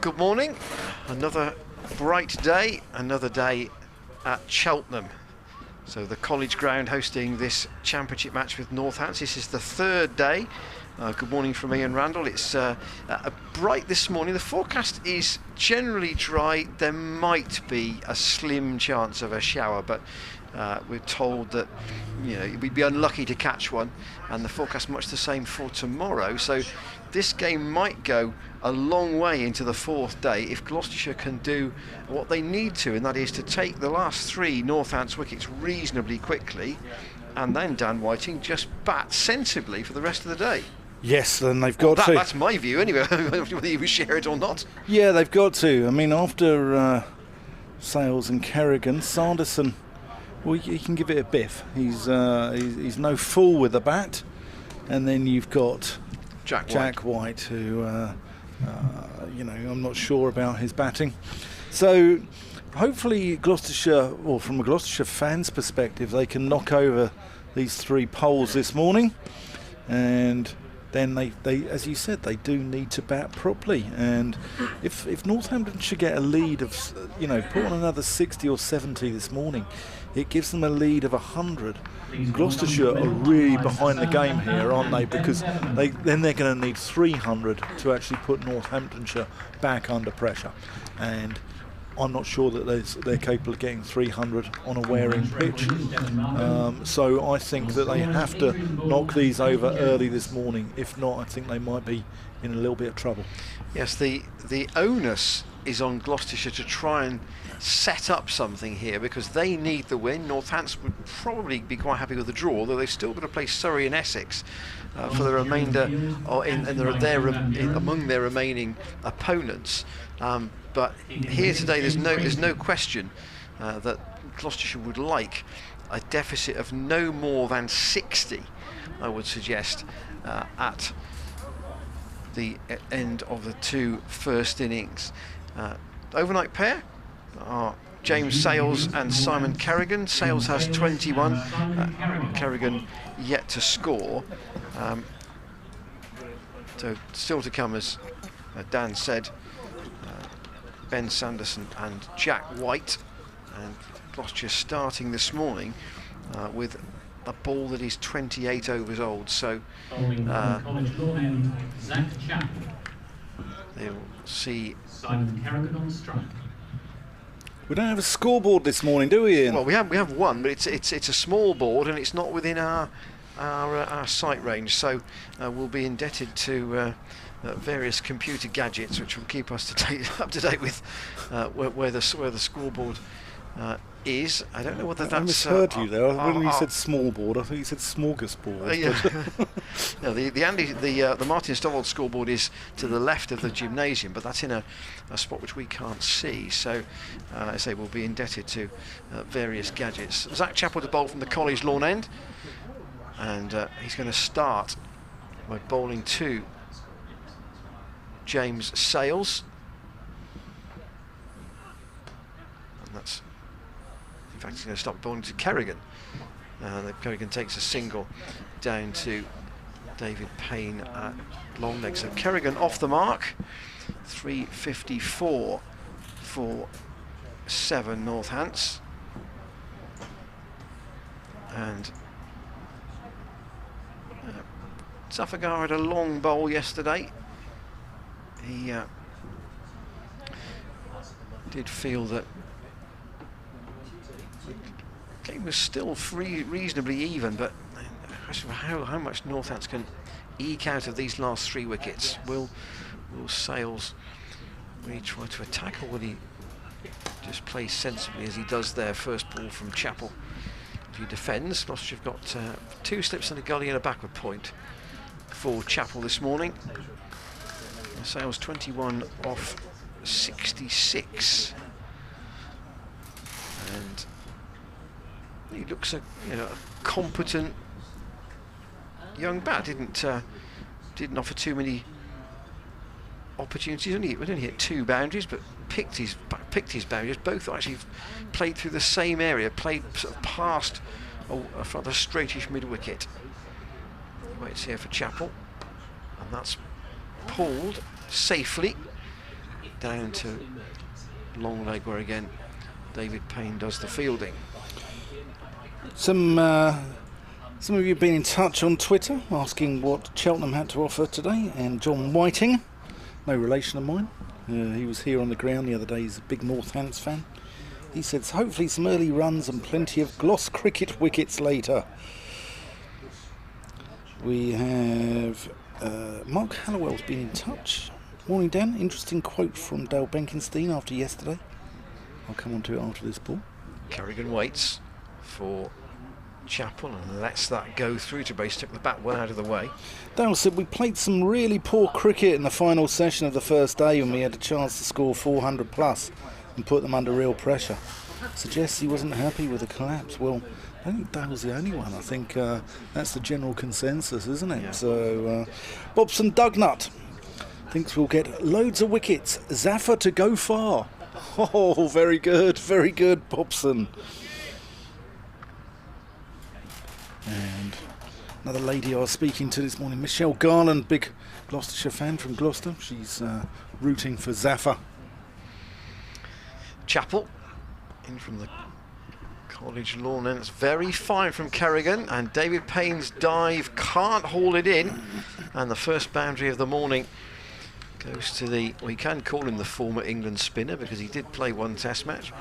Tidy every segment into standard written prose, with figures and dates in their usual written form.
Good morning. Another bright day, another day at Cheltenham. So the college ground hosting this championship match with Northamptonshire. This is the third day. Good morning from Ian Randall. It's bright this morning. The forecast is generally dry. There might be a slim chance of a shower, but we're told that we'd be unlucky to catch one, and the forecast much the same for tomorrow. So this game might go a long way into the fourth day if Gloucestershire can do what they need to, and that is to take the last three Northants wickets reasonably quickly, and then Dan Whiting just bat sensibly for the rest of the day. Yes, and they've got to. That's my view anyway, whether you share it or not. Yeah, they've got to. I mean, after Sales and Kerrigan, Sanderson, well, he can give it a biff. He's no fool with the bat. And then you've got Jack White, who, I'm not sure about his batting. So hopefully Gloucestershire, or from a Gloucestershire fan's perspective, they can knock over these three poles this morning. And then they, as you said, they do need to bat properly. And if Northampton should get a lead of, put on another 60 or 70 this morning, it gives them a lead of 100. Gloucestershire are really behind the game here, aren't they? Because then they're going to need 300 to actually put Northamptonshire back under pressure. And I'm not sure that they're capable of getting 300 on a wearing pitch. So I think that they have to knock these over early this morning. If not, I think they might be in a little bit of trouble. Yes, the onus is on Gloucestershire to try and set up something here, because they need the win. Northampton would probably be quite happy with the draw, although they've still got to play Surrey and Essex for the remainder, or among their remaining opponents. But here today, there's no question that Gloucestershire would like a deficit of no more than 60, I would suggest, at the end of the two first innings. Overnight pair are James Sales and Simon Kerrigan. Sales has 21, Kerrigan yet to score. So still to come, as Dan said, Ben Sanderson and Jack White. And Gloucestershire starting this morning with a ball that is 28 overs old. So they'll see Simon Kerrigan on strike. We don't have a scoreboard this morning, do we, Ian? Well, we have one, but it's a small board, and it's not within our sight range. So we'll be indebted to various computer gadgets, which will keep us up to date with where the scoreboard is. I don't know whether that's... I misheard you there. When you said small board, I thought you said smorgasbord. No, the Martin Stovall scoreboard is to the left of the gymnasium, but that's in a spot which we can't see. So, I say we'll be indebted to various gadgets. Zach Chappell to bowl from the college lawn end, and he's going to start by bowling to James Sales, and that's... In fact, he's going to stop bowling to Kerrigan. Kerrigan takes a single down to David Payne at long leg. So Kerrigan off the mark. 354 for 7 Northants. And Zaffagar had a long bowl yesterday. He did feel that the game was still reasonably even, but how much Northants can eke out of these last 3 wickets? Will Sales really try to attack, or will he just play sensibly as he does there? First ball from Chappell, who defends. Gloucestershire have got 2 slips and a gully and a backward point for Chappell this morning. Sales 21 off 66, and he looks a competent young bat. Didn't offer too many opportunities. Only hit 2 boundaries, but picked his boundaries. Both actually played through the same area, played sort of past a rather straightish mid wicket. He waits here for Chappell, and that's pulled safely down to long leg, where again David Payne does the fielding. Some of you have been in touch on Twitter asking what Cheltenham had to offer today, and John Whiting, no relation of mine, he was here on the ground the other day, he's a big Northants fan. He says hopefully some early runs and plenty of Glos cricket wickets later. We have Mark Hallowell's been in touch. Morning Dan, interesting quote from Dale Benkenstein after yesterday. I'll come on to it after this ball. Kerrigan waits for Chappell and lets that go through to base, took the bat well out of the way. Dale said we played some really poor cricket in the final session of the first day when we had a chance to score 400 plus and put them under real pressure. Suggests he wasn't happy with the collapse. Well, I don't think Dale's the only one. I think that's the general consensus, isn't it? Yeah. So Bobson Dugnut thinks we'll get loads of wickets. Zaffer to go far. Oh, very good, Bobson. And another lady I was speaking to this morning, Michelle Garland, big Gloucestershire fan from Gloucester. She's rooting for Zaffer. Chappell in from the college lawn, and it's very fine from Kerrigan, and David Payne's dive can't haul it in, and the first boundary of the morning goes to the, we can call him the former England spinner because he did play one test match,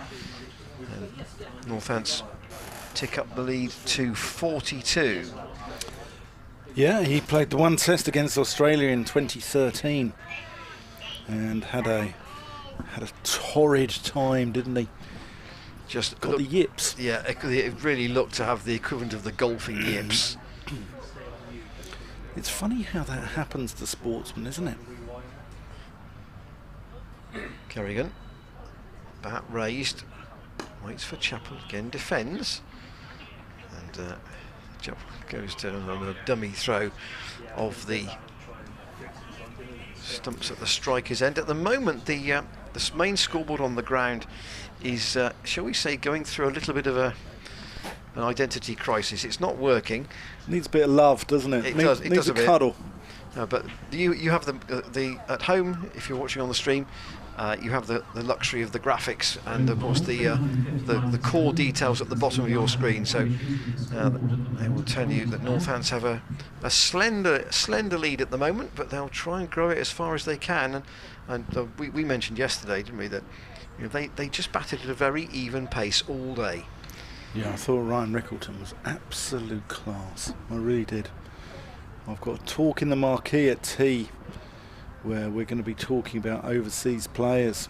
and Northants tick up the lead to 42. Yeah, he played the one test against Australia in 2013 and had a torrid time, didn't he? Just got the yips. Yeah, it really looked to have the equivalent of the golfing yips. It's funny how that happens to sportsmen, isn't it? Kerrigan, bat raised, waits for Chappell, again defends, and Chappell goes to a dummy throw of the stumps at the striker's end. At the moment, the main scoreboard on the ground is, shall we say, going through a little bit of an identity crisis. It's not working. Needs a bit of love, doesn't it? It does. It needs does a cuddle. But you have the at home, if you're watching on the stream, you have the luxury of the graphics and of course the core details at the bottom of your screen. So they will tell you that Northants have a slender lead at the moment, but they'll try and grow it as far as they can. And we mentioned yesterday, didn't we, that they just batted at a very even pace all day. Yeah, I thought Ryan Rickleton was absolute class. I really did. I've got a talk in the marquee at tea where we're going to be talking about overseas players,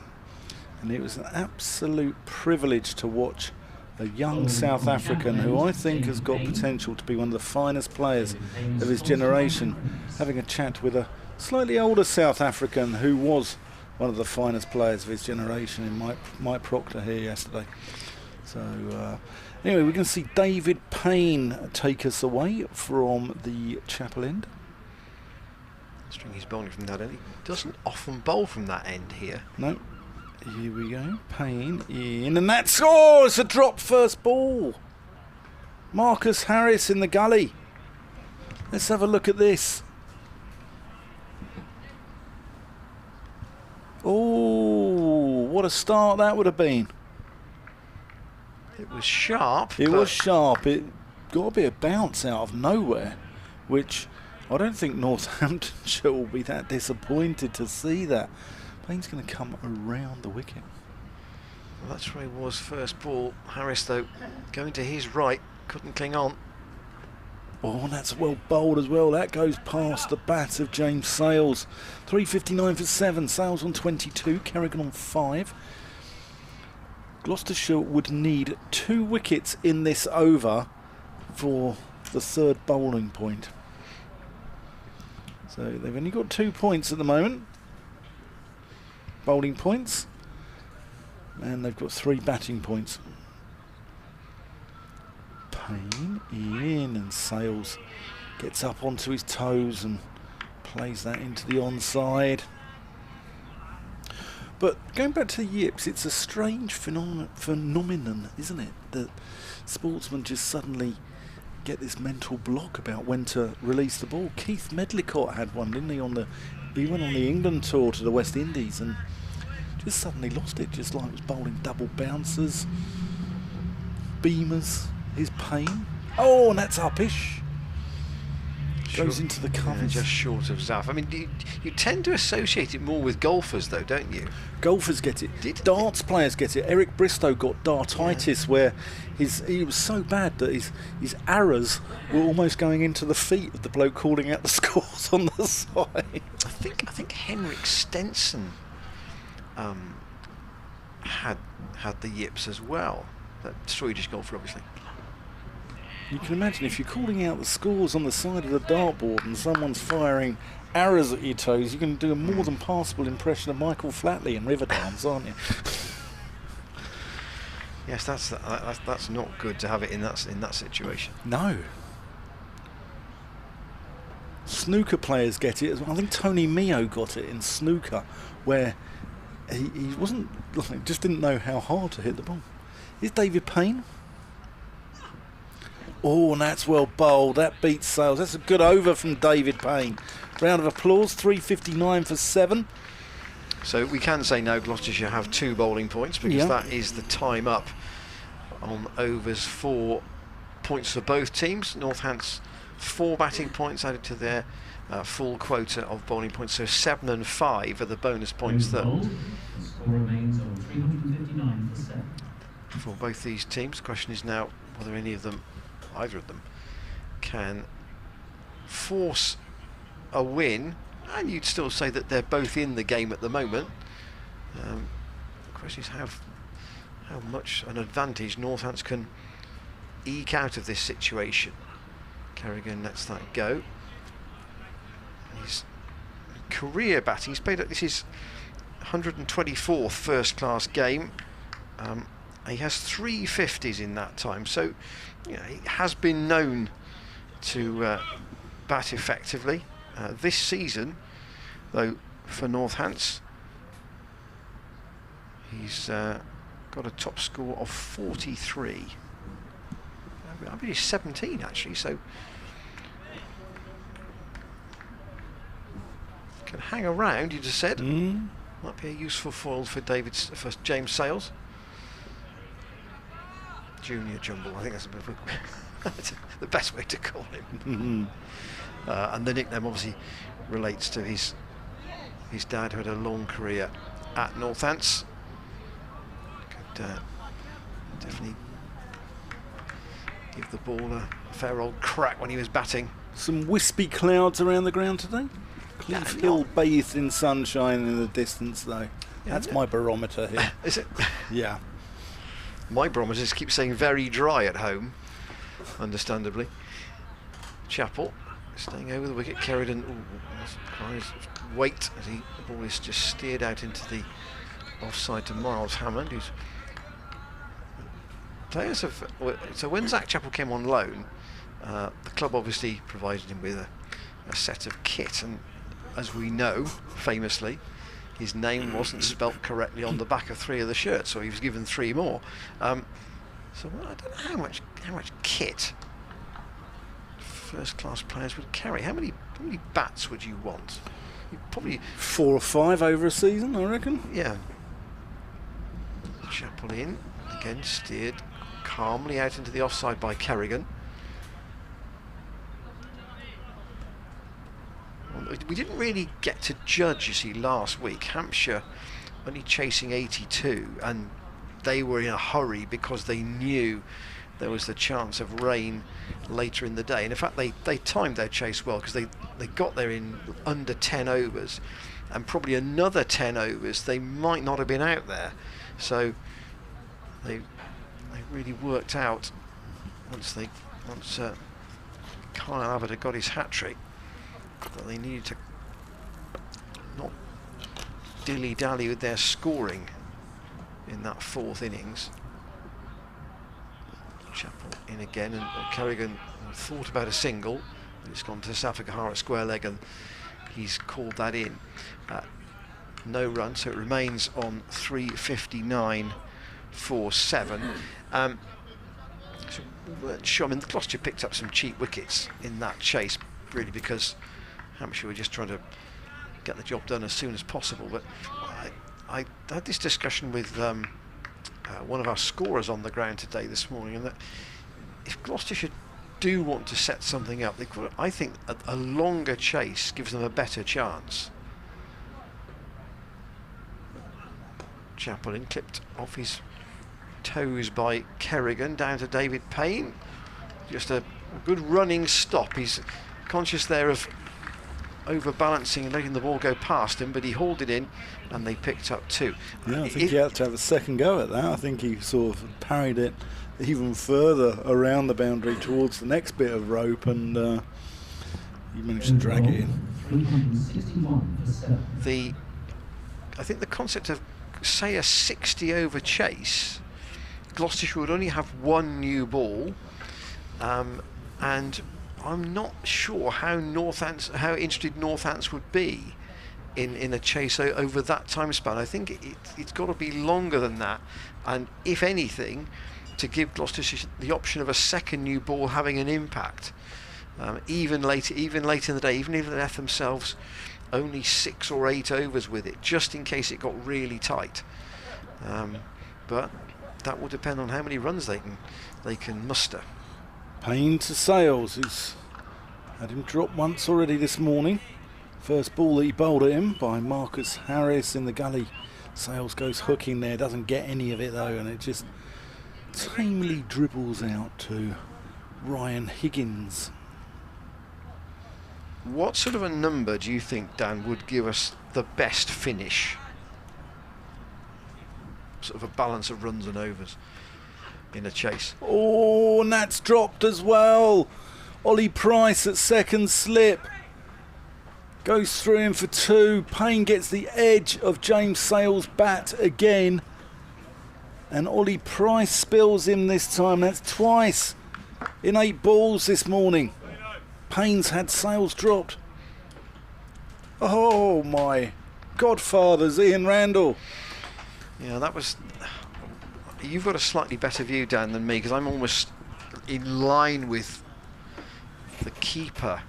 and it was an absolute privilege to watch a young South African who I think has got potential to be one of the finest players of his generation, having a chat with a slightly older South African who was one of the finest players of his generation in Mike Proctor here yesterday. So anyway, we're going to see David Payne take us away from the Chappell end. String he's bowling from that end. He doesn't often bowl from that end here. No. Here we go. Payne in, and that's, oh, it's a drop first ball. Marcus Harris in the gully. Let's have a look at this. Oh, what a start that would have been. It was sharp. It was sharp. It got a bit of bounce out of nowhere, which I don't think Northamptonshire will be that disappointed to see that. Payne's going to come around the wicket. Well, that's where he was first ball. Harris, though, going to his right, couldn't cling on. Oh, and that's well bowled as well. That goes past the bat of James Sales. 3:59 for 7. Sales on 22, Kerrigan on 5. Gloucestershire would need 2 wickets in this over for the third bowling point. So they've only got 2 points at the moment. Bowling points. And they've got 3 batting points. Payne in, and Sales gets up onto his toes and plays that into the onside. But going back to the yips, it's a strange phenomenon, isn't it? That sportsmen just suddenly get this mental block about when to release the ball. Keith Medlicott had one, didn't he? He went on the England tour to the West Indies, and just suddenly lost it, just like was bowling double bouncers, beamers, his pain. Oh, and that's uppish. Goes into the covers. Yeah, just short of Zaf. I mean, you tend to associate it more with golfers, though, don't you? Golfers get it. Darts players get it. Eric Bristow got dartitis, where he was so bad that his arrows were almost going into the feet of the bloke calling out the scores on the side. I think Henrik Stenson had the yips as well. That Swedish golfer, obviously. You can imagine if you're calling out the scores on the side of the dartboard and someone's firing arrows at your toes, you can do a more than passable impression of Michael Flatley in Riverdance, aren't you? Yes, that's not good to have it in that situation. No. Snooker players get it as well. I think Tony Mio got it in snooker, where he wasn't, just didn't know how hard to hit the ball. Is David Payne? Oh, and that's well bowled. That beats Sales. That's a good over from David Payne. Round of applause. 3:59 for 7. So we can say now Gloucestershire have 2 bowling points, because that is the time up on overs 4 points for both teams. Northants 4 batting points added to their full quota of bowling points. So 7 and 5 are the bonus points that the score remains on 359 for 7. For both these teams. The question is now whether either of them can force a win, and you'd still say that they're both in the game at the moment. The question is how much an advantage Northants can eke out of this situation. Kerrigan lets that go. His career batting, he's played at this is 124th first class game. He has 3 50s in that time, so he has been known to bat effectively. This season, though, for Northants, he's got a top score of 43. I mean, he's 17 actually, so can hang around. You just said might be a useful foil for James Sales. Junior Jumble, I think that's a bit of the best way to call him. And the nickname obviously relates to his dad, who had a long career at Northants. Could definitely give the ball a fair old crack when he was batting. Some wispy clouds around the ground today. Cliff Hill bathed in sunshine in the distance, though. That's my barometer here. Is it? Yeah. My barometers keep saying very dry at home, understandably. Chappell staying over the wicket, carried in. Weight as the ball is just steered out into the offside to Miles Hammond, who's players have. So when Zach Chappell came on loan, the club obviously provided him with a set of kit, and as we know, famously, his name wasn't spelt correctly on the back of 3 of the shirts, so he was given 3 more. So I don't know how much kit first-class players would carry. How many bats would you want? Probably 4 or 5 over a season, I reckon. Yeah. Chappell in again, steered calmly out into the offside by Kerrigan. We didn't really get to judge, you see, last week. Hampshire only chasing 82, and they were in a hurry because they knew there was the chance of rain later in the day. And in fact, they timed their chase well, because they got there in under 10 overs, and probably another 10 overs they might not have been out there. So they really worked out once Kyle Abbott had got his hat-trick, that they needed to not dilly-dally with their scoring in that 4th innings. Chappell in again, and Kerrigan thought about a single, but it's gone to Safakahara at square leg, and he's called that in. No run, so it remains on 3:59 for 7. So we weren't sure. I mean, Gloucestershire picked up some cheap wickets in that chase, really, because Hampshire were just trying to get the job done as soon as possible. But I had this discussion with one of our scorers on the ground today this morning, and that if Gloucestershire do want to set something up, I think a longer chase gives them a better chance. Chaplin clipped off his toes by Kerrigan, down to David Payne. Just a good running stop. He's conscious there of overbalancing and letting the ball go past him, but he hauled it in and they picked up 2. Yeah, I think he had to have a second go at that. I think he sort of parried it even further around the boundary towards the next bit of rope, and he managed to drag it in. 361 for 7. I think the concept of, say, a 60 over chase, Gloucestershire would only have one new ball, and I'm not sure how interested Northants would be in a chase over that time span. I think it's got to be longer than that, and if anything, to give Gloucestershire the option of a second new ball having an impact, even late in the day, even if they left themselves only 6 or 8 overs with it, just in case it got really tight. But that will depend on how many runs they can muster. Payne to Sales, who's had him drop once already this morning. First ball that he bowled at him by Marcus Harris in the gully. Sales goes hooking there, doesn't get any of it though, and it just tamely dribbles out to Ryan Higgins. What sort of a number do you think, Dan, would give us the best finish? Sort of a balance of runs and overs in a chase. Oh, and that's dropped as well. Ollie Price at second slip goes through him for 2. Payne gets the edge of James Sales' bat again, and Ollie Price spills him this time. That's twice in 8 balls this morning. Payne's had Sales dropped. Oh my godfathers, Ian Randall. Yeah, that was... You've got a slightly better view, Dan, than me, because I'm almost in line with the keeper,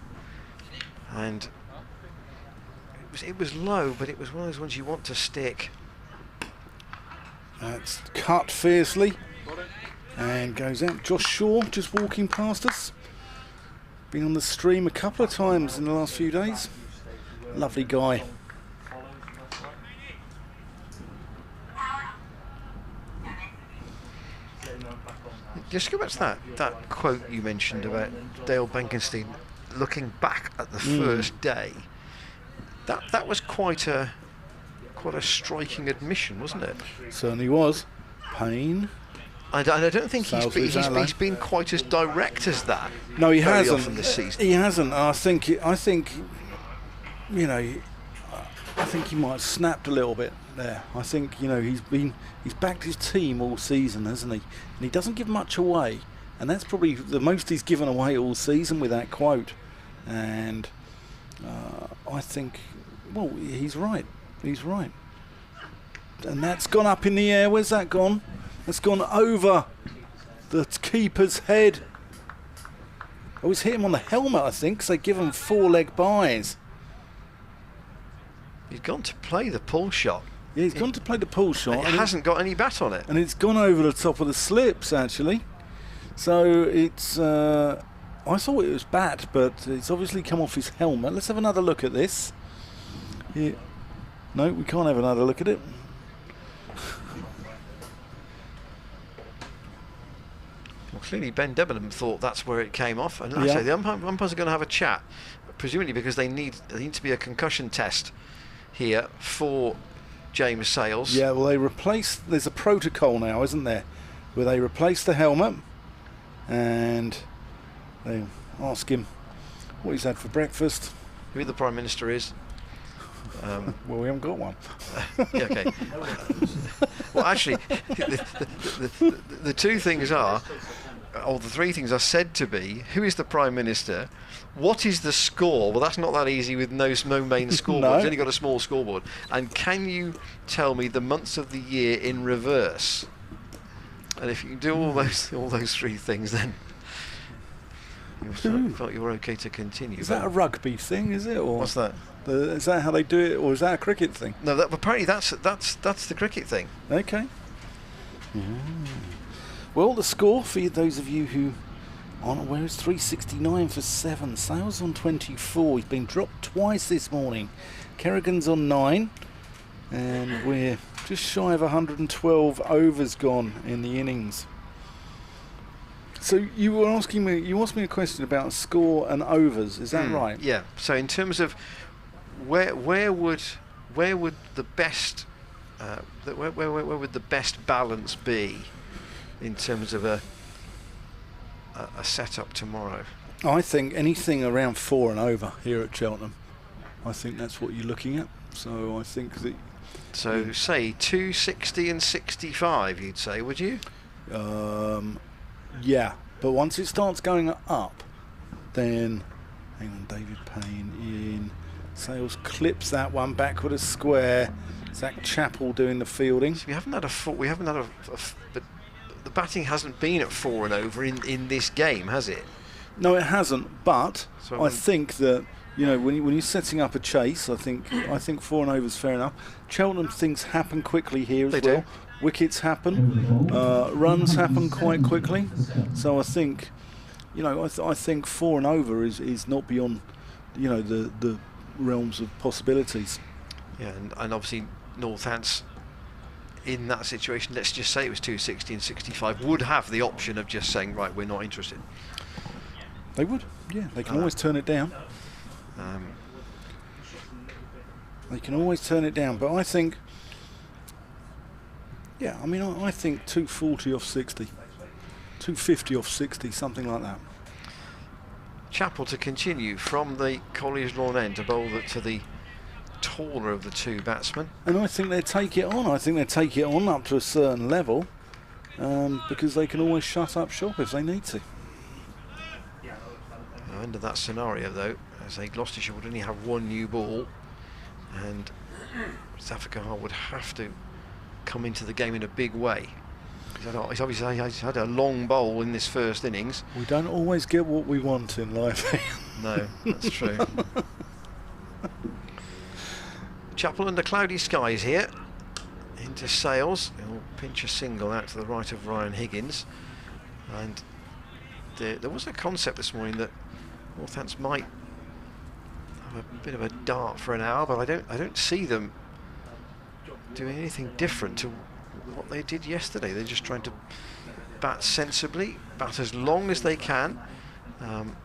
and it was low, but it was one of those ones you want to stick. That's cut fiercely and goes out. Josh Shaw just walking past us. Been on the stream a couple of times in the last few days. Lovely guy. Just go back to that quote you mentioned about Dale Benkenstein looking back at the first day. That was quite a striking admission, wasn't it? Certainly was. Payne. I don't think he's been quite as direct as that. No, he very hasn't. Often this season. He hasn't. I think you know, I think he might have snapped a little bit there. I think, you know, he's backed his team all season, hasn't he? And he doesn't give much away, and that's probably the most he's given away all season with that quote. And I think, well, he's right. He's right. And that's gone up in the air. Where's that gone? That's gone over the keeper's head. Oh, it's hit him on the helmet, I think, because they give him 4-leg byes. He's gone to play the pull shot. Yeah, he's gone to play the pull shot. It hasn't got any bat on it. And it's gone over the top of the slips, actually. So it's... I thought it was bat, but it's obviously come off his helmet. Let's have another look at this. Yeah. No, we can't have another look at it. Well, clearly Ben Debenham thought that's where it came off, and like I say, the umpires are going to have a chat, presumably because there needs to be a concussion test here for James Sales. Yeah, well, there's a protocol now, isn't there, where they replace the helmet and they ask him what he's had for breakfast, who the Prime Minister is. Well, we haven't got one. Yeah, okay. Well, actually, the two things are, or the three things are said to be: who is the Prime Minister? What is the score? Well, that's not that easy with no main scoreboard. No. It's only got a small scoreboard. And can you tell me the months of the year in reverse? And if you can do all those three things, then You felt you were okay to continue. Is that a rugby thing, is it? Or what's that? Is that how they do it, or is that a cricket thing? No, apparently that's the cricket thing. Okay. Well, the score for those of you who aren't aware is 369 for 7. Sales on 24. He's been dropped twice this morning. Kerrigan's on 9, and we're just shy of 112 overs gone in the innings. So you asked me a question about score and overs. Is that right? Yeah. So in terms of where would the best where would the best balance be in terms of a setup tomorrow? I think anything around 4 and over here at Cheltenham. I think that's what you're looking at. So I think that. So say 260 and 65. You'd say, would you? Yeah, but once it starts going up, then hang on, David Payne in. Sales clips that one back with a square. Zach Chappell doing the fielding. So we haven't had but the batting hasn't been at 4 and over in this game, has it? No, it hasn't. But So I think that when you're setting up a chase, I think 4 and over is fair enough. Cheltenham things happen quickly here as They well. do. Wickets happen, runs happen quite quickly. So I think, I think 4 and over is not beyond, the realms of possibilities. Yeah, and obviously Northants in that situation, let's just say it was 260 and 65, would have the option of just saying, right, we're not interested. They would, yeah. They can always turn it down. They can always turn it down, but I think, I think 240 off 60, 250 off 60, something like that. Chappell to continue from the College Lawn end to bowl to the taller of the two batsmen. And I think they take it on. I think they take it on up to a certain level, because they can always shut up shop if they need to. Under that scenario, though, as Gloucestershire would only have one new ball, and Zafar would have to come into the game in a big way. He's obviously had a long bowl in this first innings. We don't always get what we want in life. No, that's true. Chappell under cloudy skies here. Into Sales. He'll pinch a single out to the right of Ryan Higgins. And there was a concept this morning that Northants might have a bit of a dart for an hour, but I don't see them doing anything different to what they did yesterday. They're just trying to bat sensibly, bat as long as they can, and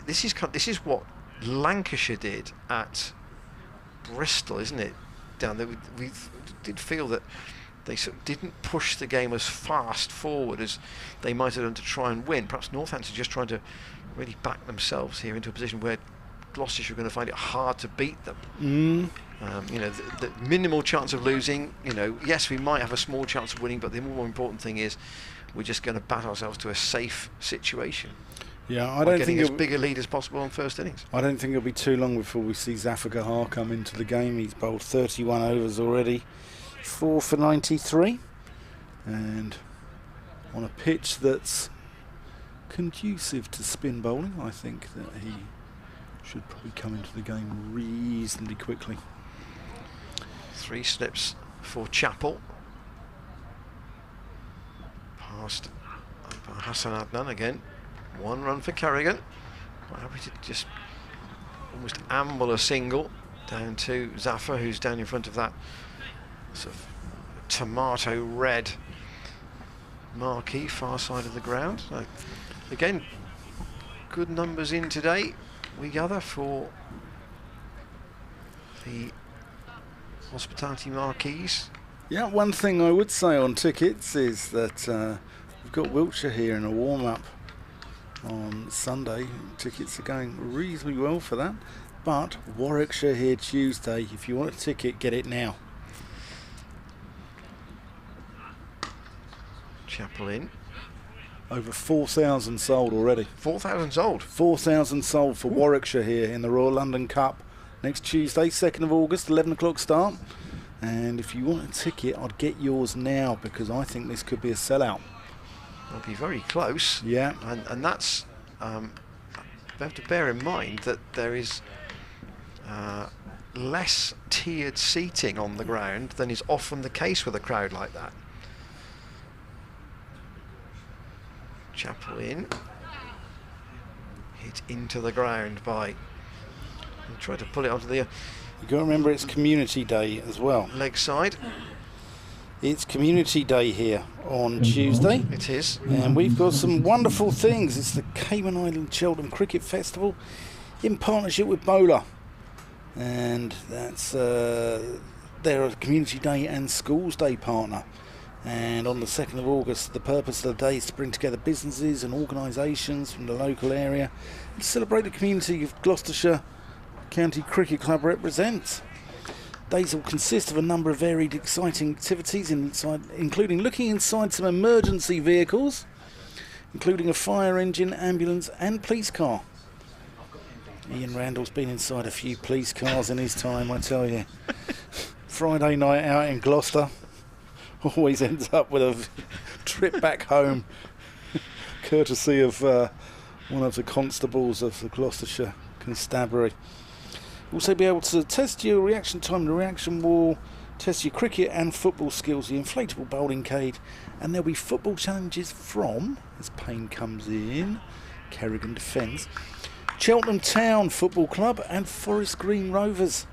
this is what Lancashire did at Bristol, isn't it? Down there, we did feel that they sort of didn't push the game as fast forward as they might have done to try and win. Perhaps Northampton are just trying to really back themselves here into a position where Gloucestershire are going to find it hard to beat them. The minimal chance of losing, yes, we might have a small chance of winning, but the more important thing is we're just going to bat ourselves to a safe situation. Yeah, I don't think getting as big a lead as possible on first innings. I don't think it'll be too long before we see Zafar Gahar come into the game. He's bowled 31 overs already, 4 for 93, and on a pitch that's conducive to spin bowling, I think that he should probably come into the game reasonably quickly. 3 slips for Chappell. Past Hassan Adnan again. 1 run for Kerrigan. Quite happy to just almost amble a single down to Zafar, who's down in front of that sort of tomato red marquee, far side of the ground. So again, good numbers in today, we gather, for the hospitality marquees. Yeah, one thing I would say on tickets is that we've got Wiltshire here in a warm-up on Sunday. Tickets are going reasonably well for that, but Warwickshire here Tuesday. If you want a ticket, get it now. Chappell in. Over 4,000 sold already. 4,000 sold. 4,000 sold for Warwickshire here in the Royal London Cup next Tuesday, 2nd of August, 11 o'clock start. And if you want a ticket, I'd get yours now, because I think this could be a sellout. It'll be very close. Yeah. And that's we have to bear in mind that there is less tiered seating on the ground than is often the case with a crowd like that. Chapel in, hit into the ground by, try to pull it onto the You've got to remember it's Community Day as well. leg side. It's Community Day here on Tuesday. It is. And we've got some wonderful things. It's the Cayman Island Cheltenham Cricket Festival in partnership with Bowler. And that's they're a Community Day and Schools Day partner. And on the 2nd of August, the purpose of the day is to bring together businesses and organisations from the local area and celebrate the community of Gloucestershire County Cricket Club represents. Days will consist of a number of varied, exciting activities, including looking inside some emergency vehicles, including a fire engine, ambulance and police car. Ian Randall's been inside a few police cars in his time, I tell you. Friday night out in Gloucester always ends up with a trip back home, courtesy of one of the constables of the Gloucestershire Constabulary. Also be able to test your reaction time. The reaction will test your cricket and football skills, the inflatable bowling cage, and there'll be football challenges from, as Payne comes in, Kerrigan Defence, Cheltenham Town Football Club and Forest Green Rovers.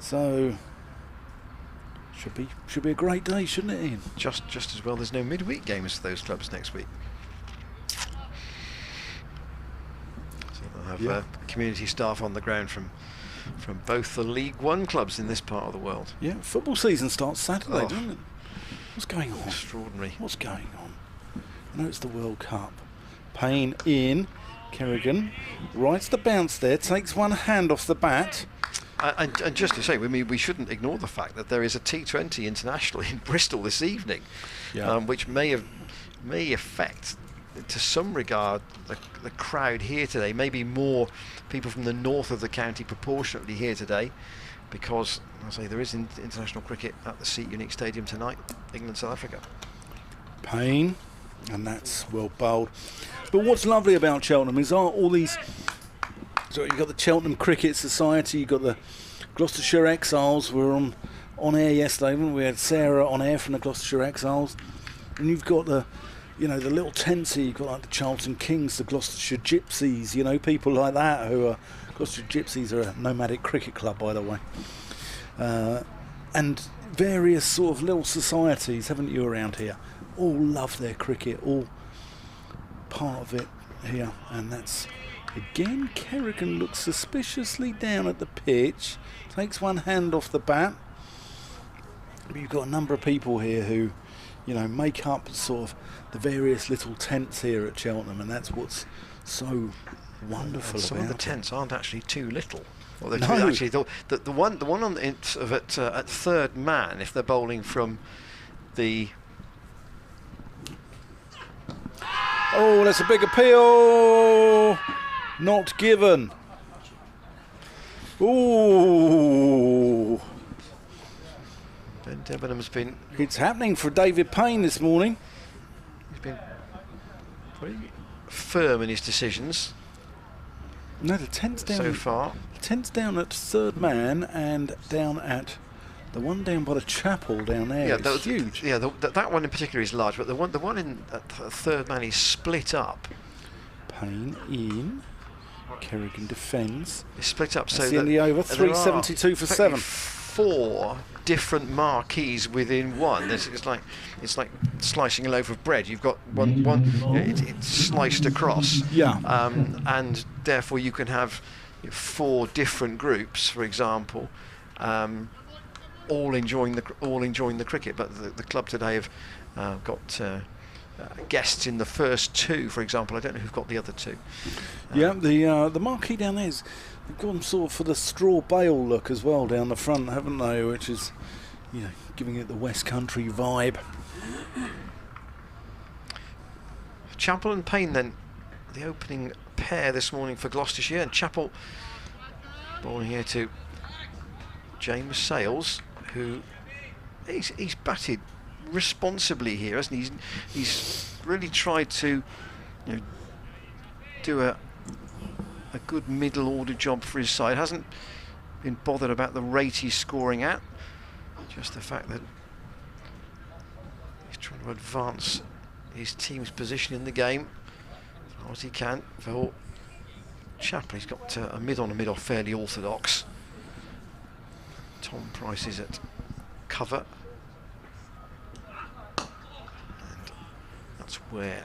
So should be a great day, shouldn't it, Ian? Just as well there's no midweek games for those clubs next week. So they'll have community staff on the ground from both the League One clubs in this part of the world. Yeah, football season starts Saturday, doesn't it? What's going on? Extraordinary. What's going on? I know it's the World Cup. Payne in. Kerrigan rights the bounce there, takes one hand off the bat. And just to say, we shouldn't ignore the fact that there is a T20 international in Bristol this evening, which may affect, to some regard, the crowd here today. Maybe more people from the north of the county proportionately here today, because I say there is international cricket at the Seat Unique Stadium tonight, England South Africa. Payne, and that's well bowled. But what's lovely about Cheltenham is all these. So you've got the Cheltenham Cricket Society, you've got the Gloucestershire Exiles. We were on air yesterday, haven't we? We had Sarah on air from the Gloucestershire Exiles, and you've got the little tents here. You've got like the Charlton Kings, the Gloucestershire Gypsies, people like that who are. Gloucestershire Gypsies are a nomadic cricket club, by the way, and various sort of little societies, haven't you, around here? All love their cricket, all part of it here, and that's. Again, Kerrigan looks suspiciously down at the pitch, takes one hand off the bat. But you've got a number of people here who, make up sort of the various little tents here at Cheltenham, and that's what's so wonderful. Some of the tents aren't actually too little. Well, No. Actually, the one on the at third man, if they're bowling from the. Oh, that's a big appeal. Not given. Ooh. Ben Debenham's been. It's happening for David Payne this morning. He's been pretty firm in his decisions. No, the tent's down. So far. The tent's down at third man and down at the one down by the chapel down there. Yeah, it's huge. Yeah, that one in particular is large, but the one in at third man is split up. Payne in. Kerrigan defends. It's split up so That's that in the over. there are 372 for 7. 4 different marquees within one. It's like slicing a loaf of bread. You've got one it's sliced across. Yeah. And therefore you can have 4 different groups, for example, all enjoying the cricket. But the club today have got. Guests in the first 2, for example. I don't know who've got the other 2. Yeah, the marquee down there is they've gone sort of for the straw bale look as well down the front, haven't they? Which is, giving it the West Country vibe. Chapel and Payne then, the opening pair this morning for Gloucestershire, and Chapel bowling here to James Sales, who he's batted responsibly here, hasn't he? He's really tried to do a a good middle order job for his side. Hasn't been bothered about the rate he's scoring at, just the fact that he's trying to advance his team's position in the game as far as he can. For Chapel, he's got a mid on, a mid off, fairly orthodox. Tom Price is at cover, and that's where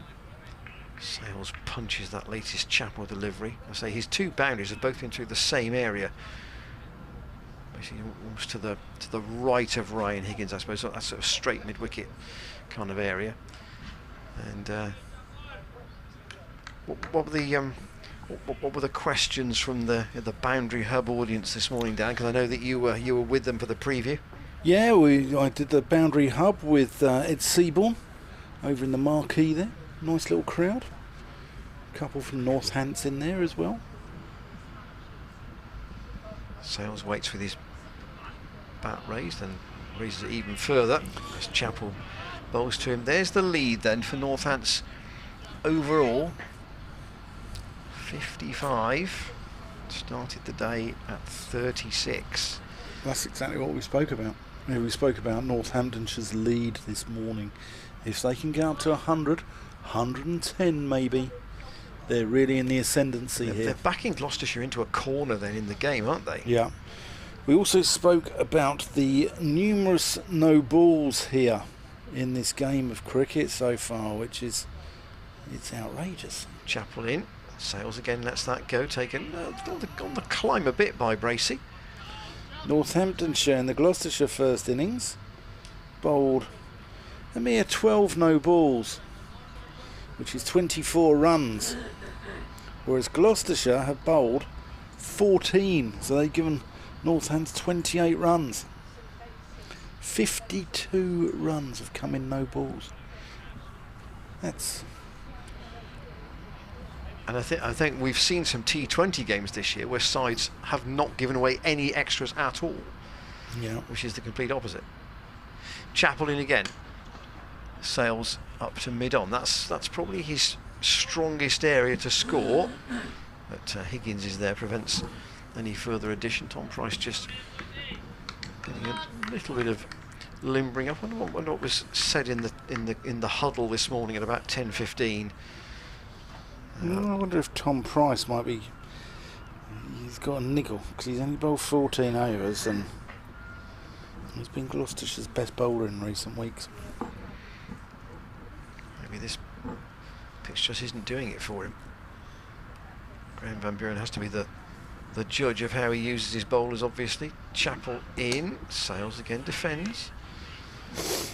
Sales punches that latest Chapel delivery. I say his two boundaries have both been through the same area, basically almost to the right of Ryan Higgins, I suppose. That sort of straight mid wicket kind of area. And what were the questions from the Boundary Hub audience this morning, Dan? Because I know that you were with them for the preview. Yeah, I did the Boundary Hub with Ed Seaborn over in the marquee there. Nice little crowd. A couple from Northampton in there as well. Sales waits with his bat raised and raises it even further as Chapel bowls to him. There's the lead then for Northants overall. 55. Started the day at 36. That's exactly what we spoke about. We spoke about Northamptonshire's lead this morning. If they can get up to 100, 110 maybe, they're really in the ascendancy here. They're backing Gloucestershire into a corner then in the game, aren't they? Yeah. We also spoke about the numerous no balls here in this game of cricket so far, which is, it's outrageous. Chapel in. Sales again lets that go, taken on the climb a bit by Bracey. Northamptonshire in the Gloucestershire first innings bowled a mere 12 no balls, which is 24 runs, whereas Gloucestershire have bowled 14, so they've given Northants 28 runs. 52 runs have come in no balls. That's... And I think we've seen some T20 games this year where sides have not given away any extras at all. Yeah. Which is the complete opposite. Chapel in again. Sales up to mid-on. That's probably his strongest area to score. But Higgins is there, prevents any further addition. Tom Price just getting a little bit of limbering up. I wonder what was said in the huddle this morning at about 10:15. I wonder if Tom Price might be... He's got a niggle because he's only bowled 14 overs and he's been Gloucestershire's best bowler in recent weeks. Maybe this pitch just isn't doing it for him. Graham Van Buren has to be the judge of how he uses his bowlers, obviously. Chapel in, Sales again defends,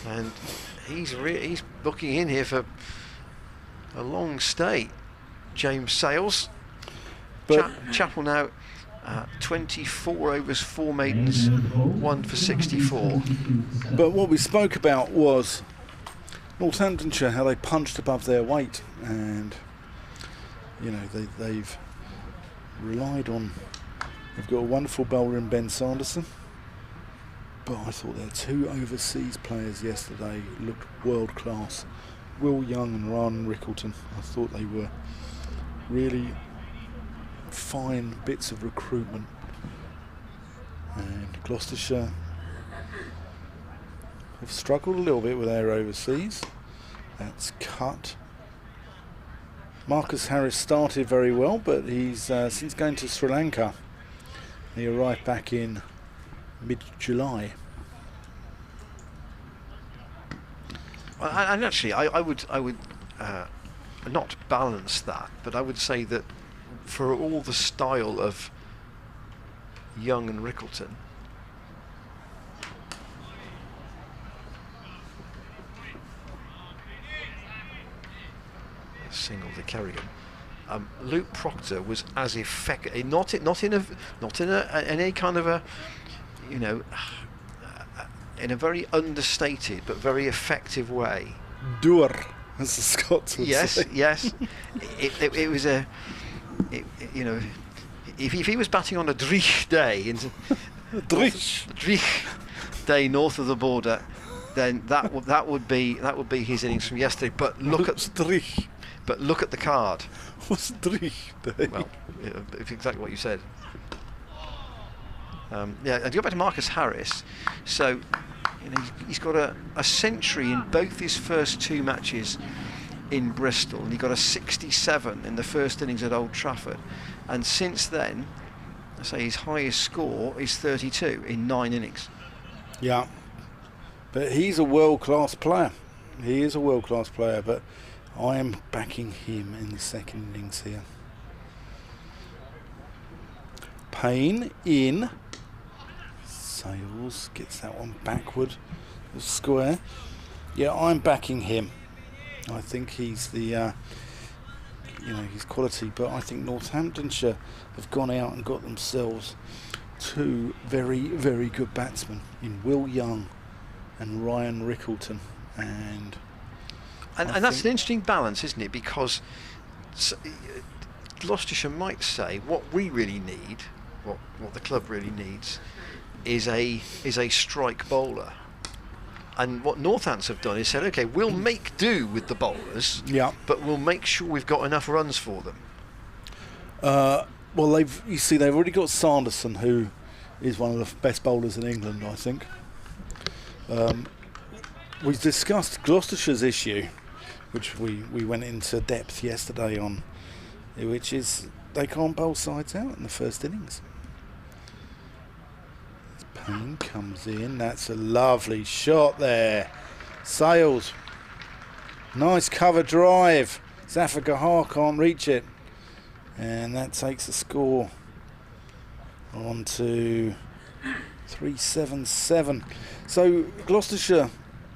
and he's booking in here for a long stay. James Sales. Chapel now 24 overs, 4 maidens, 1 for 64. But what we spoke about was Northamptonshire, how they punched above their weight, and you know they've relied on. They've got a wonderful bowler in Ben Sanderson, but I thought their two overseas players yesterday looked world class. Will Young and Ryan Rickleton. I thought they were really fine bits of recruitment. And Gloucestershire have struggled a little bit with their overseas. That's cut. Marcus Harris started very well, but he's since going to Sri Lanka. He arrived back in mid-July. And actually, I would not balance that, but I would say that for all the style of Young and Rickleton, a single to Kerrigan. Luke Proctor was as effective, not in any kind of a, you know, in a very understated but very effective way. Doer, as the Scots would say. Yes. It was you know, if he was batting on a Drich day, Drich day north of the border, then that would be his innings from yesterday. But look at Drich. But look at the card. What's three? Well, it's exactly what you said. Yeah, and to go back to Marcus Harris, so he's got a century in both his first 2 matches in Bristol, and he got a 67 in the first innings at Old Trafford, and since then, I say his highest score is 32 in 9 innings. Yeah, but he's a world-class player. He is a world-class player, but I am backing him in the second innings here. Payne in. Sales gets that one backward. The square. Yeah, I'm backing him. I think he's the, he's quality, but I think Northamptonshire have gone out and got themselves 2 very, very good batsmen in Will Young and Ryan Rickleton. And that's an interesting balance, isn't it? Because Gloucestershire might say what we really need, what the club really needs, is a strike bowler. And what Northants have done is said, okay, we'll make do with the bowlers, but we'll make sure we've got enough runs for them. Well, they've already got Sanderson, who is one of the best bowlers in England, I think. We've discussed Gloucestershire's issue, which we went into depth yesterday on, which is they can't bowl sides out in the first innings. Payne comes in. That's a lovely shot there. Sales. Nice cover drive. Zafar Gahar can't reach it. And that takes the score on to 377. So Gloucestershire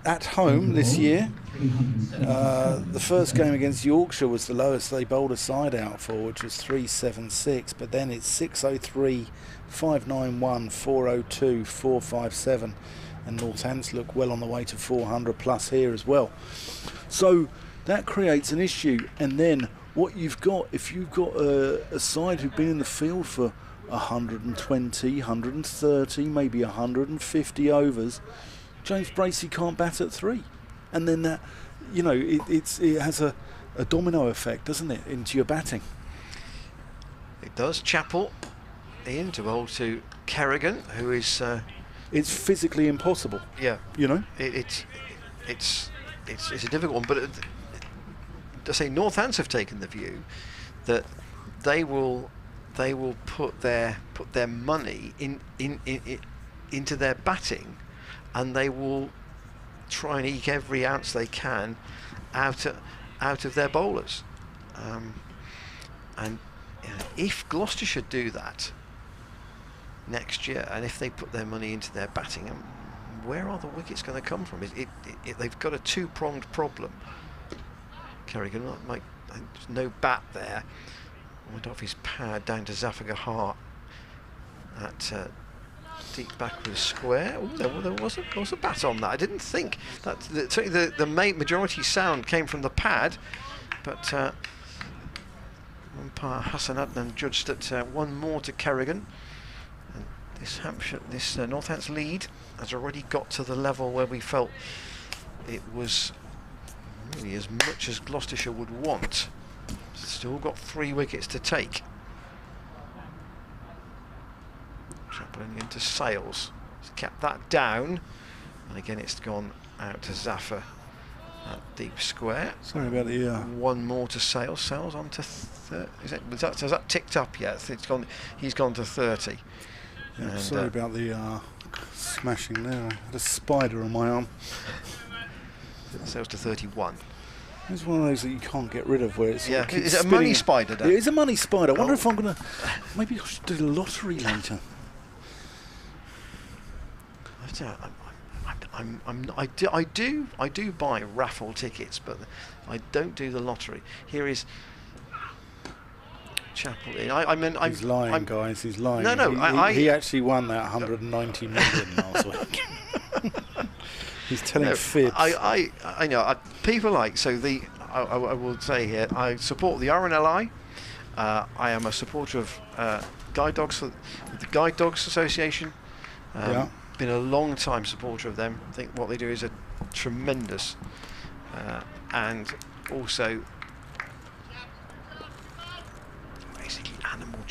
at home this year. The first game against Yorkshire was the lowest they bowled a side out for, which was 376. But then it's 603, 591, 402, 457, and Northants look well on the way to 400 plus here as well. So that creates an issue. And then what you've got, if you've got a side who've been in the field for 120, 130, maybe 150 overs, James Bracey can't bat at 3, and then that, it has a domino effect, doesn't it, into your batting? It does. Chappell in to bowl to Kerrigan, who is it's physically impossible. Yeah, it's a difficult one, but I say Northants have taken the view that they will put their money into their batting, and they will try and eke every ounce they can out of their bowlers. And if Gloucestershire do that next year, and if they put their money into their batting, where are the wickets going to come from? They've got a 2-pronged problem. Kerrigan might no bat there. Went off his pad down to Zafar Gahar at deep backward square. Oh, there was a bat on that. I didn't think that the majority sound came from the pad, but umpire Hassan Adnan judged that 1 more to Kerrigan. And this Northants lead has already got to the level where we felt it was really as much as Gloucestershire would want. Still got 3 wickets to take. Trampling into Sales. He's kept that down, and again it's gone out to Zafar at deep square. Sorry about the 1 more to Sales. Sales on to 30. Has that ticked up yet? It's gone. He's gone to 30. Yeah, sorry about the smashing there. I had a spider on my arm. Sales to 31. It's one of those that you can't get rid of, where it's is it a money spider? It is a money spider. I wonder if I'm gonna. Maybe I should do the lottery later. I do buy raffle tickets, but I don't do the lottery. Here is Chappell. He's lying, guys. He's lying. No. He actually won that 190 million last week. He's telling fibs. I know. People like I will say here, I support the RNLI. I am a supporter of Guide Dogs, the Guide Dogs Association. Been a long time supporter of them. I think what they do is a tremendous, and also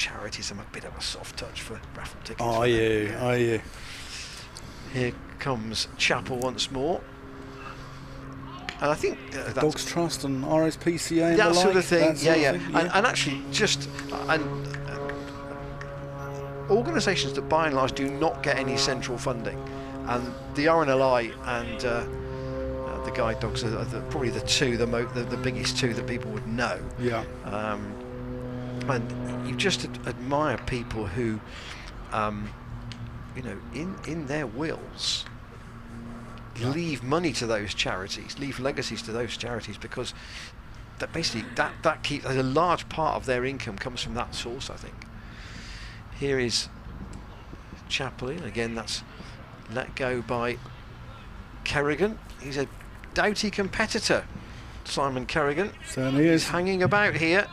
charities, I'm a bit of a soft touch for raffle tickets. Are you? Are you? Here comes Chapel once more. And I think that's Dogs Trust and RSPCA and that the sort like, of thing. that sort of thing, And actually, just organisations that by and large do not get any central funding, and the RNLI and the guide dogs are probably the biggest two that people would know. Yeah. And you just admire people who, you know, in their wills, leave money to those charities, leave legacies to those charities, because that basically that keeps a large part of their income comes from that source, I think. Here is Chapel in again. That's let go by Kerrigan. He's a doughty competitor, Simon Kerrigan. Certainly is. He's hanging about here.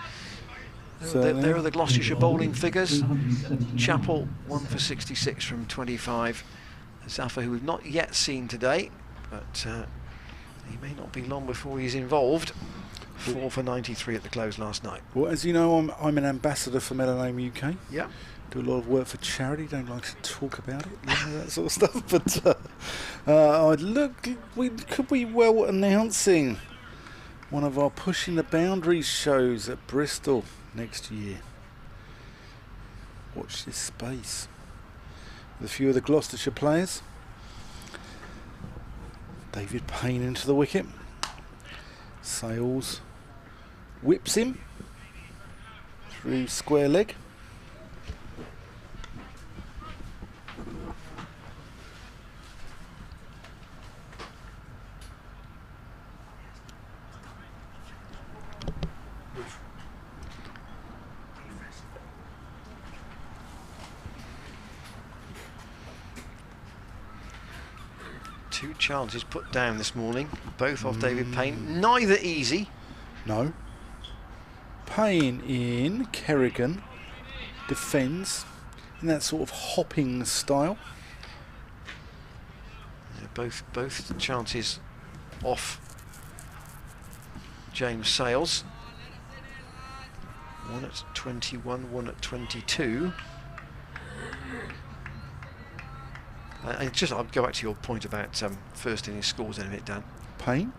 There are the Gloucestershire bowling figures. Chapel 1 for 66 from 25. Zaffa, who we've not yet seen today, but he may not be long before he's involved. 4 for 93 at the close last night. Well, as you know, I'm an ambassador for Melanome UK. Yeah. Do a lot of work for charity. Don't like to talk about it, you know, that sort of stuff. But could be well announcing one of our Pushing the Boundaries shows at Bristol next year. Watch this space. With a few of the Gloucestershire players. David Payne into the wicket. Sales whips him through square leg. Two chances put down this morning, both off David Payne. Neither easy. No. Payne in, Kerrigan defends in that sort of hopping style. Yeah, both chances off James Sales. One at 21, one at 22. I'll go back to your point about first innings scores in a minute, Dan. Payne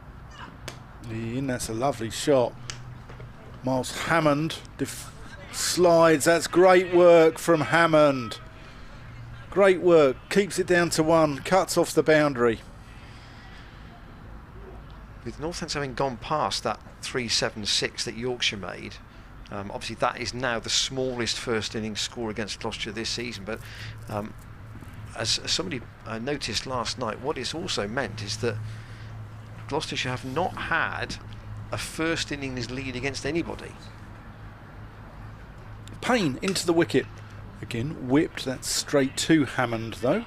in, that's a lovely shot. Miles Hammond slides, that's great work from Hammond. Great work, keeps it down to 1, cuts off the boundary. With Northampton having gone past that 376 that Yorkshire made, obviously that is now the smallest first innings score against Gloucestershire this season, but as somebody noticed last night, what it's also meant is that Gloucestershire have not had a first innings lead against anybody. Payne into the wicket. Again, whipped, that's straight to Hammond though.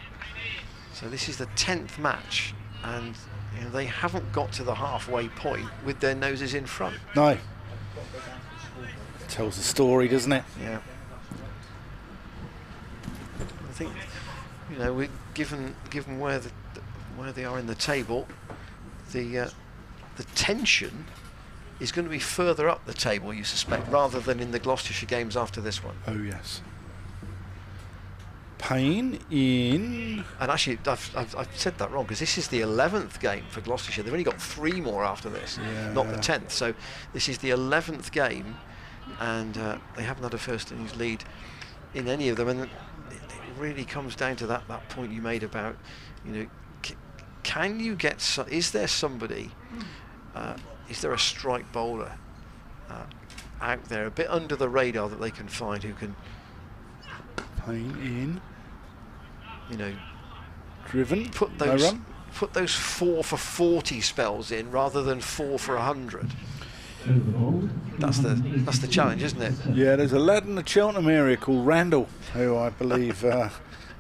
So this is the 10th match, and you know, they haven't got to the halfway point with their noses in front. No. Tells the story, doesn't it? Yeah. I think, you know, we're given where they are in the table, the tension is going to be further up the table, you suspect, rather than in the Gloucestershire games after this one. Oh yes. Payne in. And actually, I've said that wrong, because this is the 11th game for Gloucestershire. They've only got 3 more after this, not the 10th. So this is the 11th game, and they haven't had a first innings lead in any of them. And it really comes down to that point you made about, you know, can you get? Is there somebody? Is there a strike bowler out there, a bit under the radar, that they can find who can? Payne in. You know, Driven. put those 4 for 40 spells in rather than 4 for 100. That's the challenge, isn't it? Yeah, there's a lad in the Cheltenham area called Randall, who I believe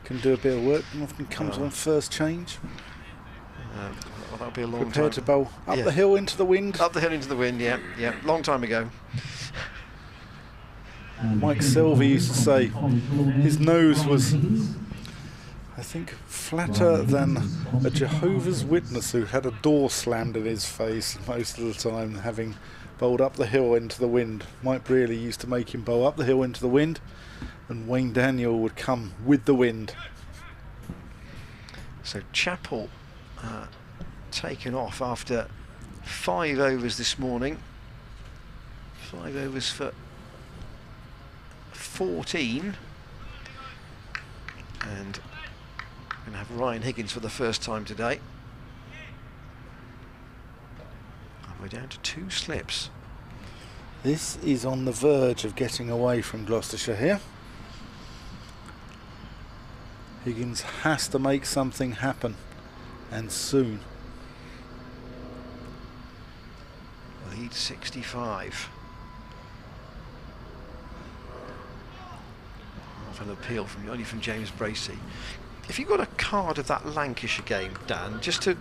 can do a bit of work and often comes on first change. Well, that'll be a long Prepared time. to bowl up the hill into the wind. Up the hill into the wind, yeah, long time ago. Mike Selvey used to say his nose was, I think, flatter than a Jehovah's Witness who had a door slammed in his face most of the time, having bowled up the hill into the wind. Mike Brearley used to make him bowl up the hill into the wind, and Wayne Daniel would come with the wind. So Chappell taken off after 5 overs this morning. 5 overs for 14. And we're going to have Ryan Higgins for the first time today. And we're down to 2 slips. This is on the verge of getting away from Gloucestershire here. Higgins has to make something happen, and soon. Lead 65. Half an appeal only from James Bracey. If you got a card of that Lancashire game, Dan, just to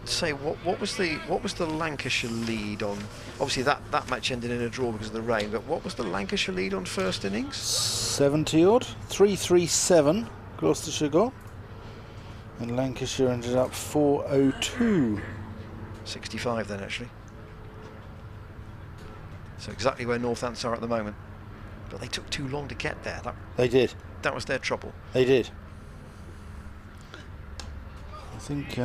say what was the Lancashire lead on? Obviously that match ended in a draw because of the rain, but what was the Lancashire lead on first innings? 70 odd, 337 Gloucestershire got, and Lancashire ended up 402. 65 then actually. So exactly where Northampton are at the moment, but they took too long to get there. They did. That was their trouble. They did. I think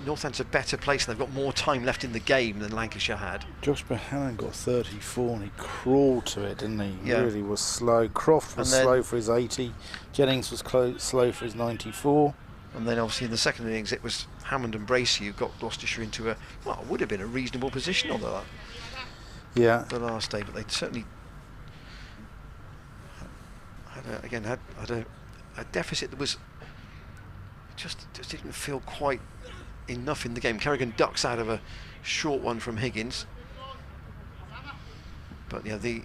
Northampton's a better place and they've got more time left in the game than Lancashire had. Josh Bohannon got 34 and he crawled to it, didn't he? Yeah. He really was slow. Croft was slow for his 80. Jennings was slow for his 94. And then obviously in the second innings it was Hammond and Bracey who got Gloucestershire into a, well, would have been a reasonable position on the last day, but they certainly had a deficit that was just didn't feel quite enough in the game. Kerrigan ducks out of a short one from Higgins, but yeah, the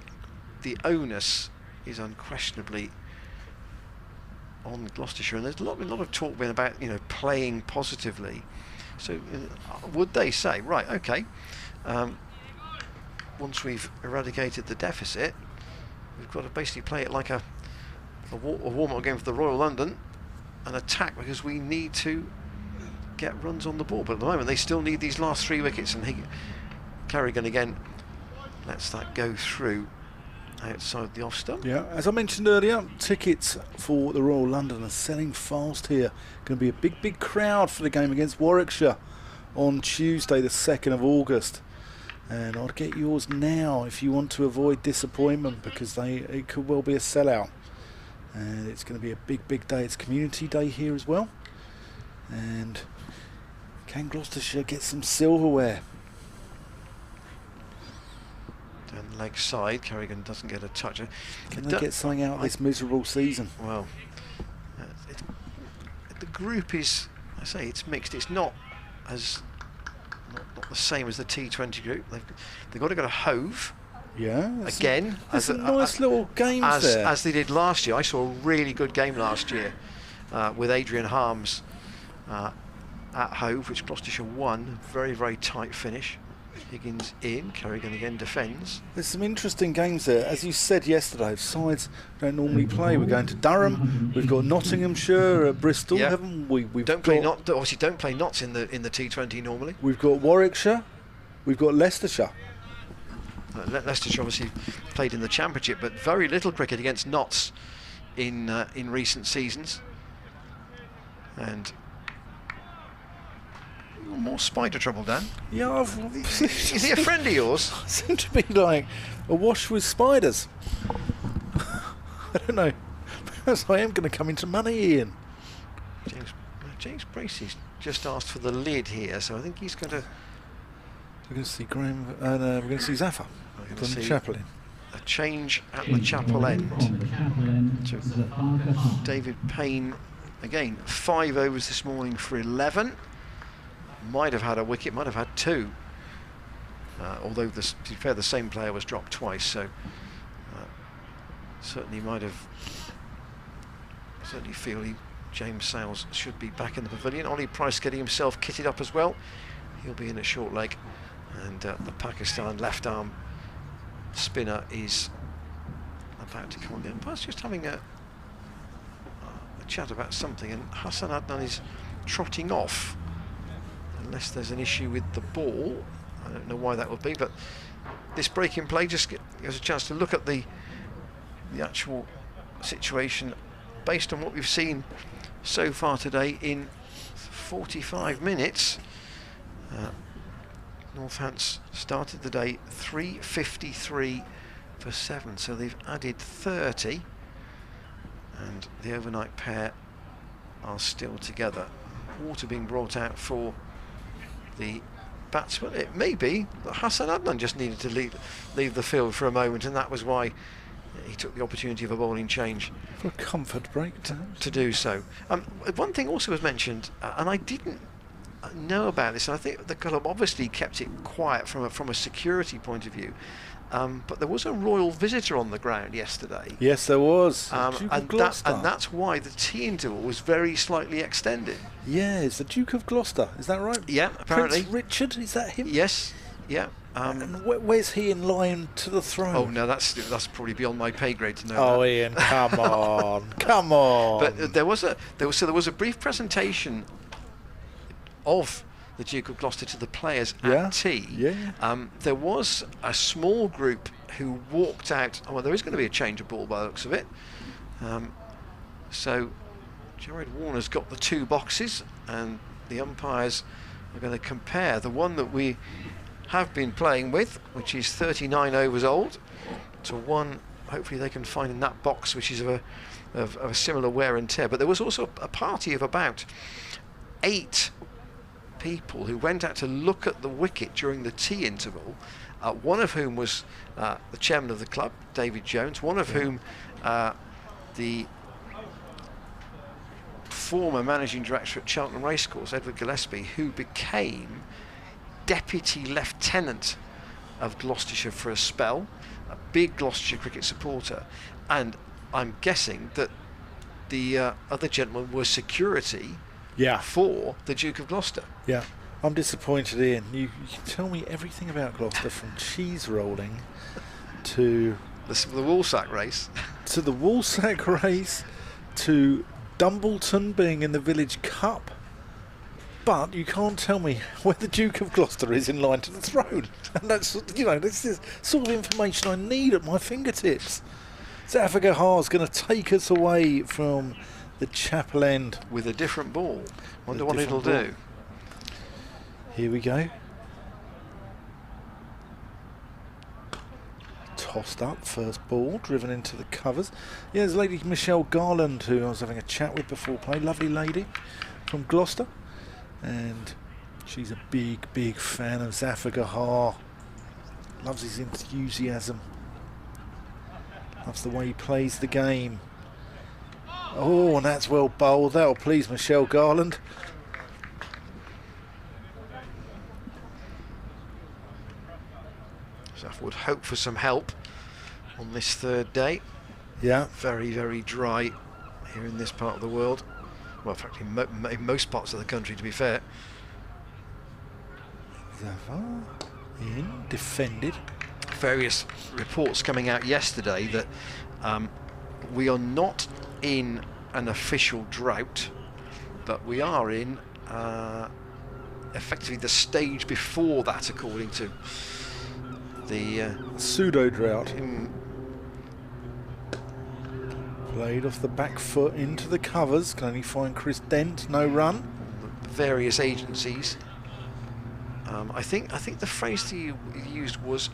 onus is unquestionably on Gloucestershire, and there's a lot of talk been about playing positively. So would they say, right, okay, once we've eradicated the deficit, we've got to basically play it like a warm-up game for the Royal London and attack because we need to get runs on the board. But at the moment they still need these last 3 wickets, and Kerrigan again lets that go through outside the off stump. Yeah, as I mentioned earlier, tickets for the Royal London are selling fast here. Going to be a big crowd for the game against Warwickshire on Tuesday the 2nd of August. And I'd get yours now if you want to avoid disappointment, because it could well be a sellout. And it's going to be a big day. It's community day here as well. And can Gloucestershire get some silverware? Down the leg side, Kerrigan doesn't get a touch. Can they get something out of this miserable season? Well, the group is, I say, it's mixed. It's not the same as the T20 group. They've got to go to Hove. Yeah, again, there's some nice little games there. As they did last year. I saw a really good game last year with Adrian Harms at Hove, which Gloucestershire won. Very tight finish. Higgins in, Kerrigan again defends. There's some interesting games there. As you said yesterday, sides don't normally play. We're going to Durham. We've got Nottinghamshire at Bristol, haven't we? Obviously don't play Notts in the T20 normally. We've got Warwickshire. We've got Leicestershire. Leicestershire obviously played in the Championship, but very little cricket against Notts in recent seasons. And more spider trouble, Dan. Yeah, is he a friend of yours? I seem to be like awash with spiders. I don't know. Perhaps I am going to come into money, Ian. James Bracey's just asked for the lid here, so I think he's going to. We're going to see Graham. We're going to see Zafar from the chapel end. A change at the chapel end. David Payne again. 5 overs this morning for 11. Might have had a wicket, might have had 2. Although, to be fair, the same player was dropped twice, so certainly feel James Sales should be back in the pavilion. Ollie Price getting himself kitted up as well. He'll be in at short leg, and the Pakistan left arm spinner is about to come in. Perhaps just having a chat about something, and Hassan Adnan is trotting off. Unless there's an issue with the ball. I don't know why that would be, but this break in play just gives us a chance to look at the actual situation based on what we've seen so far today in 45 minutes. Northants started the day 3:53 for 7, so they've added 30, and the overnight pair are still together. Water being brought out for the batsman. It may be that Hassan Adnan just needed to leave the field for a moment, and that was why he took the opportunity of a bowling change for a comfort break to do so. One thing also was mentioned, and I didn't know about this, and I think the club obviously kept it quiet from a security point of view, but there was a royal visitor on the ground yesterday. Yes, there was. And that's why the tea interval was very slightly extended. Yeah, it's the Duke of Gloucester, is that right? Yeah, apparently. Prince Richard, is that him? Yes, yeah. And where's he in line to the throne? Oh no, that's probably beyond my pay grade to know. Oh, that. Ian, come on, come on. But there was a brief presentation of the Duke of Gloucester to the players at tea. Yeah. There was a small group who walked out. Oh, well, there is going to be a change of ball by the looks of it. So Jared Warner's got the 2 boxes, and the umpires are going to compare the one that we have been playing with, which is 39 overs old, to one hopefully they can find in that box, which is of a similar wear and tear. But there was also a party of about 8 people who went out to look at the wicket during the tea interval, one of whom was the chairman of the club, David Jones, one of whom the former managing director at Cheltenham Racecourse, Edward Gillespie, who became deputy lieutenant of Gloucestershire for a spell, a big Gloucestershire cricket supporter, and I'm guessing that the other gentleman was security for the Duke of Gloucester. Yeah, I'm disappointed, Ian. You can tell me everything about Gloucester, from cheese rolling to the Woolsack race, to the Woolsack race, to Dumbleton being in the Village Cup. But you can't tell me where the Duke of Gloucester is in line to the throne. And that's, this is sort of information I need at my fingertips. Zafar Gahar's going to take us away from the chapel end with a different ball. Wonder what it'll do. Here we go. Tossed up, first ball, driven into the covers. Yeah, there's Lady Michelle Garland, who I was having a chat with before play. Lovely lady from Gloucester. And she's a big fan of Zafar Gahar. Loves his enthusiasm. Loves the way he plays the game. Oh, and that's well bowled. That'll please Michelle Garland. Zaf would hope for some help on this third day. Yeah. Very dry here in this part of the world. Well, in fact, in most parts of the country, to be fair. Zafar in, defended. Various reports coming out yesterday that we are not in an official drought, but we are in effectively the stage before that, according to the pseudo drought. Played off the back foot into the covers. Can only find Chris Dent. No run. Various agencies. I think the phrase that you used was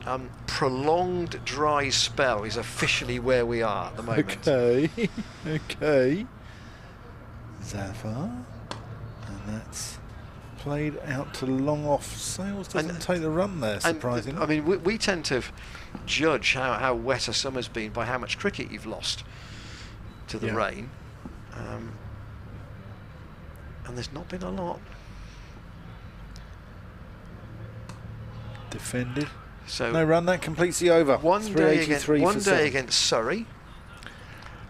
prolonged dry spell is officially where we are at the moment. Okay. Zafar, and that's played out to long off. Sales doesn't take the run there, surprisingly. I mean, we tend to judge how wet a summer's been by how much cricket you've lost to the rain, and there's not been a lot. Defended. So no run. That completes the over. One day against Surrey.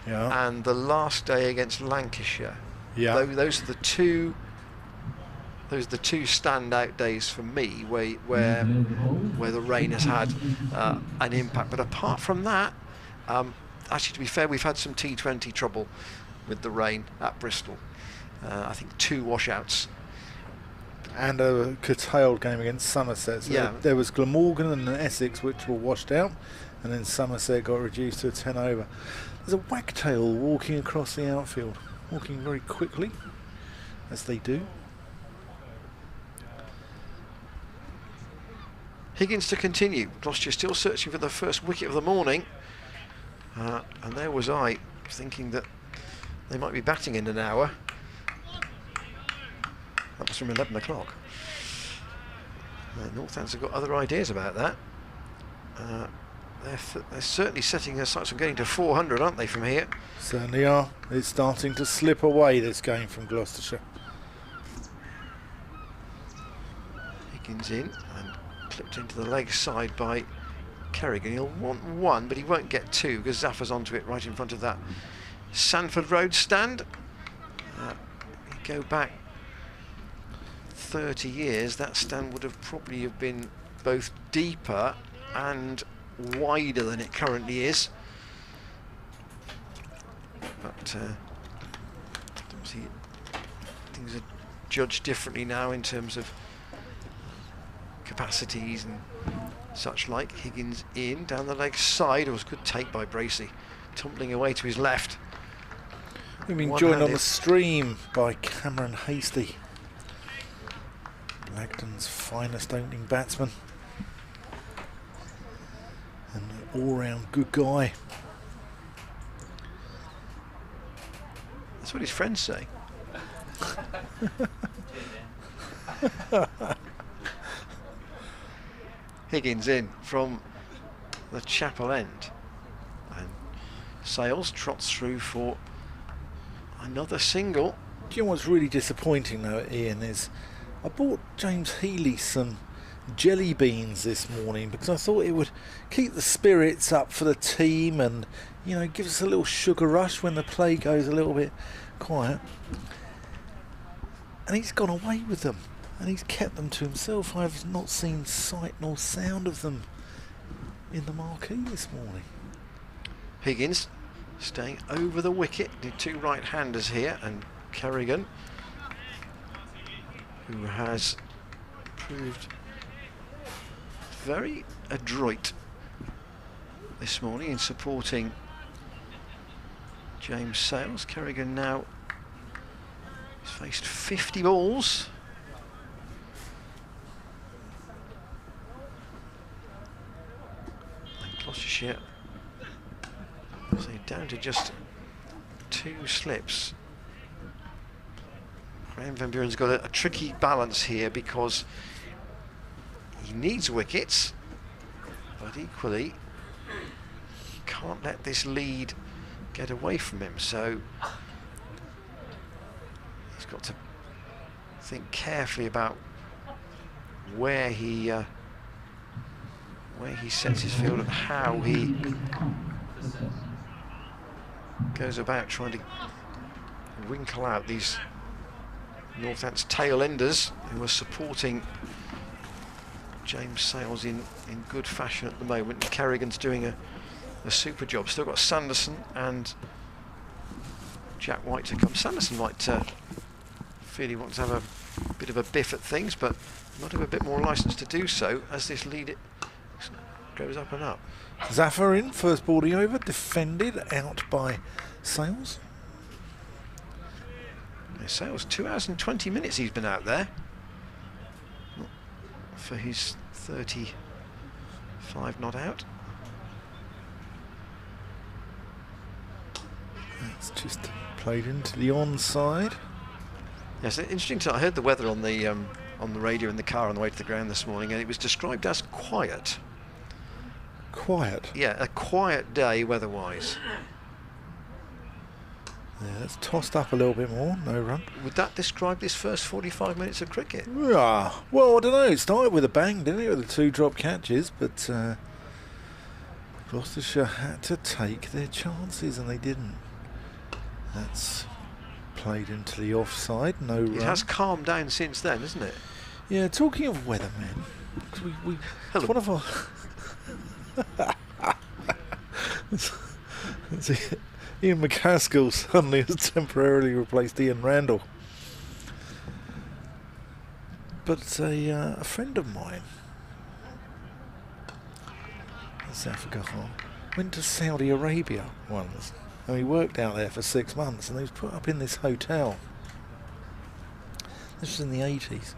Yeah. And the last day against Lancashire. Yeah. Those are the two standout days for me where the rain has had an impact. But apart from that, actually, to be fair, we've had some T20 trouble with the rain at Bristol. I think 2 washouts and a curtailed game against Somerset. So Yeah. there was Glamorgan and Essex which were washed out, and then Somerset got reduced to a 10 over. There's a wagtail walking across the outfield, walking very quickly, as they do. Higgins to continue. Gloucestershire still searching for the first wicket of the morning. And there was I, thinking that they might be batting in an hour. That was from 11 o'clock. Northants have got other ideas about that. They're certainly setting their sights on getting to 400, aren't they, from here? Certainly are. It's starting to slip away, this game, from Gloucestershire. Higgins in and clipped into the leg side by Kerrigan. He'll want one, but he won't get two because Zaffa's onto it right in front of that Sanford Road stand. You go back 30 years, that stand would have probably have been both deeper and wider than it currently is. But obviously things are judged differently now in terms of capacities and such like. Higgins in, down the leg side. It was a good take by Bracey, tumbling away to his left. We've been joined on the stream by Cameron Hasty, Blagden's finest opening batsman and an all-round good guy. That's what his friends say. Higgins in from the chapel end, and Sales trots through for another single. Do you know what's really disappointing though, Ian, is I bought James Healy some jelly beans this morning because I thought it would keep the spirits up for the team and, you know, give us a little sugar rush when the play goes a little bit quiet. And he's gone away with them and he's kept them to himself. I've not seen sight nor sound of them in the marquee this morning. Higgins staying over the wicket. The two right-handers here, and Kerrigan, who has proved very adroit this morning in supporting James Sales. Kerrigan now has faced 50 balls. And Gloucestershire, so down to just 2 slips. Graham Van Buren's got a tricky balance here because he needs wickets, but equally he can't let this lead get away from him, so he's got to think carefully about where he sets his field and how he goes about trying to winkle out these Northants tail enders who are supporting James Sales in good fashion at the moment. Kerrigan's doing a super job. Still got Sanderson and Jack White to come. Sanderson might feel he wants to have a bit of a biff at things, but might have a bit more licence to do so as this lead goes up and up. Zaffa in, first ball over, defended out by Sales. Sales, 2 hours and 20 minutes he's been out there for his 35 not out. It's just played into the onside. Yes, interesting. I heard the weather on the radio in the car on the way to the ground this morning, and it was described as quiet. Quiet? Yeah, a quiet day weather-wise. Yeah, it's tossed up a little bit more, no run. Would that describe this first 45 minutes of cricket? Yeah, well, I don't know. It started with a bang, didn't it, with the 2 drop catches, but Gloucestershire had to take their chances and they didn't. That's played into the offside, no run. It has calmed down since then, isn't it? Yeah, talking of weathermen, it's one of our... Ian McCaskill suddenly has temporarily replaced Ian Randall. But a friend of mine, Zafar, went to Saudi Arabia once, and he worked out there for 6 months, and he was put up in this hotel. This was in the 80s.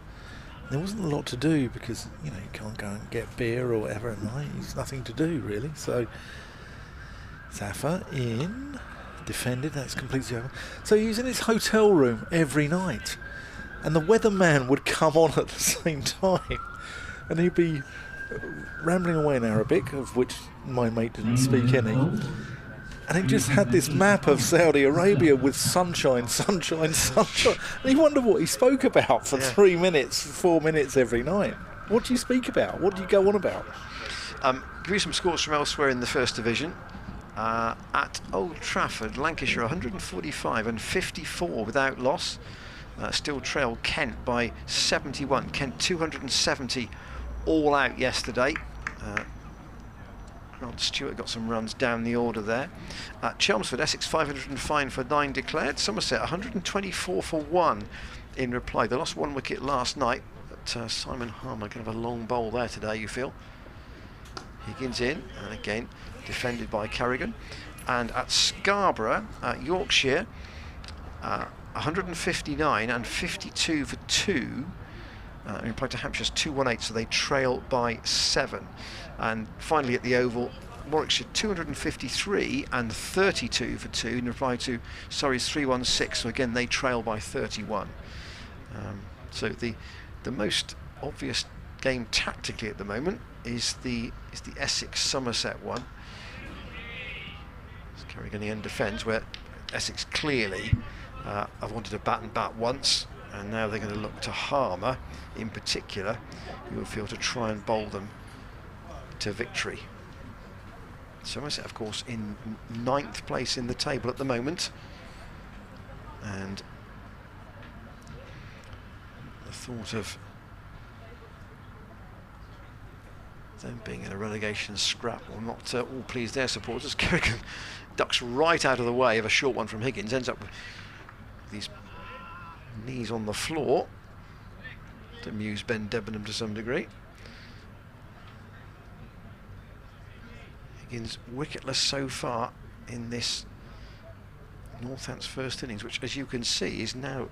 There wasn't a lot to do because, you know, you can't go and get beer or whatever at night. There's nothing to do, really. So, Zafar in, defended, that's completely over. So he was in his hotel room every night, and the weatherman would come on at the same time, and he'd be rambling away in Arabic, of which my mate didn't speak any. And he just had this map of Saudi Arabia with sunshine, sunshine, sunshine. And he wondered what he spoke about for 3 minutes, 4 minutes every night. What do you speak about? What do you go on about? Give you some scores from elsewhere in the First Division. At Old Trafford, Lancashire 145 and 54 without loss. Still trail Kent by 71. Kent 270 all out yesterday. Grant Stewart got some runs down the order there. Chelmsford, Essex 505 for 9 declared. Somerset 124 for 1 in reply. They lost 1 wicket last night, but Simon Harmer kind of a long bowl there today, you feel. Higgins in, and again defended by Carrigan. And at Scarborough, Yorkshire, 159 and 52 for 2. In reply to Hampshire's 218, so they trail by 7. And finally at the Oval, Warwickshire 253 and 32 for 2 in reply to Surrey's 316, so again they trail by 31. So the most obvious game tactically at the moment is the Essex Somerset one. It's Carrigan again defends, where Essex clearly have wanted to bat and bat once, and now they're going to look to Harmer in particular, who will feel to try and bowl them to victory. Somerset, of course, in 9th place in the table at the moment, and the thought of them being in a relegation scrap will not all please their supporters. Kerrigan ducks right out of the way of a short one from Higgins, ends up with these knees on the floor to amuse Ben Debenham to some degree. Higgins wicketless so far in this Northants first innings, which, as you can see, is now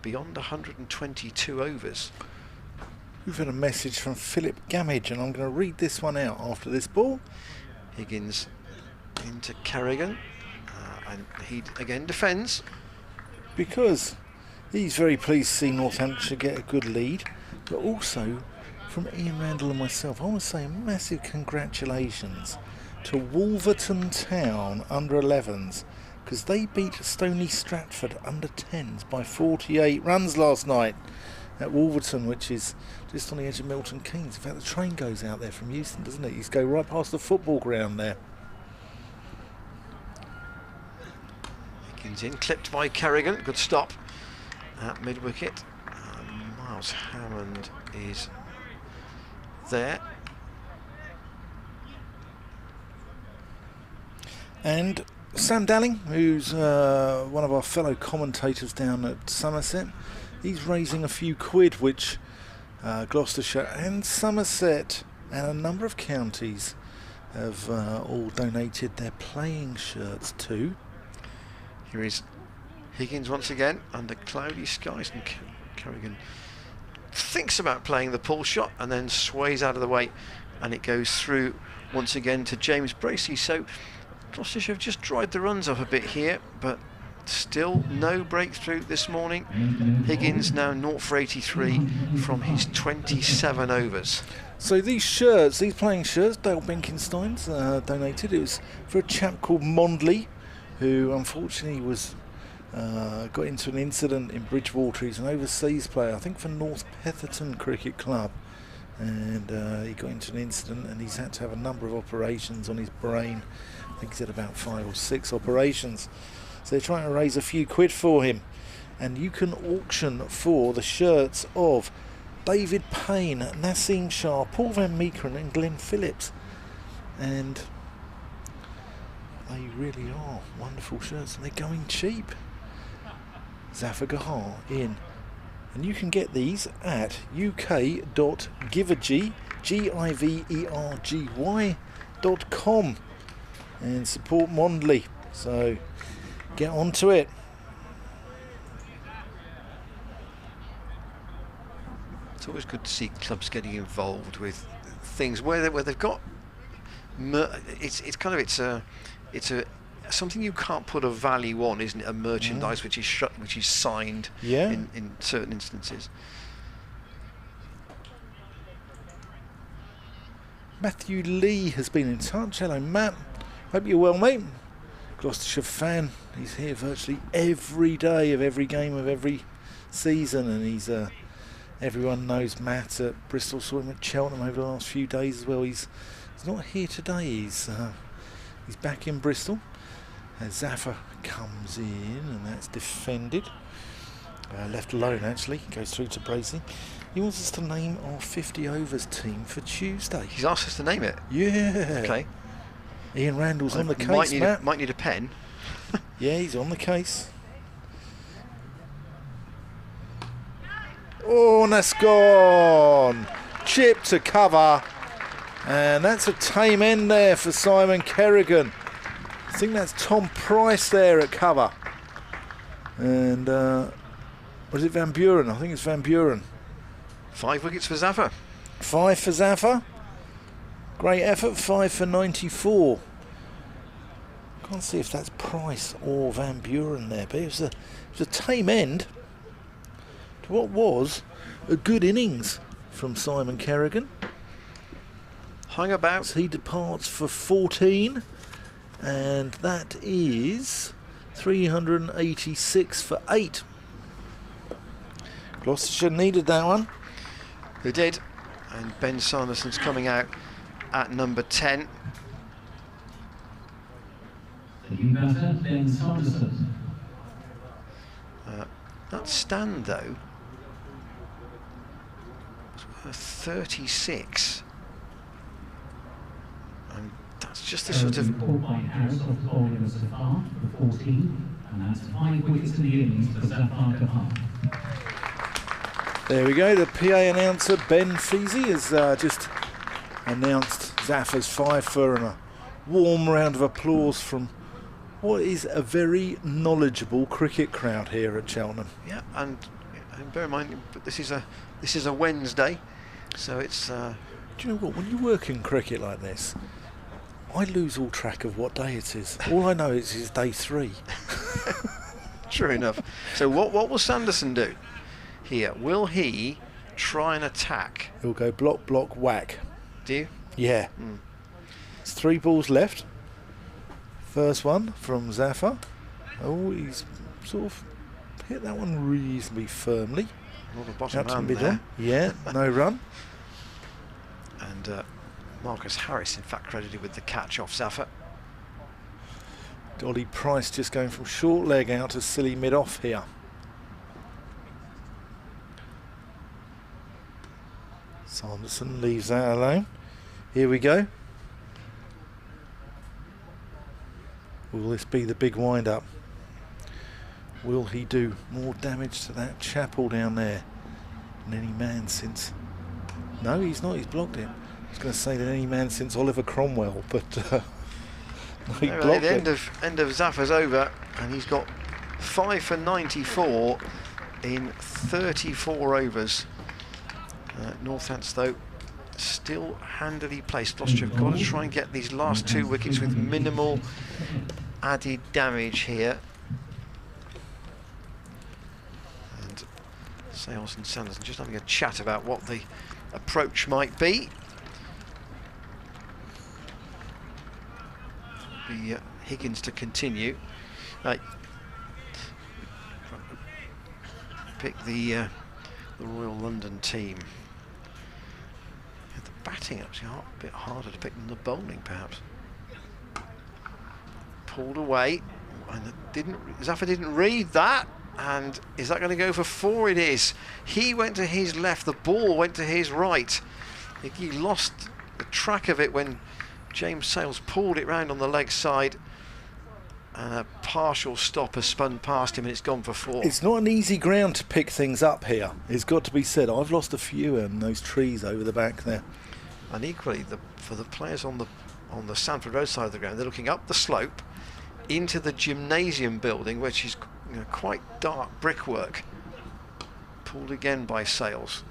beyond 122 overs. We've had a message from Philip Gamage, and I'm going to read this one out after this ball. Higgins into Carrigan, and he again defends. Because he's very pleased to see Northamptonshire get a good lead, but also from Ian Randall and myself, I want to say a massive congratulations to Wolverton Town under 11s, because they beat Stony Stratford under 10s by 48 runs last night at Wolverton, which is just on the edge of Milton Keynes. In fact, the train goes out there from Euston, doesn't it? You just go right past the football ground there. Higgins in, clipped by Carrigan, good stop at mid-wicket. Miles Hammond is there. And Sam Dalling, who's one of our fellow commentators down at Somerset, he's raising a few quid, which Gloucestershire and Somerset and a number of counties have all donated their playing shirts to. Here is Higgins once again under cloudy skies, and Carrigan thinks about playing the pull shot and then sways out of the way, and it goes through once again to James Bracey. So Gloucestershire have just dried the runs up a bit here, but still no breakthrough this morning. Higgins now 0 for 83 from his 27 overs. So these shirts, these playing shirts, Dale Benkenstein's donated. It was for a chap called Mondley, who unfortunately was got into an incident in Bridgewater. He's an overseas player, I think for North Petherton Cricket Club, and he got into an incident and he's had to have a number of operations on his brain. I think he's had about 5 or 6 operations. So they're trying to raise a few quid for him, and you can auction for the shirts of David Payne, Nassim Shah, Paul Van Meekeren and Glenn Phillips, and they really are wonderful shirts, and they're going cheap. Zafar Gahar in, And you can get these at uk.givergy.com and support Mondley. So get onto it. It's always good to see clubs getting involved with things where they've got. It's something you can't put a value on, isn't it? A merchandise which is signed in certain instances. Matthew Lee has been in touch. Hello, Matt. Hope you're well, mate. Gloucestershire fan. He's here virtually every day of every game of every season, and he's everyone knows Matt at Bristol. Saw him at Cheltenham over the last few days as well. He's not here today. He's back in Bristol. As Zaffa comes in, and that's defended. Left alone, actually. Goes through to Bracey. He wants us to name our 50 overs team for Tuesday. He's asked us to name it. Yeah. Okay. Ian Randall's on the case, Matt. Might need a pen. Yeah, he's on the case. Oh, and that's gone. Chip to cover. And that's a tame end there for Simon Kerrigan. I think that's Tom Price there at cover. And was it Van Buren? I think it's Van Buren. 5 wickets for Zaffa. 5 for Zaffa. Great effort, 5 for 94. Can't see if that's Price or Van Buren there, but it was a tame end to what was a good innings from Simon Kerrigan. Hung about. He departs for 14, and that is 386 for 8. Gloucestershire needed that one. They did, and Ben Sanderson's coming out at number 10. The new batter, Ben Sanderson. That stand, though, was worth 36. And that's just the sort of... Caught by Harris off the bowling of Zafar for 14, and that's 5 wickets in the innings for Zafar Kahar. There we go, the PA announcer Ben Feasy has just announced Zaffa's 5 for, and a warm round of applause from what is a very knowledgeable cricket crowd here at Cheltenham. Yeah, and bear in mind, but this is a Wednesday, so it's... Do you know what, when you work in cricket like this, I lose all track of what day it is. All I know is it's day 3. True enough. So what will Sanderson do here? Will he try and attack? He'll go block, block, whack. Do you? Yeah. It's 3 balls left. First one from Zaffa. Oh, he's sort of hit that one reasonably firmly. Not a bottom Out to man middle. there. Yeah, no run. And Marcus Harris, in fact, credited with the catch off Zaffa. Dolly Price just going from short leg out to silly mid-off here. Sanderson leaves that alone. Here we go. Will this be the big wind-up? Will he do more damage to that chapel down there than any man since... No, he's not. He's blocked it. I was going to say that any man since Oliver Cromwell, but no, he blocked the it. end of Zaffa's over, and he's got 5 for 94 in 34 overs. Northampton, though, still handily placed. Gloucestershire have got to try and get these last 2 wickets with minimal added damage here. And Sales and Sanderson just having a chat about what the approach might be. Higgins to continue. Pick the Royal London team. The batting actually a bit harder to pick than the bowling, perhaps. Pulled away, and Zaffa didn't read that. And is that going to go for 4? It is. He went to his left, the ball went to his right. I think he lost the track of it when James Sales pulled it round on the leg side. and a partial stop has spun past him and it's gone for 4. It's not an easy ground to pick things up here. It's got to be said. I've lost a few in those trees over the back there. And equally, for the players on the Sanford Road side of the ground, they're looking up the slope into the gymnasium building, which is quite dark brickwork, pulled again by Sales.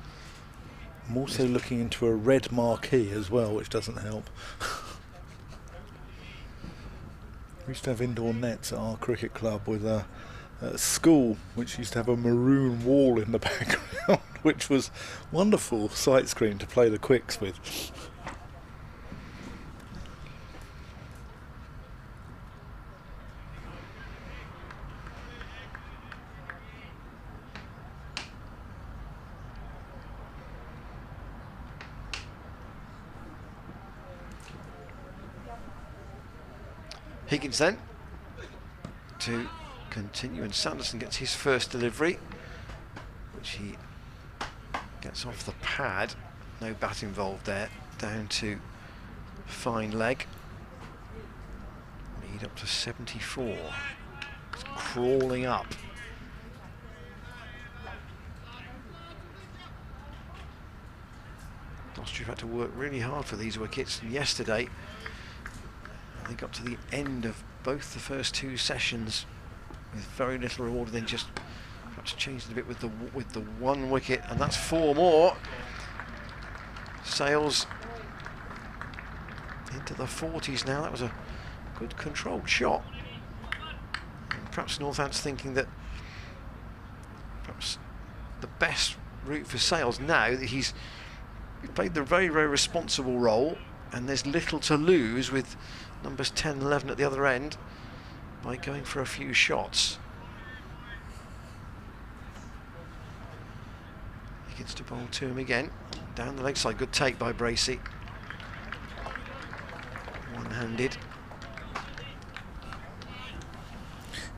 I'm also looking into a red marquee as well, which doesn't help. We used to have indoor nets at our cricket club with a school which used to have a maroon wall in the background, which was wonderful sight screen to play the quicks with. Higgins then to continue, and Sanderson gets his first delivery, which he gets off the pad. No bat involved there. Down to fine leg. Lead up to 74. It's crawling up. Gloucestershire had to work really hard for these wickets, and yesterday they got to the end of both the first 2 sessions with very little reward, and then just perhaps changed it a bit with the 1 wicket, and that's 4 more. Sales into the 40s now. That was a good controlled shot. And perhaps Northampton's thinking that perhaps the best route for Sales now that he's played the very, very responsible role, and there's little to lose with numbers 10 and 11 at the other end by going for a few shots. He gets to bowl to him again. Down the leg side, good take by Bracey. One-handed.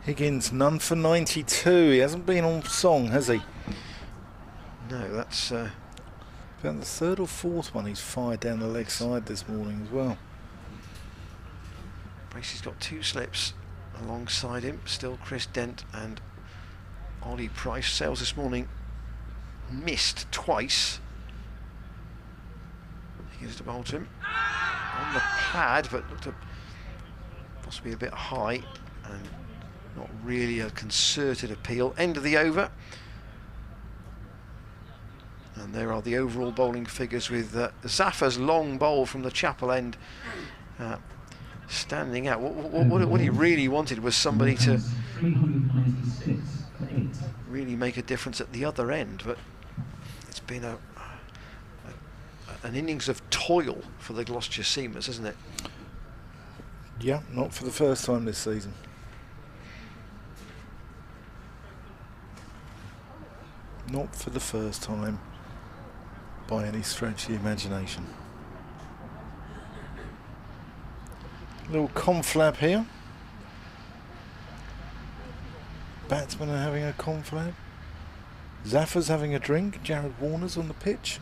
Higgins none for 92. He hasn't been on song, has he? No, that's about the 3rd or 4th one he's fired down the leg side this morning as well. Bracey's got 2 slips alongside him. Still Chris Dent and Ollie Price. Sales this morning missed twice. He gets to bowl to him on the pad, but looked possibly a bit high and not really a concerted appeal. End of the over. And there are the overall bowling figures with Zafar's long bowl from the Chapel end standing out. What he really wanted was somebody to really make a difference at the other end, but it's been an innings of toil for the Gloucestershire seamers, isn't it? Yeah, not for the first time this season. Not for the first time by any stretch of the imagination. Little conflab here. Batsmen are having a conflab. Zafar's having a drink. Jared Warner's on the pitch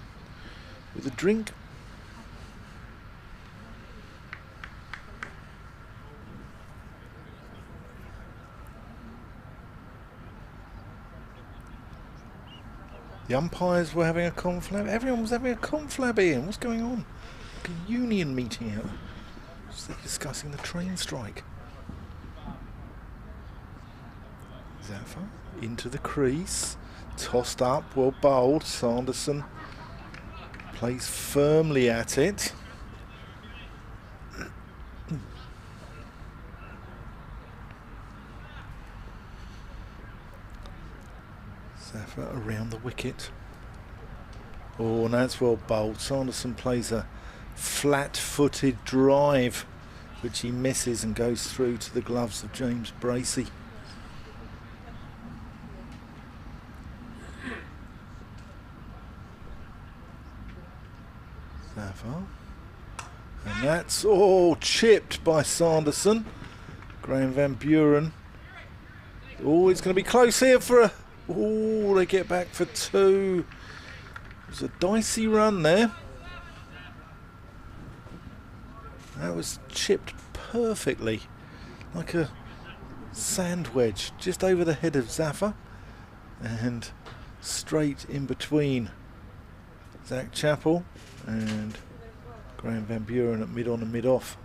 with a drink. The umpires were having a conflab. Everyone was having a conflab, Ian. What's going on? Like a union meeting out. They're discussing the train strike. Zafar into the crease. Tossed up, well bowled. Sanderson plays firmly at it. Zafar around the wicket. Oh, and that's well bowled. Sanderson plays a flat-footed drive, which he misses and goes through to the gloves of James Bracey. Zafar. And that's all chipped by Sanderson. Graham Van Buren. Oh, it's going to be close here for a... Oh, they get back for 2. It was a dicey run there. That was chipped perfectly, like a sand wedge just over the head of Zaffa and straight in between Zach Chappell and Graham Van Buren at mid-on and mid-off.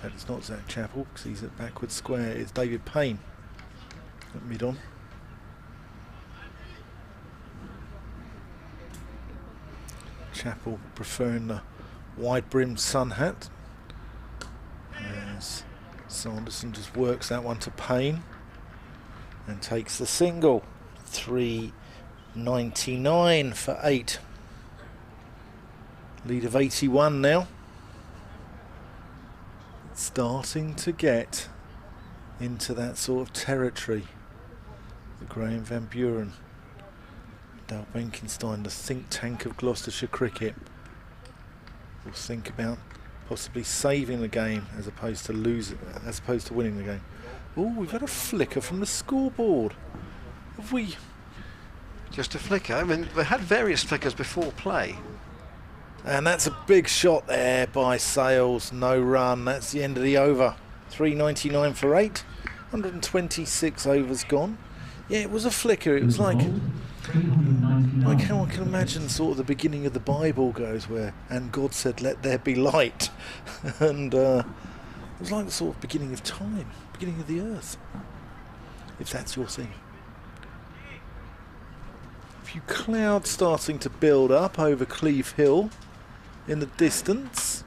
It's not Zach Chappell because he's at backward square. It's David Payne at mid-on. Chappell preferring the wide-brimmed sun hat as Sanderson just works that one to Payne and takes the single. 3.99 for 8. Lead of 81 now. Starting to get into that sort of territory. The Graham Van Buren, Dale Benkenstein, the think tank of Gloucestershire cricket, will think about possibly saving the game as opposed to winning the game. Oh, we've had a flicker from the scoreboard. Have we? Just a flicker. I mean, we had various flickers before play. And that's a big shot there by Sales. No run. That's the end of the over. 3.99 for 8. 126 overs gone. Yeah, it was a flicker. It was like how I can imagine sort of the beginning of the Bible goes where, and God said, let there be light. And it was like the sort of beginning of time, beginning of the earth, if that's your thing. A few clouds starting to build up over Cleve Hill in the distance.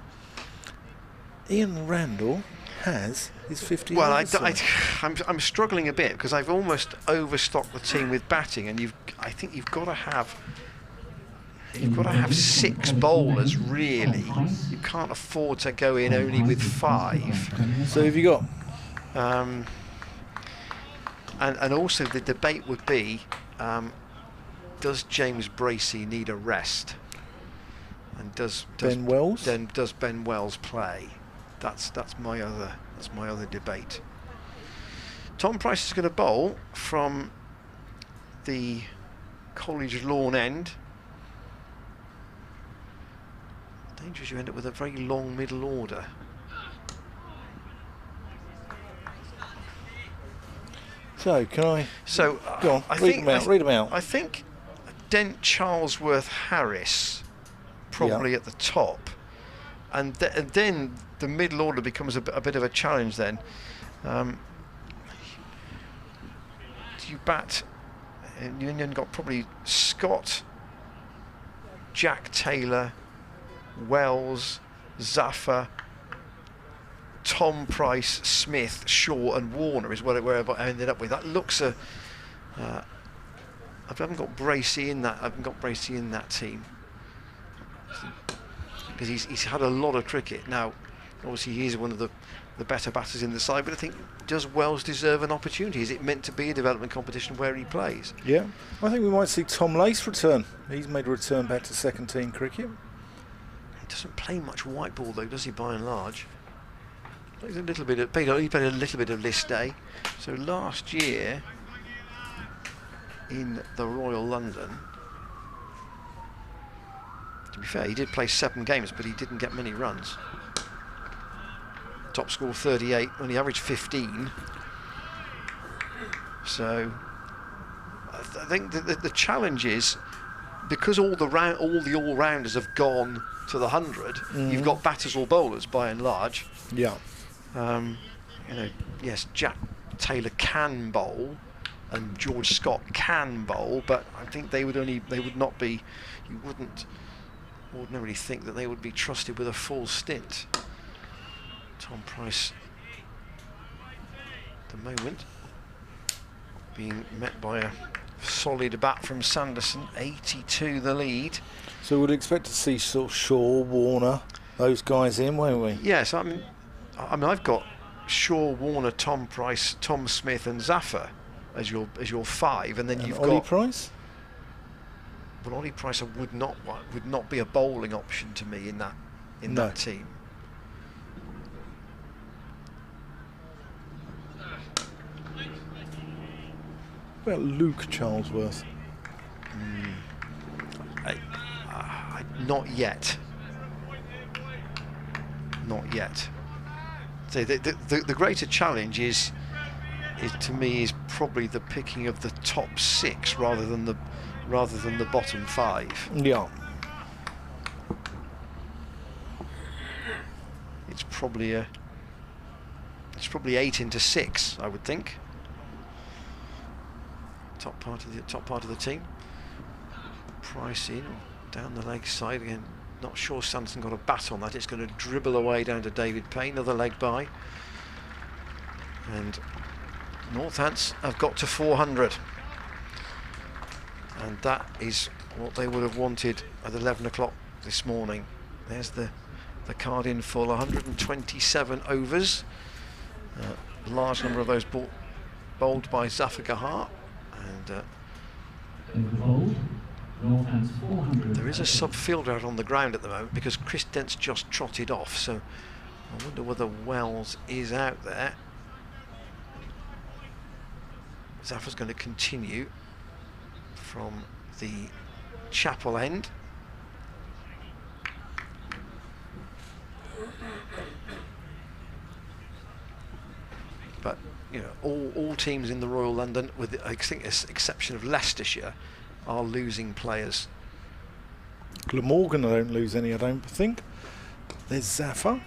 Ian Randall has his 50. Well, I'm struggling a bit because I've almost overstocked the team with batting, and I think you've got to have 6 bowlers really. You can't afford to go in only with 5. So who have you got? And also the debate would be, does James Bracey need a rest? And does Ben Wells? Then does Ben Wells play? That's my other debate. Tom Price is going to bowl from the College Lawn end. Dangerous you end up with a very long middle order. So can I? So go on. Read them out. I think Dent, Charlesworth, Harris probably at the top, and then the middle order becomes a bit of a challenge. Then do you bat? Union got probably Scott, Jack Taylor, Wells, Zaffa, Tom Price, Smith, Shaw and Warner is wherever I ended up with. That looks I haven't got Bracey in that. I haven't got Bracey in that team because he's had a lot of cricket. Now, obviously, he is one of the better batters in the side. But I think, does Wells deserve an opportunity? Is it meant to be a development competition where he plays? Yeah, I think we might see Tom Lace return. He's made a return back to second team cricket. He doesn't play much white ball though, does he? By and large. He played a little bit of list day. So last year in the Royal London, to be fair, he did play 7 games, but he didn't get many runs. Top score 38, only averaged 15. So I think the challenge is, because all the all-rounders have gone to the 100, you've got batters or bowlers by and large. Yeah. Yes, Jack Taylor can bowl and George Scott can bowl, but I think you wouldn't ordinarily think that they would be trusted with a full stint. Tom Price at the moment being met by a solid bat from Sanderson. 82 the lead. So we'd expect to see sort of Shaw, Warner, those guys in, won't we? Yes, I mean I've got Shaw, Warner, Tom Price, Tom Smith and Zaffa as your 5, and then you've Ollie got Price. But Ollie Price would not be a bowling option to me in that team. What about Luke Charlesworth? Not yet. So the greater challenge is to me is probably the picking of the top 6 rather than the bottom 5. Yeah. It's probably 8 into 6, I would think. Top part of the team. Price in down the leg side again. Not sure Sanderson got a bat on that. It's going to dribble away down to David Payne. Another leg by. And Northants have got to 400. And that is what they would have wanted at 11 o'clock this morning. There's the card in full. 127 overs. A large number of those bowled by Zafar Gahar. And there is a sub-fielder out on the ground at the moment because Chris Dent's just trotted off, so I wonder whether Wells is out there. Zafar's going to continue from the chapel end. But you know, all teams in the Royal London, with the exception of Leicestershire, are losing players. Glamorgan don't lose any, I don't think. There's Zafar.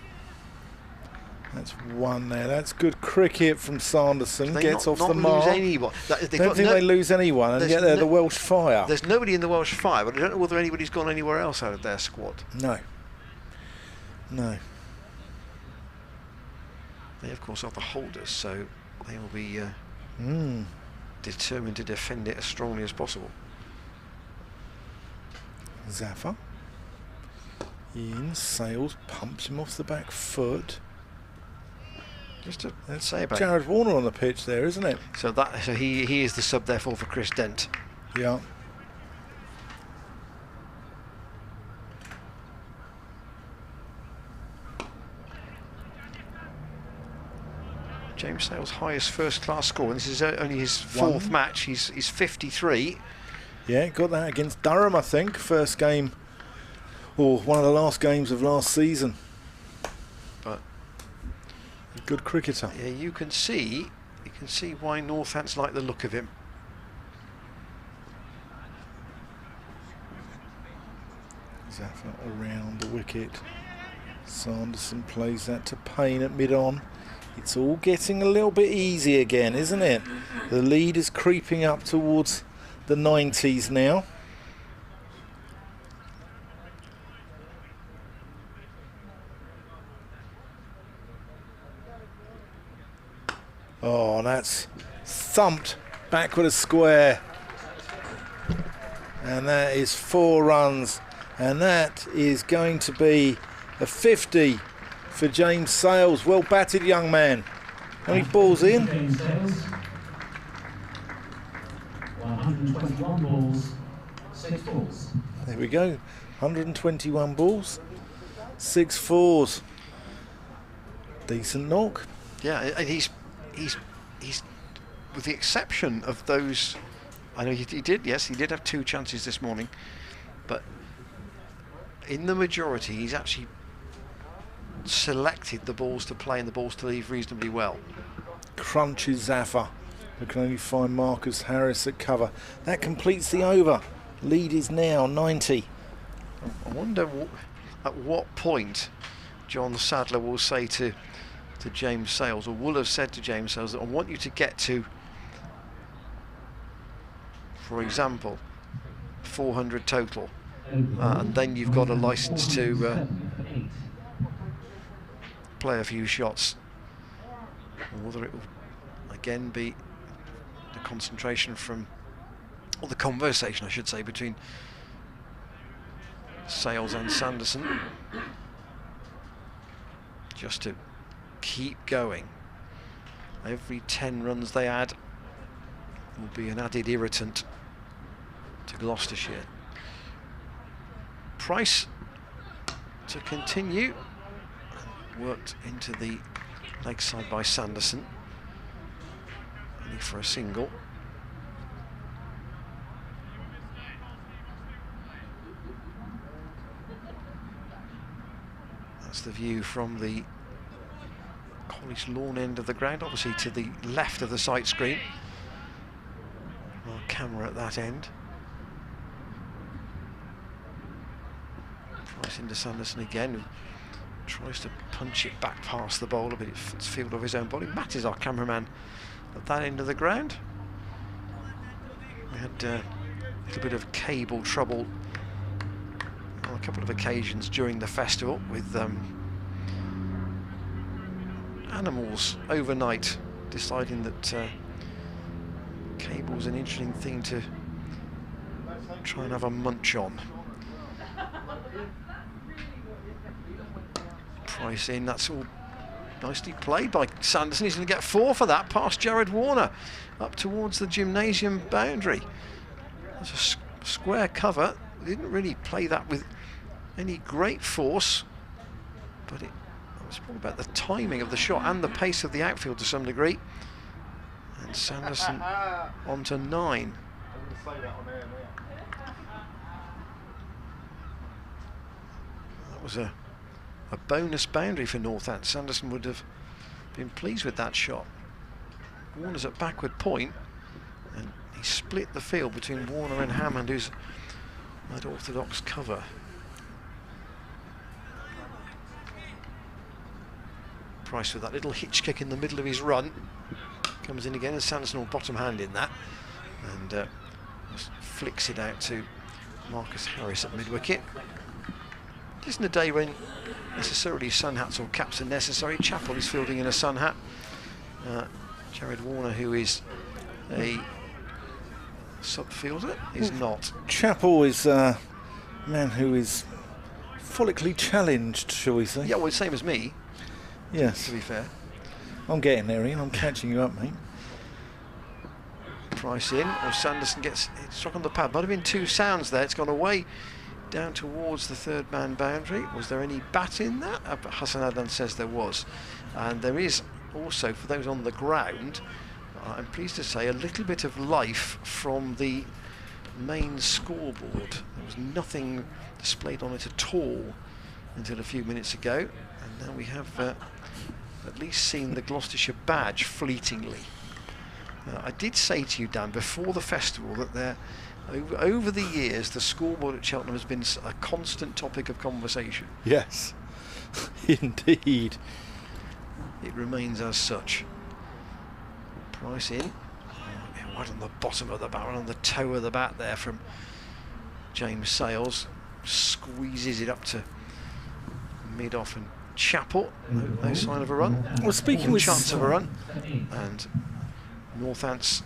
That's one there. That's good cricket from Sanderson. Gets off the mark. Lose anyone. Don't think they lose anyone, and yet they're the Welsh Fire. There's nobody in the Welsh Fire, but I don't know whether anybody's gone anywhere else out of their squad. No. They, of course, are the holders, so they will be determined to defend it as strongly as possible. Zafar. In, Sales, pumps him off the back foot. Just to say about Jared Warner on the pitch there, isn't it? So he is the sub, therefore, for Chris Dent. Yeah. James Sale's highest first-class score, and this is only his 4th match. He's 53. Yeah, got that against Durham, I think. First game, or one of the last games of last season. But a good cricketer. Yeah, you can see why Northants like the look of him. Zafar around the wicket. Sanderson plays that to Payne at mid-on. It's all getting a little bit easy again, isn't it? The lead is creeping up towards the 90s now. Oh, that's thumped backward a square. And that is 4 runs. And that is going to be a 50 for James Sales. Well batted, young man. How many balls in? James Sales. 121 balls, 6 balls. There we go. 121 balls, 6 fours. Decent knock. Yeah, and he's with the exception of those. I know he did have 2 chances this morning, but in the majority he's actually selected the balls to play and the balls to leave reasonably well. Crunches Zafar, who can only find Marcus Harris at cover. That completes the over. Lead is now 90. I wonder at what point John Sadler will say to James Sales, or will have said to James Sales, that I want you to get to, for example, 400 total, and then you've got a license to play a few shots. Or whether it will again be the concentration from, or the conversation I should say, between Sales and Sanderson, just to keep going. Every 10 runs they add will be an added irritant to Gloucestershire. Price to continue, worked into the leg side by Sanderson, only for a single. That's the view from the polished lawn end of the ground, obviously to the left of the sight screen. Our camera at that end. Price into Sanderson again, who tries to punch it back past the bowler, but it's field of his own body. Matt is our cameraman at that end of the ground. We had a little bit of cable trouble on a couple of occasions during the festival with animals overnight deciding that cable's an interesting thing to try and have a munch on. Price in, that's all nicely played by Sanderson. He's going to get 4 for that, past Jared Warner, up towards the gymnasium boundary. That's a square cover. He didn't really play that with any great force, but it was probably about the timing of the shot and the pace of the outfield to some degree. And Sanderson on to 9. That was a bonus boundary for Northampton. Sanderson would have been pleased with that shot. Warner's at backward point, and he split the field between Warner and Hammond, who's that orthodox cover. Price with that little hitch kick in the middle of his run. Comes in again, and Sanderson will bottom hand in that. And just flicks it out to Marcus Harris at mid-wicket. It isn't a day when necessarily sun hats or caps are necessary. Chappell is fielding in a sun hat. Jared Warner, who is a sub-fielder, is not. Chappell is a man who is follically challenged, shall we say? Yeah, well, same as me. Yes. To be fair. I'm getting there, Ian. I'm catching you up, mate. Price in, or Sanderson gets struck on the pad. Might have been 2 sounds there. It's gone away down towards the third man boundary. Was there any bat in that? Hassan Adnan says there was. And there is also, for those on the ground, I'm pleased to say, a little bit of life from the main scoreboard. There was nothing displayed on it at all until a few minutes ago. And now we have at least seen the Gloucestershire badge fleetingly. I did say to you, Dan, before the festival that there, over the years, the scoreboard at Cheltenham has been a constant topic of conversation. Yes, indeed. It remains as such. Price in. Right on the bottom of the bat, right on the toe of the bat there from James Sales. Squeezes it up to mid-off, and Chappell, no sign of a run. Well, speaking with chance of a run. And Northants,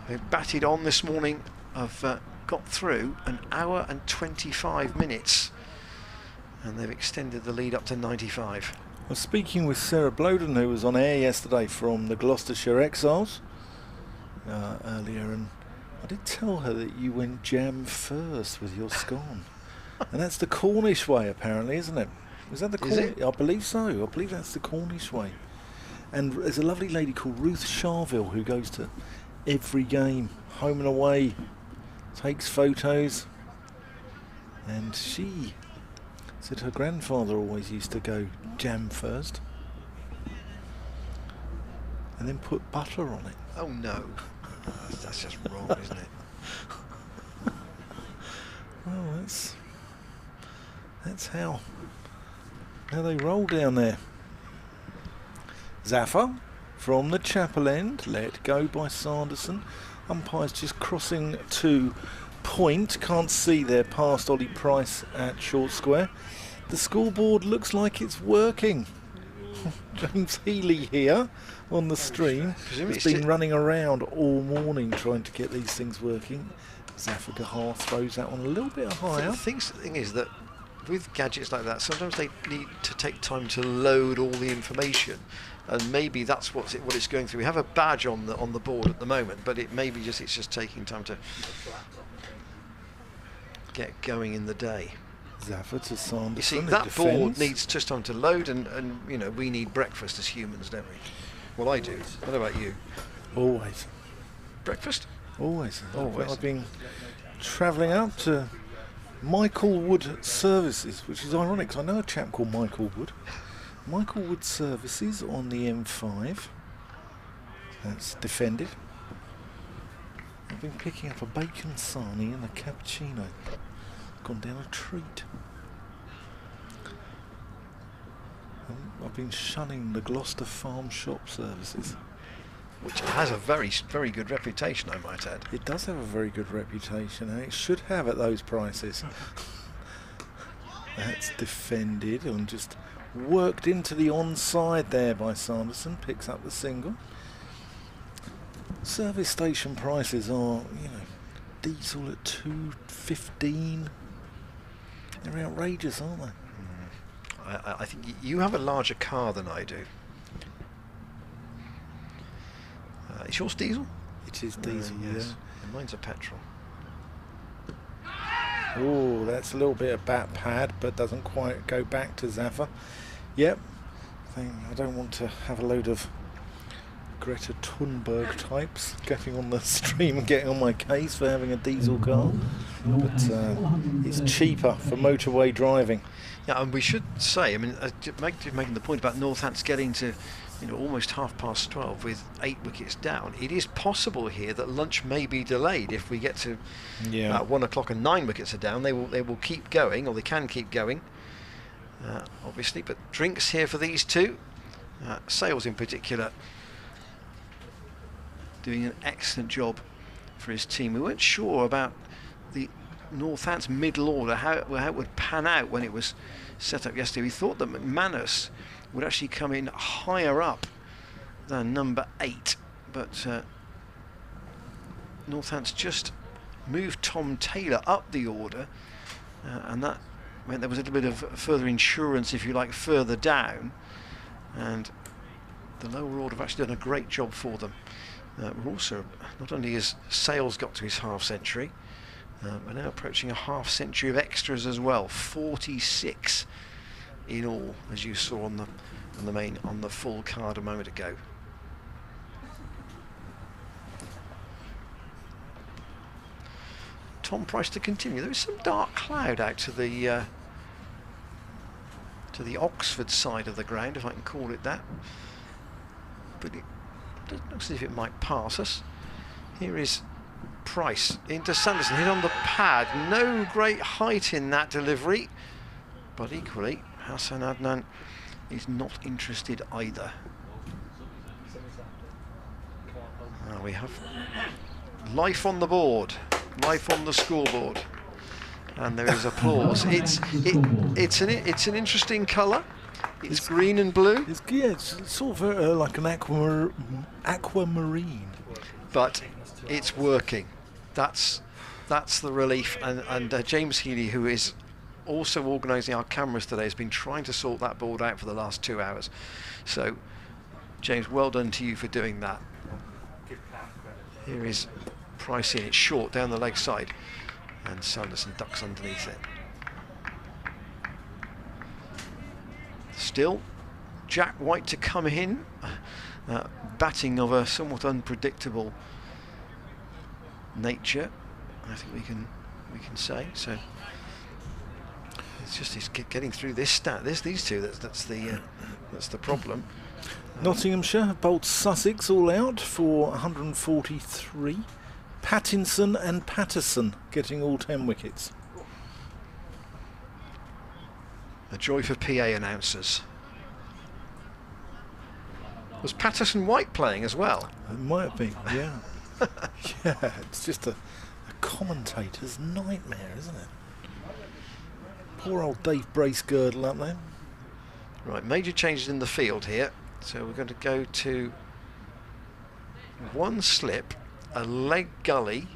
they've batted on this morning, have got through an hour and 25 minutes, and they've extended the lead up to 95. Well, speaking with Sarah Bloden, who was on air yesterday from the Gloucestershire Exiles earlier, and I did tell her that you went jam first with your scone. And that's the Cornish way, apparently, isn't it? Is that the Cornish? I believe so. I believe that's the Cornish way. And there's a lovely lady called Ruth Charville who goes to every game, home and away, takes photos. And she said her grandfather always used to go jam first and then put butter on it. Oh no. That's just wrong, isn't it? Well, that's how they roll down there. Zafar from the Chappell end, let go by Sanderson. Umpires just crossing to point. Can't see there past Ollie Price at short square. The scoreboard looks like it's working. James Healy here on the stream. He's been running around all morning trying to get these things working. Zafar Gahar throws that one a little bit higher. The thing is that with gadgets like that, sometimes they need to take time to load all the information, and maybe that's what it's going through. We have a badge on the board at the moment, but it may be it's just taking time to get going in the day. Zafar to Sanderson. You see, that board needs just time to load, and you know, we need breakfast as humans, don't we? Well, I do. What about you? Always. Breakfast? Always. Always. I've been travelling out to Michael Wood Services, which is ironic because I know a chap called Michael Wood, Michael Wood Services on the M5. That's defended. I've been picking up a bacon sarnie and a cappuccino. Gone down a treat. I've been shunning the Gloucester Farm Shop Services. Which has a very, very good reputation, I might add. It does have a very good reputation, and it should have at those prices. That's defended and just worked into the onside there by Sanderson. Picks up the single. Service station prices are, diesel at $2.15. They're outrageous, aren't they? I think you have a larger car than I do. Is yours diesel? It is diesel, yes. And mine's a petrol. Oh, that's a little bit of bat pad, but doesn't quite go back to Zaffa. Yep. I don't want to have a load of Greta Thunberg types getting on the stream and getting on my case for having a diesel car. But it's cheaper for motorway driving. Yeah, and we should say, making the point about Northants getting to almost 12:30 with 8 wickets down. It is possible here that lunch may be delayed if we get to 1 o'clock and 9 wickets are down. They will keep going, or they can keep going, obviously. But drinks here for these two. Sales in particular doing an excellent job for his team. We weren't sure about the Northants middle order, how it would pan out when it was set up yesterday. We thought that McManus would actually come in higher up than number 8, but Northants just moved Tom Taylor up the order, and that meant there was a little bit of further insurance, if you like, further down, and the lower order have actually done a great job for them. We're also, not only has Sales got to his half-century, we're now approaching a half-century of extras as well. 46 in all, as you saw on the full card a moment ago. Tom Price to continue. There is some dark cloud out to the Oxford side of the ground, if I can call it that. But it looks as if it might pass us. Here is Price into Sanderson, hit on the pad. No great height in that delivery, but equally Hassan Adnan is not interested either. We have life on the board, life on the scoreboard, and there is applause. It's an interesting colour. It's green and blue. It's sort of like an aquamarine. But it's working. That's the relief. And James Healy, who is also organising our cameras today, has been trying to sort that board out for the last 2 hours. So, James, well done to you for doing that. Here is Price in. It's short down the leg side, and Sanderson ducks underneath it. Still, Jack White to come in, batting of a somewhat unpredictable nature, I think we can say. So it's just getting through these two. That's the problem. Nottinghamshire have bowled Sussex all out for 143. Pattinson and Patterson getting all 10 wickets. A joy for PA announcers. Was Patterson White playing as well? It might be, yeah. Yeah, it's just a commentator's nightmare, isn't it? Poor old Dave Bracegirdle up there. Right, major changes in the field here. So we're going to go to one slip, a leg gully,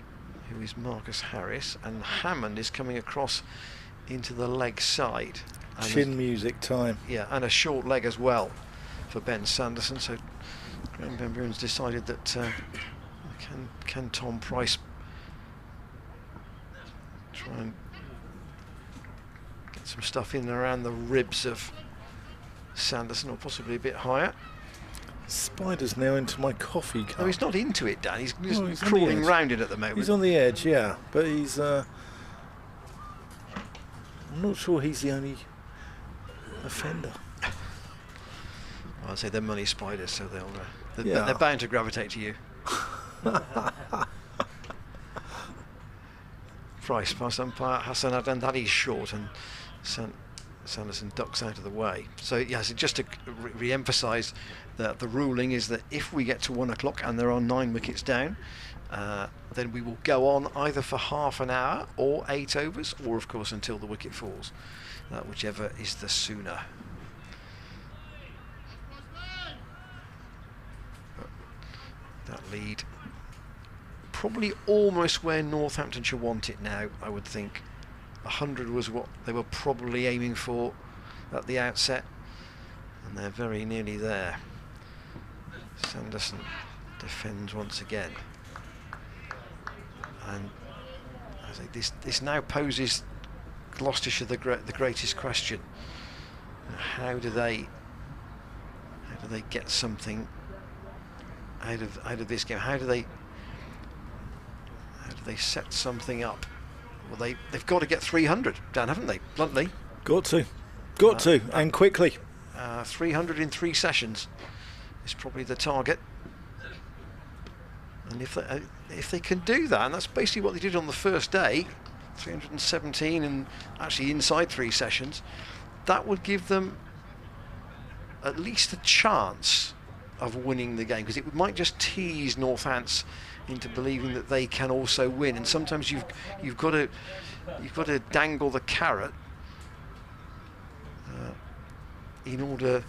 who is Marcus Harris, and Hammond is coming across into the leg side. And chin music time. Yeah, and a short leg as well for Ben Sanderson. So Graham Van Buren's decided that can Tom Price try and get some stuff in and around the ribs of Sanderson, or possibly a bit higher. Spider's now into my coffee cup. No, he's not into it, Dan. He's crawling round it at the moment. He's on the edge, yeah, but he's I'm not sure he's the only offender. I'd say they're money spiders, so they're Yeah. bound to gravitate to you. Price past umpire Hassan Adan, that is short, and Sanderson ducks out of the way. So yes, just to re-emphasise that the ruling is that if we get to 1 o'clock and there are 9 wickets down, then we will go on either for half an hour or 8 overs, or of course until the wicket falls, whichever is the sooner. That lead probably almost where Northamptonshire want it now, I would think. 100 was what they were probably aiming for at the outset, and they're very nearly there. Sanderson defends once again, and I think this now poses Gloucestershire the greatest question. How do they get something out of this game? How do they set something up? Well, they've got to get 300, Dan, haven't they? Bluntly, Got to, and quickly. 300 in 3 sessions is probably the target. And if they can do that, and that's basically what they did on the first day, 317, and actually inside 3 sessions, that would give them at least a chance of winning the game, because it might just tease Northants into believing that they can also win. And sometimes you've got to dangle the carrot in order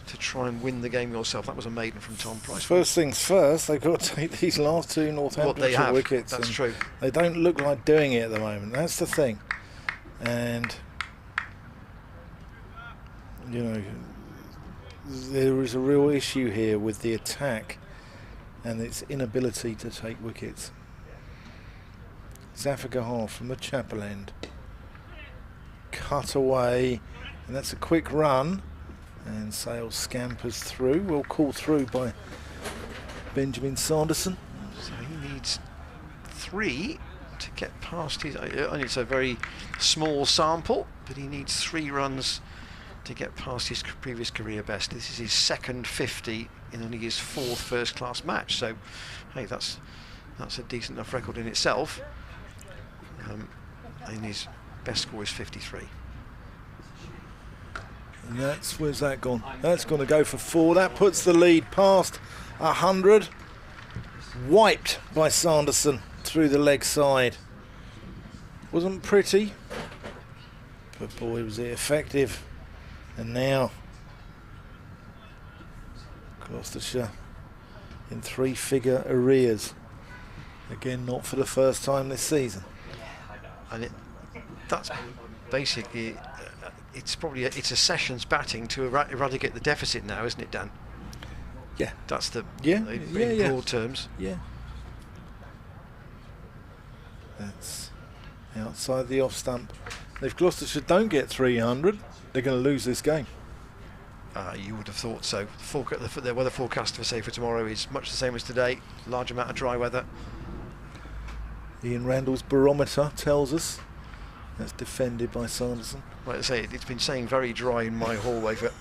to try and win the game yourself. That was a maiden from Tom Price. First things first, they've got to take these last 2 Northamptonshire wickets. That's true. They don't look like doing it at the moment. That's the thing. And you know, there is a real issue here with the attack and its inability to take wickets. Zafar Gahar from the Chapel end. Cut away, and that's a quick run. And Sales scampers through. Well called through by Benjamin Sanderson. So he needs 3 to get past his... and it's a very small sample, but he needs 3 runs to get past his previous career best. This is his second 50 in only his 4th first-class match. So, hey, that's a decent enough record in itself. And his best score is 53. And where's that gone? That's going to go for 4. That puts the lead past 100. Wiped by Sanderson through the leg side. Wasn't pretty, but boy was it effective. And now Gloucestershire in 3-figure arrears. Again, not for the first time this season. And that's basically... it's a sessions batting to eradicate the deficit now, isn't it, Dan? Yeah. That's the in broad terms. Yeah. That's outside the off stump. If Gloucestershire don't get 300, they're going to lose this game. You would have thought so. The weather forecast for say for tomorrow is much the same as today. Large amount of dry weather. Ian Randall's barometer tells us. That's defended by Sanderson. Like I say, it's been saying very dry in my hallway for...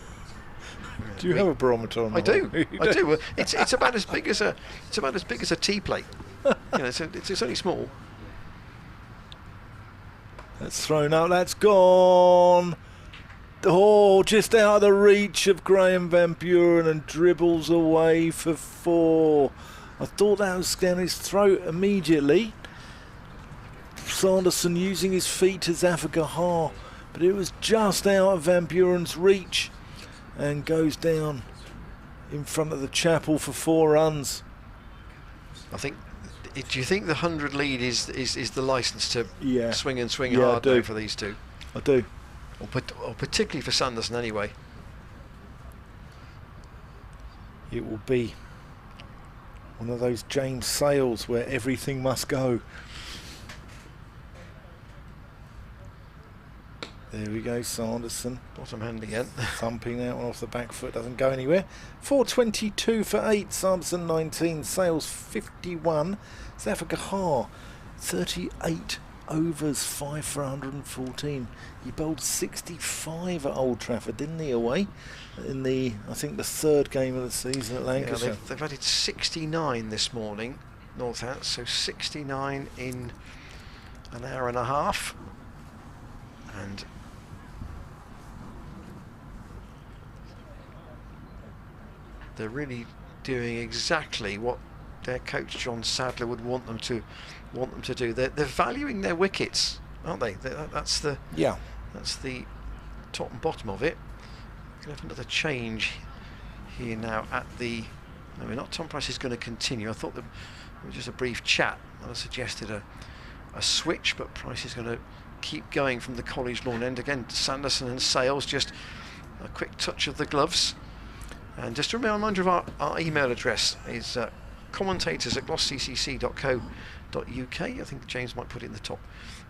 Do you have a barometer on? I do. I do. It's about as big as a tea plate. You know, it's only small. That's thrown out. That's gone. Oh, just out of the reach of Graham Van Buren and dribbles away for 4. I thought that was down his throat immediately. Sanderson using his feet to Zafar Gahar, but it was just out of Van Buren's reach and goes down in front of the Chapel for 4 runs. I think. Do you think the 100 lead is the licence to swing hard now for these two? I do. Or particularly for Sanderson anyway. It will be one of those James Sales where everything must go. There we go, Sanderson. Bottom hand again. Thumping that one off the back foot, doesn't go anywhere. 422 for 8, Sanderson 19, Sales 51, Zafar Gahar 38 overs 5 for 114. He bowled 65 at Old Trafford, didn't he, away? In the, I think, the third game of the season at Lancashire. Yeah, they've added 69 this morning, Northampton, so 69 in an hour and a half. And they're really doing exactly what their coach John Sadler would want them to do. They're valuing their wickets, aren't they? That's the top and bottom of it. We're going to have another change here now at the. No, we're not. Tom Price is going to continue. I thought there was just a brief chat. I suggested a switch, but Price is going to keep going from the College Lawn end again. Sanderson and Sales, just a quick touch of the gloves. And just a reminder of our email address is commentators@glossccc.co.uk. I think James might put it in the top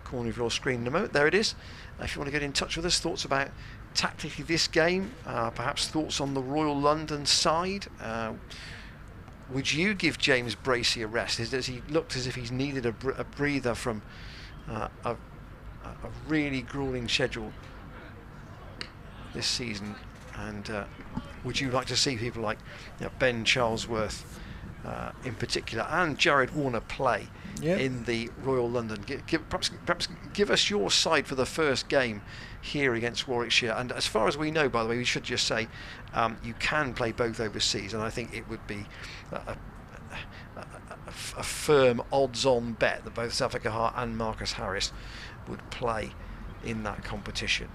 corner of your screen in a moment. There it is. If you want to get in touch with us, thoughts about tactically this game, perhaps thoughts on the Royal London side. Would you give James Bracey a rest? Does he looked as if he's needed a breather from a really gruelling schedule this season? And would you like to see people like Ben Charlesworth in particular and Jared Warner play in the Royal London? Perhaps give us your side for the first game here against Warwickshire. And as far as we know, by the way, we should just say you can play both overseas, and I think it would be a firm odds-on bet that both Zafar Hart and Marcus Harris would play in that competition.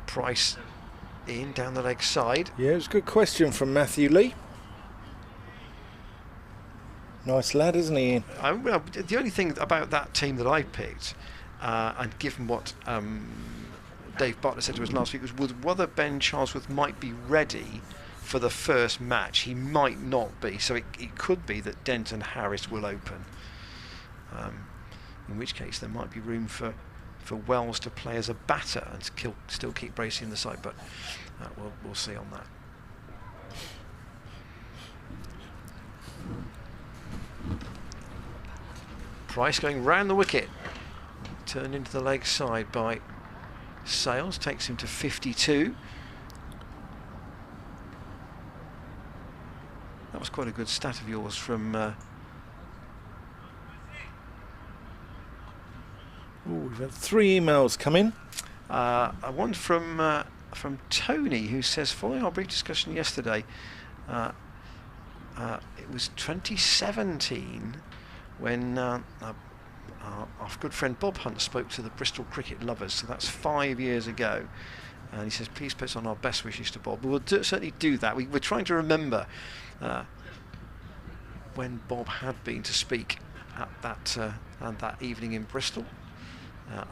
Price in down the leg side. Yeah, it's a good question from Matthew Lee. Nice lad, isn't he, Ian? Well, the only thing about that team that I picked, and given what Dave Bartlett said to us last week, was whether Ben Charlesworth might be ready for the first match. He might not be, so it could be that Denton Harris will open, in which case there might be room for Wells to play as a batter and still keep Bracey in the side, but we'll see on that. Price going round the wicket, turned into the leg side by Sales, takes him to 52. That was quite a good stat of yours from We've had 3 emails come in. One from Tony, who says, following our brief discussion yesterday, it was 2017 when our good friend Bob Hunt spoke to the Bristol cricket lovers, so that's 5 years ago. And he says, please pass on our best wishes to Bob. We'll certainly do that. We're trying to remember when Bob had been to speak at that evening in Bristol.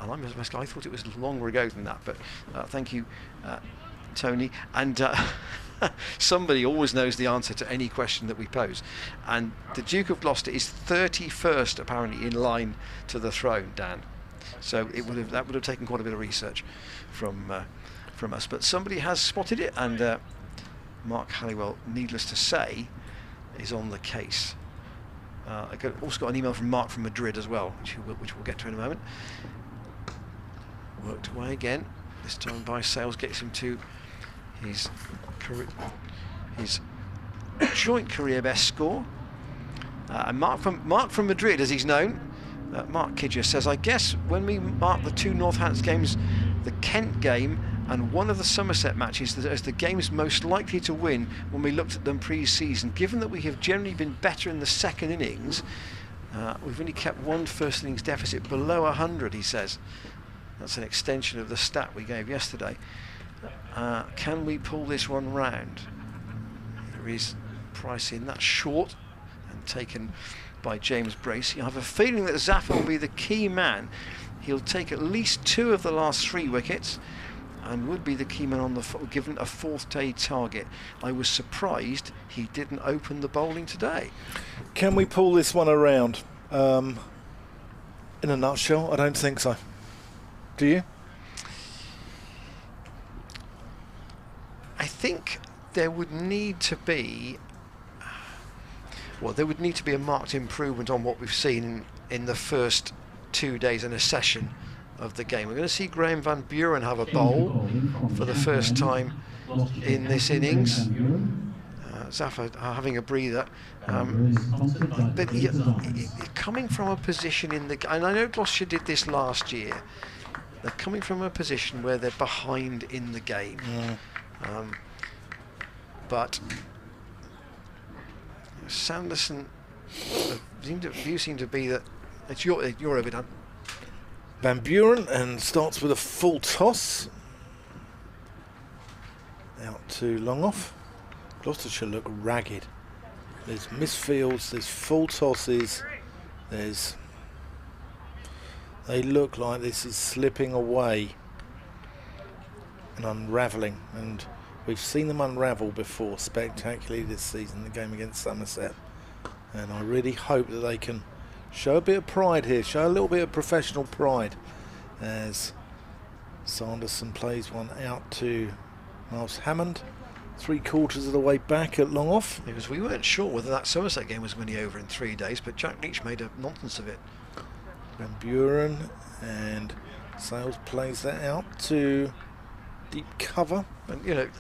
And I thought it was longer ago than that, but thank you, Tony. And somebody always knows the answer to any question that we pose. And the Duke of Gloucester is 31st, apparently, in line to the throne, Dan. So that would have taken quite a bit of research from us. But somebody has spotted it, and Mark Halliwell, needless to say, is on the case. I also got an email from Mark from Madrid as well, which we'll get to in a moment. Worked away again, this time by Sales, gets him to his joint career best score. And Mark from Madrid, as he's known, Mark Kidger, says, I guess when we mark the 2 Northampton games, the Kent game and one of the Somerset matches as the games most likely to win when we looked at them pre-season, given that we have generally been better in the second innings, we've only kept one first innings deficit below 100, he says. That's an extension of the stat we gave yesterday. Can we pull this one round? There is Price in. That's short and taken by James Bracey. I have a feeling that Zafar will be the key man. He'll take at least 2 of the last 3 wickets and would be the key man on given a 4th day target. I was surprised he didn't open the bowling today. Can we pull this one around? In a nutshell, I don't think so. Do you? I think there would need to be a marked improvement on what we've seen in the first 2 days and a session of the game. We're going to see Graham Van Buren have a bowl for the first time in this innings. Zaffa having a breather. But coming from a position in the... And I know Gloucestershire did this last year. They're coming from a position where they're behind in the game. But Sanderson, the view seemed to be that it's you're over done. Van Buren, and starts with a full toss. Out to long off. Gloucestershire look ragged. There's misfields, there's full tosses, they look like this is slipping away and unravelling, and we've seen them unravel before spectacularly this season, the game against Somerset, and I really hope that they can show a bit of pride here, show a little bit of professional pride, as Sanderson plays one out to Miles Hammond. 3/4 of the way back at long off. Because we weren't sure whether that Somerset game was going to be over in 3 days, but Jack Leach made a nonsense of it. Van Buren, and Sales plays that out to deep cover. And you know,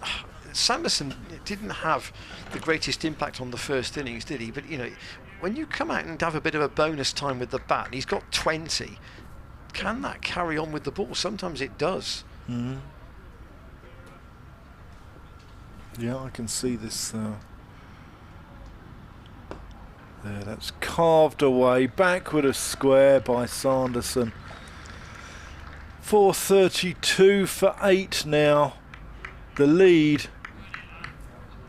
Sanderson didn't have the greatest impact on the first innings, did he? But you know, when you come out and have a bit of a bonus time with the bat, and he's got 20, can that carry on with the ball? Sometimes it does. Yeah, I can see this. There, that's carved away, backward a square by Sanderson. 432 for 8 now. The lead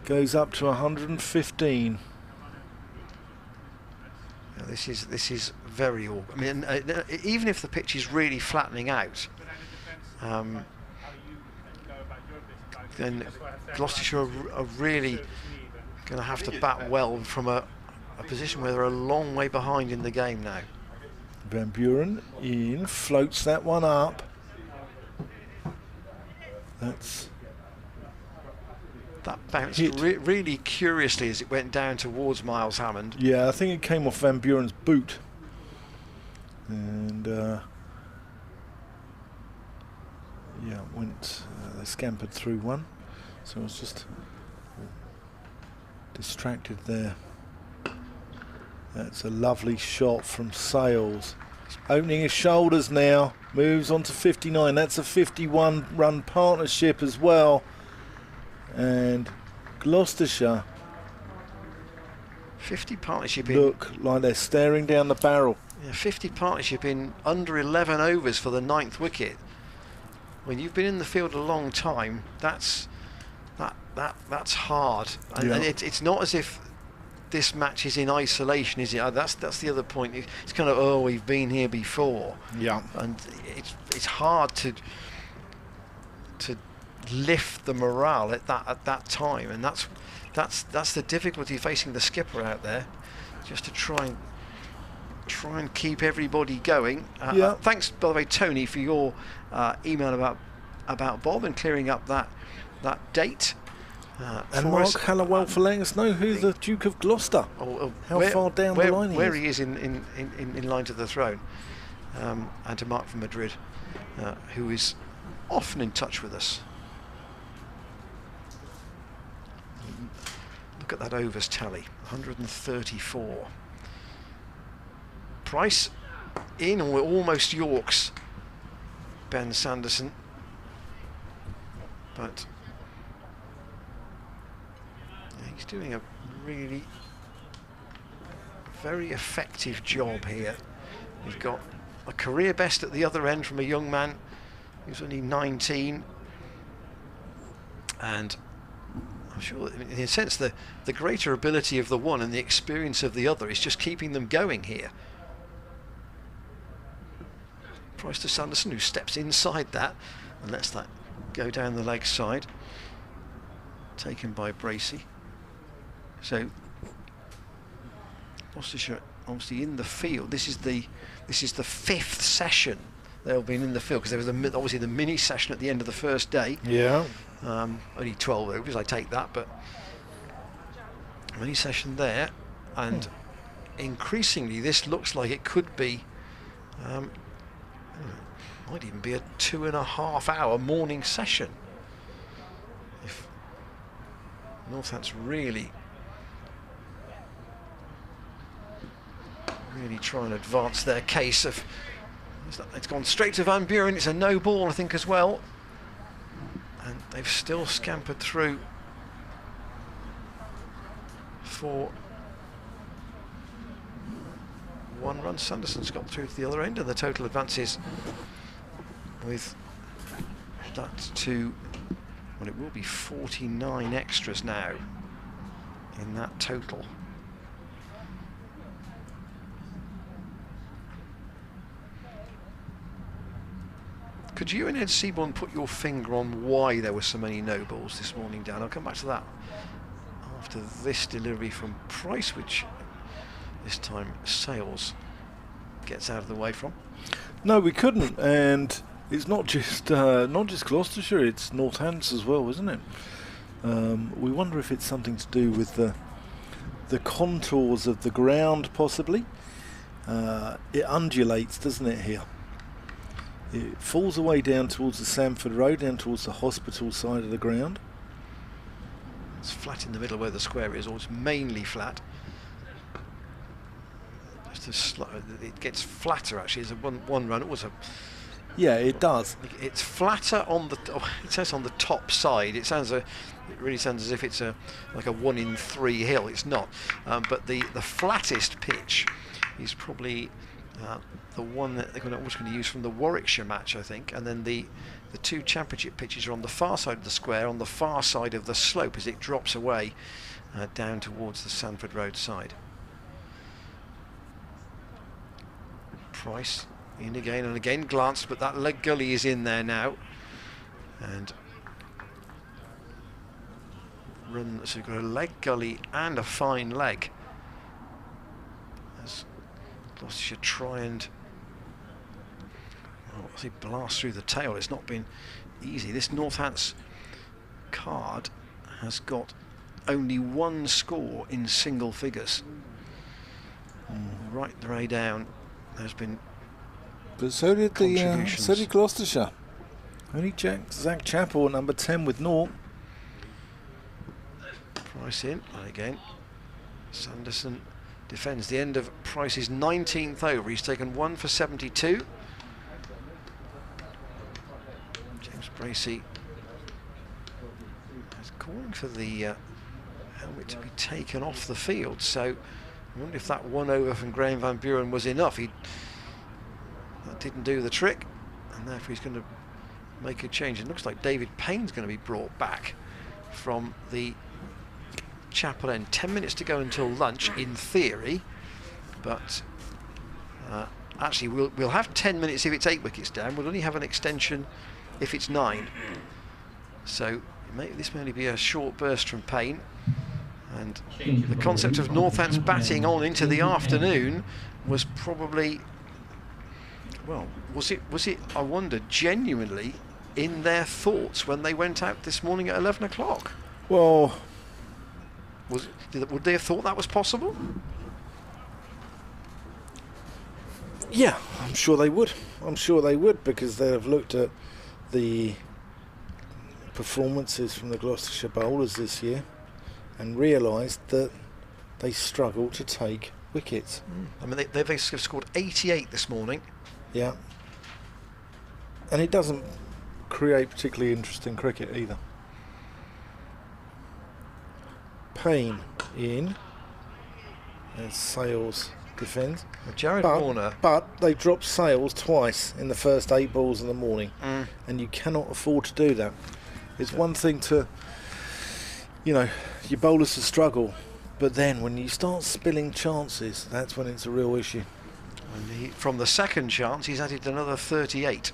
goes up to 115. Yeah, this is very awkward. I mean, even if the pitch is really flattening out, then Gloucestershire are really going to have to bat well from a position where they're a long way behind in the game now. Van Buren in, floats that one up. That bounced really curiously as it went down towards Miles Hammond. Yeah, I think it came off Van Buren's boot. And yeah, went. They scampered through one, so I was just distracted there. That's a lovely shot from Sales. Opening his shoulders now, moves on to 59. That's a 51-run partnership as well. And Gloucestershire 50 partnership look like they're staring down the barrel. Yeah, 50 partnership in under 11 overs for the 9th wicket. When you've been in the field a long time, that's hard, and it's not as if this match is in isolation, is it? That's the other point. It's kind of, oh, we've been here before. Yeah, and it's hard to lift the morale at that time, and that's the difficulty facing the skipper out there, just to try and keep everybody going. Thanks, by the way, Tony, for your email about Bob and clearing up that date. And Mark Hallowell for letting us know who the Duke of Gloucester. How far down the line where he is in line to the throne, and to Mark from Madrid, who is often in touch with us. Look at that overs tally, 134. Price in, or almost Yorks, Ben Sanderson, but he's doing a really very effective job here. He's got a career best at the other end from a young man who's only 19, and I'm sure in a sense the greater ability of the one and the experience of the other is just keeping them going here. Price to Sanderson, who steps inside that and lets that go down the leg side, taken by Bracey. So Gloucestershire obviously in the field. This is the 5th session they'll have been in the field, because there was obviously the mini session at the end of the first day. Yeah. Only 12 overs, I take that, but mini session there, and increasingly this looks like it could be Might even be a 2.5 hour morning session if Northants really try and advance their case of. It's gone straight to Van Buren. It's a no ball, I think, as well, and they've still scampered through for 1 run. Sanderson's got through to the other end, and the total advances with that to, well, it will be 49 extras now in that total. Could you and Ed Seaborn put your finger on why there were so many no balls this morning, Dan? I'll come back to that after this delivery from Price, which this time Sales gets out of the way from. No, we couldn't, and it's not just Gloucestershire, it's Northants as well, isn't it? We wonder if it's something to do with the contours of the ground, possibly. It undulates, doesn't it, here? It falls away down towards the Sanford Road, down towards the hospital side of the ground. It's flat in the middle where the square is, or it's mainly flat. It gets flatter actually as a one run. It was a. Yeah, it does. It's flatter on the. It says on the top side. It really sounds as if it's like a 1 in 3 hill. It's not. But the flattest pitch is probably the one that they're always going to use from the Warwickshire match, I think. And then the 2 championship pitches are on the far side of the square, on the far side of the slope as it drops away down towards the Sanford Road side. Price in again and again, glanced, but that leg gully is in there now, and run. So you've got a leg gully and a fine leg as Gloucestershire try and blast through the tail. It's not been easy. This Northants card has got only 1 score in single figures. Right the way down. There's been, but so did Gloucestershire. Only Zach Chappell at number 10 with 0. Price in, and again Sanderson defends the end of Price's 19th over. He's taken 1 for 72. James Bracey is calling for the helmet to be taken off the field, so I wonder if that 1 over from Graham Van Buren was enough. That didn't do the trick, and therefore he's going to make a change. It looks like David Payne's going to be brought back from the Chapel end. 10 minutes to go until lunch, in theory, but actually we'll have 10 minutes if it's 8 wickets down. We'll only have an extension if it's 9. So this may only be a short burst from Payne. And the concept of Northants batting on into the afternoon was probably, well, was it, I wonder, genuinely in their thoughts when they went out this morning at 11 o'clock? Well, would they have thought that was possible? Yeah, I'm sure they would. Because they have looked at the performances from the Gloucestershire bowlers this year and realised that they struggle to take wickets. I mean, they've scored 88 this morning. Yeah. And it doesn't create particularly interesting cricket either. Payne in as Sales defends. Warner. But they dropped Sales twice in the first 8 balls in the morning. And you cannot afford to do that. It's one thing to, your bowlers to struggle, but then when you start spilling chances, that's when it's a real issue. And from the second chance, he's added another 38.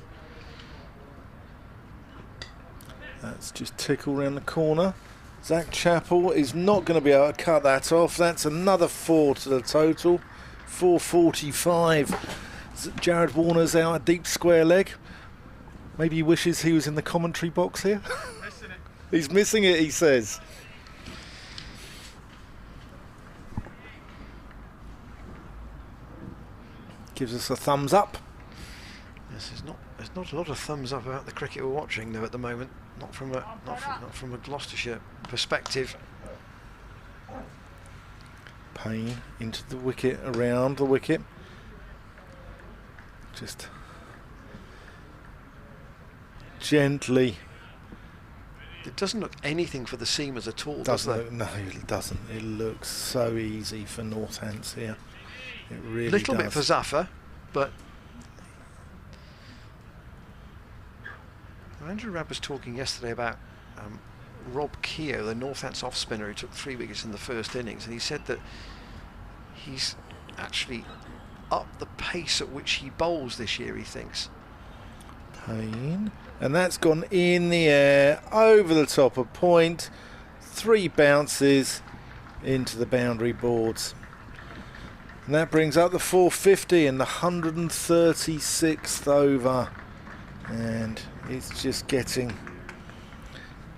That's just tickle around the corner. Zach Chappell is not going to be able to cut that off. That's another 4 to the total. 445. Jared Warner's out a deep square leg. Maybe he wishes he was in the commentary box here. He's missing it, he says. Gives us a thumbs up. There's not a lot of thumbs up about the cricket we're watching though at the moment. Not from a Gloucestershire perspective. Payne into the wicket, around the wicket. Just gently. It doesn't look anything for the seamers at all, does it? No, it doesn't. It looks so easy for Northants here. It really A little does. bit for Zafar, but Andrew Rabb was talking yesterday about Rob Keogh, the Northants off spinner who took 3 wickets in the first innings, and he said that he's actually upped the pace at which he bowls this year, he thinks. Payne, and that's gone in the air over the top of point. 3 bounces into the boundary boards, and that brings up the 450 in the 136th over, and it's just getting,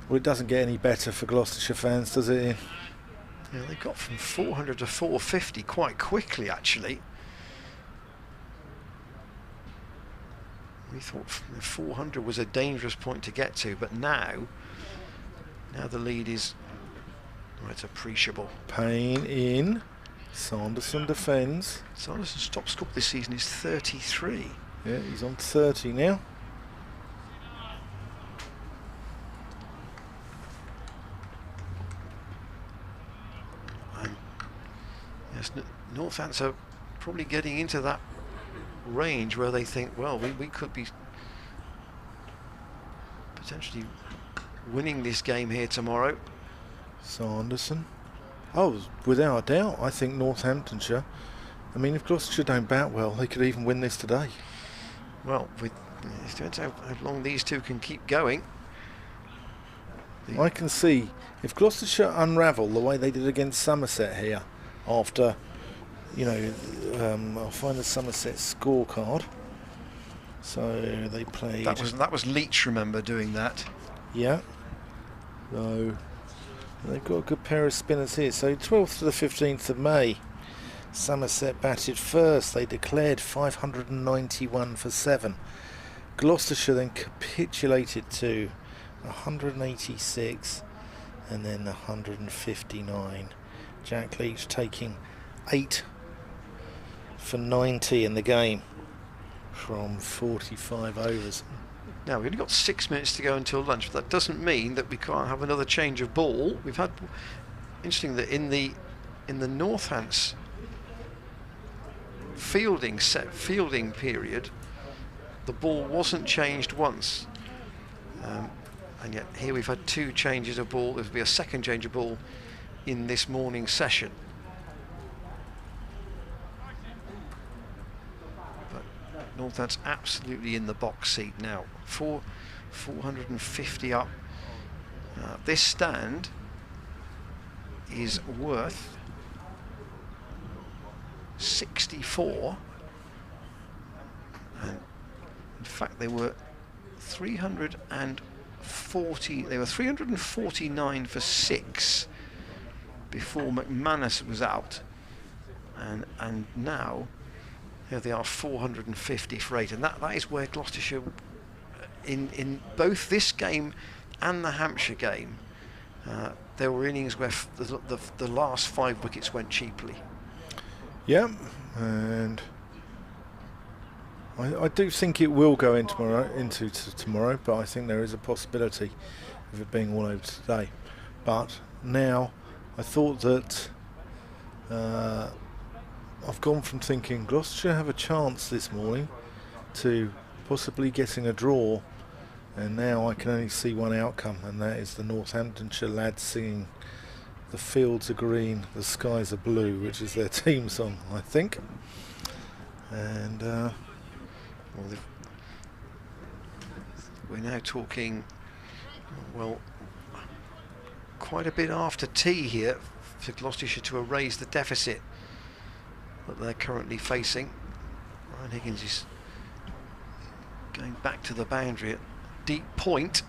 well, it doesn't get any better for Gloucestershire fans, does it, Ian? Yeah, they got from 400 to 450 quite quickly, actually. We thought 400 was a dangerous point to get to, but now the lead is, well, it's appreciable. Payne in, Sanderson defends. Sanderson's top score this season is 33. Yeah, he's on 30 now. Yes, Northants are probably getting into that range where they think, well, we could be potentially winning this game here tomorrow. Sanderson. Oh, without a doubt, I think Northamptonshire, I mean, if Gloucestershire don't bat well, they could even win this today. Well, it depends how long these two can keep going. I can see, if Gloucestershire unravel the way they did against Somerset here, after, you know, I'll find the Somerset scorecard. So they played. That was Leach, remember, doing that. Yeah. So they've got a good pair of spinners here. So 12th to the 15th of May, Somerset batted first. They declared 591 for 7. Gloucestershire then capitulated to 186 and then 159. Jack Leach taking 8 for 90 in the game from 45 overs. Now, we've only got 6 minutes to go until lunch, but that doesn't mean that we can't have another change of ball. We've had, interesting that in the Northants fielding period, the ball wasn't changed once. And yet here we've had 2 changes of ball. There'll be a second change of ball in this morning's session. But Northants absolutely in the box seat now. 450 up. This stand is worth 64, and in fact they were 349 for 6 before McManus was out, and now here they are 450 for 8, and that is where Gloucestershire in both this game and the Hampshire game there were innings where the last 5 wickets went cheaply. Yeah, and I do think it will go into tomorrow, but I think there is a possibility of it being all over today. But now I thought that I've gone from thinking Gloucestershire have a chance this morning to possibly getting a draw, and now I can only see one outcome, and that is the Northamptonshire lads singing "The Fields Are Green, the Skies Are Blue," which is their team song, I think. And we're now talking, well, quite a bit after tea here for Gloucestershire to erase the deficit that they're currently facing. Ryan Higgins is going back to the boundary at deep point,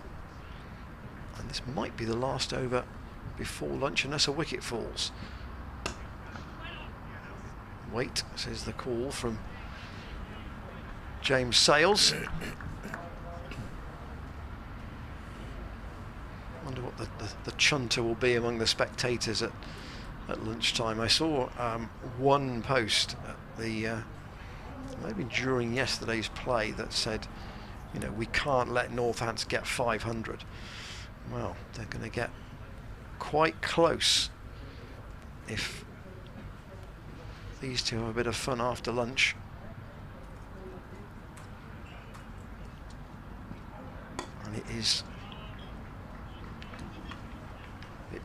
and this might be the last over before lunch unless a wicket falls. Wait, says the call from James Sales. Wonder what the chunter will be among the spectators at lunchtime. I saw one post at the maybe during yesterday's play that said, you know, we can't let Northants get 500. Well, they're going to get quite close if these two have a bit of fun after lunch. And it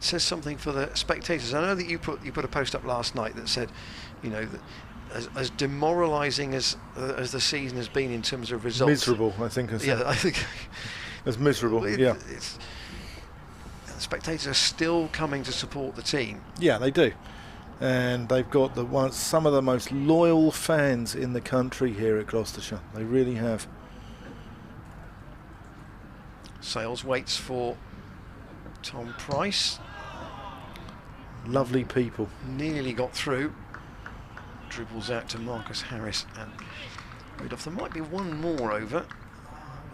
says something for the spectators. I know that you put a post up last night that said, you know, that as demoralising as the season has been in terms of results. Miserable, I think. Yeah, I think it's miserable. Yeah, the spectators are still coming to support the team. Yeah, they do, and they've got some of the most loyal fans in the country here at Gloucestershire. They really have. Sales waits for Tom Price. Lovely people. Nearly got through. Dribbles out to Marcus Harris and Rudolph. There might be one more over,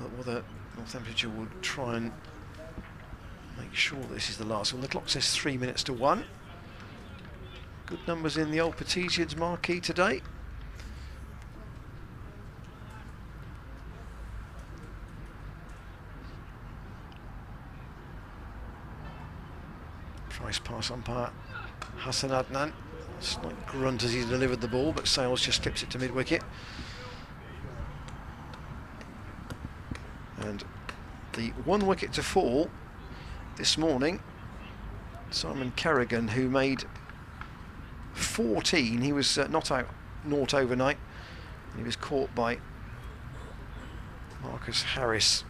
but whether Northamptonshire will try and make sure this is the last one. The clock says 3 minutes to 1. Good numbers in the old Petesians marquee today. Price pass umpire Hassan Adnan. Slight grunt as he delivered the ball, but Sales just clips it to mid-wicket. And the 1 wicket to fall this morning, Simon Kerrigan, who made 14, he was not out naught overnight. He was caught by Marcus Harris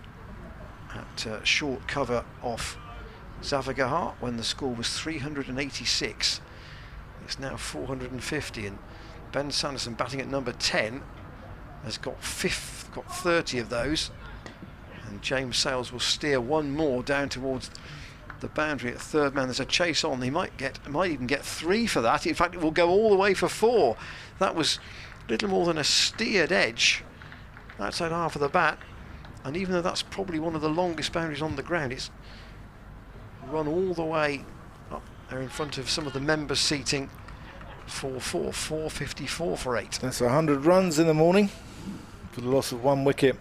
at short cover off Zavagahar when the score was 386. It's now 450, and Ben Sanderson, batting at number 10, has got 30 of those, and James Sales will steer one more down towards the boundary at third man. There's a chase on. He might even get 3 for that. In fact, it will go all the way for 4. That was little more than a steered edge outside half of the bat, and even though that's probably one of the longest boundaries on the ground, it's run all the way up there in front of some of the members' seating for 454 for 8. That's 100 runs in the morning for the loss of 1 wicket.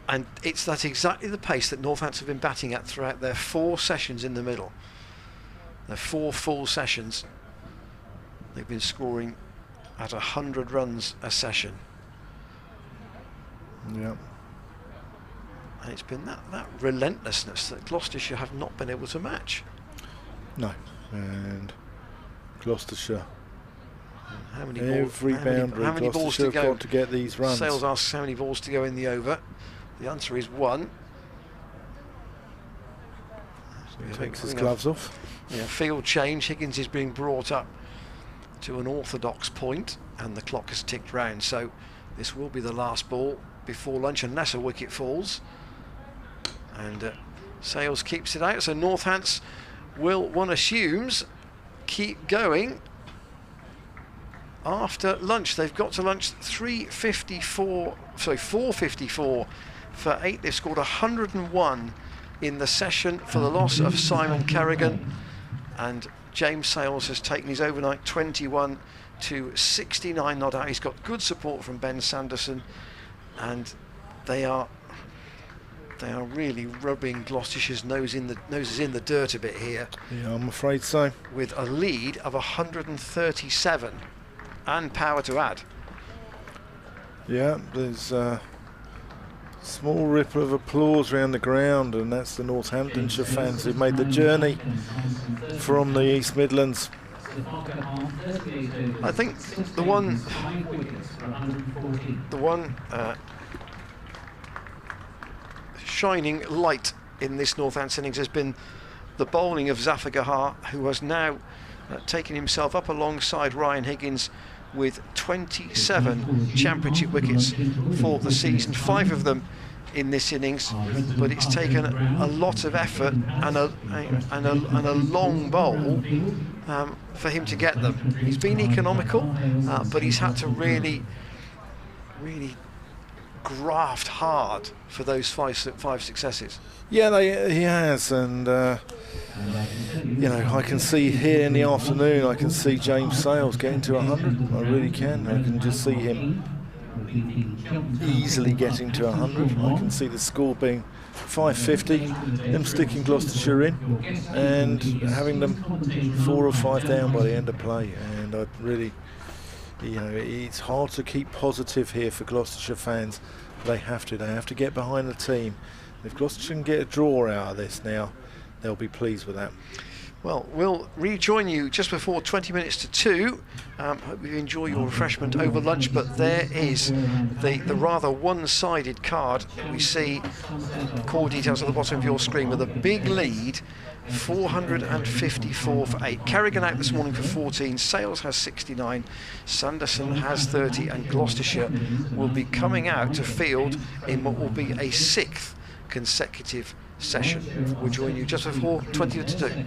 And that's exactly the pace that Northants have been batting at throughout their 4 sessions in the middle. Their 4 full sessions, they've been scoring at 100 runs a session. Yeah. And it's been that relentlessness that Gloucestershire have not been able to match. No. And Gloucestershire, How many balls to go? Got to get these runs. Sales asks how many balls to go in the over. The answer is 1. So he takes his gloves off. Yeah, field change. Higgins is being brought up to an orthodox point, and the clock has ticked round. So this will be the last ball before lunch, unless a wicket falls. And Sales keeps it out. So Northants will, one assumes, keep going after lunch. They've got to lunch 454 for 8. They've scored 101 in the session for the loss of Simon Kerrigan, and James Sales has taken his overnight 21 to 69 not out. He's got good support from Ben Sanderson, and they are really rubbing Gloucestershire's noses in the dirt a bit here. Yeah, I'm afraid so. With a lead of 137 and power to add. Yeah, there's a small ripple of applause around the ground, and that's the Northamptonshire fans who've made the journey from the East Midlands. I think the one shining light in this Northants innings has been the bowling of Zavagahar, who has now taken himself up alongside Ryan Higgins with 27 championship wickets for the season, 5 of them in this innings, but it's taken a lot of effort and a long bowl for him to get them. He's been economical, but he's had to really graft hard for those five successes. Yeah, he has, and you know, I can see here in the afternoon, I can see James Sales getting to 100. I really can. I can just see him easily getting to 100. I can see the score being 550, them sticking Gloucestershire in, and having them 4 or 5 down by the end of play. And I really, you know, it's hard to keep positive here for Gloucestershire fans. They have to get behind the team. If Gloucestershire can get a draw out of this now, they'll be pleased with that. Well, we'll rejoin you just before 20 minutes to 2. Hope you enjoy your refreshment over lunch, but there is the rather one-sided card that we see. Core details at the bottom of your screen with a big lead, 454 for 8. Kerrigan out this morning for 14, Sales has 69, Sanderson has 30, and Gloucestershire will be coming out to field in what will be a 6th consecutive session. We'll join you just before 20 to 2.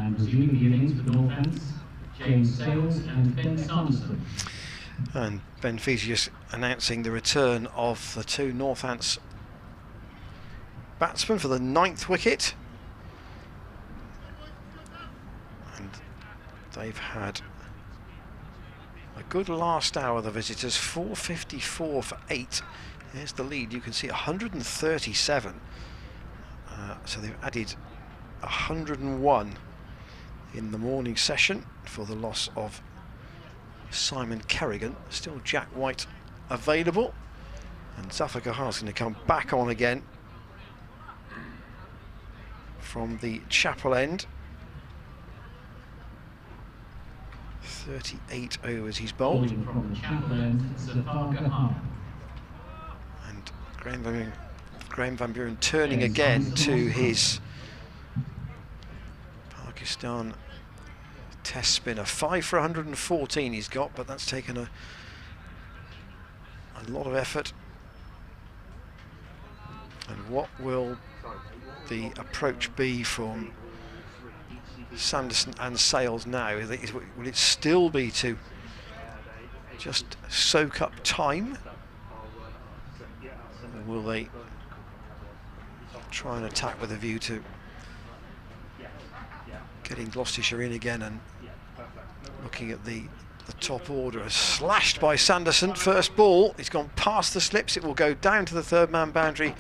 And resuming the innings for Northants, James Sales and Ben Sanderson. And Ben Fesius announcing the return of the two Northants batsmen for the 9th wicket. And they've had a good last hour, the visitors. 454 for 8. Here's the lead. You can see 137. So they've added 101 in the morning session for the loss of Simon Kerrigan. Still Jack White available, and Zafar Gahar's going to come back on again from the Chapel end. 38 overs he's bowled. From the Chapel end, Zafar Gahar. And Graham Van Buren turning again to his Pakistan test spinner. 5 for 114 he's got, but that's taken a lot of effort. And what will the approach be from Sanderson and Sales now? Will it still be to just soak up time, or will they try and attack with a view to getting Gloucestershire in again? And looking at the top order, slashed by Sanderson. First ball, he's gone past the slips. It will go down to the third man boundary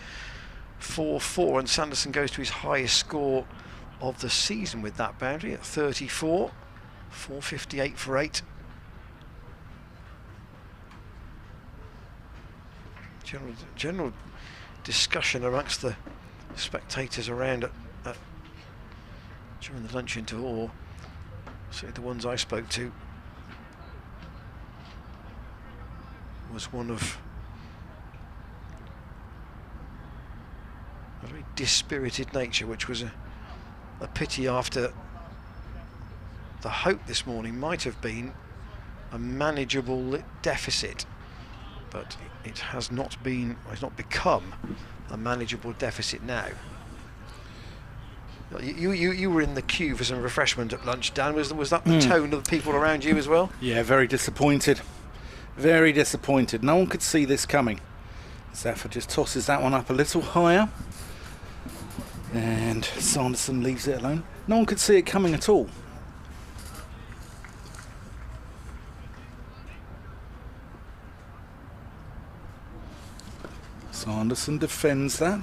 for 4, and Sanderson goes to his highest score of the season with that boundary at 34. 458 for 8. General discussion amongst the spectators around during the lunch interval, certainly the ones I spoke to, was one of a very dispirited nature, which was a pity, after the hope this morning might have been a manageable deficit, but it has not been, it's not become a manageable deficit now. You were in the queue for some refreshment at lunch, Dan. Was that the tone of the people around you as well? Yeah, very disappointed. Very disappointed. No one could see this coming. Zafar just tosses that one up a little higher, and Sanderson leaves it alone. No one could see it coming at all. Sanderson defends that.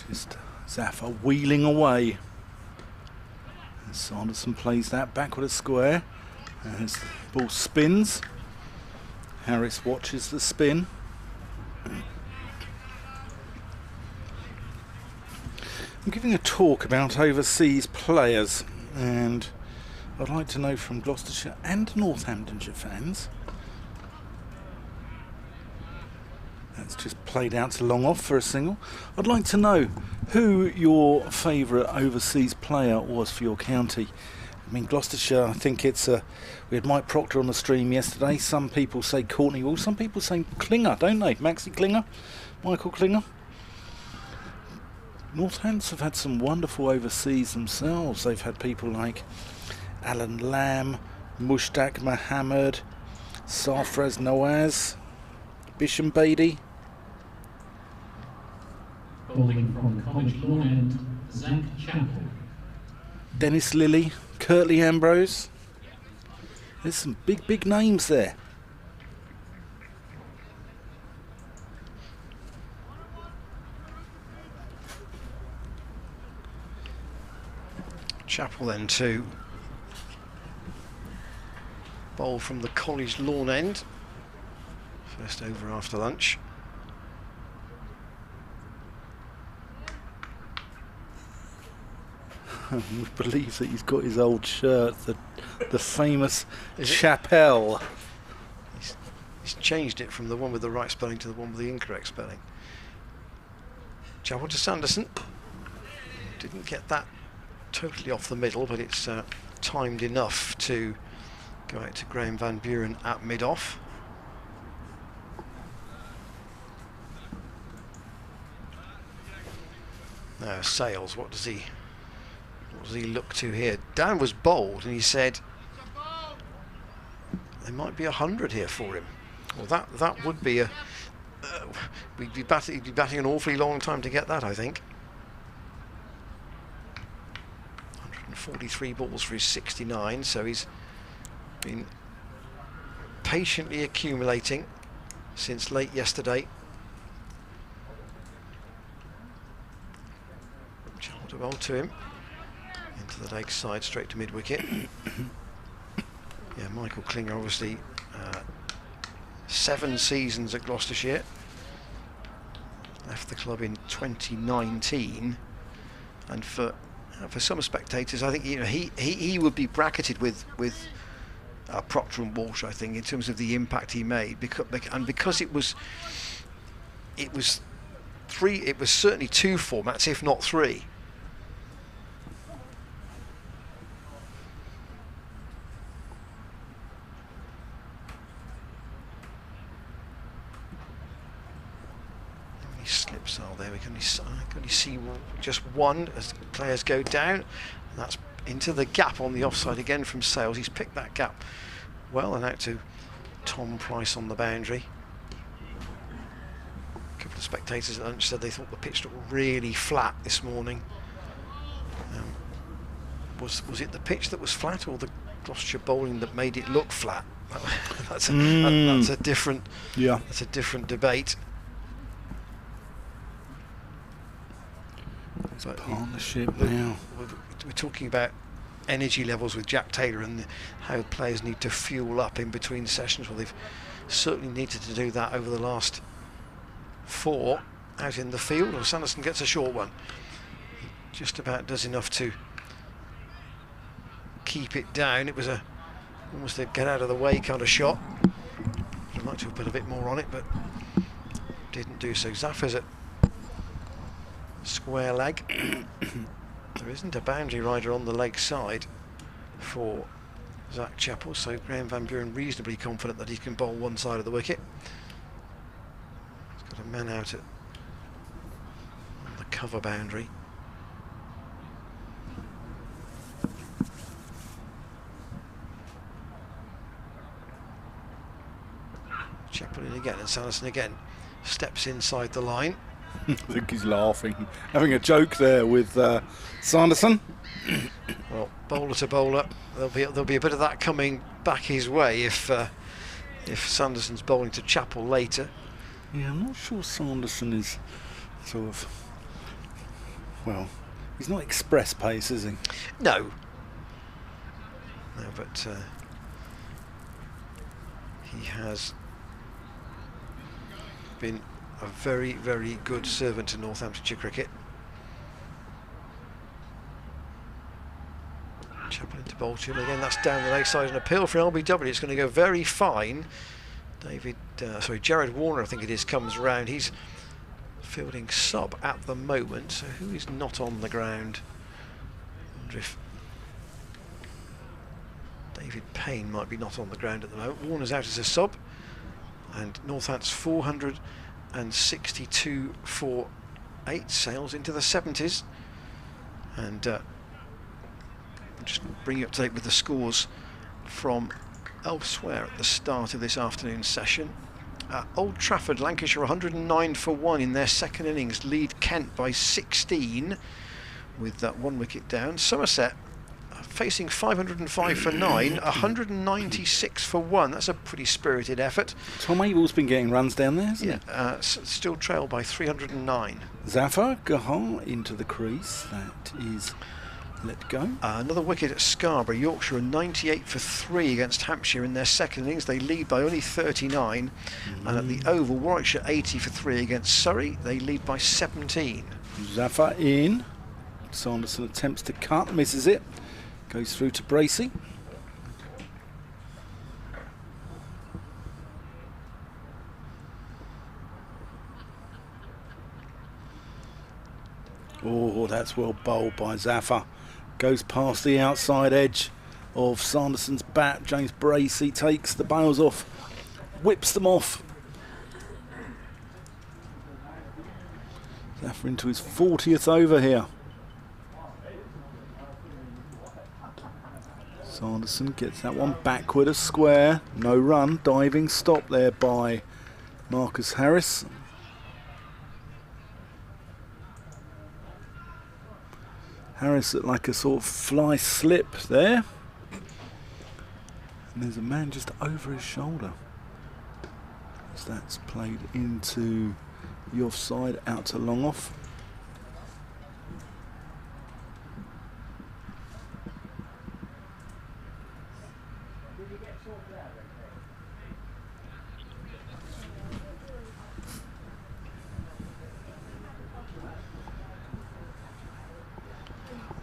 Just Zafar wheeling away. And Sanderson plays that backward at square. As the ball spins, Harris watches the spin. I'm giving a talk about overseas players, and I'd like to know from Gloucestershire and Northamptonshire fans. That's just played out to long off for a single. I'd like to know who your favourite overseas player was for your county. I mean, Gloucestershire, I think it's we had Mike Proctor on the stream yesterday. Some people say Courtney Wall, some people say Klinger, don't they? Maxie Klinger, Michael Klinger. Northants have had some wonderful overseas themselves. They've had people like Alan Lamb, Mushtaq Mohammed, Sarfraz Nawaz, Bisham Beatty. Bowling from College Lawn End, Zach Chappell. Dennis Lilly, Curtly Ambrose. There's some big names there. Chappell then to bowl from the College Lawn End. First over after lunch. I believe that he's got his old shirt, the famous Chappell. He's changed it from the one with the right spelling to the one with the incorrect spelling. Chappell to Sanderson. Didn't get that totally off the middle, but it's timed enough to go out to Graham Van Buren at mid-off. Now Sales, what does he look to here? Dan was bold and he said there might be 100 here for him. Well, that would be a he'd be batting an awfully long time to get that, I think. 143 balls for his 69, so he's been patiently accumulating since late yesterday. Child well to him into the leg side, straight to mid wicket. Yeah, Michael Klinger, obviously 7 seasons at Gloucestershire. Left the club in 2019, and for some spectators, I think he would be bracketed with Procter and Walsh, I think, in terms of the impact he made, because it was certainly 2 formats, if not 3. Slips are there. We can only see just one as players go down. That's into the gap on the offside again from Sales. He's picked that gap well, and out to Tom Price on the boundary. A couple of spectators at lunch said they thought the pitch looked really flat this morning. Was it the pitch that was flat, or the Gloucestershire bowling that made it look flat? That's a different debate. But partnership now. We're talking about energy levels with Jack Taylor and how players need to fuel up in between sessions. Well, they've certainly needed to do that over the last 4 out in the field. Or Sanderson gets a short one. He just about does enough to keep it down. It was almost a get out of the way kind of shot. I'd like to have put a bit more on it, but didn't do so. Zafir's at square leg. There isn't a boundary rider on the leg side for Zach Chappell, so Graham Van Buren reasonably confident that he can bowl one side of the wicket. He's got a man out on the cover boundary. Chappell in again, and Sanderson again steps inside the line. I think he's laughing, having a joke there with Sanderson. Well, bowler to bowler, there'll be a bit of that coming back his way if Sanderson's bowling to Chappell later. Yeah, I'm not sure Sanderson is sort of, well, he's not express pace, is he? No, but he has been a very, very good servant to Northamptonshire cricket. Chappell into bowl to him again. That's down the leg side, an appeal for LBW. It's going to go very fine. Jared Warner, I think it is, comes round. He's fielding sub at the moment. So who is not on the ground? I wonder if David Payne might be not on the ground at the moment. Warner's out as a sub, and Northants 462 for 8 Sales into the 70s, and just bring you up to date with the scores from elsewhere at the start of this afternoon session. Old Trafford, Lancashire 109 for 1 in their second innings, lead Kent by 16 with that 1 wicket down. Somerset facing 505 for 9, 196 for 1. That's a pretty spirited effort. Tom Abel's been getting runs down there, hasn't he? Still trailed by 309. Zafar Gahar into the crease. That is let go. Another wicket at Scarborough. Yorkshire are 98 for 3 against Hampshire in their second innings. They lead by only 39. And at the Oval, Warwickshire 80 for 3 against Surrey. They lead by 17. Zafar in. Sanderson attempts to cut, misses it. Goes through to Bracey. Oh, that's well bowled by Zafar. Goes past the outside edge of Sanderson's bat. James Bracey takes the bails off, whips them off. Zaffer into his 40th over here. Sanderson gets that one backward a square. No run. Diving stop there by Marcus Harris. Harris looked like a sort of fly slip there. And there's a man just over his shoulder. As that's played into the offside, out to long off.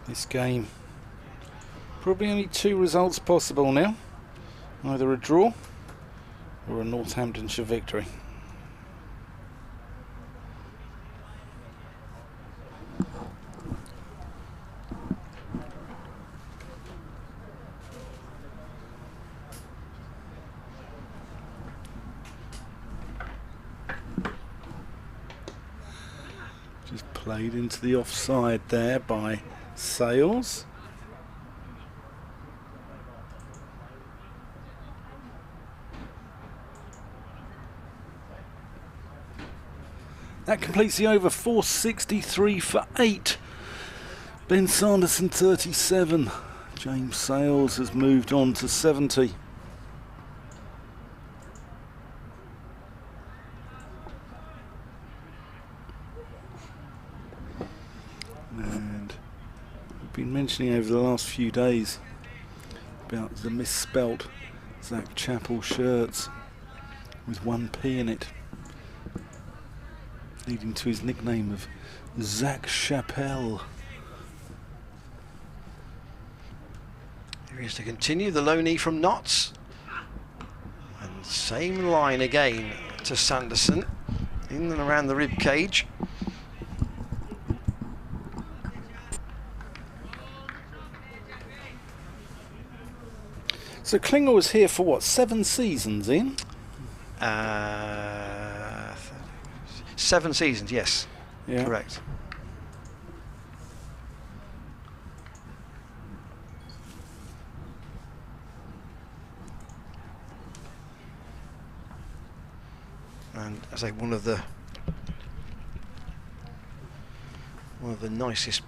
This game, probably only two results possible now. Either a draw or a Northamptonshire victory. Just played into the offside there by Sales. That completes the over. 463 for 8. Ben Sanderson 37. James Sales has moved on to 70. And we've been mentioning over the last few days about the misspelt Zach Chappell shirts with one P in it, leading to his nickname of Zach Chappell. Here he is to continue the low knee from Notts. And same line again to Sanderson, in and around the rib cage. So Klinger was here for what, 7 seasons, Ian? 7 seasons, yes. Yeah. Correct. And as I say, one of the nicest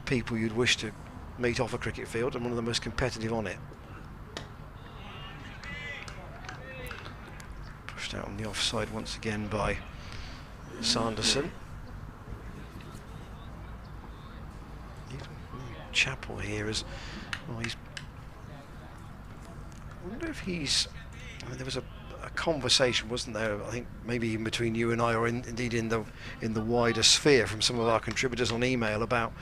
people you'd wish to meet off a cricket field, and one of the most competitive on it. Pushed out on the offside once again by Sanderson. Chappell here is, well, he's, I wonder if he's, I mean, there was a conversation, wasn't there, I think maybe even between you and I, or indeed in the wider sphere from some of our contributors on email, about,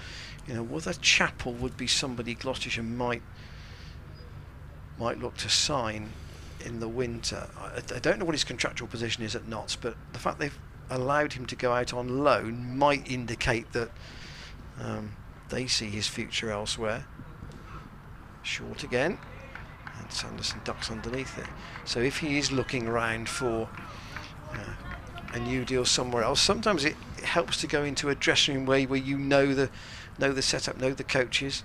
you know, whether Chappell would be somebody Gloucestershire might look to sign in the winter. I don't know what his contractual position is at Notts, but the fact they've allowed him to go out on loan might indicate that they see his future elsewhere. Short again, and Sanderson ducks underneath it. So if he is looking around for a new deal somewhere else, sometimes it helps to go into a dressing room where you know the setup, know the coaches.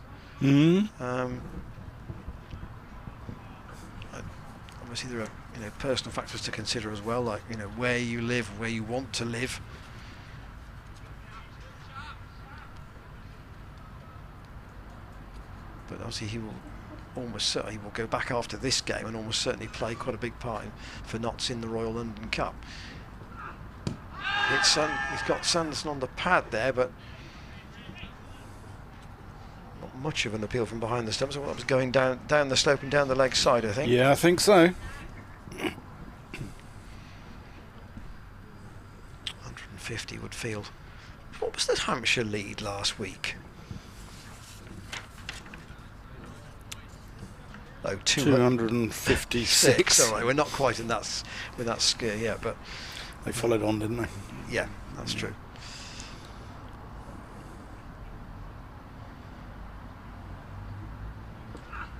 Obviously there are, you know, personal factors to consider as well, like, you know, where you live, where you want to live. But obviously he will almost certainly will go back after this game and almost certainly play quite a big part for Notts in the Royal London Cup. He's got Sanderson on the pad there, but not much of an appeal from behind the stumps. Well, that was going down the slope and down the leg side, I think. Yeah, I think so. 150 Woodfield. What was the Hampshire lead last week? Oh, 256. All right, we're not quite in that with that scare yet, but they followed on, didn't they? Yeah, that's true.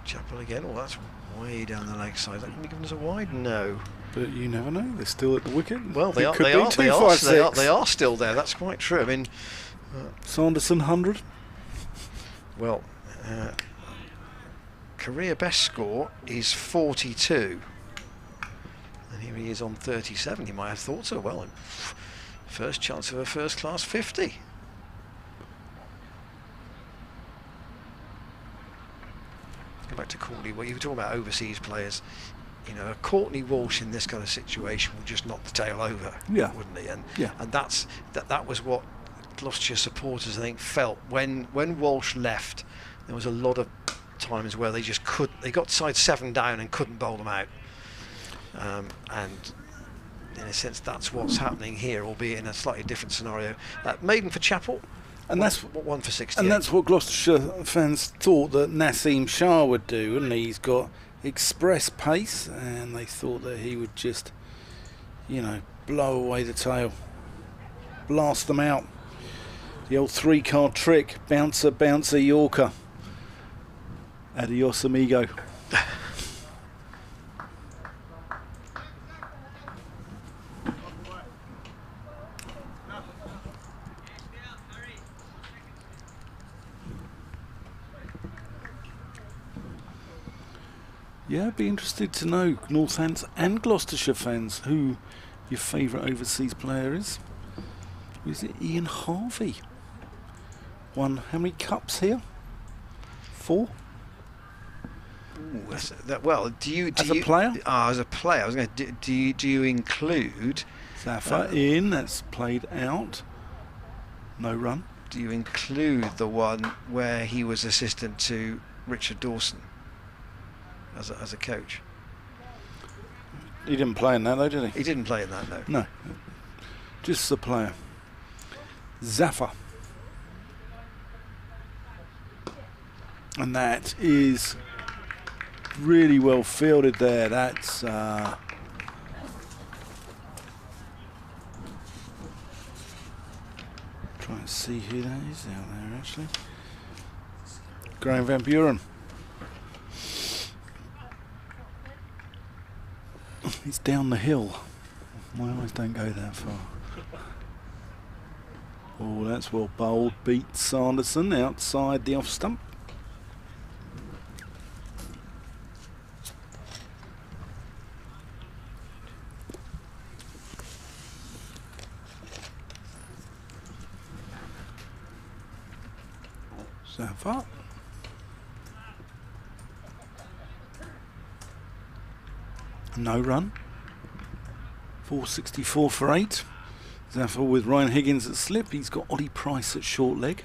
Chappell again. Oh, that's way down the leg side. That can be given us a wide? No. But you never know. They're still at the wicket. Well, they It are. could They be are. They 256. are still there. That's quite true. I mean, Sanderson 100. well, career best score is 42, and here he is on 37. He might have thought so. Well, first chance of a first-class 50. Go back to Courtney. Well, you were talking about overseas players. You know, a Courtney Walsh in this kind of situation will just knock the tail over, Yeah. wouldn't he? And Yeah. and that was what Gloucestershire supporters, I think, felt when Walsh left. There was a lot of times where they just they got side 7 down and couldn't bowl them out. And in a sense, that's what's happening here, albeit in a slightly different scenario. Maiden for Chapel. And that's 1 for 68. And that's what Gloucestershire fans thought that Naseem Shah would do, and he's got express pace, and they thought that he would just, you know, blow away the tail, blast them out. The old 3-card trick, bouncer, bouncer, Yorker. Adios, amigo. Yeah, I'd be interested to know, Northampton and Gloucestershire fans, who your favourite overseas player is. Is it Ian Harvey? Won how many cups here? 4? Ooh, well, do you As a player? As a player, I was going to. Do you include Zafar in, that's played out. No run. Do you include the one where he was assistant to Richard Dawson as a coach? He didn't play in that though, did he? He didn't play in that, no. No. Just the player. Zafar. And that is really well fielded there. That's try and see who that is out there actually. Graham Van Buren. He's down the hill. My eyes don't go that far. Oh, that's well bowled. Beat Sanderson outside the off stump. Zafar. No run. 464 for 8. Zafar with Ryan Higgins at slip. He's got Ollie Price at short leg.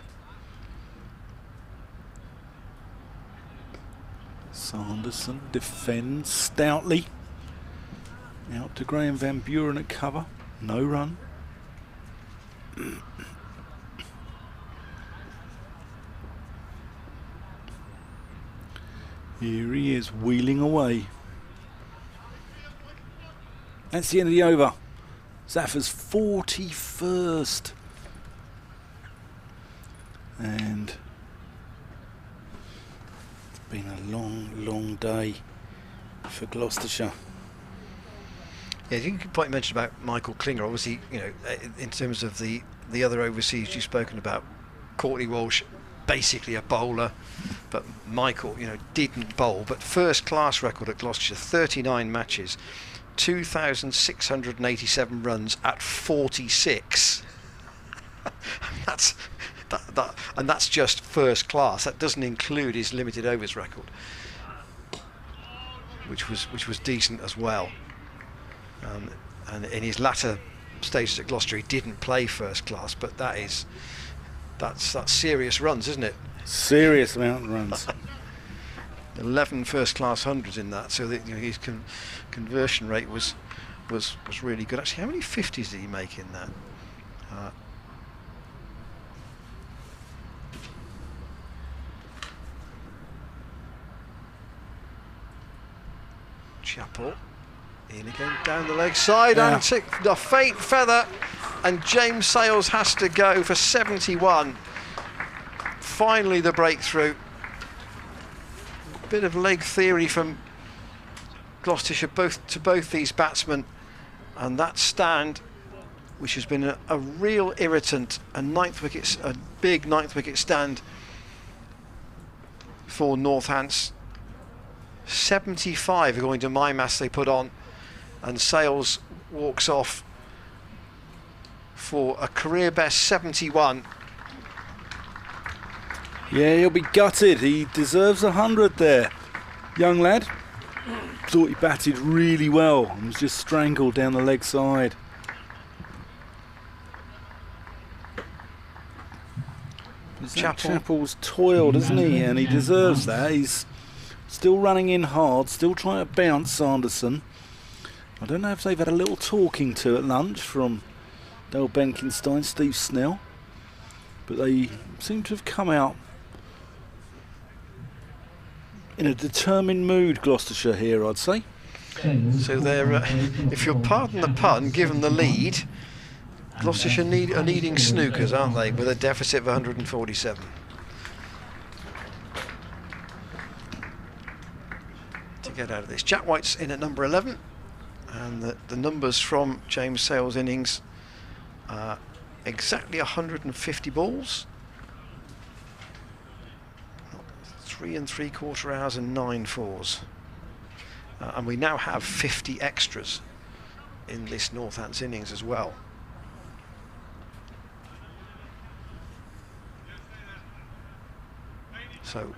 Sanderson defends stoutly. Out to Graham Van Buren at cover. No run. Here he is wheeling away. That's the end of the over. Zafar's 41st. And it's been a long, long day for Gloucestershire. Yeah, you can point mention about Michael Klinger. Obviously, you know, in terms of the other overseas you've spoken about, Courtney Walsh, basically a bowler, but Michael, you know, didn't bowl. But first class record at Gloucestershire, 39 matches. 2,687 runs at 46. And that's just first class. That doesn't include his limited overs record, which was decent as well. And in his latter stages at Gloucester, he didn't play first class, but that's serious runs, isn't it? Serious amount of runs. 11 first class hundreds in that, so that, you know, his conversion rate was really good. Actually, how many 50s did he make in that? Chapel in again down the leg side, Yeah. and a faint feather, and James Sales has to go for 71. Finally the breakthrough. Bit of leg theory from Gloucestershire both these batsmen, and that stand, which has been a real irritant, a big ninth wicket stand for Northants. 75 according to my maths they put on, and Sales walks off for a career best 71. Yeah, he'll be gutted. He deserves 100 there. Young lad. Thought he batted really well and was just strangled down the leg side. Chappell's toiled, isn't he? And he deserves that. He's still running in hard, still trying to bounce Sanderson. I don't know if they've had a little talking to at lunch from Dale Benkenstein, Steve Snell, but they seem to have come out in a determined mood, Gloucestershire here, I'd say. So they're, if you'll pardon the pun, given the lead, Gloucestershire are needing snookers, aren't they, with a deficit of 147. To get out of this. Jack White's in at number 11, and the numbers from James Sales' innings are exactly 150 balls. 3 3/4 hours and 9 fours. And we now have 50 extras in this Northants innings as well. So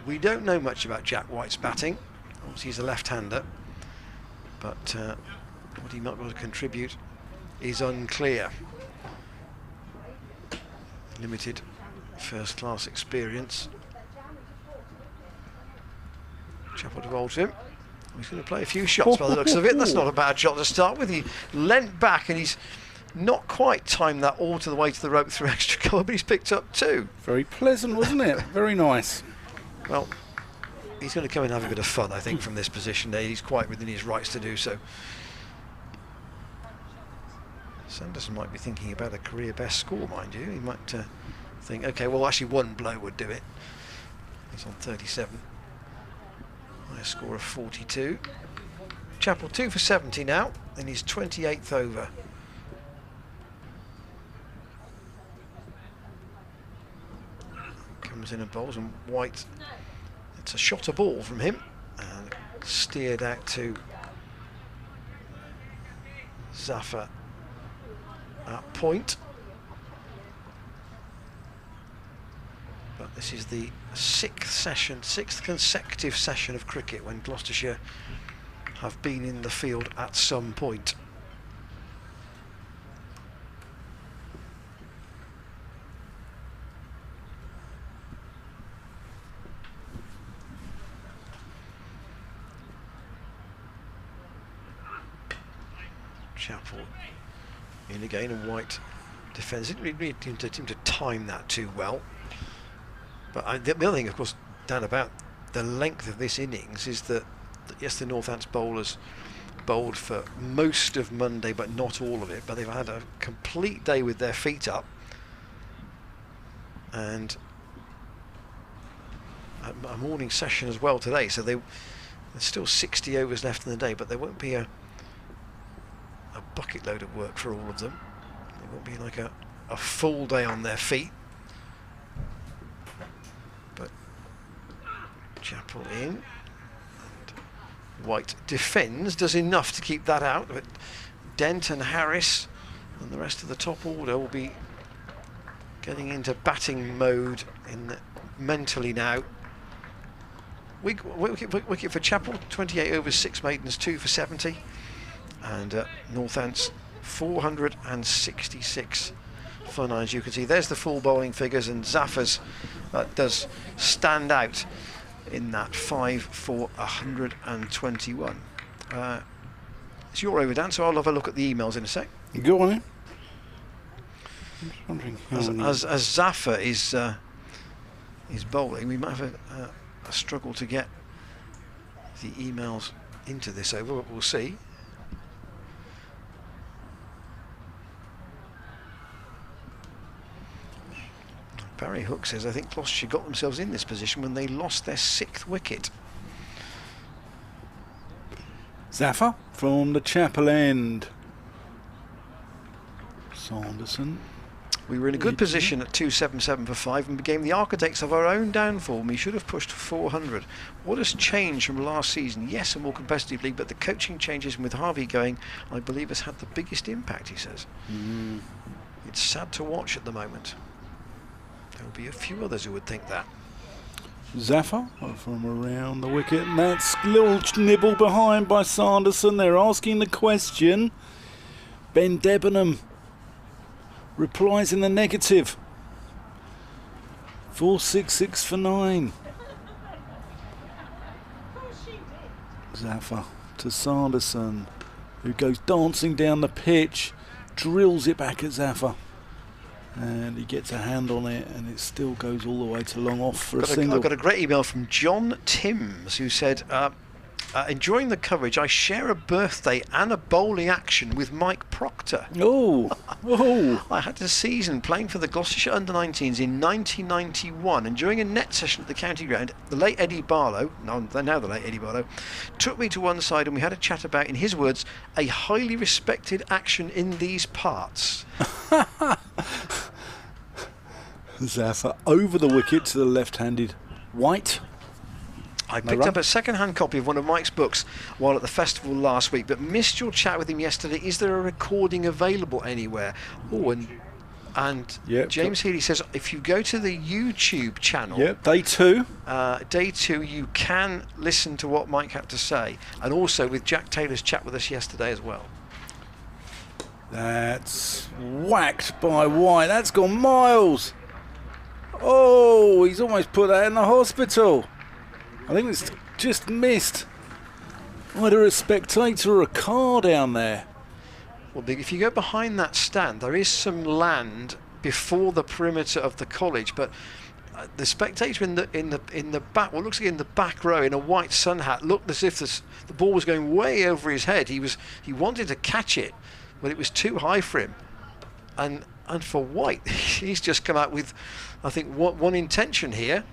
we don't know much about Jack White's batting. Obviously he's a left-hander, but what he might be able to contribute is unclear. Limited first-class experience. Chappell to bowl to him. He's going to play a few shots by the looks of it. That's not a bad shot to start with. He leant back and he's not quite timed that all to the way to the rope through extra cover, but he's picked up 2. Very pleasant, wasn't it? Very nice. Well, he's going to come and have a bit of fun, I think, from this position there. He's quite within his rights to do so. Sanderson might be thinking about a career best score, mind you. He might think, OK, well, actually one blow would do it. He's on 37. A score of 42. Chappell 2 for 70 now in his 28th over. Comes in and bowls, and White, it's a shot a ball from him and steered out to Zafar at point. But this is the 6th consecutive session of cricket when Gloucestershire have been in the field at some point. Chappell in again, and White defends. Didn't really seem to time that too well. But the other thing, of course, Dan, about the length of this innings is that yes, the Northants bowlers bowled for most of Monday, but not all of it. But they've had a complete day with their feet up, and a morning session as well today. So there's still 60 overs left in the day, but there won't be a bucket load of work for all of them. It won't be like a full day on their feet. But Chappell in, and White defends, does enough to keep that out. But Dent and Harris and the rest of the top order will be getting into batting mode mentally now. Wicket for Chappell, 28 overs, 6 maidens, 2 for 70. And Northants 466 for 9s. You can see there's the full bowling figures, and Zafar's does stand out in that 5 for 121. It's your over, Dan, so I'll have a look at the emails in a sec. Go on in. I'm just wondering as Zafar is bowling, we might have a struggle to get the emails into this over, but we'll see. Barry Hook says, I think Gloucestershire got themselves in this position when they lost their 6th wicket. Zaffa from the Chapel end. Sanderson. We were in a good position at 277 for 5 and became the architects of our own downfall. We should have pushed 400. What has changed from last season? Yes, a more competitive league, but the coaching changes, and with Harvey going, I believe, has had the biggest impact, he says. It's sad to watch at the moment. There'll be a few others who would think that. Zaffa from around the wicket, and that's a little nibble behind by Sanderson. They're asking the question. Ben Debenham replies in the negative. 466 for 9. Zaffa to Sanderson, who goes dancing down the pitch, drills it back at Zaffa, and he gets a hand on it, and it still goes all the way to long off for a single. I've got a great email from John Timms, who said, enjoying the coverage, I share a birthday and a bowling action with Mike Proctor. Oh, I had a season playing for the Gloucestershire under-19s in 1991, and during a net session at the county ground, the late Eddie Barlow, now the late Eddie Barlow, took me to one side and we had a chat about, in his words, a highly respected action in these parts. Zaffa over the wicket to the left-handed White. I picked up a second-hand copy of one of Mike's books while at the festival last week, but missed your chat with him yesterday. Is there a recording available anywhere? Oh, and yep, James Healy says if you go to the YouTube channel, day 2, you can listen to what Mike had to say, and also with Jack Taylor's chat with us yesterday as well. That's whacked by White. That's gone miles. Oh, he's almost put that in the hospital. I think it's just missed. Either a spectator or a car down there. Well, if you go behind that stand, there is some land before the perimeter of the college, but the spectator in the back, what looks like in the back row in a white sun hat, looked as if the ball was going way over his head. He wanted to catch it, but it was too high for him. And for White, he's just come out with, I think, one intention here,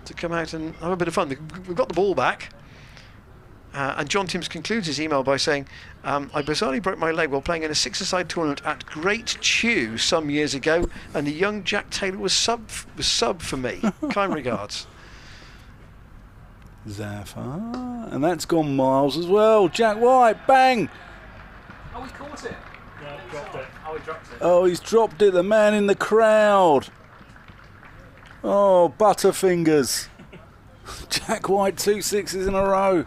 to come out and have a bit of fun. We've got the ball back. And John Timms concludes his email by saying, I bizarrely broke my leg while playing in a six-a-side tournament at Great Chew some years ago, and the young Jack Taylor was sub for me. Kind regards. Zaffa, and that's gone miles as well. Jack White, bang! Oh, he's caught it. Yeah, dropped it. Oh, he dropped it. Oh, he's dropped it. The man in the crowd. Oh, butterfingers. Jack White, 2 sixes in a row.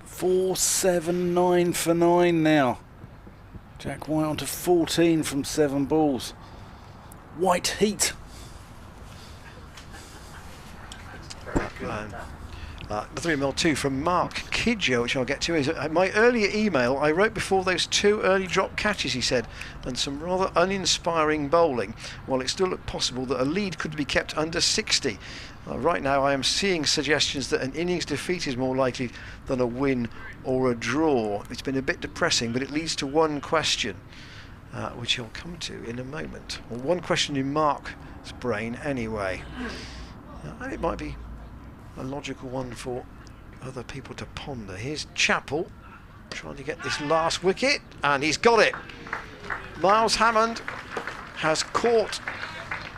4-7-9 for 9 now. Jack White on to 14 from 7 balls. White heat. Another email too from Mark Kidjo, which I'll get to, is my earlier email I wrote before those 2 early drop catches, he said, and some rather uninspiring bowling, while it still looked possible that a lead could be kept under 60. Right now I am seeing suggestions that an innings defeat is more likely than a win or a draw. It's been a bit depressing, but it leads to one question, which he'll come to in a moment. Well, one question in Mark's brain anyway. And it might be a logical one for other people to ponder. Here's Chappell trying to get this last wicket, and he's got it. Miles Hammond has caught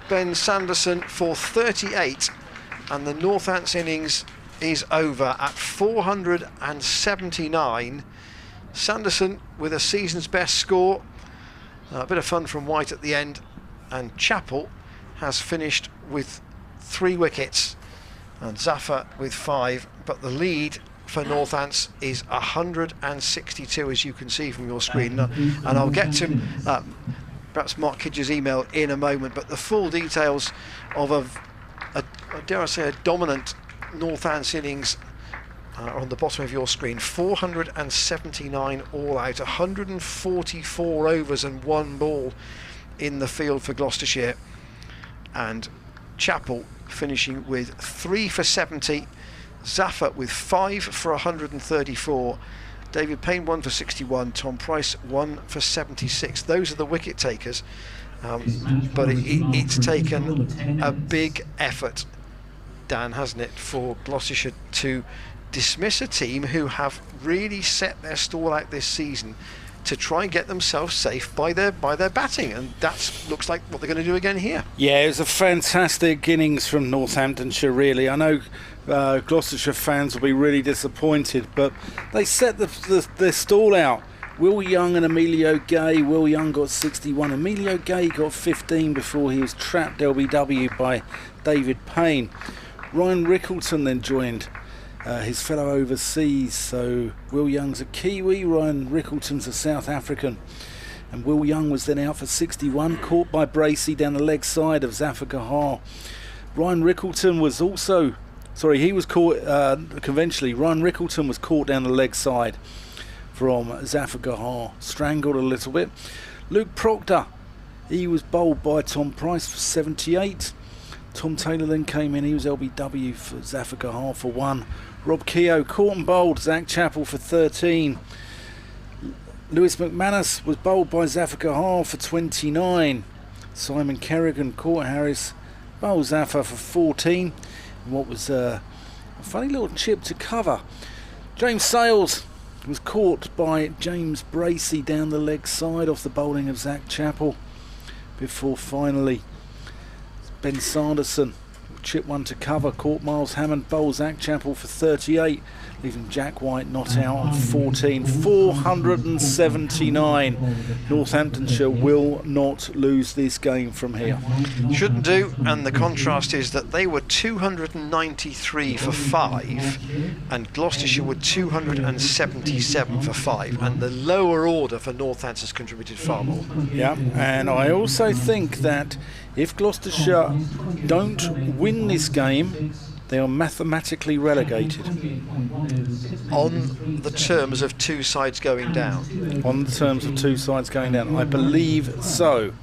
Ben Sanderson for 38, and the Northants innings is over at 479. Sanderson with a season's best score. A bit of fun from White at the end, and Chappell has finished with 3 wickets. And Zaffa with 5, but the lead for Northants is 162, as you can see from your screen. And I'll get to perhaps Mark Kidger's email in a moment, but the full details of dare I say, a dominant Northants innings are on the bottom of your screen. 479 all out, 144 overs and 1 ball in the field for Gloucestershire, and Chappell finishing with 3 for 70, Zaffa with 5 for 134, David Payne 1 for 61, Tom Price 1 for 76. Those are the wicket takers, but it's taken a big effort, Dan, hasn't it, for Gloucestershire to dismiss a team who have really set their stall out this season to try and get themselves safe by their batting, and that looks like what they're going to do again here. Yeah, it was a fantastic innings from Northamptonshire, really. I know Gloucestershire fans will be really disappointed, but they set their stall out. Will Young and Emilio Gay. Will Young got 61. Emilio Gay got 15 before he was trapped LBW by David Payne. Ryan Rickleton then joined his fellow overseas. So Will Young's a Kiwi, Ryan Rickleton's a South African. And Will Young was then out for 61, caught by Bracey down the leg side of Zafar Gahar. Ryan Rickleton was also, he was caught conventionally. Ryan Rickleton was caught down the leg side from Zafar Gahar, strangled a little bit. Luke Proctor, he was bowled by Tom Price for 78. Tom Taylor then came in, he was LBW for Zafar Gahar for 1. Rob Keogh caught and bowled Zach Chappell for 13. Lewis McManus was bowled by Zafar Gahar for 29. Simon Kerrigan caught Harris, bowled Zafar for 14. And what was a funny little chip to cover. James Sales was caught by James Bracey down the leg side off the bowling of Zach Chappell, before finally Ben Sanderson chip one to cover, caught Miles Hammond, bowled Zach Chappell for 38, leaving Jack White not out on 14. 479. Northamptonshire will not lose this game from here. Shouldn't do, and the contrast is that they were 293 for 5 and Gloucestershire were 277 for 5, and the lower order for Northants has contributed far more. Yeah, and I also think that if Gloucestershire don't win this game, they are mathematically relegated. On the terms of two sides going down? On the terms of two sides going down, I believe so.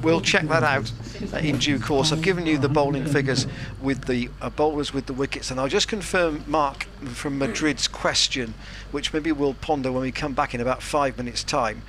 We'll check that out in due course. I've given you the bowling figures with the bowlers with the wickets, and I'll just confirm Mark from Madrid's question, which maybe we'll ponder when we come back in about 5 minutes' time.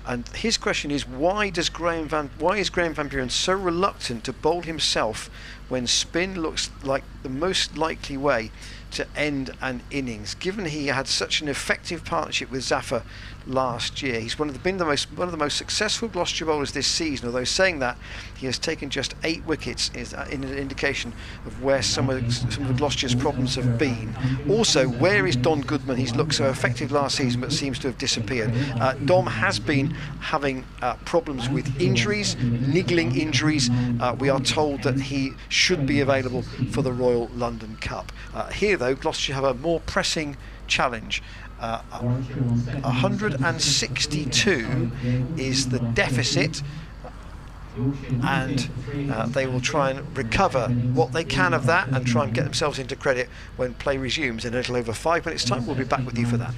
And his question is, why is Graham Van Buren so reluctant to bowl himself when spin looks like the most likely way to end an innings, given he had such an effective partnership with Zafar last year? He's one of the most successful Gloucestershire bowlers this season, although saying that, he has taken just 8 wickets is in an indication of where some of Gloucestershire's problems have been. Also, where is Don Goodman? He's looked so effective last season but seems to have disappeared. Dom has been having problems with injuries, niggling injuries. We are told that he should be available for the Royal London Cup. Here though, Gloucestershire have a more pressing challenge. 162 is the deficit, and they will try and recover what they can of that and try and get themselves into credit when play resumes in a little over 5 minutes' time. We'll be back with you for that.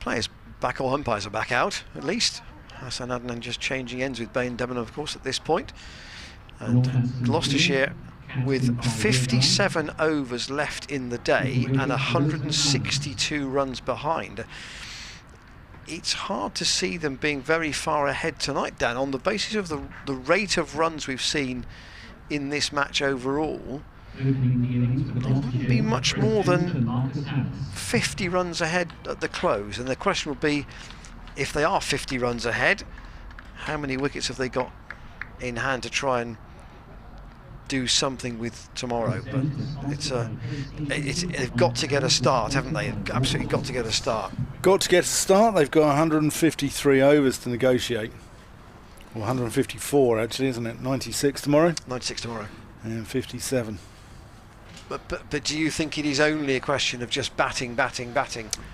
Players back, all umpires are back out, at least. Hassan Adnan just changing ends with Bain Devon, of course, at this point. And Gloucestershire with 57 overs left in the day and 162 runs behind. It's hard to see them being very far ahead tonight, Dan, on the basis of the rate of runs we've seen in this match overall. It wouldn't be much more than 50 runs ahead at the close, and the question would be, if they are 50 runs ahead, how many wickets have they got in hand to try and do something with tomorrow? But they've got to get a start, haven't they? Absolutely got to get a start. Got to get a start. They've got 153 overs to negotiate. Well, 154 actually, isn't it? 96 tomorrow? 96 tomorrow. And 57. But do you think it is only a question of just batting?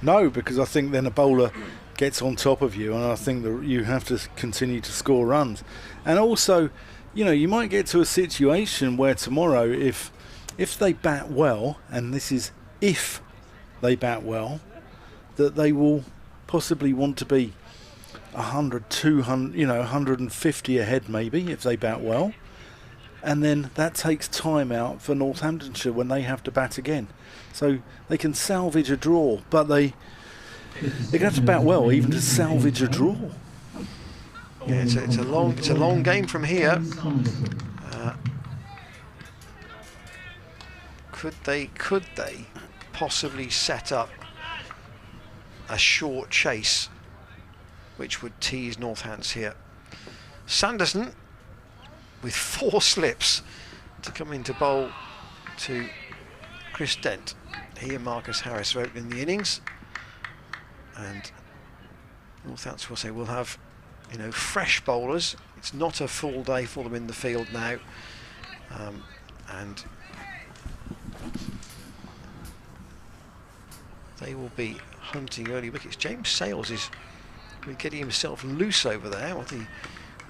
No, because I think then a bowler gets on top of you, and I think that you have to continue to score runs. And also, you know, you might get to a situation where tomorrow, if they bat well, and this is if they bat well, that they will possibly want to be 100, 200, 150 ahead maybe if they bat well. And then that takes time out for Northamptonshire when they have to bat again. So they can salvage a draw, but they're going to have to bat well even to salvage a draw. Yeah, it's a long game from here. Could they possibly set up a short chase which would tease Northants here? Sanderson with 4 slips to come into bowl to Chris Dent. He and Marcus Harris are opening the innings, and Northants will say we'll have, fresh bowlers. It's not a full day for them in the field now, and they will be hunting early wickets. James Sales is getting himself loose over there.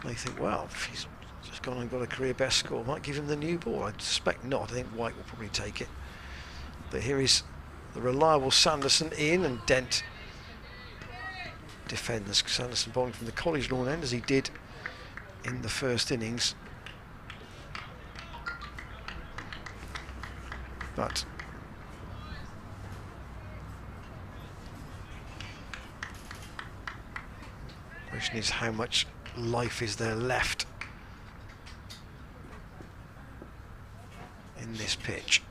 They think, well, if he's just gone and got a career best score, might give him the new ball. I suspect not. I think White will probably take it. But here is the reliable Sanderson in, and Dent defends. Sanderson bowling from the college lawn end as he did in the first innings. But the question is, how much life is there left in this pitch?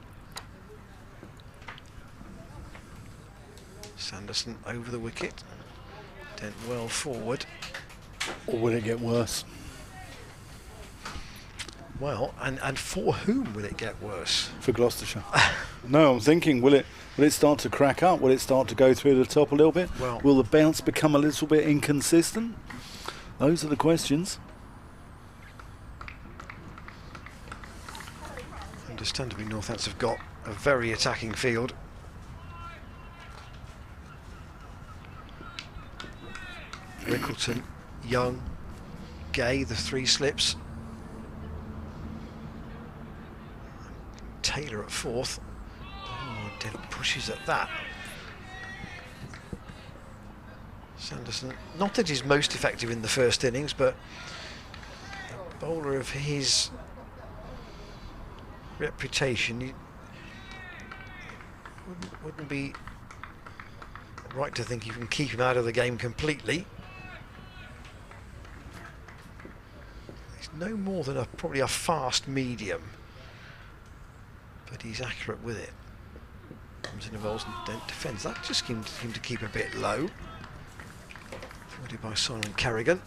Sanderson over the wicket, Dent well forward. Or will it get worse? Well, and for whom will it get worse? For Gloucestershire. No, I'm thinking, will it start to crack up? Will it start to go through the top a little bit? Well, will the bounce become a little bit inconsistent? Those are the questions. Understandably, Northants have got a very attacking field. Rickleton, Young, Gay, the 3 slips. Taylor at 4th. Oh, Dent pushes at that. Sanderson, not that he's most effective in the first innings, but a bowler of his reputation, wouldn't be right to think you can keep him out of the game completely. He's no more than probably a fast medium, but he's accurate with it. Comes in the bowls and Dent defends. That just seemed to keep a bit low. Fielded by Simon Kerrigan.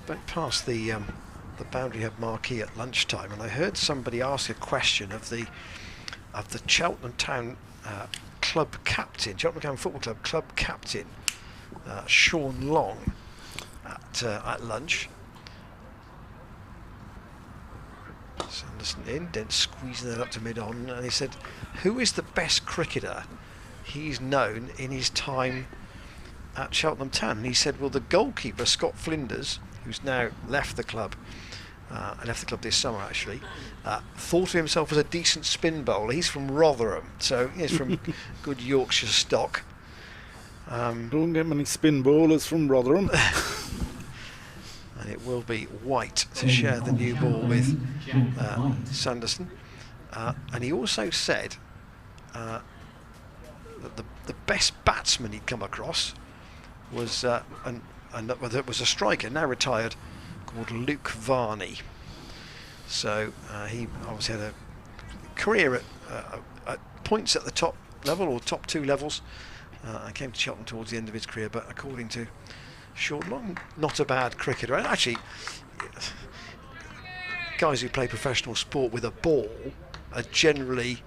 Went past the boundary head marquee at lunchtime, and I heard somebody ask a question of the Cheltenham Town club captain, Cheltenham Town Football Club club captain, Sean Long, at lunch. Sanderson in, Dent squeezing that up to mid-on, and he said, who is the best cricketer he's known in his time at Cheltenham Town? And he said, well, the goalkeeper, Scott Flinders, who's now left the club, left the club this summer actually, thought of himself as a decent spin bowler. He's from Rotherham, so he's from good Yorkshire stock. Don't get many spin bowlers from Rotherham. And it will be White to share the new ball with Sanderson. And he also said that the best batsman he'd come across was was a striker, now retired, called Luke Varney. So he obviously had a career at points at the top level or top 2 levels. I came to Cheltenham towards the end of his career, but according to Short Long, not a bad cricketer. And actually, guys who play professional sport with a ball are generally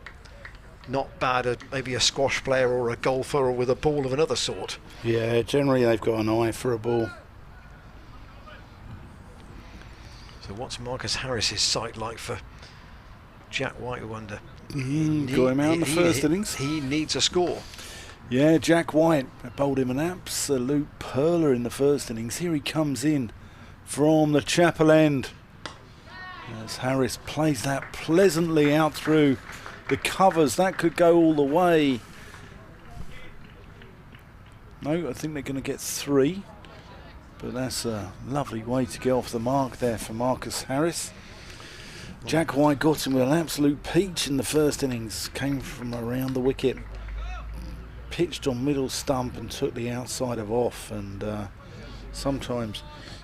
not bad at maybe a squash player or a golfer or with a ball of another sort. Yeah, generally they've got an eye for a ball. So what's Marcus Harris's sight like for Jack White, I wonder? Got him out in the first innings. He needs a score. Yeah, Jack White bowled him an absolute perler in the first innings. Here he comes in from the chapel end as Harris plays that pleasantly out through the covers. That could go all the way. No, I think they're going to get 3, but that's a lovely way to get off the mark there for Marcus Harris. Jack White got him with an absolute peach in the first innings. Came from around the wicket, pitched on middle stump and took the outside of off. And sometimes,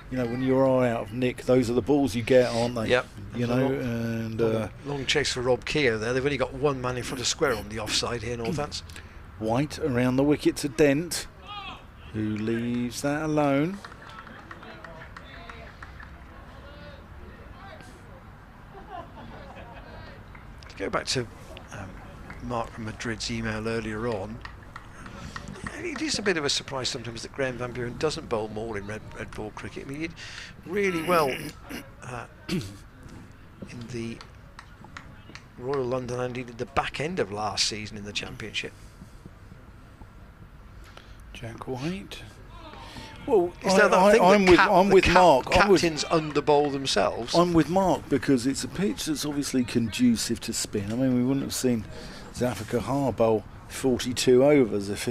you know, when you're out of nick, those are the balls you get, aren't they? Yep. You know, and long chase for Rob Keogh there. They've only got one man in front of square on the offside here, Northants. White around the wicket to Dent, who leaves that alone. To go back to Mark from Madrid's email earlier on, it is a bit of a surprise sometimes that Graham Van Buren doesn't bowl more in red ball cricket. I mean, he did really well in the Royal London and he did the back end of last season in the Championship. Jack White. Well, I'm with Mark. Captains underbowl themselves. I'm with Mark because it's a pitch that's obviously conducive to spin. I mean, we wouldn't have seen Zafar Kahar bowl 42 overs if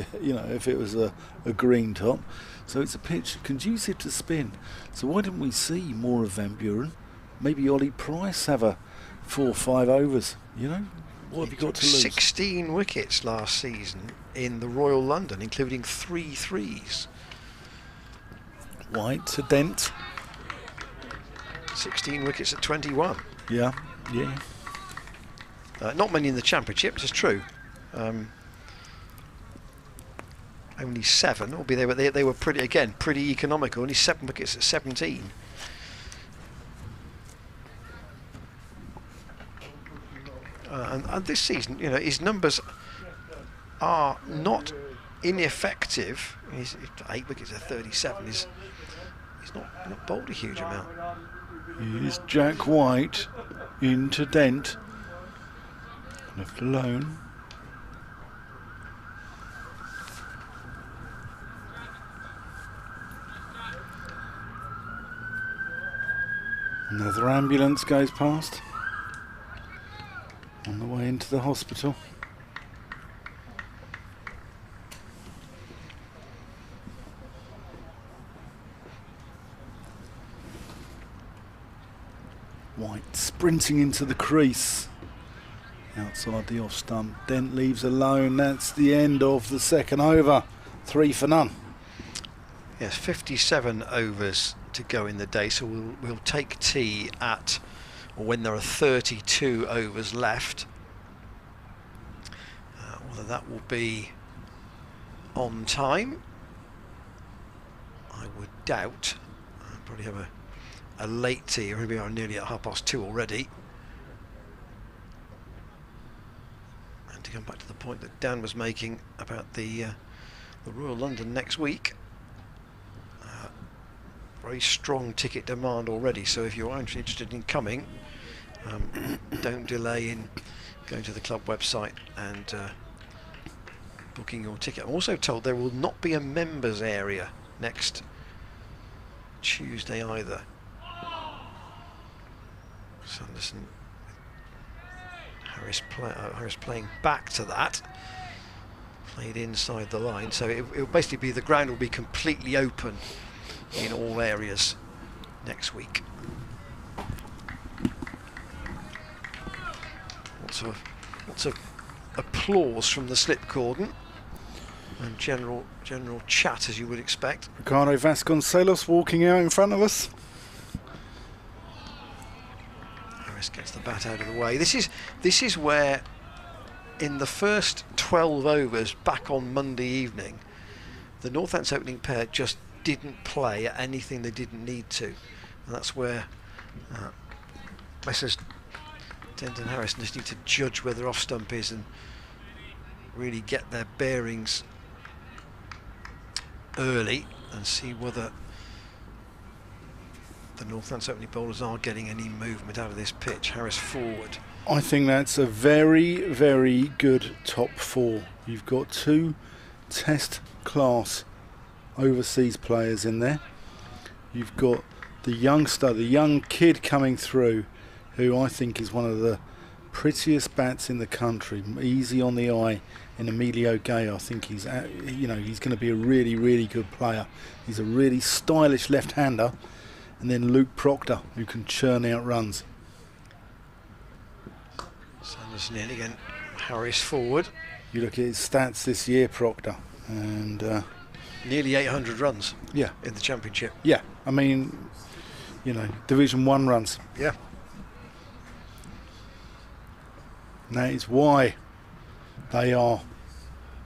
it was a green top. So it's a pitch conducive to spin. So why didn't we see more of Van Buren? Maybe Ollie Price have a 4 or 5 overs. You know, what have you got to lose? 16 wickets last season in the Royal London, including 3 threes. White to Dent. 16 wickets at 21. Yeah. Not many in the Championship, it's true. Only 7, albeit they were pretty economical. Only 7 wickets at 17. And this season, you know, his numbers are not ineffective. He's 8 wickets at 37. He's not bowled a huge amount. Here's Jack White into Dent. Left alone. Another ambulance goes past on the way into the hospital. White sprinting into the crease outside the off stump. Dent leaves alone. That's the end of the second over. 3 for none. Yes, 57 overs to go in the day, so we'll take tea at when there are 32 overs left. Whether that will be on time, I would doubt. I'll probably have a late tea. We are nearly at 2:30 already. And to come back to the point that Dan was making about the Royal London next week, very strong ticket demand already. So if you are interested in coming, don't delay in going to the club website and booking your ticket. I'm also told there will not be a members area next Tuesday either. Sanderson. Harris playing back to that. Played inside the line, so it'll basically be the ground will be completely open in all areas next week. Lots of applause from the slip cordon and general chat, as you would expect. Ricardo Vasconcelos walking out in front of us. Harris gets the bat out of the way. This is where, in the first 12 overs back on Monday evening, the Northampton opening pair just didn't play at anything they didn't need to, and that's where Messrs. Dent and Harris just need to judge where their off stump is and really get their bearings early and see whether the Northampton opening bowlers are getting any movement out of this pitch. Harris forward. I think that's a very, very good top four. You've got 2 test class overseas players in there. You've got the youngster, the young kid coming through, who I think is one of the prettiest bats in the country, easy on the eye, in Emilio Gay. I think he's going to be a really, really good player. He's a really stylish left-hander. And then Luke Proctor, who can churn out runs. Sanderson in again, Harris forward. You look at his stats this year, Proctor, and nearly 800 runs. Yeah, in the championship. Yeah, I mean, Division 1 runs. Yeah. And that is why they are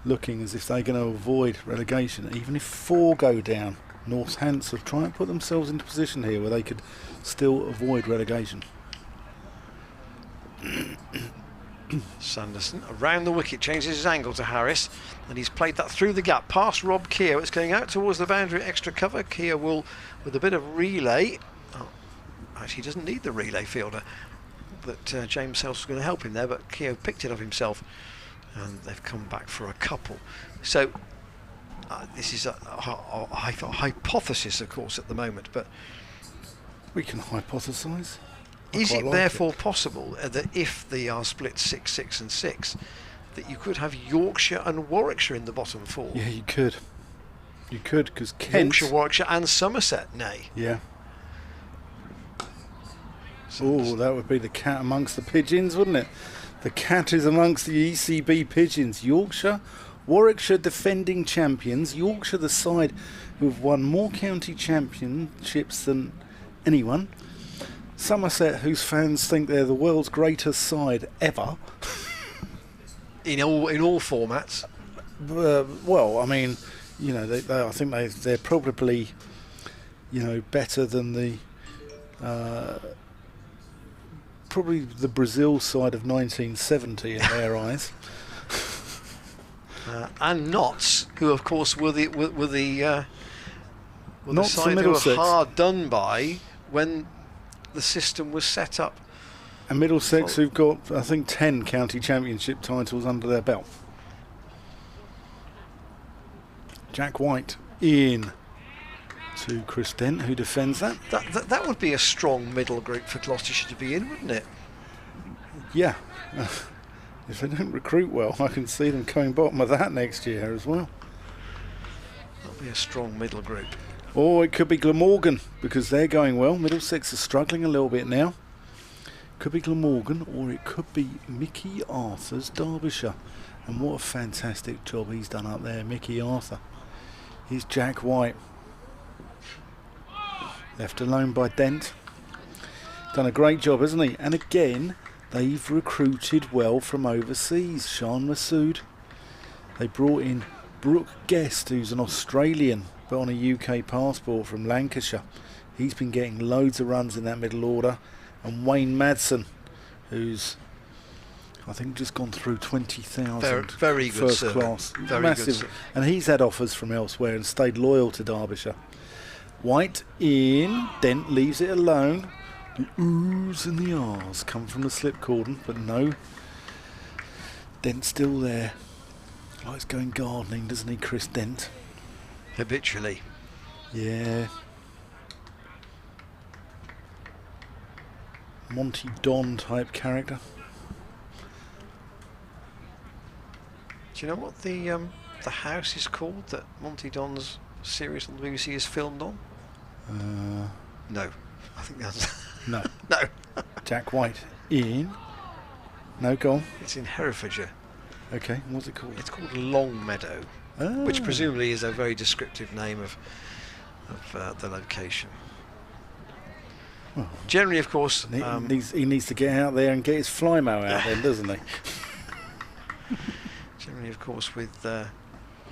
looking as if they're going to avoid relegation. Even if 4 go down, Northampton try and put themselves into a position here where they could still avoid relegation. Sanderson around the wicket, changes his angle to Harris, and he's played that through the gap past Rob Keogh. It's going out towards the boundary, extra cover. Keogh will, with a bit of relay, actually he doesn't need the relay fielder, but James House was going to help him there, but Keogh picked it up himself, and they've come back for a couple. So this is a hypothesis, of course, at the moment, but we can hypothesise. Is it therefore possible that if they are split 6, 6 and 6, that you could have Yorkshire and Warwickshire in the bottom 4? Yeah, you could. You could, because Kent... Yorkshire, Warwickshire and Somerset, nay. Yeah. Oh, that would be the cat amongst the pigeons, wouldn't it? The cat is amongst the ECB pigeons. Yorkshire, Warwickshire defending champions. Yorkshire, the side who have won more county championships than anyone. Somerset, whose fans think they're the world's greatest side ever. in all formats. Well, I mean, I think they're probably, better than the probably the Brazil side of 1970 in their eyes. And Notts, who of course were the side who were hard done by when the system was set up. And Middlesex, who've got, I think, 10 county championship titles under their belt. Jack White in to Chris Dent, who defends that. That would be a strong middle group for Gloucestershire to be in, wouldn't it? Yeah. If they don't recruit well, I can see them coming bottom of that next year as well. That'll be a strong middle group. Or it could be Glamorgan, because they're going well. Middlesex is struggling a little bit now. Could be Glamorgan, or it could be Mickey Arthur's Derbyshire. And what a fantastic job he's done up there, Mickey Arthur. He's Jack White. Left alone by Dent. Done a great job, hasn't he? And again, they've recruited well from overseas. Shan Masood. They brought in Brooke Guest, who's an Australian, but on a UK passport from Lancashire. He's been getting loads of runs in that middle order. And Wayne Madsen, who's, I think, just gone through 20,000 very good first class. Very massive. Good, and he's had offers from elsewhere and stayed loyal to Derbyshire. White in, Dent leaves it alone. The oohs and the ahs come from the slip cordon, but no, Dent's still there. Likes going gardening, doesn't he, Chris Dent? Habitually. Yeah. Monty Don type character. Do you know what the house is called that Monty Don's series on the BBC is filmed on? No, I think that's No. no. Jack White in. No, go on. It's in Herefordshire. Okay, what's it called? It's called Longmeadow, which presumably is a very descriptive name of the location. Well, generally, of course, he needs to get out there and get his Flymo out then, doesn't he? generally, of course, with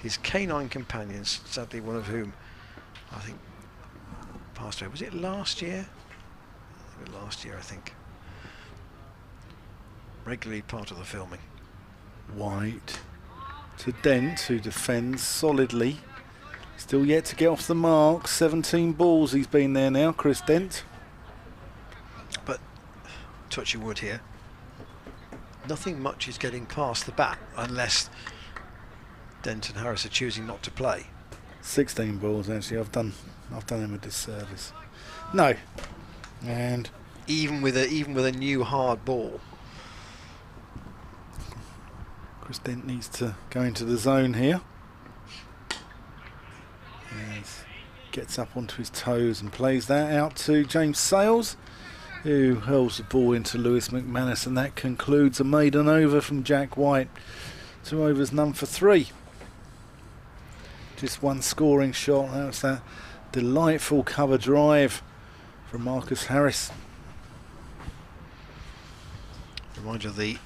his canine companions, sadly one of whom I think passed away. Was it last year? Last year, I think. Regularly part of the filming. White to Dent, who defends solidly. Still yet to get off the mark. 17 balls he's been there now, Chris Dent. But, touch your wood here, nothing much is getting past the bat unless Dent and Harris are choosing not to play. 16 balls actually. I've done him a disservice. No. And even with a new hard ball. Chris Dent needs to go into the zone here. Yes. Gets up onto his toes and plays that out to James Sales, who hurls the ball into Lewis McManus, and that concludes a maiden over from Jack White. 2 overs, none for 3. Just one scoring shot. That was that delightful cover drive from Marcus Harris. Remind you of the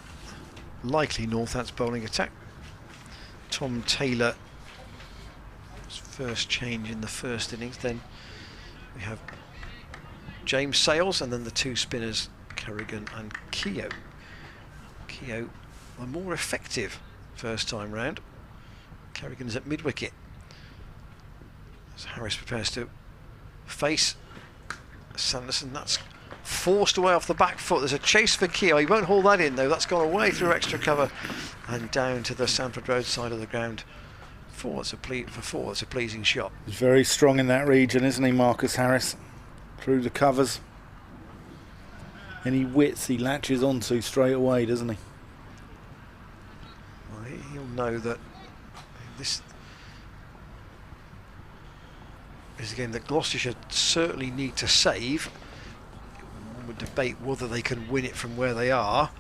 likely Northants bowling attack. Tom Taylor, first change in the first innings. Then we have James Sales, and then the 2 spinners, Kerrigan and Keogh. Keogh, the more effective first time round. Kerrigan's at mid-wicket. As Harris prepares to face Sanderson, that's forced away off the back foot. There's a chase for Keogh. He won't hold that in though. That's gone away through extra cover and down to the Sanford Road side of the ground. For four, it's a pleasing shot. He's very strong in that region, isn't he, Marcus Harris? Through the covers. Any widths he latches onto straight away, doesn't he? Well, he'll know that this is a game that Gloucestershire certainly need to save. We would debate whether they can win it from where they are,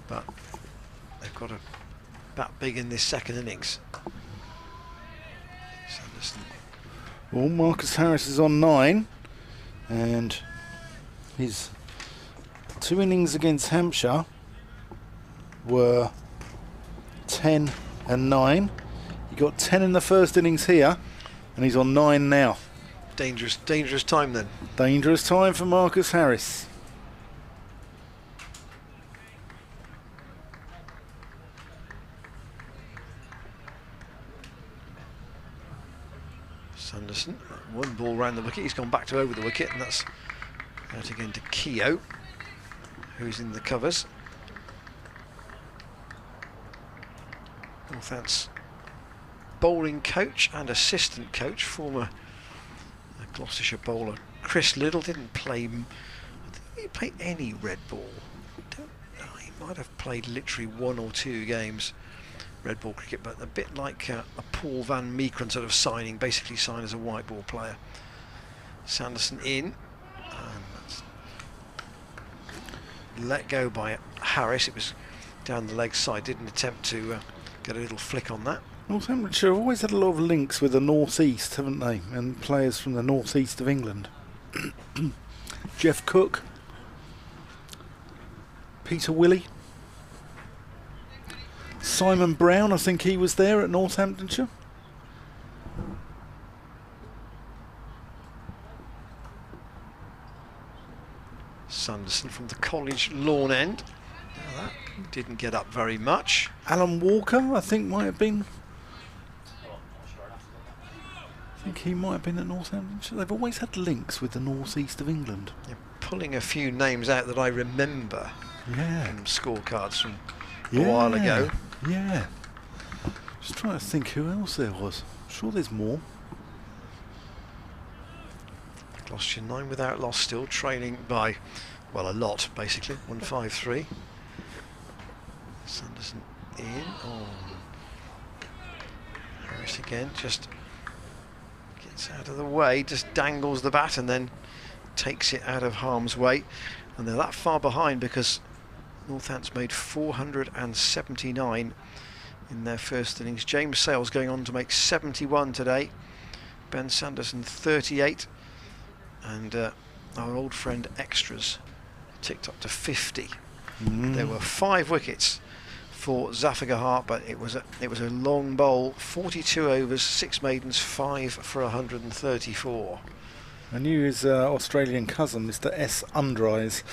but they've got to bat big in this second innings. Sanderson. Well, Marcus Harris is on 9, and his 2 innings against Hampshire were 10 and 9. He got 10 in the first innings here, and he's on 9 now. Dangerous time then. Dangerous time for Marcus Harris. Sanderson, 1 ball round the wicket. He's gone back to over the wicket, and that's out again to Keogh, who's in the covers. Northants bowling coach and assistant coach, former Gloucestershire bowler Chris Liddle, didn't play. I think he played any red ball. He might have played literally 1 or 2 games red ball cricket, but a bit like a Paul Van Meekeren sort of signing, basically signed as a white ball player. Sanderson in, and that's let go by Harris. It was down the leg side. Didn't attempt to get a little flick on that. Northamptonshire have always had a lot of links with the northeast, haven't they? And players from the northeast of England. Jeff Cook, Peter Willey, Simon Brown, I think he was there at Northamptonshire. Sanderson from the college lawn end. Now that didn't get up very much. Alan Walker, I think, might have been. I think he might have been at Northamptonshire. They've always had links with the northeast of England. You're pulling a few names out that I remember Yeah. from scorecards from a while ago. Yeah. Just trying to think who else there was. I'm sure there's more. Gloucestershire 9 without loss, still trailing by Well, a lot, basically. 153. Sanderson in. Oh. Harris again, just gets out of the way, just dangles the bat and then takes it out of harm's way. And they're that far behind because Northants made 479 in their first innings. James Sales going on to make 71 today. Ben Sanderson 38. And our old friend Extras ticked up to 50. There were 5 wickets for Zafar, but it was a long bowl. 42 overs, 6 maidens, 5 for 134. I knew his Australian cousin, Mr. S. Undries.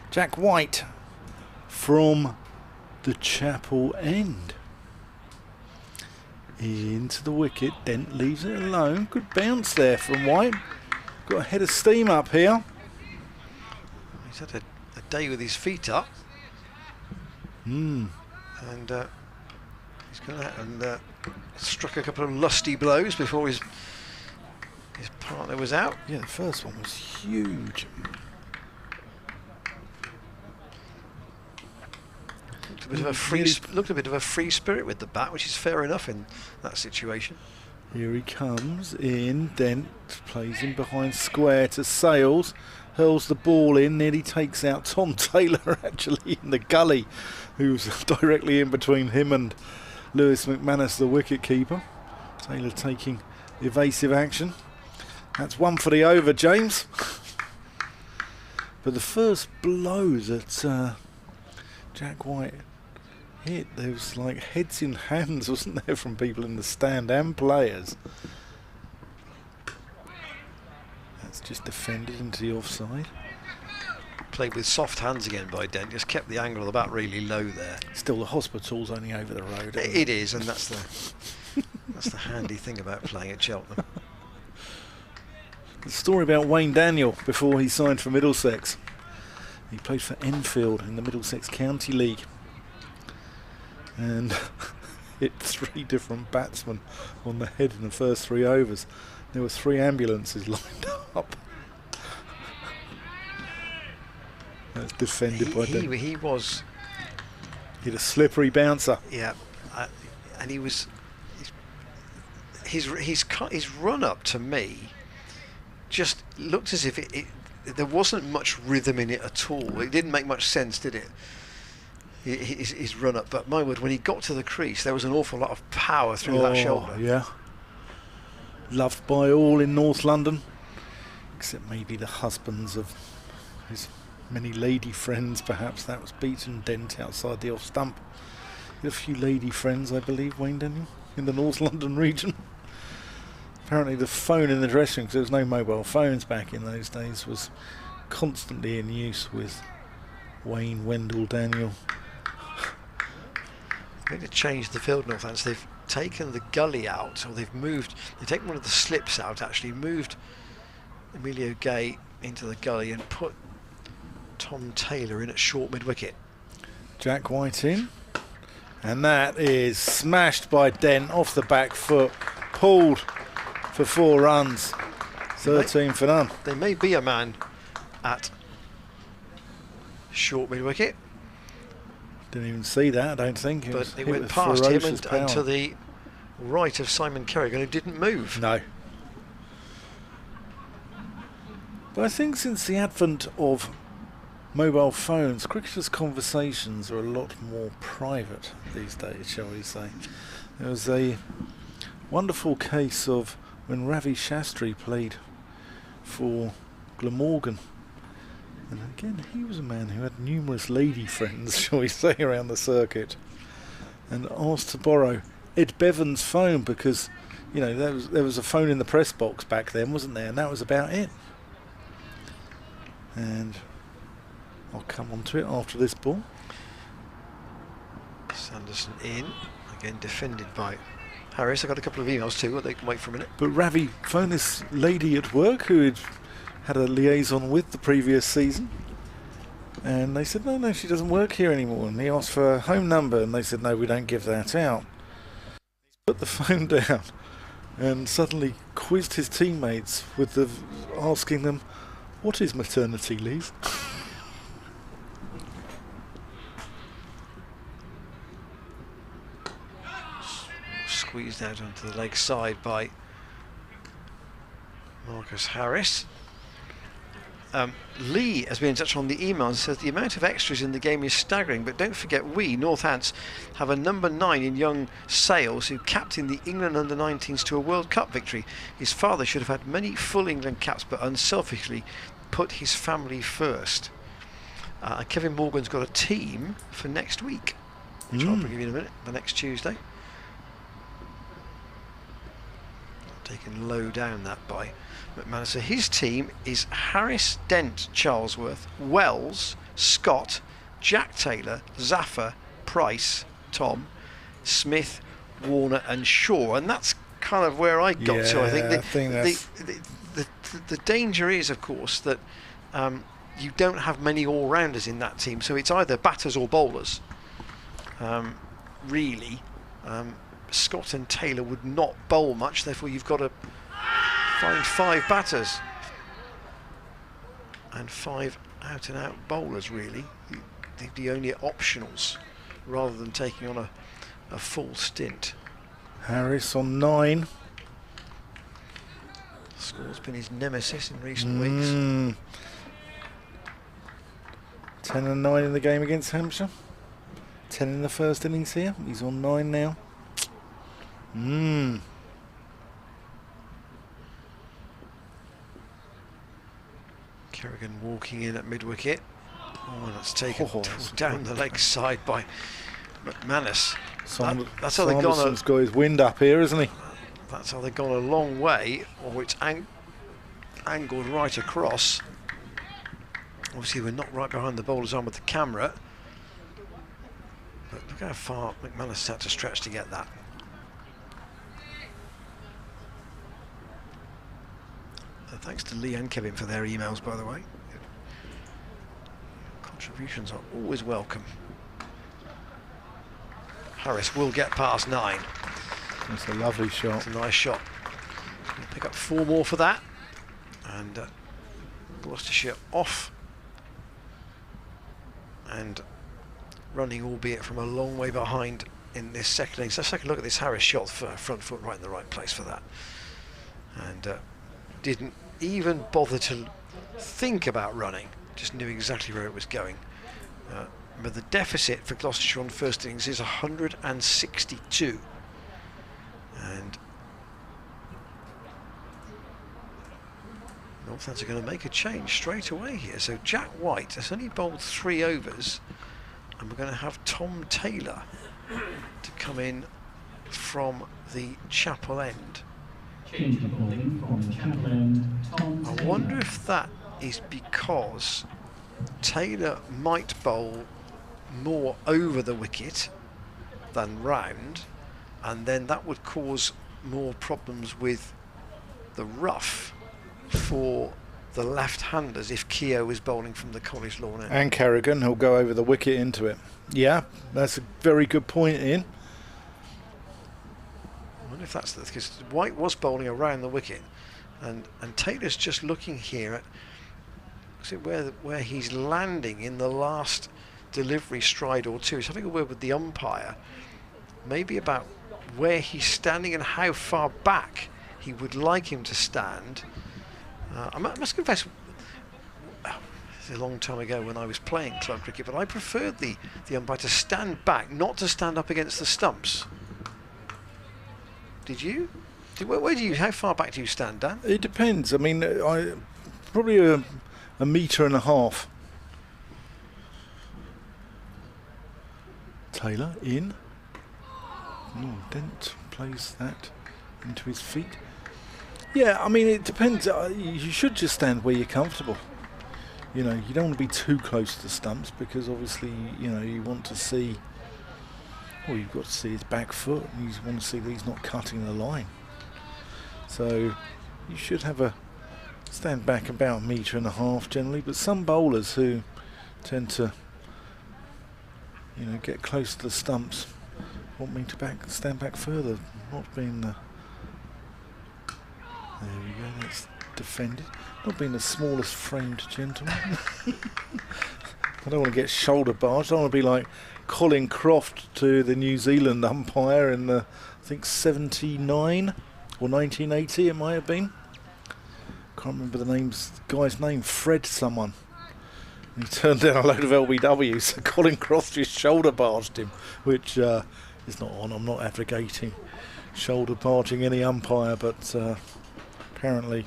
Jack White from the Chapel End. Into the wicket, Dent leaves it alone. Good bounce there from White. Got a head of steam up here. He's had a day with his feet up. And he's gone out and struck a couple of lusty blows before his partner was out. Yeah, the first one was huge. Looked a bit of a free spirit with the bat, which is fair enough in that situation. Here he comes in. Dent plays him behind square to Sales. Hurls the ball in, nearly takes out Tom Taylor actually in the gully, who's directly in between him and Lewis McManus, the wicket keeper. Taylor taking evasive action. That's one for the over, James. But the first blow that Jack White hit, there was like heads in hands, wasn't there, from people in the stand and players. That's just defended into the offside. Played with soft hands again by Dent, just kept the angle of the bat really low there. Still, the hospital's only over the road. It is, and that's the handy thing about playing at Cheltenham. The story about Wayne Daniel before he signed for Middlesex. He played for Enfield in the Middlesex County League and hit 3 different batsmen on the head in the first 3 overs. There were 3 ambulances lined up. That's defended by Dent. He hit a slippery bouncer. Yeah, and he was his run up to me just looked as if there wasn't much rhythm in it at all. It didn't make much sense, did it? His run up, but my word, when he got to the crease, there was an awful lot of power through that shoulder. Yeah. Loved by all in North London, except maybe the husbands of his many lady friends, perhaps. That was beaten Dent outside the off stump. He had a few lady friends, I believe, Wayne Daniel, in the North London region. Apparently the phone in the dressing room, because there was no mobile phones back in those days, was constantly in use with Wayne Wendell Daniel. Going to change the field, Northants. They've taken the gully out, or they've taken one of the slips out, actually moved Emilio Gay into the gully and put Tom Taylor in at short mid-wicket. Jack White in, and that is smashed by Dent off the back foot, pulled for 4 runs, 13 for none. There may be a man at short mid-wicket. Didn't even see that, I don't think. But it went past him and to the right of Simon Kerrigan, who didn't move. No. But I think since the advent of mobile phones, cricketers' conversations are a lot more private these days, shall we say. There was a wonderful case of when Ravi Shastri played for Glamorgan. And again, he was a man who had numerous lady friends, shall we say, around the circuit, and asked to borrow Ed Bevan's phone because, you know, there was a phone in the press box back then, wasn't there? And that was about it. And I'll come on to it after this ball. Sanderson in, again defended by Harris. I got a couple of emails too, but they can wait for a minute. But Ravi phoned this lady at work who had a liaison with the previous season, and they said no, she doesn't work here anymore. And he asked for a home number, and they said no, we don't give that out. He put the phone down, and suddenly quizzed his teammates with asking them, "What is maternity leave?" Squeezed out onto the leg side by Marcus Harris. Lee has been in touch on the email and says the amount of extras in the game is staggering, but don't forget we, Northants, have a number 9 in young Sales who captained the England under-19s to a World Cup victory. His father should have had many full England caps, but unselfishly put his family first. Kevin Morgan's got a team for next week, which I'll bring you in a minute, the next Tuesday. Taken low down that by McManus. So his team is Harris, Dent, Charlesworth, Wells, Scott, Jack Taylor, Zaffer, Price, Tom, Smith, Warner and Shaw, and that's kind of where I got to. I think the danger is, of course, that you don't have many all-rounders in that team, so it's either batters or bowlers, really. Scott and Taylor would not bowl much, therefore you've got to find 5 batters and 5 out-and-out bowlers, really. The only optionals, rather than taking on a full stint. Harris on 9. Score's been his nemesis in recent weeks. 10 and 9 in the game against Hampshire. 10 in the first innings here. He's on 9 now. Kerrigan walking in at mid-wicket. Oh, that's taken down the leg side by McManus. That's how they've gone. Sanderson's got his wind up here, isn't he? That's how they've gone a long way, or it's angled right across. Obviously, we're not right behind the bowler's arm with the camera, but look how far McManus had to stretch to get that. Thanks to Lee and Kevin for their emails, by the way. Contributions are always welcome. Harris will get past 9. That's a lovely shot. It's a nice shot. He'll pick up 4 more for that. And Gloucestershire off. And running, albeit from a long way behind in this second innings. Let's take a look at this Harris shot, front foot right in the right place for that. And didn't even bother to think about running, just knew exactly where it was going. But the deficit for Gloucestershire on first innings is 162, and Northants are going to make a change straight away here. So Jack White has only bowled 3 overs, and we're going to have Tom Taylor to come in from the Chapel End. I wonder if that is because Taylor might bowl more over the wicket than round, and then that would cause more problems with the rough for the left-handers if Keogh is bowling from the College Lawn end. And Kerrigan, he'll go over the wicket into it. Yeah, that's a very good point, Ian. I wonder if that's because White was bowling around the wicket, and Taylor's just looking here at where he's landing in the last delivery stride or two. He's having a word with the umpire, maybe about where he's standing and how far back he would like him to stand. I must confess, it's a long time ago when I was playing club cricket, but I preferred the umpire to stand back, not to stand up against the stumps. Did you? How far back do you stand, Dan? It depends. I mean, probably a metre and a half. Taylor in. Dent plays that into his feet. Yeah, I mean, it depends. You should just stand where you're comfortable. You know, you don't want to be too close to the stumps because obviously, you know, you want to see. Well, you've got to see his back foot, and you want to see that he's not cutting the line. So you should have a stand back about a metre and a half generally, but some bowlers who tend to, you know, get close to the stumps want me to stand back further. Not been There we go, that's defended. Not being the smallest framed gentleman. I don't want to get shoulder barged. I don't want to be like Colin Croft to the New Zealand umpire in the, I think, 79 or 1980 it might have been. Can't remember the guy's name, Fred someone. And he turned down a load of LBWs, so Colin Croft just shoulder barged him, which is not on. I'm not advocating shoulder barging any umpire, but apparently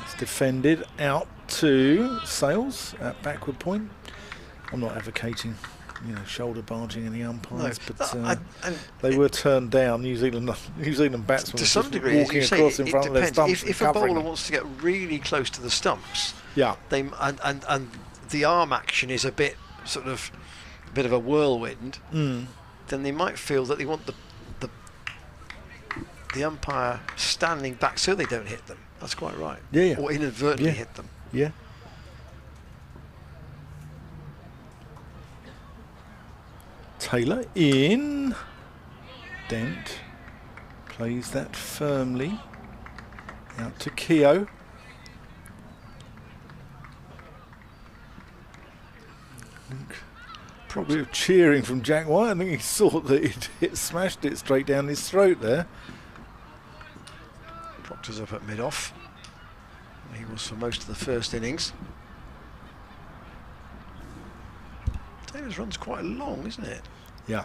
it's defended out to Sales at backward point. I'm not advocating, shoulder barging any umpires, but they were turned down. New Zealand batsmen to some degree, walking across in front of their stumps. If a bowler wants to get really close to the stumps, they and the arm action is a bit of a whirlwind, then they might feel that they want the umpire standing back so they don't hit them. That's quite right. Yeah. Or inadvertently hit them. Yeah. Taylor in. Dent plays that firmly out to Keogh. Probably cheering from Jack White. I think he thought that it smashed it straight down his throat there. Proctor's up at mid-off. He was for most of the first innings. Taylor's run's quite long, isn't it? Yeah.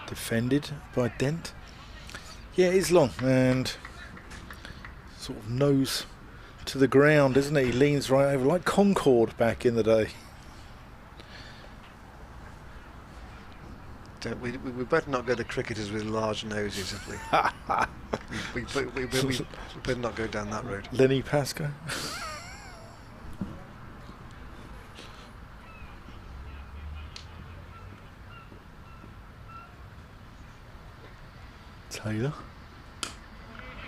Defended by Dent. Yeah, it is long and sort of nose to the ground, isn't it? He leans right over like Concorde back in the day. We better not go to cricketers with large noses, have we? we better not go down that road. Lenny Pascoe. Taylor.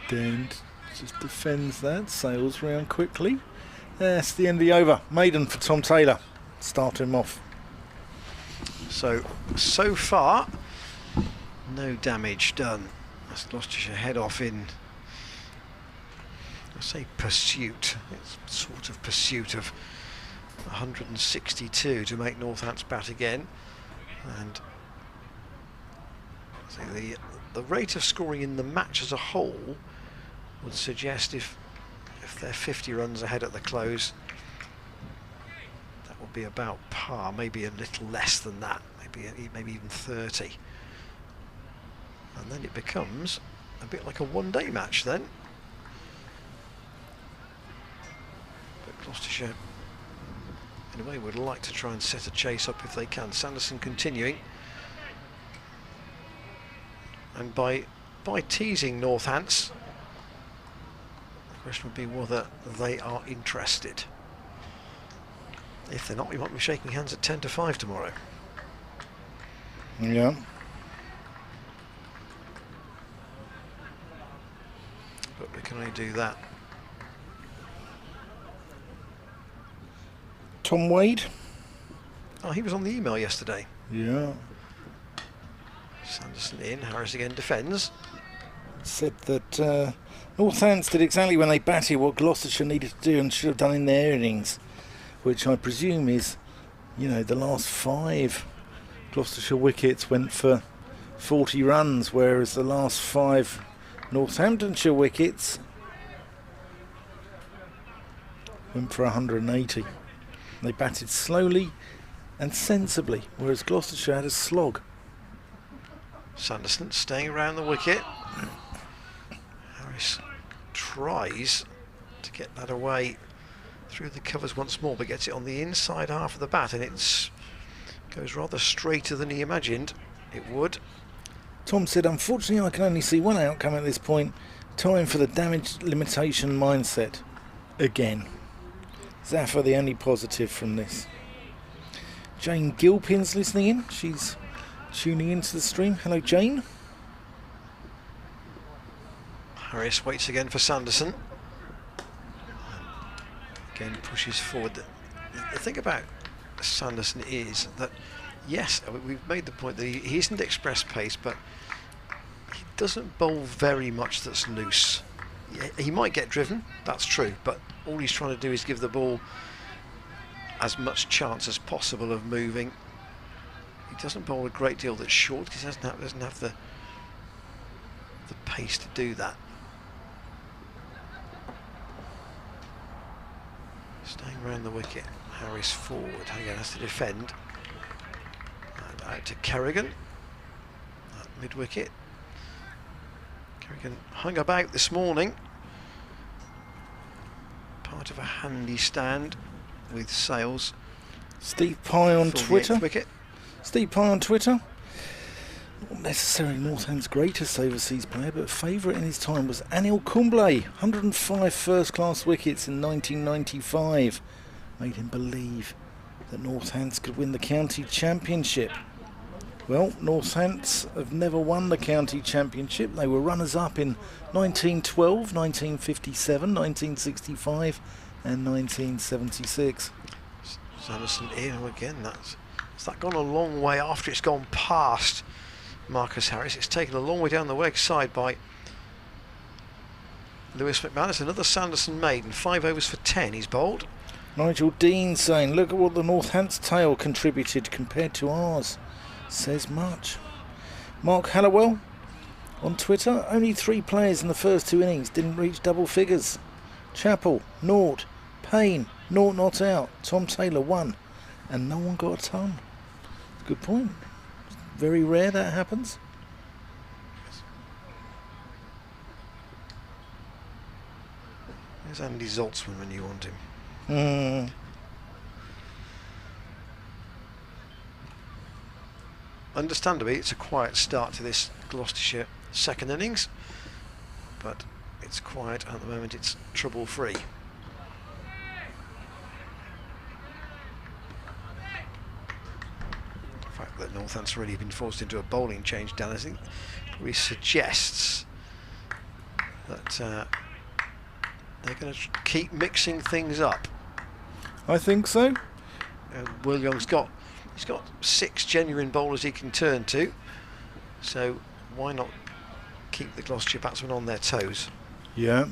Dent just defends that, sails round quickly. That's the end of the over. Maiden for Tom Taylor. Start him off. So far, no damage done. As Gloucestershire head off in, I say pursuit. It's sort of pursuit of 162 to make Northants bat again, and I think the rate of scoring in the match as a whole would suggest if they're 50 runs ahead at the close, that would be about par, maybe a little less than that, maybe even 30, and then it becomes a bit like a one-day match then. But Gloucestershire in a way would like to try and set a chase up if they can. Sanderson continuing, and by teasing Northants, the question would be whether they are interested. If they're not, we might be shaking hands at 10 to 5 tomorrow. Yeah. But we can only do that. Tom Wade. Oh, he was on the email yesterday. Yeah. Sanderson in, Harris again defends. Said that Northants did exactly when they batted what Gloucestershire needed to do and should have done in their innings, which I presume is, the last 5 Gloucestershire wickets went for 40 runs, whereas the last 5 Northamptonshire wickets went for 180. They batted slowly and sensibly, whereas Gloucestershire had a slog. Sanderson staying around the wicket. Harris tries to get that away through the covers once more, but gets it on the inside half of the bat, and it goes rather straighter than he imagined it would. Tom said, unfortunately I can only see one outcome at this point. Time for the damage limitation mindset again. Zaffa the only positive from this. Jane Gilpin's listening in. She's tuning into the stream. Hello, Jane. Harris waits again for Sanderson. Again pushes forward. The thing about Sanderson is that, yes, we've made the point that he isn't express pace, but he doesn't bowl very much that's loose. He might get driven, that's true, but all he's trying to do is give the ball as much chance as possible of moving. He doesn't bowl a great deal that's short because he doesn't have the pace to do that. Staying around the wicket, Harris forward, again has to defend. And out to Kerrigan at mid-wicket. Kerrigan hung about this morning, part of a handy stand with Sales. Steve Pye on Twitter. Wicket. Steve Pye on Twitter. Not necessarily Northampton's greatest overseas player, but favourite in his time was Anil Kumble. 105 first-class wickets in 1995. Made him believe that Northampton could win the county championship. Well, Northampton have never won the county championship. They were runners-up in 1912, 1957, 1965 and 1976. Sanderson in again. Has that gone a long way after it's gone past Marcus Harris? It's taken a long way down the leg side by Lewis McManus. Another Sanderson maiden. 5 overs for 10 he's bowled. Nigel Dean saying, look at what the Northampton tail contributed compared to ours. Says much. Mark Hallowell on Twitter, only 3 players in the first 2 innings didn't reach double figures. Chappell, naught. Payne, naught not out. Tom Taylor, 1. And no one got a ton. Good point. Very rare that happens. There's Andy Zoltzman when you want him. Understandably, it's a quiet start to this Gloucestershire second innings, but it's quiet at the moment. It's trouble-free. The fact that Northampton's really been forced into a bowling change, Dan, I think probably suggests that they're going to keep mixing things up. I think so. Will Young's got 6 genuine bowlers he can turn to, so why not keep the Gloucestershire batsmen on their toes? Yeah,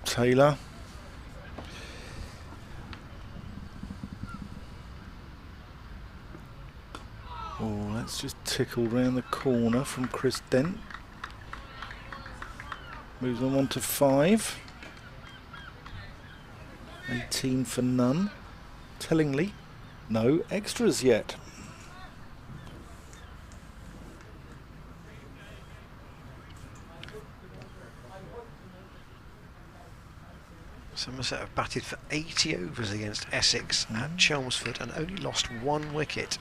Taylor. Oh, that's just tickled round the corner from Chris Dent. Moves on 1 to 5. 18 for none. Tellingly, no extras yet. Somerset have batted for 80 overs against Essex at Chelmsford and only lost 1 wicket.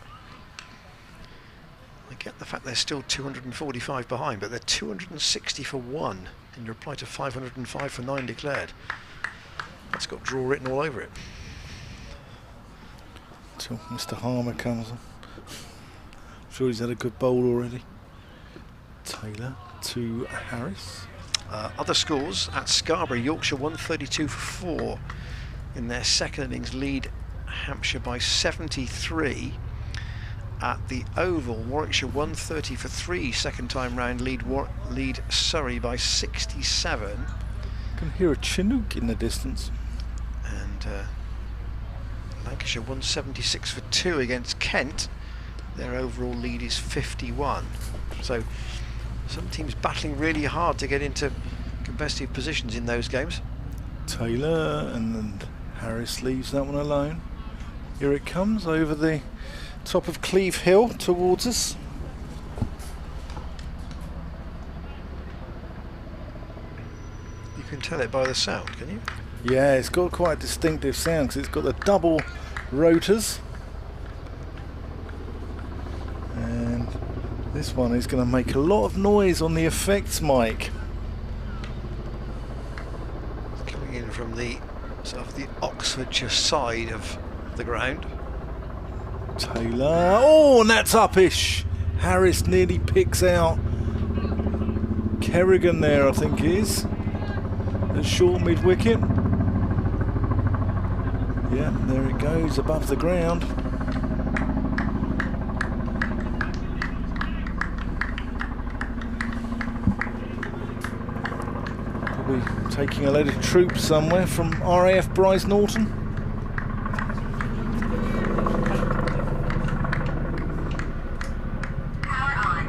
I get the fact they're still 245 behind, but they're 260 for 1 in reply to 505 for 9 declared. That's got draw written all over it. Till Mr. Harmer comes on. I'm sure he's had a good bowl already. Taylor to Harris. Other scores at Scarborough, Yorkshire 132 for 4 in their second innings, lead Hampshire by 73. At the Oval, Warwickshire 130 for 3 second time round, lead Surrey by 67. I can hear a Chinook in the distance. And Lancashire 176 for 2 against Kent. Their overall lead is 51. So some teams battling really hard to get into competitive positions in those games. Taylor, and then Harris leaves that one alone. Here it comes over the top of Cleve Hill towards us. You can tell it by the sound, can you? Yeah, it's got quite a distinctive sound because it's got the double rotors. And this one is going to make a lot of noise on the effects mic. Coming in from the sort of the Oxfordshire side of the ground. Taylor, oh, and that's uppish. Harris nearly picks out Kerrigan there, I think it is. At short mid-wicket. Yeah, there it goes above the ground. Probably taking a load of troops somewhere from RAF Bryce Norton. Power on.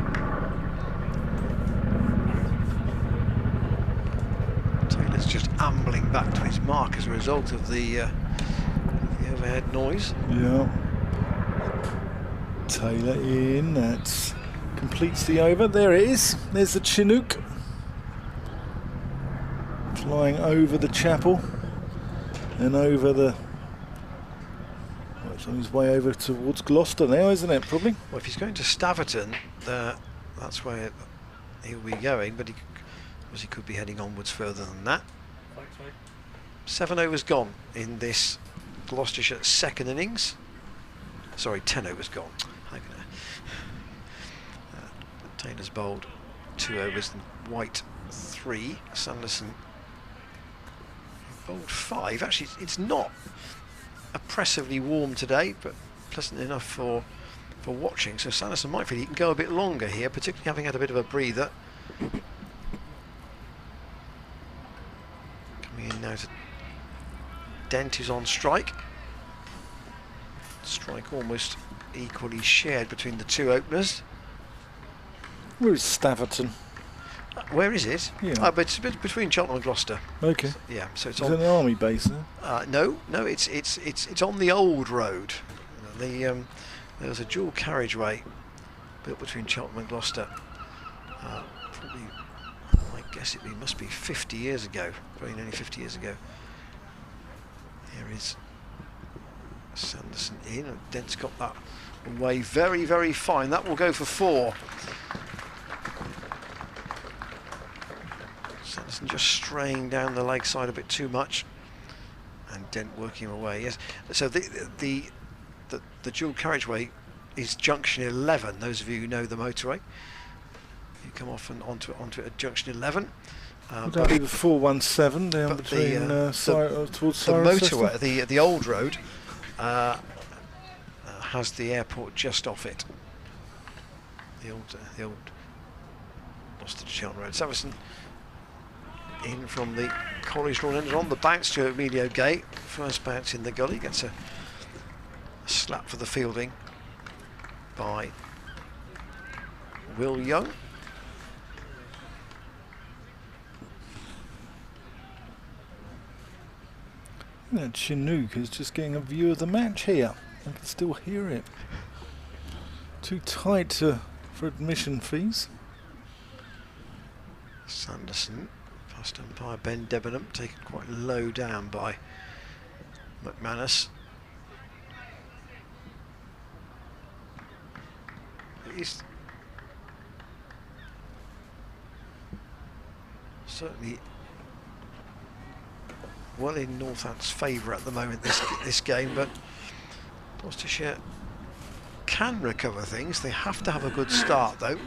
Taylor's just ambling back to his mark as a result of the overhead noise. Yeah. Taylor in, that completes the over. There it is. There's the Chinook flying over the chapel and over the... Well, it's on his way over towards Gloucester now, isn't it, probably? Well, if he's going to Staverton, that's where he'll be going, but he could be heading onwards further than that. Thanks, mate. 7 overs gone in this Gloucestershire second innings. Sorry, 10 overs gone. Taylor's bowled 2 overs and White 3. Sanderson bowled 5. Actually, it's not oppressively warm today, but pleasant enough for watching. So Sanderson might feel he can go a bit longer here, particularly having had a bit of a breather. Coming in now to Dent, who's on strike. Strike almost equally shared between the two openers. Where is Staverton? Where is it? Yeah. But it's between Cheltenham and Gloucester. Okay. Yeah, so it's Is on. it an army base there? No, it's on the old road. There was a dual carriageway built between Cheltenham and Gloucester. Probably, I guess it must be 50 years ago. Very nearly 50 years ago. Here is Sanderson in, and Dent's got that away very, very fine. That will go for 4. Sanderson just straying down the leg side a bit too much, and Dent working away. Yes. So the dual carriageway is junction 11. Those of you who know the motorway, you come off and onto it at junction 11. Would that be the 417 down between towards the motorway, the old road, has the airport just off it. The old Gloucester to Cheltenham Road. Sanderson in from the College Lawn end on the bounce to Emilio Gay. First bounce in the gully, gets a slap for the fielding by Will Young. That Chinook is just getting a view of the match here. I can still hear it. Too tight for admission fees. Sanderson, past umpire Ben Debenham, taken quite low down by McManus. He's certainly well in Northampton's favour at the moment this game, but Gloucestershire can recover things. They have to have a good start though.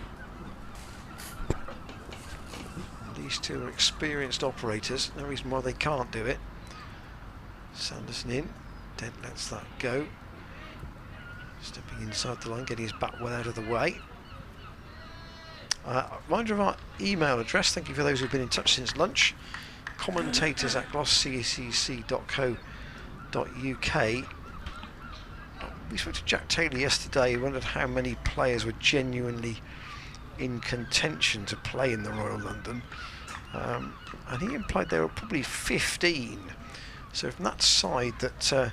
These two are experienced operators, no reason why they can't do it. Sanderson in, Dent lets that go. Stepping inside the line, getting his bat well out of the way. Reminder of our email address, thank you for those who've been in touch since lunch. commentators@glosscc.co.uk. We spoke to Jack Taylor yesterday. He wondered how many players were genuinely in contention to play in the Royal London, and he implied there were probably 15. So from that side that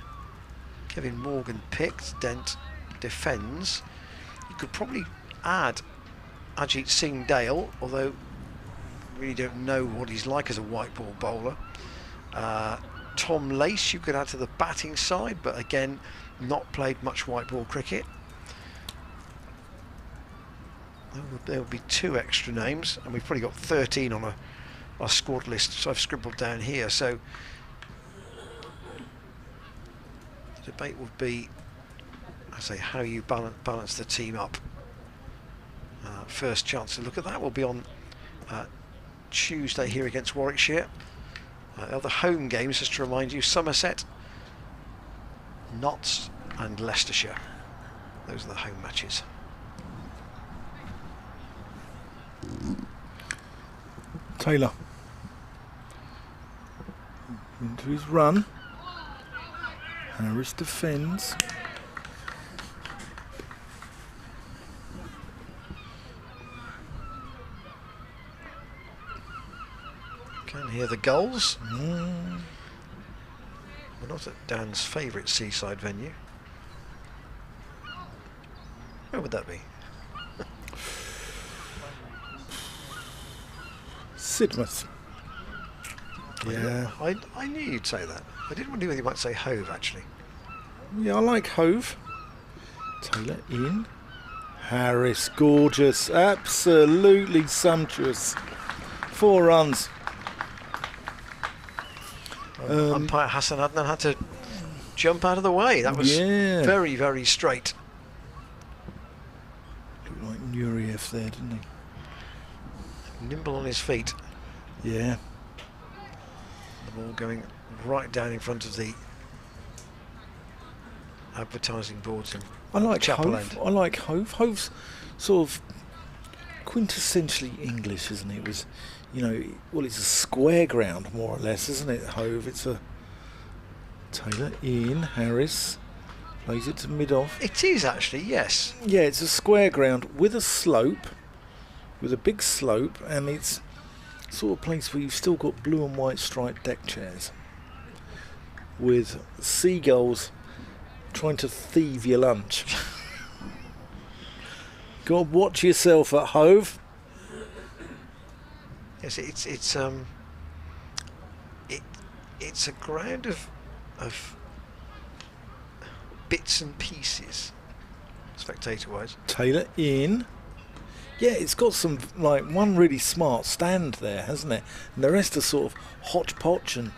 Kevin Morgan picked, Dent defends, you could probably add Ajit Singh Dale, although really don't know what he's like as a white ball bowler. Tom Lace you could add to the batting side, but again not played much white ball cricket. There will be 2 extra names, and we've probably got 13 on our squad list, so I've scribbled down here. So the debate would be, I say, how you balance the team up. First chance to look at that will be on Tuesday here against Warwickshire. Other home games, just to remind you, Somerset, Notts and Leicestershire. Those are the home matches. Taylor. into his run. Harris defends. Can hear the gulls. We're not at Dan's favourite seaside venue. Where would that be? Sidmouth. Yeah. I knew you'd say that. I didn't wonder whether you might say Hove, actually. Yeah, I like Hove. Taylor in. Harris, gorgeous. Absolutely sumptuous. 4 runs. Umpire Hassan Adnan had to jump out of the way. That was very, very straight. Looked like Nureyev there, didn't he? Nimble on his feet. Yeah. The ball going right down in front of the advertising boards in I like Chapel Hove. End. I like Hove. Hove's sort of quintessentially English, isn't it? It was, you know, well, it's a square ground more or less, isn't it? Hove. It's a Taylor in. Harris plays it to mid off. It is actually, yes. Yeah, it's a square ground with a slope, with a big slope, and it's sort of place where you've still got blue and white striped deck chairs with seagulls trying to thieve your lunch. Got to watch yourself at Hove. Yes, it's a ground of bits and pieces, spectator-wise. Taylor in. Yeah, it's got some, like, one really smart stand there, hasn't it? And the rest are sort of hodgepodge and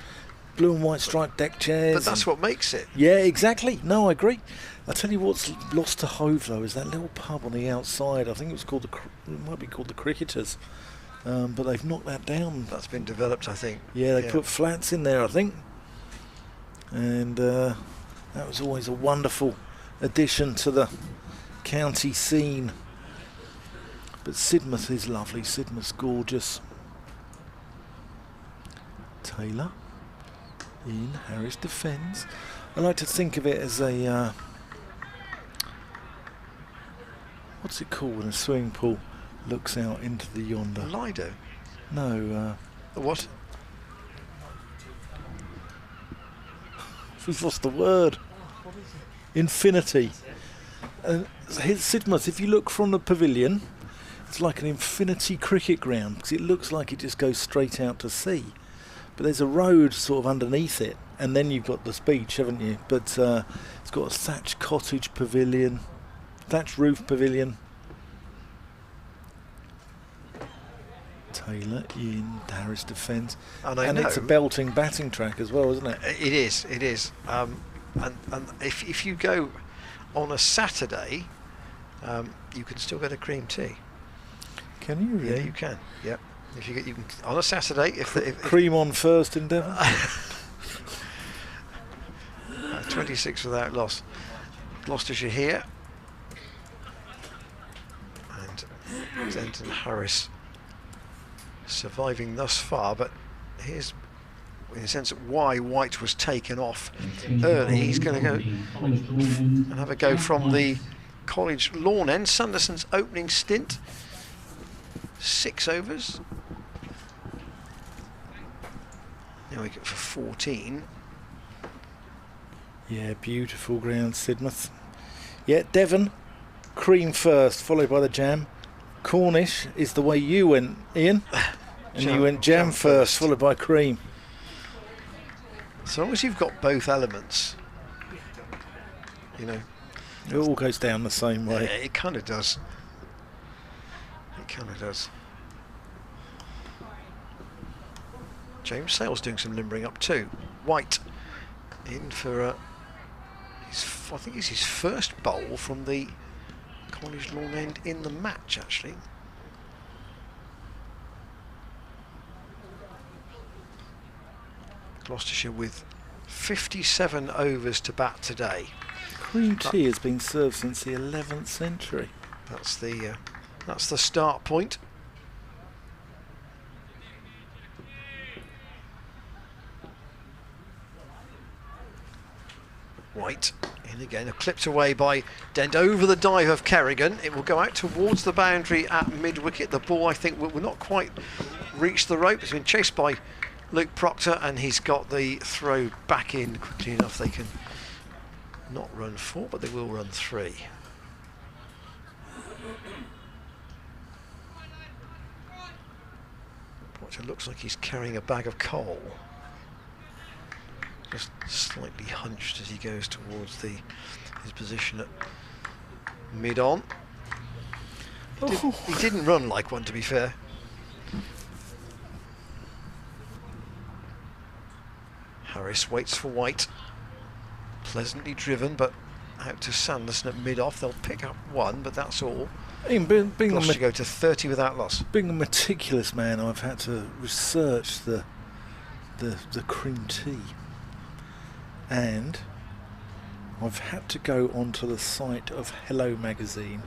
blue and white striped deck chairs. But that's what makes it. Yeah, exactly. No, I agree. I tell you what's lost to Hove though is that little pub on the outside. I think it might be called the Cricketers, but they've knocked that down. That's been developed, I think. Yeah, they put flats in there, I think, and that was always a wonderful addition to the county scene. But Sidmouth is lovely. Sidmouth's gorgeous. Taylor in. Harris defends. I like to think of it as a what's it called when a swimming pool looks out into the yonder? Lido. No. What? We've lost the word. Infinity. Here's Sidmouth. If you look from the pavilion, it's like an infinity cricket ground because it looks like it just goes straight out to sea. But there's a road sort of underneath it, and then you've got the beach, haven't you? But it's got a thatched cottage pavilion, thatched roof pavilion. Taylor in. Harris defends. And it's a belting batting track as well, isn't it? It is. It is. And if you go on a Saturday, you can still get a cream tea. Can you really? Yeah, you can. Yep. If you can on a Saturday, if cream on first in Devon. 26 without loss. Gloucestershire here, and Denton Harris surviving thus far. But here's, in a sense, why White was taken off early. He's going to go and have a go from the College lawn end. Sanderson's opening stint. 6 overs. Now we get for 14. Yeah, beautiful ground, Sidmouth. Yeah, Devon, cream first, followed by the jam. Cornish is the way you went, Ian. And you went jam first, followed by cream. So long as you've got both elements, you know. It all goes down the same way. Yeah, it kind of does. It kind of does. James Sale's doing some limbering up too. White in for I think it's his first bowl from the College lawn end in the match, actually. Gloucestershire with 57 overs to bat today. Cream tea has been served since the 11th century. That's the start point. White in again, clipped away by Dent over the dive of Kerrigan. It will go out towards the boundary at mid-wicket. The ball, I think, will not quite reach the rope. It's been chased by Luke Proctor, and he's got the throw back in quickly enough. They can not run 4, but they will run 3. Proctor looks like he's carrying a bag of coal. Just slightly hunched as he goes towards his position at mid-on. He didn't run like one, to be fair. Harris waits for White. Pleasantly driven, but out to Sanderson at mid-off. They'll pick up 1, but that's all. Gloucestershire go to 30 without loss. Being a meticulous man, I've had to research the cream tea. And I've had to go onto the site of Hello Magazine,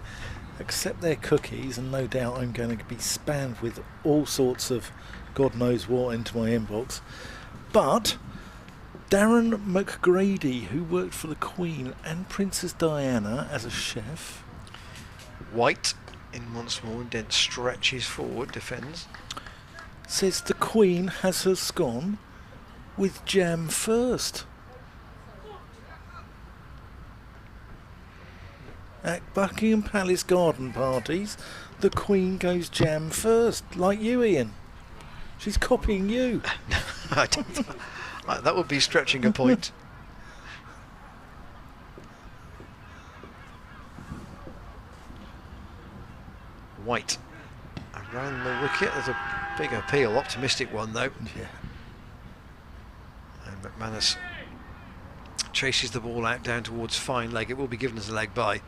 accept their cookies, and no doubt I'm going to be spammed with all sorts of God knows what into my inbox. But Darren McGrady, who worked for the Queen and Princess Diana as a chef. White in once more, and Dent stretches forward, defends. Says the Queen has her scone with jam first. At Buckingham Palace garden parties, the Queen goes jam first, like you, Ian. She's copying you. That would be stretching a point. White around the wicket. There's a big appeal, optimistic one though. Yeah. And McManus chases the ball out down towards fine leg. It will be given as a leg by.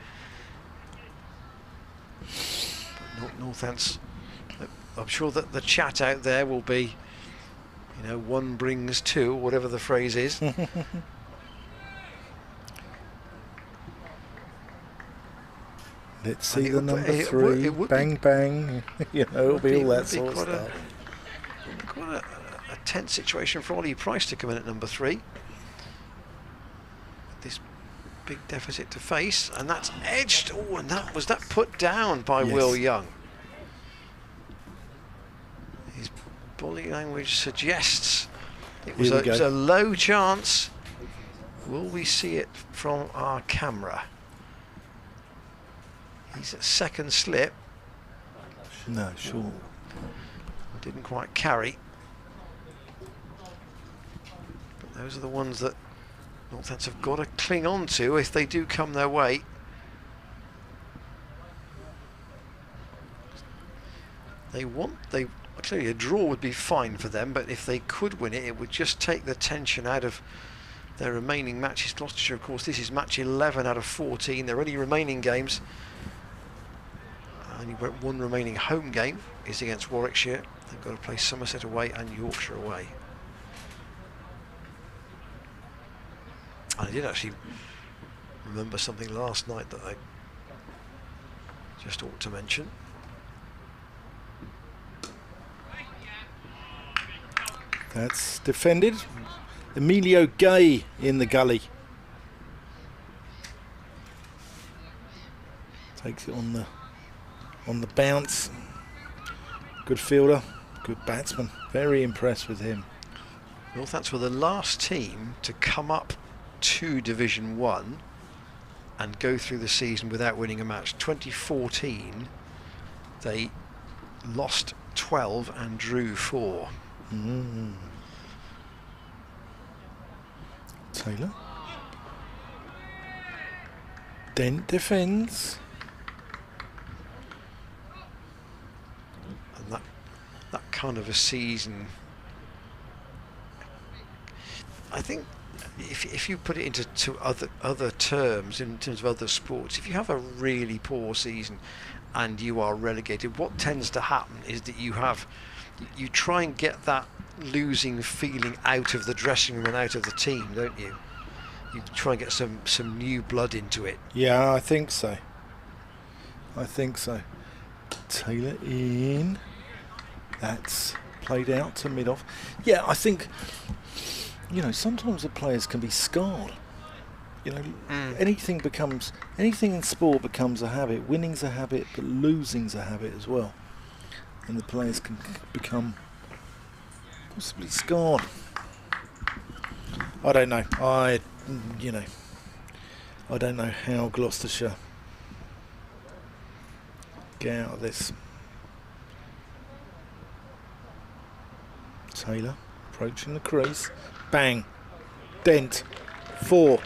But Northants, I'm sure that the chat out there will be, you know, 1 brings 2, whatever the phrase is. Let's see the number 3, bang bang, you know, it'll be all that sort of stuff. Quite a tense situation for Ollie Price to come in at number 3. This big deficit to face, and that's edged. Oh, and was that put down by Will Young. His body language suggests it was a low chance. Will we see it from our camera? He's at second slip. No, sure. Didn't quite carry. But those are the ones that Northants have got to cling on to if they do come their way. Clearly a draw would be fine for them, but if they could win it, it would just take the tension out of their remaining matches. Gloucestershire, of course, this is match 11 out of 14. Their only remaining games, only 1 remaining home game is against Warwickshire. They've got to play Somerset away and Yorkshire away. And I did actually remember something last night that I just ought to mention. That's defended. Emilio Gay in the gully. Takes it on the bounce. Good fielder, good batsman. Very impressed with him. Northants were the last team to come up to Division 1 and go through the season without winning a match. 2014, they lost 12 and drew 4. Taylor. Dent defends. And that kind of a season, I think, if you put it into other terms, in terms of other sports, if you have a really poor season and you are relegated, what tends to happen is that you try and get that losing feeling out of the dressing room and out of the team, don't you? You try and get some new blood into it. Yeah, I think so. Taylor in. That's played out to mid-off. Yeah, I think, you know, sometimes the players can be scarred. You know, anything in sport becomes a habit. Winning's a habit, but losing's a habit as well. And the players can become possibly scarred. I don't know. I don't know how Gloucestershire get out of this. Taylor approaching the crease. Bang. Dent. 4.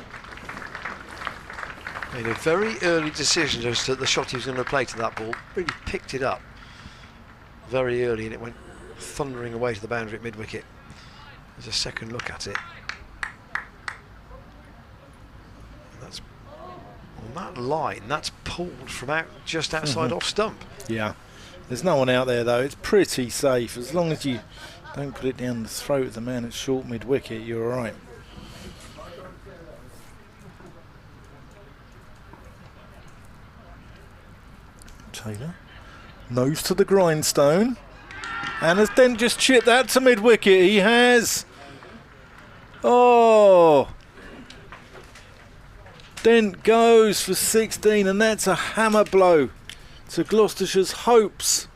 Made a very early decision as to the shot he was going to play to that ball. Really picked it up very early and it went thundering away to the boundary at mid-wicket. There's a second look at it. And that's on that line. That's pulled from just outside off stump. Yeah. There's no one out there though. It's pretty safe. As long as you don't put it down the throat of the man at short mid-wicket, you're all right. Taylor. Nose to the grindstone. And has Dent just chipped that to mid-wicket? He has. Oh. Dent goes for 16 and that's a hammer blow to Gloucestershire's hopes.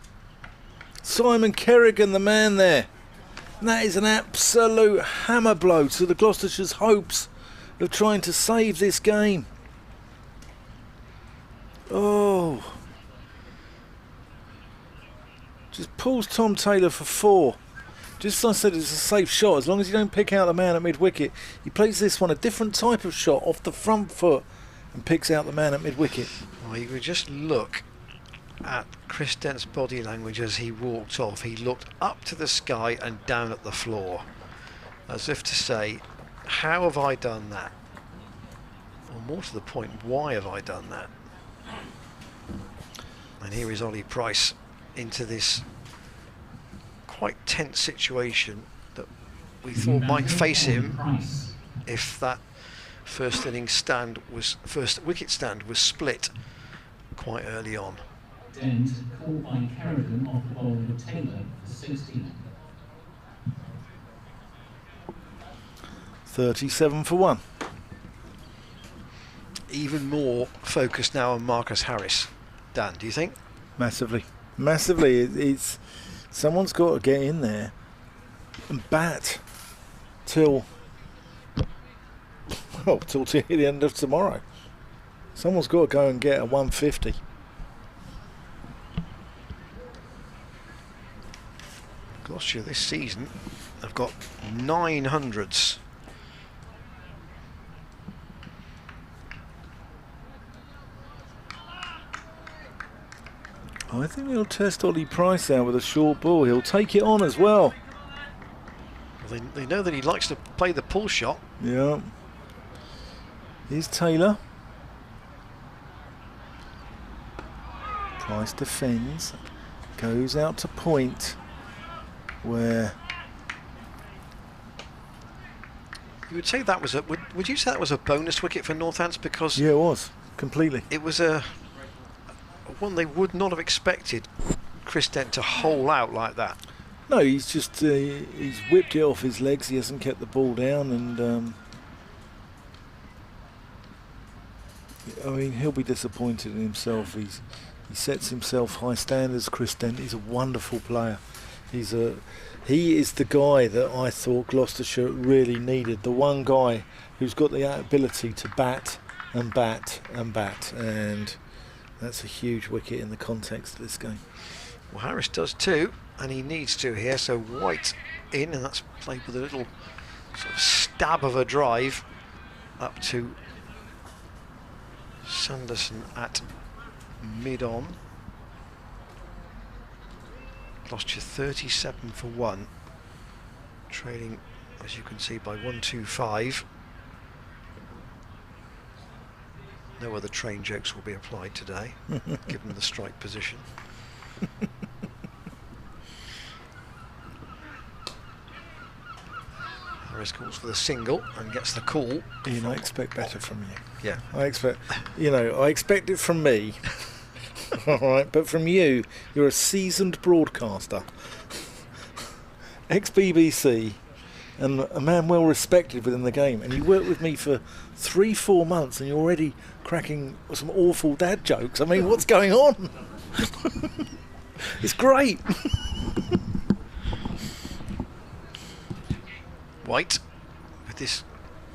Simon Kerrigan, the man there. And that is an absolute hammer blow to the Gloucestershire's hopes of trying to save this game. Oh. Just pulls Tom Taylor for 4. Just as I said, it's a safe shot. As long as you don't pick out the man at mid-wicket. He plays this one, a different type of shot, off the front foot and picks out the man at mid-wicket. Well, you could just look at Chris Dent's body language as he walked off. He looked up to the sky and down at the floor, as if to say, how have I done that? Or more to the point, why have I done that? And here is Ollie Price into this quite tense situation that we thought might face him if that first wicket stand was split quite early on. Dent called by Kerrigan off the bowling of Taylor for 16. 37 for 1. Even more focused now on Marcus Harris. Dan, do you think? Massively. Massively. It's someone's got to get in there and bat till the end of tomorrow. Someone's got to go and get a 150. Gloucestershire this season have got 900s. I think they'll test Ollie Price out with a short ball. He'll take it on as well. They know that he likes to play the pull shot. Yeah. Here's Taylor. Price defends. Goes out to point. Where you would say that was would you say that was a bonus wicket for Northants? Because yeah, it was completely. It was a one they would not have expected Chris Dent to hole out like that. No, he's just he's whipped it off his legs. He hasn't kept the ball down, and I mean, he'll be disappointed in himself. He sets himself high standards. Chris Dent, he's a wonderful player. He is the guy that I thought Gloucestershire really needed. The one guy who's got the ability to bat and bat and bat, and that's a huge wicket in the context of this game. Well, Harris does too, and he needs to here. So White in, and that's played with a little sort of stab of a drive up to Sanderson at mid-on. Gloucestershire 37 for 1, trailing, as you can see, by 125. No other train jokes will be applied today, given the strike position. Harris calls for the single and gets the call. Ian, I expect better from you. Yeah, I expect it from me. All right, but from you, you're a seasoned broadcaster, ex-BBC, and a man well respected within the game, and you worked with me for 3-4 months and you're already cracking some awful dad jokes. I mean, what's going on? It's great. White, with this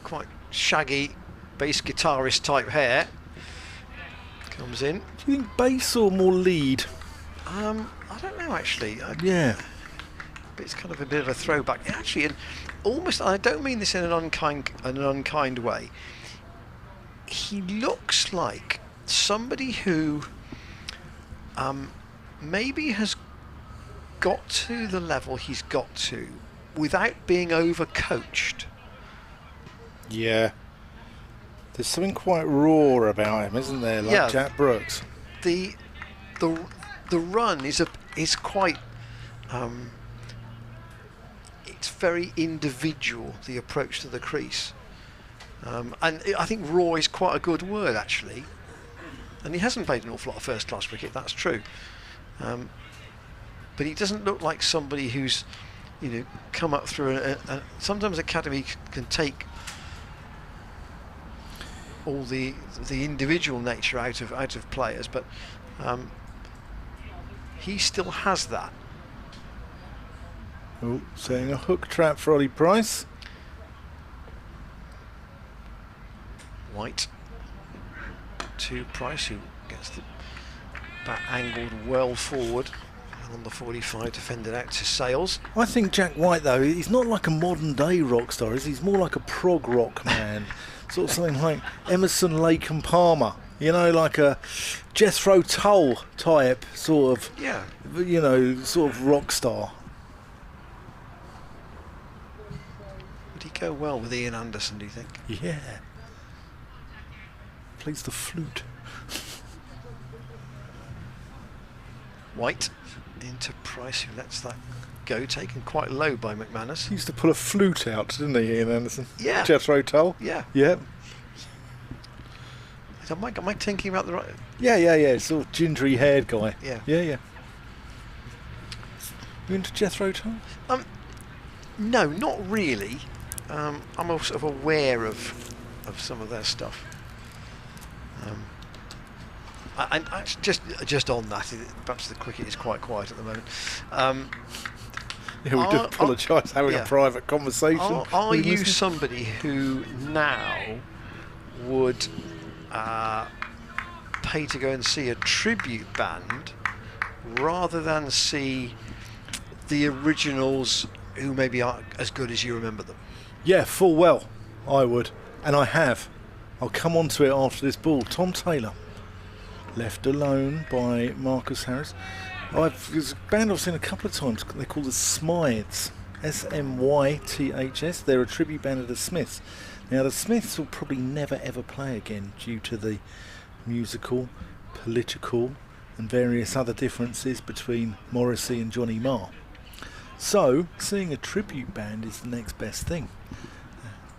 quite shaggy bass guitarist type hair, comes in. Do you think bass or more lead? I don't know actually. Yeah. But it's kind of a bit of a throwback. Actually, and almost, I don't mean this in an unkind way. He looks like somebody who maybe has got to the level he's got to without being overcoached. Yeah. There's something quite raw about him, isn't there? Like Yeah. Jack Brooks. The run is quite it's very individual, the approach to the crease, and I think raw is quite a good word actually. And he hasn't played an awful lot of first class cricket, that's true, but he doesn't look like somebody who's, you know, come up through sometimes academy can take all the individual nature out of players, but he still has that. Oh, saying a hook trap for Ollie Price. White to Price, who gets the bat angled well forward and on the 45, defended out to Sales. I think Jack White, though, he's not like a modern day rock star, is he? He's more like a prog rock man. Sort of something like Emerson, Lake and Palmer. You know, like a Jethro Tull type sort of, Yeah. you know, sort of rock star. Would he go well with Ian Anderson, do you think? Yeah. Plays the flute. White into Price, who lets that go, taken quite low by McManus. He used to pull a flute out, didn't he, Ian Anderson? Yeah. Jethro Tull? Yeah. Yeah. Am I thinking about the right? Yeah. Sort of gingery haired guy. Yeah. Yeah. You into Jethro Tull? No, not really. I'm sort of aware of some of their stuff. And just on that, perhaps the cricket is quite quiet at the moment. Yeah, we do apologise having a private conversation. Are you somebody who now would pay to go and see a tribute band rather than see the originals who maybe aren't as good as you remember them? Yeah, full well, I would. And I have. I'll come on to it after this ball. Tom Taylor, left alone by Marcus Harris. There's a band I've seen a couple of times. They're called the Smyths, Smyths. They're a tribute band of the Smiths. Now, the Smiths will probably never ever play again due to the musical, political and various other differences between Morrissey and Johnny Marr. So, seeing a tribute band is the next best thing.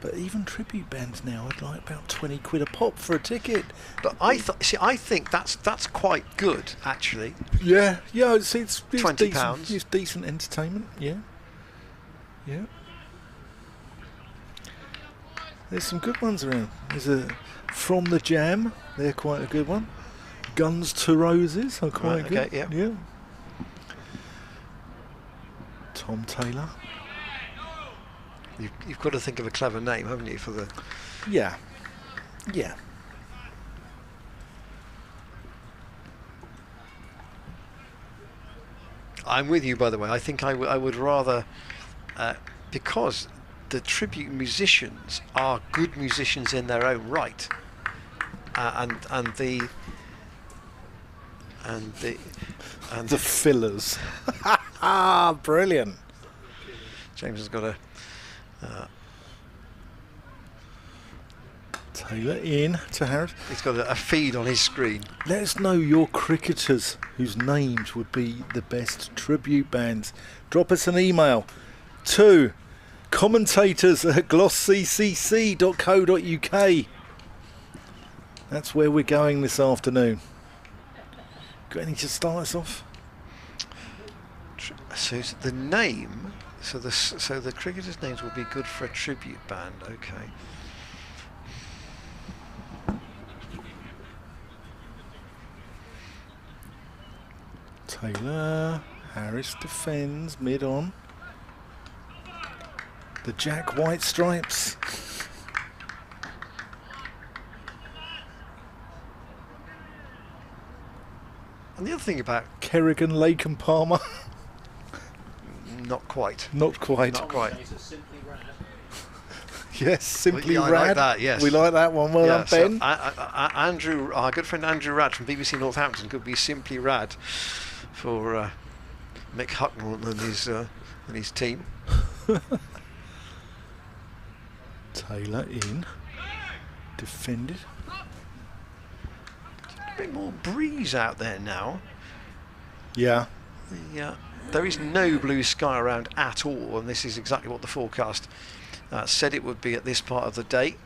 But even tribute bands now, I'd like about 20 quid a pop for a ticket. But I think that's quite good actually. Yeah, it's £20. Decent, it's decent entertainment. Yeah. There's some good ones around. There's a From the Jam. They're quite a good one. Guns to Roses are quite good. Okay, yeah. Tom Taylor. You've got to think of a clever name, haven't you, for the... Yeah. I'm with you, by the way. I think I would rather... because the tribute musicians are good musicians in their own right. And the fillers. Brilliant. James has got a... Taylor in to Harris. He's got a feed on his screen. Let us know your cricketers whose names would be the best tribute bands. Drop us an email to commentators@glossccc.co.uk. That's where we're going this afternoon. Got any to start us off? So the name So the cricketers' names will be good for a tribute band. Okay. Taylor, Harris defends mid on. The Jack White stripes. And the other thing about Kerrigan, Lake and Palmer. not quite. Not quite. Not quite. Yes, simply I rad. like that, yes. We like that one. Well done, Ben. Andrew, our good friend Andrew Rad from BBC Northampton, could be simply rad for Mick Hucknall and his team. Taylor in. Defended. A bit more breeze out there now. Yeah. There is no blue sky around at all, and this is exactly what the forecast said it would be at this part of the day.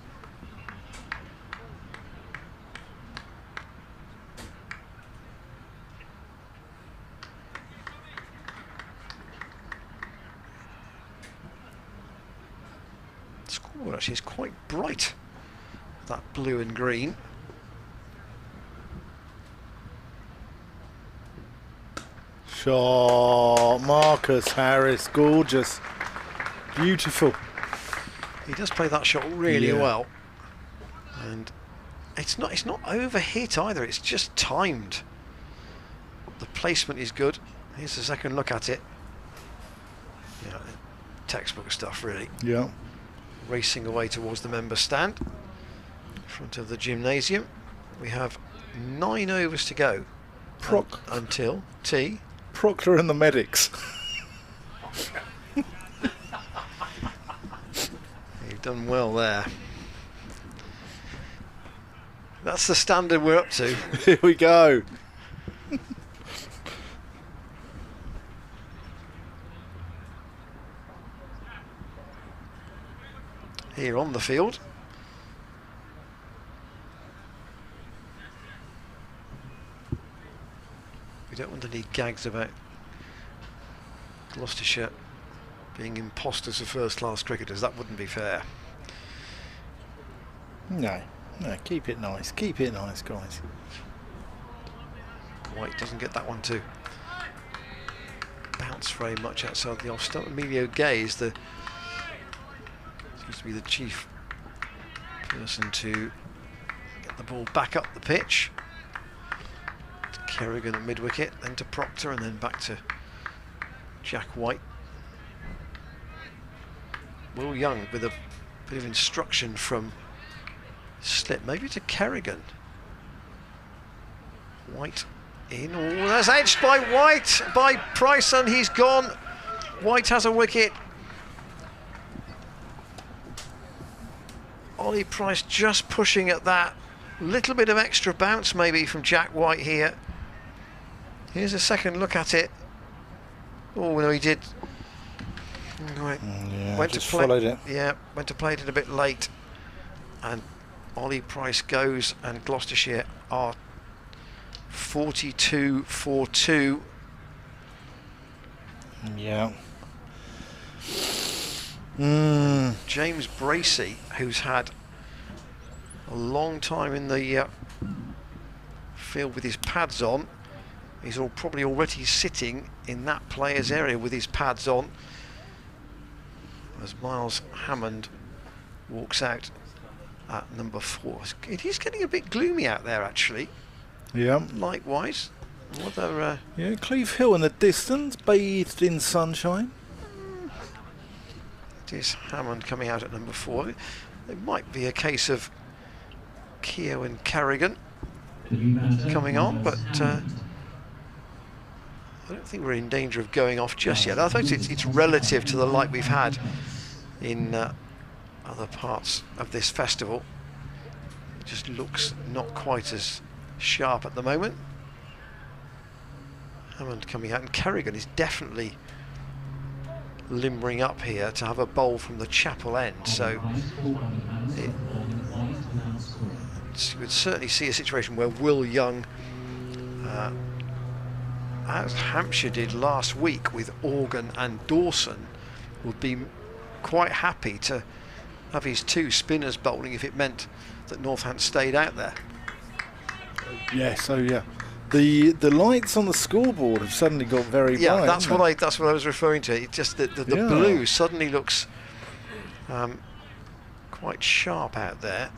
The scoreboard actually is quite bright, that blue and green. Shot. Marcus Harris, gorgeous. Beautiful. He does play that shot really well, and it's not overhit either. It's just timed. The placement is good. Here's a second look at it. Yeah, textbook stuff really. Yeah. Racing away towards the member stand in front of the gymnasium. We have 9 overs to go until tea. Proctor and the medics. You've done well there. That's the standard we're up to. Here we go. Here on the field. We don't want any gags about Gloucestershire being imposters of first-class cricketers. That wouldn't be fair. No, keep it nice. Keep it nice, guys. White doesn't get that one to bounce very much outside the off stump. Emilio Gay is seems to be the chief person to get the ball back up the pitch. To Kerrigan at mid-wicket, then to Proctor, and then back to Jack White. Will Young with a bit of instruction from Slip, maybe to Kerrigan. White in. Oh, that's edged by White, by Price, and he's gone. White has a wicket. Ollie Price just pushing at that. Little bit of extra bounce maybe from Jack White here. Here's a second look at it. Oh no, he did. Right. Yeah, Went just to play, followed it. Yeah, went to play it a bit late, and Ollie Price goes, and Gloucestershire are 42-4-2. Yeah. James Bracey, who's had a long time in the field with his pads on, he's probably already sitting in that player's area with his pads on as Miles Hammond walks out at number 4. It is getting a bit gloomy out there actually. Yeah. Likewise. Other, Yeah, Cleve Hill in the distance, bathed in sunshine. it is Hammond coming out at number 4. It might be a case of Keogh and Kerrigan coming on, but I don't think we're in danger of going off just yet. I think it's relative to the light we've had in other parts of this festival. It just looks not quite as sharp at the moment. Hammond coming out, and Kerrigan is definitely limbering up here to have a bowl from the chapel end, so you would certainly see a situation where Will Young, as Hampshire did last week with Organ and Dawson, would be quite happy to have his 2 spinners bowling if it meant that Northampton stayed out there. Yeah, so yeah. The lights on the scoreboard have suddenly got very bright. Yeah, that's what I was referring to. It's just that the blue suddenly looks quite sharp out there.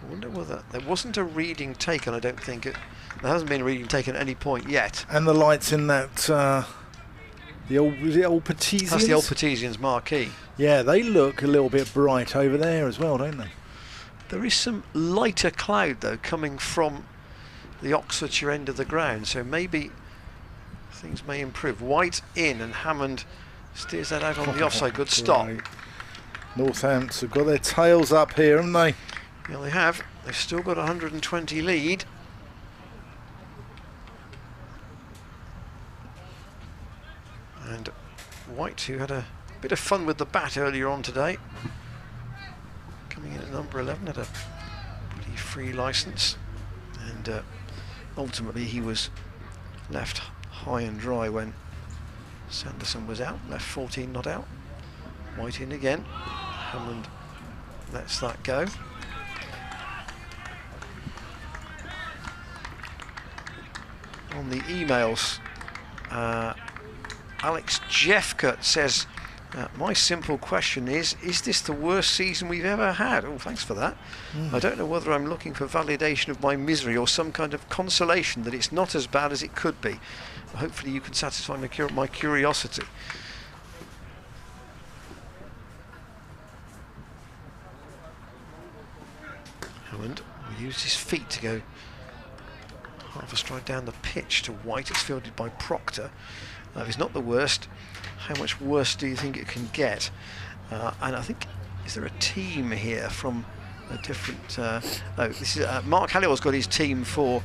I wonder whether there wasn't a reading taken. I don't think there hasn't been a reading taken at any point yet. And the lights in that is it old Petesians? That's the old Petesians marquee. Yeah, they look a little bit bright over there as well, don't they? There is some lighter cloud though coming from the Oxfordshire end of the ground, so maybe things may improve. White in, and Hammond steers that out on the offside. Good stop. Northampton have got their tails up here, haven't they? Yeah, they have. They've still got 120 lead. And White, who had a bit of fun with the bat earlier on today, coming in at number 11, had a pretty free licence, and ultimately he was left high and dry when Sanderson was out, left 14 not out. White in again. Hammond lets that go. On the emails, Alex Jeffcut says, my simple question is this the worst season we've ever had? Oh, thanks for that. I don't know whether I'm looking for validation of my misery or some kind of consolation that it's not as bad as it could be. Hopefully you can satisfy my curiosity. Hammond will use his feet to go half a stride down the pitch to White. It's fielded by Proctor. If it's not the worst, how much worse do you think it can get? And I think, is there a team here from a different... no, this is Mark Halliwell's got his team for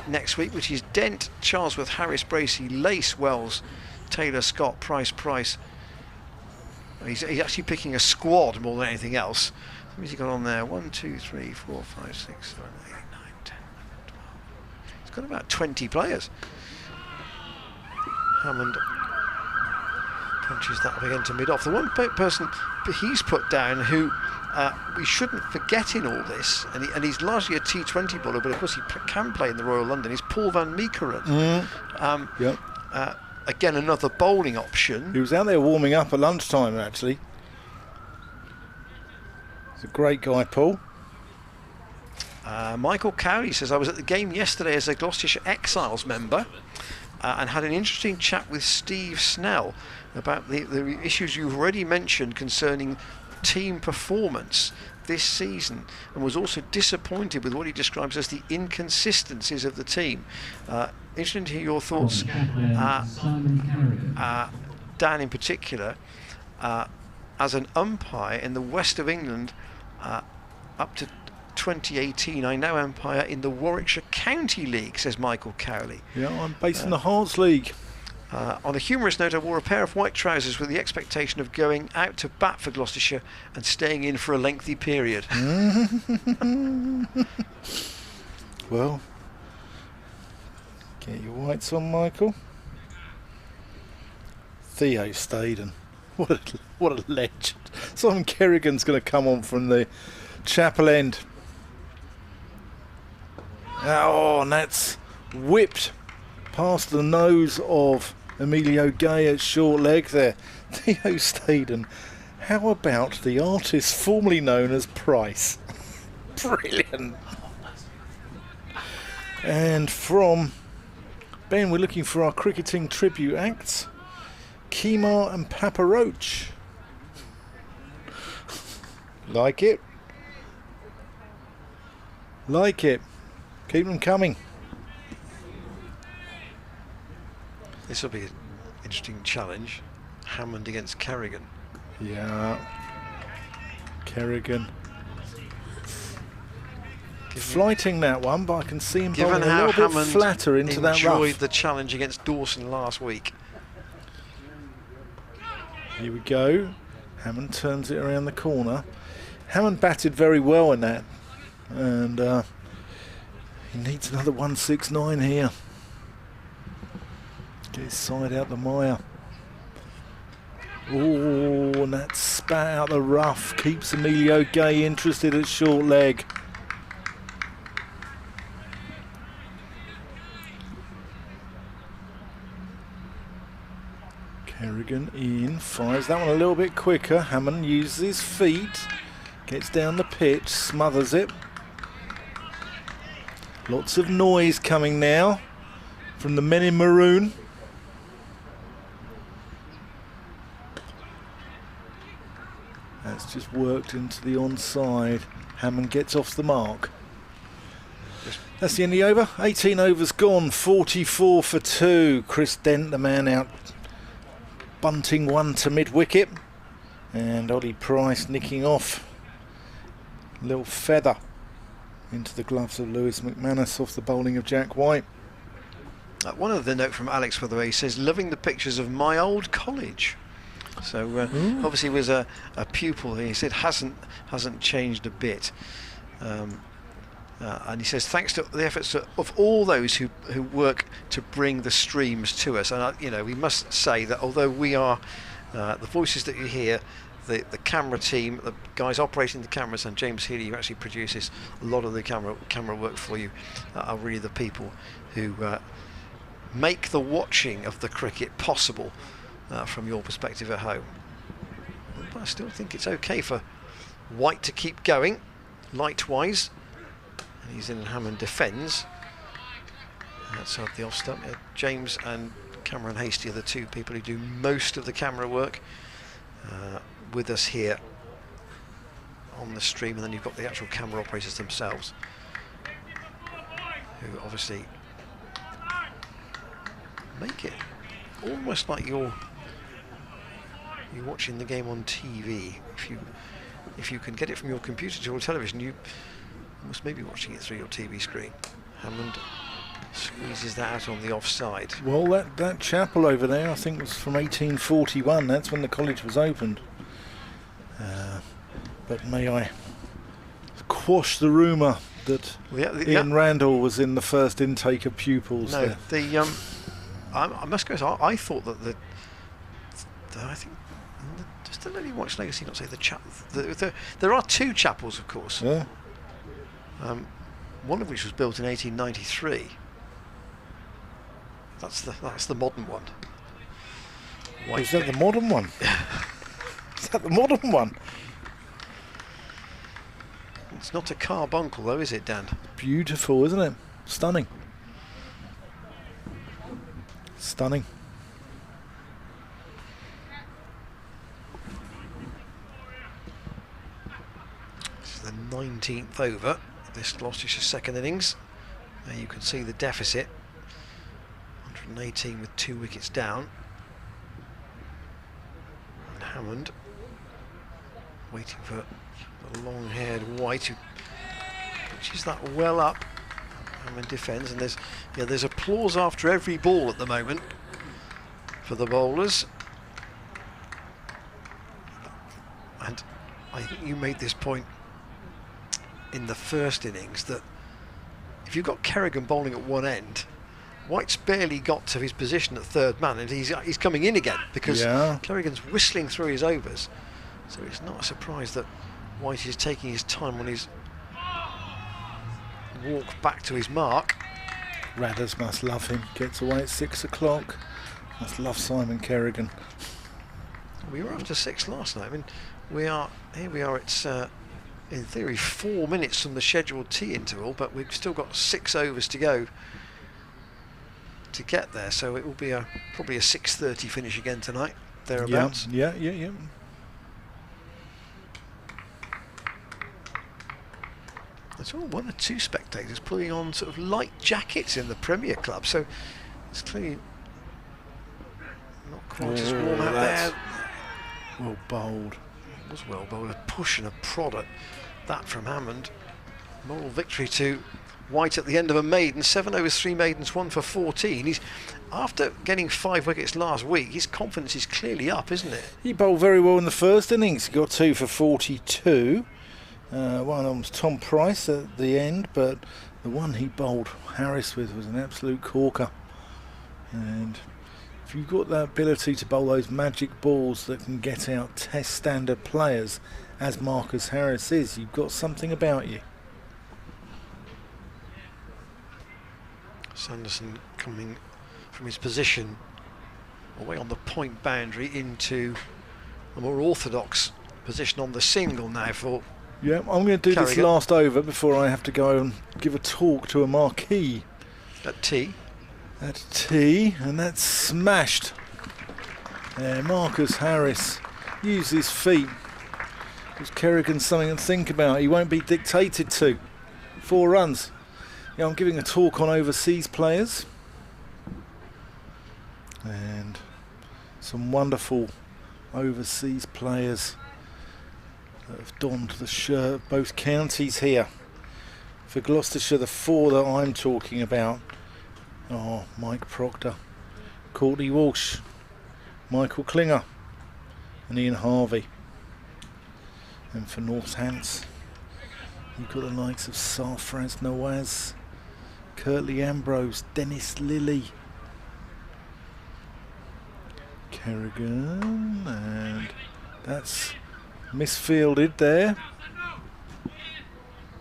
next week, which is Dent, Charlesworth, Harris, Bracey, Lace, Wells, Taylor, Scott, Price. He's actually picking a squad more than anything else. How many's he got on there? 1, 2, 3, 4, 5, 6, 7, 8, 9, 10, 11, 12. He's got about 20 players. Hammond punches that up again to mid-off. The one person he's put down who we shouldn't forget in all this, and he's largely a T20 bowler, but of course he can play in the Royal London, is Paul van Meekeren. Yep. Again, another bowling option. He was out there warming up at lunchtime, actually. He's a great guy, Paul. Michael Cowley says, I was at the game yesterday as a Gloucestershire Exiles member and had an interesting chat with Steve Snell about the issues you've already mentioned concerning team performance this season, and was also disappointed with what he describes as the inconsistencies of the team. Interesting to hear your thoughts, Dan in particular, as an umpire in the west of England up to 2018. I now umpire in the Warwickshire County League, says Michael Cowley. Yeah, I'm based in the Hearts League. On a humorous note, I wore a pair of white trousers with the expectation of going out to bat for Gloucestershire and staying in for a lengthy period. Well, get your whites on, Michael. Theo Staden. What a legend. Simon Kerrigan's going to come on from the Chapel end. Oh, and that's whipped past the nose of Emilio Gay at short leg there. Theo Staden. How about the artist formerly known as Price? Brilliant. And from Ben, we're looking for our cricketing tribute acts. Kemar and Papa Roach. Like it. Like it. Keep them coming. This will be an interesting challenge. Hammond against Kerrigan. Yeah. Kerrigan. Flighting that one, but I can see him bowling a little bit flatter into that rough. Enjoyed the challenge against Dawson last week. Here we go. Hammond turns it around the corner. Hammond batted very well in that, and he needs another 169 here. Get his side out the mire. Oh, and that spat out the rough keeps Emilio Gay interested at short leg. Kerrigan in, fires that one a little bit quicker. Hammond uses his feet, gets down the pitch, smothers it. Lots of noise coming now from the men in maroon. That's just worked into the onside. Hammond gets off the mark. That's the end of the over. 18 overs gone, 44 for 2. Chris Dent, the man out, bunting one to mid-wicket. And Ollie Price nicking off. Little feather into the gloves of Lewis McManus off the bowling of Jack White. One other note from Alex, by the way, he says, loving the pictures of my old college. So obviously was a pupil. He said hasn't changed a bit. And he says thanks to the efforts of all those who work to bring the streams to us. And you know, we must say that although we are the voices that you hear, the camera team, the guys operating the cameras, and James Healy, who actually produces a lot of the camera work for you, are really the people who make the watching of the cricket possible from your perspective at home. But I still think it's okay for White to keep going, light-wise. And he's in, Hammond defends. Outside the off stump, James and Cameron Hastie are the two people who do most of the camera work with us here on the stream, and then you've got the actual camera operators themselves, who obviously make it almost like you're watching the game on TV. If you can get it from your computer to your television, you must maybe be watching it through your TV screen. Hammond squeezes that out on the offside. Well, that chapel over there, I think, was from 1841. That's when the college was opened. But may I quash the rumour that Ian Randall was in the first intake of pupils there. I must go. I thought that I think just the Lily Watch Legacy, not say the chapel. There are two chapels, of course. Yeah. One of which was built in 1893. That's the modern one. Is that the modern one? Is that the modern one? It's not a carbuncle though, is it, Dan? Beautiful, isn't it? Stunning. Stunning. This is the 19th over, this Gloucestershire second innings. There you can see the deficit. 118 with 2 wickets down. And Hammond waiting for the long-haired White, who pitches that well up. Hammond defends, and there's applause after every ball at the moment for the bowlers. And I think you made this point in the first innings that if you've got Kerrigan bowling at one end, White's barely got to his position at third man, and he's coming in again because Kerrigan's whistling through his overs. So it's not a surprise that White is taking his time on his walk back to his mark. Radders must love him. Gets away at 6 o'clock. Must love Simon Kerrigan. We were after 6 last night. I mean, here we are. It's in theory 4 minutes from the scheduled tea interval, but we've still got 6 overs to go to get there. So it will be probably a 6:30 finish again tonight, thereabouts. Yeah. There's all 1 or 2 spectators putting on sort of light jackets in the Premier Club, so it's clearly not quite as warm out there. Well bowled. It was well bowled. A push and a prod at that from Hammond. Moral victory to White at the end of a maiden. 7 overs, 3 maidens, 1 for 14. He's, after getting 5 wickets last week, his confidence is clearly up, isn't it? He bowled very well in the first innings. He got 2 for 42. One of them was Tom Price at the end, but the one he bowled Harris with was an absolute corker. And If you've got that ability to bowl those magic balls that can get out Test standard players, as Marcus Harris is, you've got something about you. Sanderson coming from his position away on the point boundary into a more orthodox position on the single now for... Yeah, I'm going to do this Carrigan. last over before I have to go and give a talk to a marquee. At tee. At tee, and that's smashed. Marcus Harris used his feet. Gives Kerrigan something to think about. He won't be dictated to. 4 runs. Yeah, I'm giving a talk on overseas players. And some wonderful overseas players that have donned the shirt of both counties here. For Gloucestershire, the 4 that I'm talking about are Mike Proctor, Courtney Walsh, Michael Klinger and Ian Harvey. And for Northamptonshire, you've got the likes of Sarfraz Nawaz, Curtly Ambrose, Dennis Lilly, Kerrigan, and that's misfielded there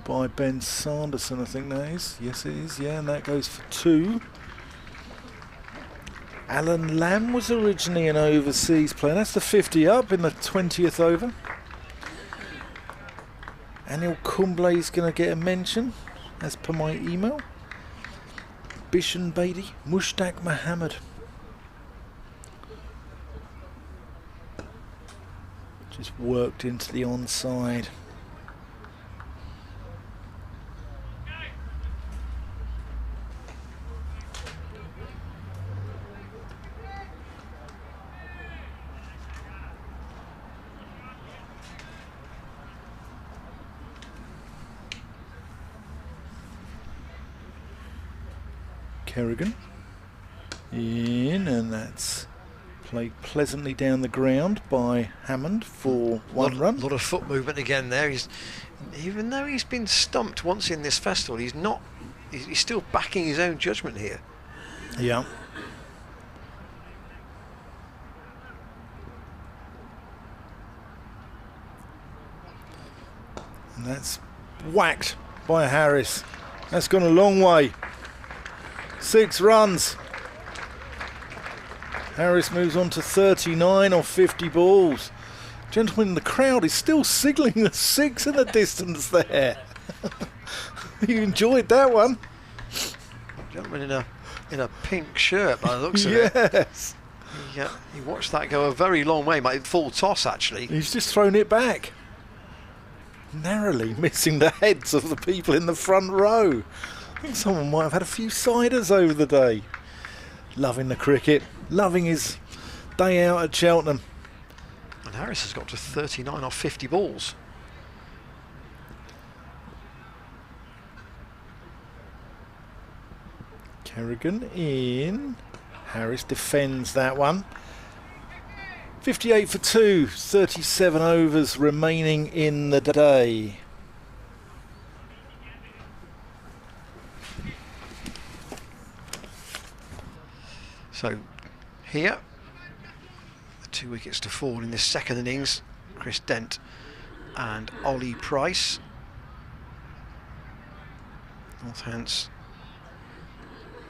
by Ben Sanderson, I think that is. Yes, it is, yeah, and that goes for 2. Alan Lamb was originally an overseas player. That's the 50 up in the 20th over. Anil Kumble is going to get a mention, as per my email. Bishan Beatty, Mushtaq Mohammed. Just worked into the onside. Kerrigan in, and that's played pleasantly down the ground by Hammond for 1 run. A lot of foot movement again there. Even though he's been stumped once in this festival, he's still backing his own judgment here. Yeah. And that's whacked by Harris. That's gone a long way. 6 runs. Harris moves on to 39 off 50 balls. Gentlemen in the crowd is still signalling the 6 in the distance there. You enjoyed that one. Gentleman in a pink shirt by the looks of it. Yes. Yeah, he watched that go a very long way, mate. Full toss actually. He's just thrown it back. Narrowly missing the heads of the people in the front row. I think someone might have had a few ciders over the day. Loving the cricket, loving his day out at Cheltenham. And Harris has got to 39 off 50 balls. Kerrigan in. Harris defends that one. 58 for 2, 37 overs remaining in the day. So here, the 2 wickets to fall in this second innings, Chris Dent and Ollie Price. Northants,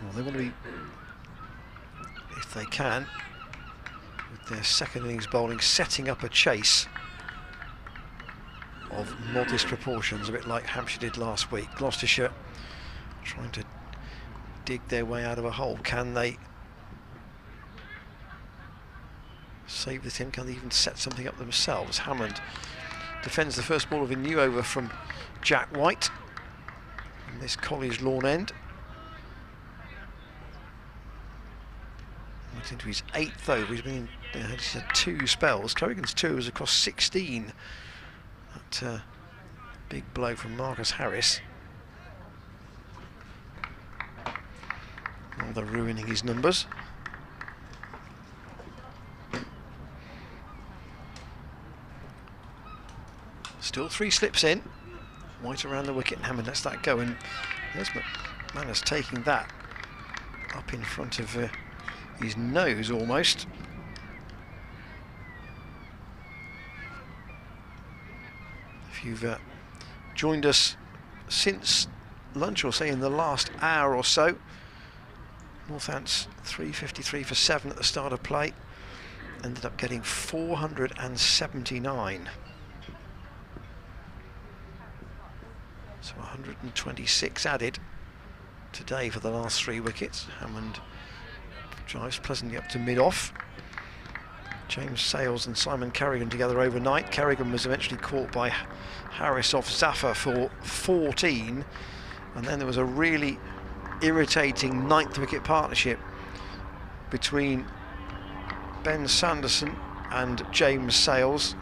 well, they want to be, if they can, with their second innings bowling, setting up a chase of modest proportions, a bit like Hampshire did last week. Gloucestershire trying to dig their way out of a hole. Can they save the team? Can they even set something up themselves? Hammond defends the first ball of a new over from Jack White in this College Lawn end. Went into his 8th over. He's been he's had 2 spells. Kerrigan's 2 was across 16. That big blow from Marcus Harris. Rather ruining his numbers. Still 3 slips in. White around the wicket, and Hammond lets that go, and there's McManus taking that up in front of his nose almost. If you've joined us since lunch, or say in the last hour or so, Northants 353 for 7 at the start of play, ended up getting 479. So 126 added today for the last 3 wickets. Hammond drives pleasantly up to mid-off. James Sales and Simon Kerrigan together overnight. Kerrigan was eventually caught by Harris off Zafar for 14, and then there was a really irritating 9th wicket partnership between Ben Sanderson and James Sales.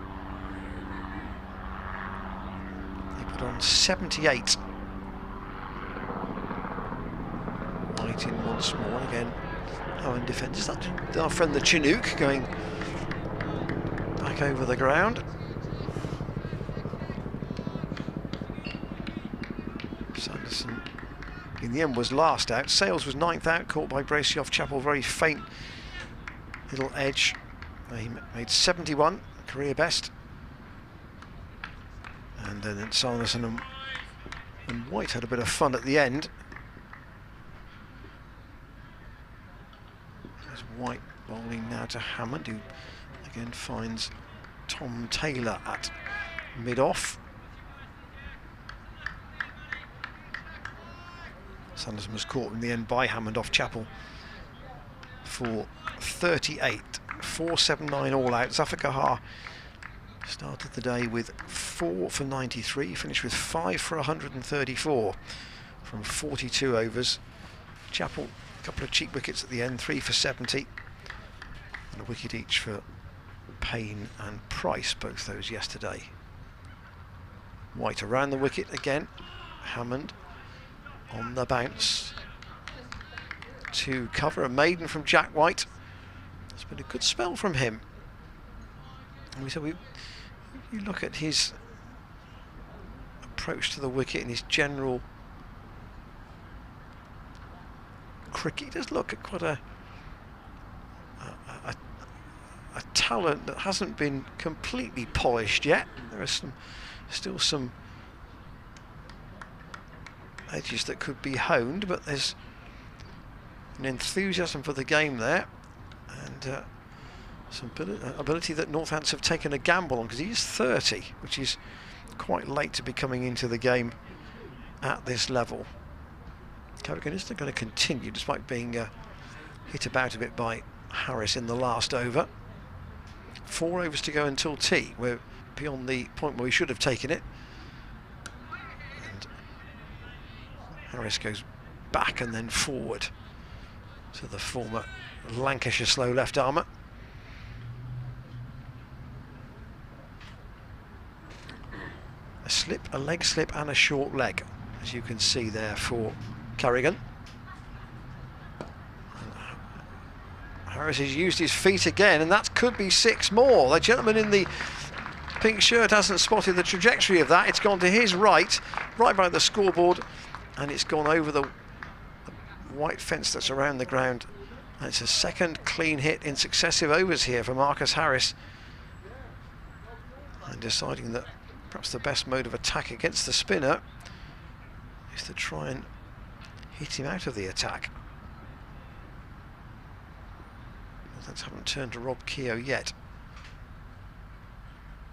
They put on 78. White in once more again. Owen defends. That's our friend the Chinook going back over the ground. Sanderson in the end was last out. Sales was 9th out, caught by Bracey off Chappell, very faint little edge. He made 71, career best. And then Sanderson and White had a bit of fun at the end. There's White bowling now to Hammond, who again finds Tom Taylor at mid-off. Sanderson was caught in the end by Hammond off Chappell for 38. 479 all out. Zafar Kahar started the day with 4 for 93, finished with 5 for 134 from 42 overs. Chappell, a couple of cheap wickets at the end, 3 for 70, and a wicket each for Payne and Price, both those yesterday. White around the wicket again. Hammond on the bounce to cover a maiden from Jack White. It's been a good spell from him. And you look at his approach to the wicket and his general cricket. He does look at quite a talent that hasn't been completely polished yet. There are still some edges that could be honed, but there's an enthusiasm for the game there, and some ability that Northants have taken a gamble on, because he is 30, which is quite late to be coming into the game at this level. Kerrigan isn't going to continue, despite being hit about a bit by Harris in the last over. 4 overs to go until tea. We're beyond the point where we should have taken it. And Harris goes back and then forward to the former Lancashire slow left armour. A slip, a leg slip and a short leg, as you can see there for Kerrigan. Harris has used his feet again, and that could be 6 more. The gentleman in the pink shirt hasn't spotted the trajectory of that. It's gone to his right by the scoreboard, and it's gone over the white fence that's around the ground. And it's a second clean hit in successive overs here for Marcus Harris, and deciding that perhaps the best mode of attack against the spinner is to try and hit him out of the attack. Well, haven't turned to Rob Keogh yet.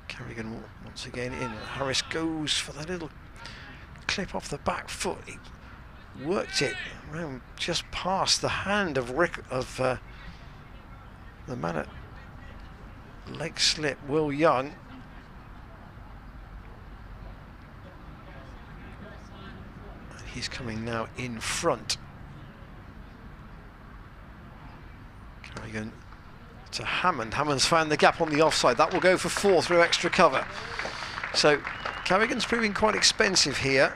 Kerrigan once again in. Harris goes for the little clip off the back foot. He worked it around just past the hand of the man at leg slip, Will Young. And he's coming now in front. Kerrigan to Hammond. Hammond's found the gap on the offside. That will go for 4 through extra cover. So Kerrigan's proving quite expensive here.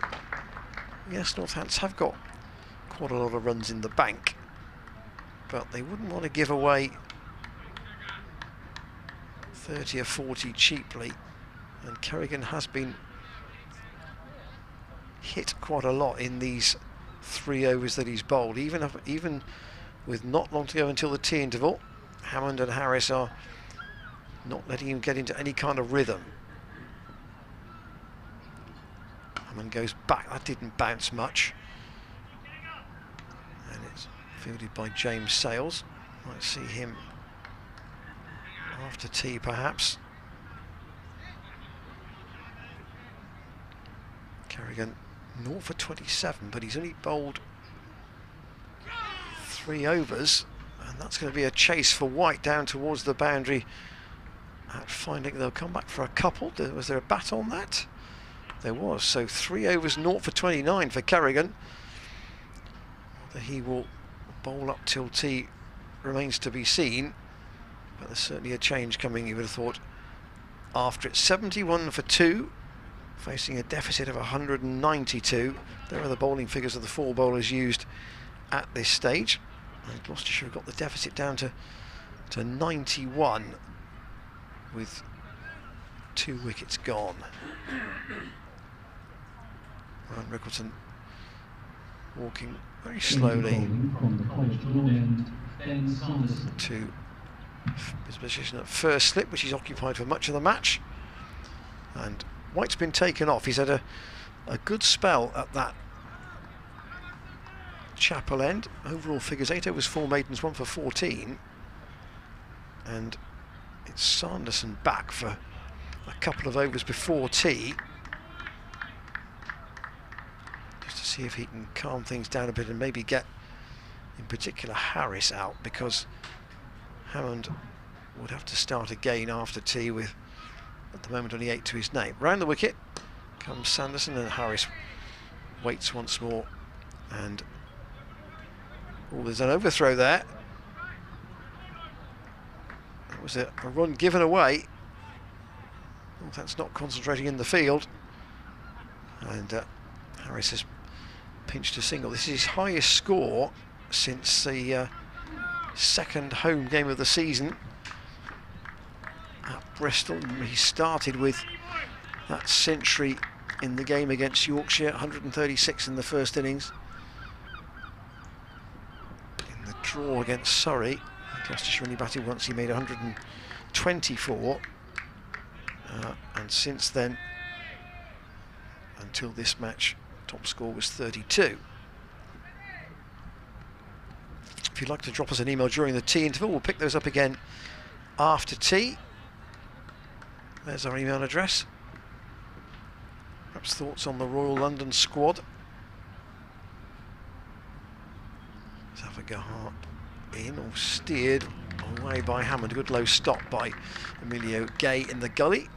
Yes, Northants have got quite a lot of runs in the bank, but they wouldn't want to give away 30 or 40 cheaply, and Kerrigan has been hit quite a lot in these 3 overs that he's bowled. Even with not long to go until the tea interval. Hammond and Harris are not letting him get into any kind of rhythm. Hammond goes back, that didn't bounce much. And it's fielded by James Sales. Might see him after tea perhaps. Kerrigan 0 for 27, but he's only bowled 3 overs, and that's going to be a chase for White down towards the boundary at finding they'll come back for a couple. Was there a bat on that? There was. So 3 overs 0 for 29 for Kerrigan. Whether he will bowl up till tea remains to be seen, but there's certainly a change coming, you would have thought, after it. 71 for 2, facing a deficit of 192. There are the bowling figures of the 4 bowlers used at this stage. And Gloucestershire have got the deficit down to 91 with 2 wickets gone. Ryan Rickleton walking very slowly to his position at first slip, which he's occupied for much of the match. And White's been taken off. He's had a good spell at that Chapel end. Overall figures 8 overs 4 maidens, 1 for 14. And it's Sanderson back for a couple of overs before tea, just to see if he can calm things down a bit and maybe get in particular Harris out, because Hammond would have to start again after tea with at the moment only 8 to his name. Round the wicket comes Sanderson, and Harris waits once more, and there's an overthrow there. That was a run given away. Well, that's not concentrating in the field, and Harris has pinched a single. This is his highest score since the second home game of the season at Bristol. He started with that century in the game against Yorkshire, 136 in the first innings. In the draw against Surrey, Gloucestershire only batted once, he made 124. And since then, until this match, top score was 32. If you'd like to drop us an email during the tea interval, we'll pick those up again after tea. There's our email address. Perhaps thoughts on the Royal London squad. Zavagahar in, or steered away by Hammond. A good low stop by Emilio Gay in the gully.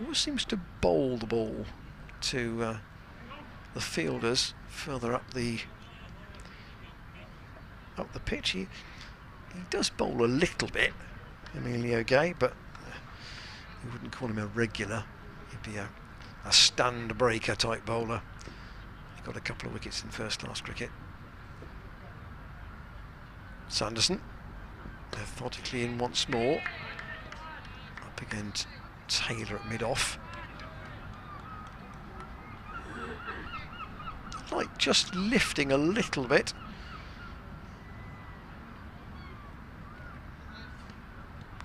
Always seems to bowl the ball to the fielders further up the pitch. He does bowl a little bit, Emilio Gay, but you wouldn't call him a regular. He'd be a stand breaker type bowler. He got a couple of wickets in first class cricket. Sanderson methodically in once more. Up against Taylor at mid-off. Like just lifting a little bit.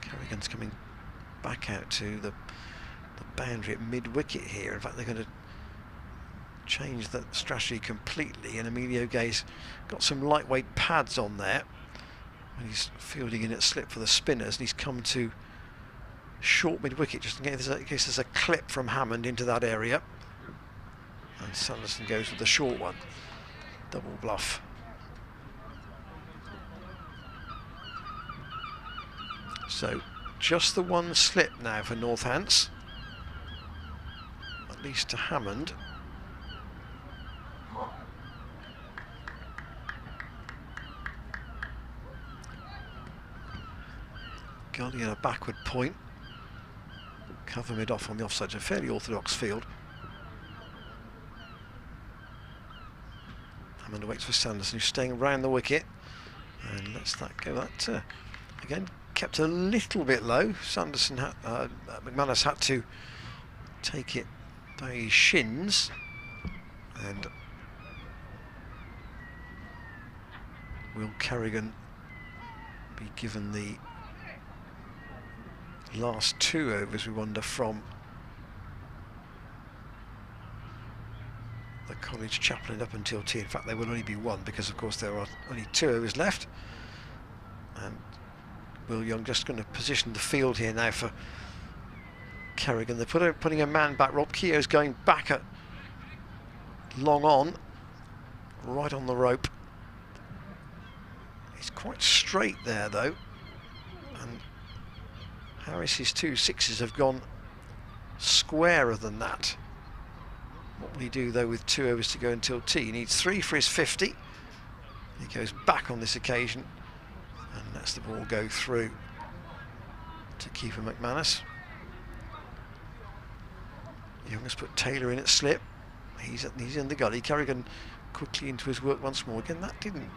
Kerrigan's coming back out to the boundary at mid-wicket here. In fact, they're going to change the strategy completely, and Emilio Gay's got some lightweight pads on there. And he's fielding in at slip for the spinners, and he's come to short mid-wicket just in case there's a clip from Hammond into that area. And Sanderson goes with the short one. Double bluff. So just the one slip now for Northants, at least to Hammond. Gully at a backward point. Cover mid off on the offside. It's a fairly orthodox field. Hammond waits for Sanderson, who's staying around the wicket, and lets that go. That again kept a little bit low. Sanderson McManus had to take it by his shins, and Will Kerrigan be given the last 2 overs, we wonder, from the College chaplain up until tea? In fact, there will only be 1, because of course there are only 2 overs left. And Will Young just going to position the field here now for Kerrigan. They're putting a man back. Rob Keogh's going back at long on, right on the rope. He's quite straight there though, and Harris's 2 6s have gone squarer than that. What will he do though with 2 overs to go until tea? He needs 3 for his 50. He goes back on this occasion and lets the ball go through to keeper McManus. Young has put Taylor in at slip. He's in the gully. Kerrigan quickly into his work once more. Again, that didn't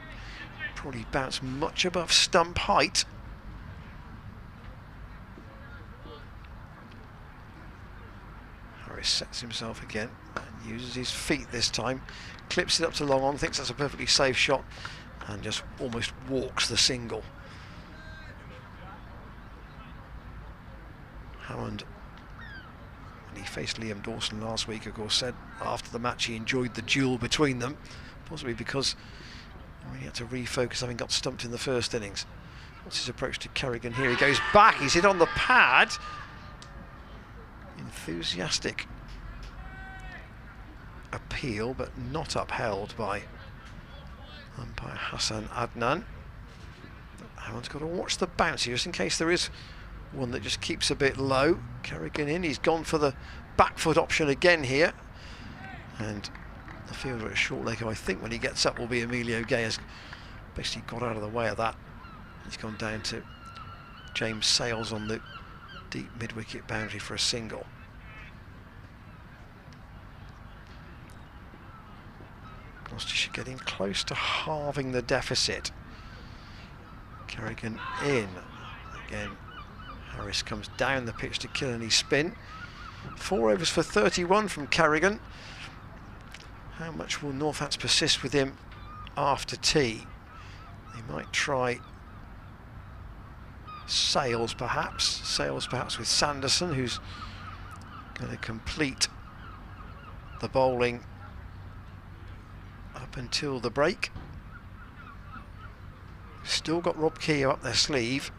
probably bounce much above stump height. Harris sets himself again and uses his feet this time. Clips it up to long on, thinks that's a perfectly safe shot, and just almost walks the single. Hammond, when he faced Liam Dawson last week, of course, said after the match he enjoyed the duel between them, possibly because he had to refocus having got stumped in the first innings. What's his approach to Kerrigan here? He goes back, he's hit on the pad. Enthusiastic appeal, but not upheld by umpire Hassan Adnan. Hammond's got to watch the bounce here, just in case there is one that just keeps a bit low. Kerrigan in, he's gone for the back foot option again here, and the fielder at short leg, who I think when he gets up will be Emilio Gay, has basically got out of the way of that. He's gone down to James Sales on the deep mid-wicket boundary for a single. Gloucestershire getting close to halving the deficit. Kerrigan in. Again, Harris comes down the pitch to kill any spin. 4 overs for 31 from Kerrigan. How much will Northants persist with him after tea? They might try Sales perhaps with Sanderson, who's going to complete the bowling up until the break. Still got Rob Keogh up their sleeve,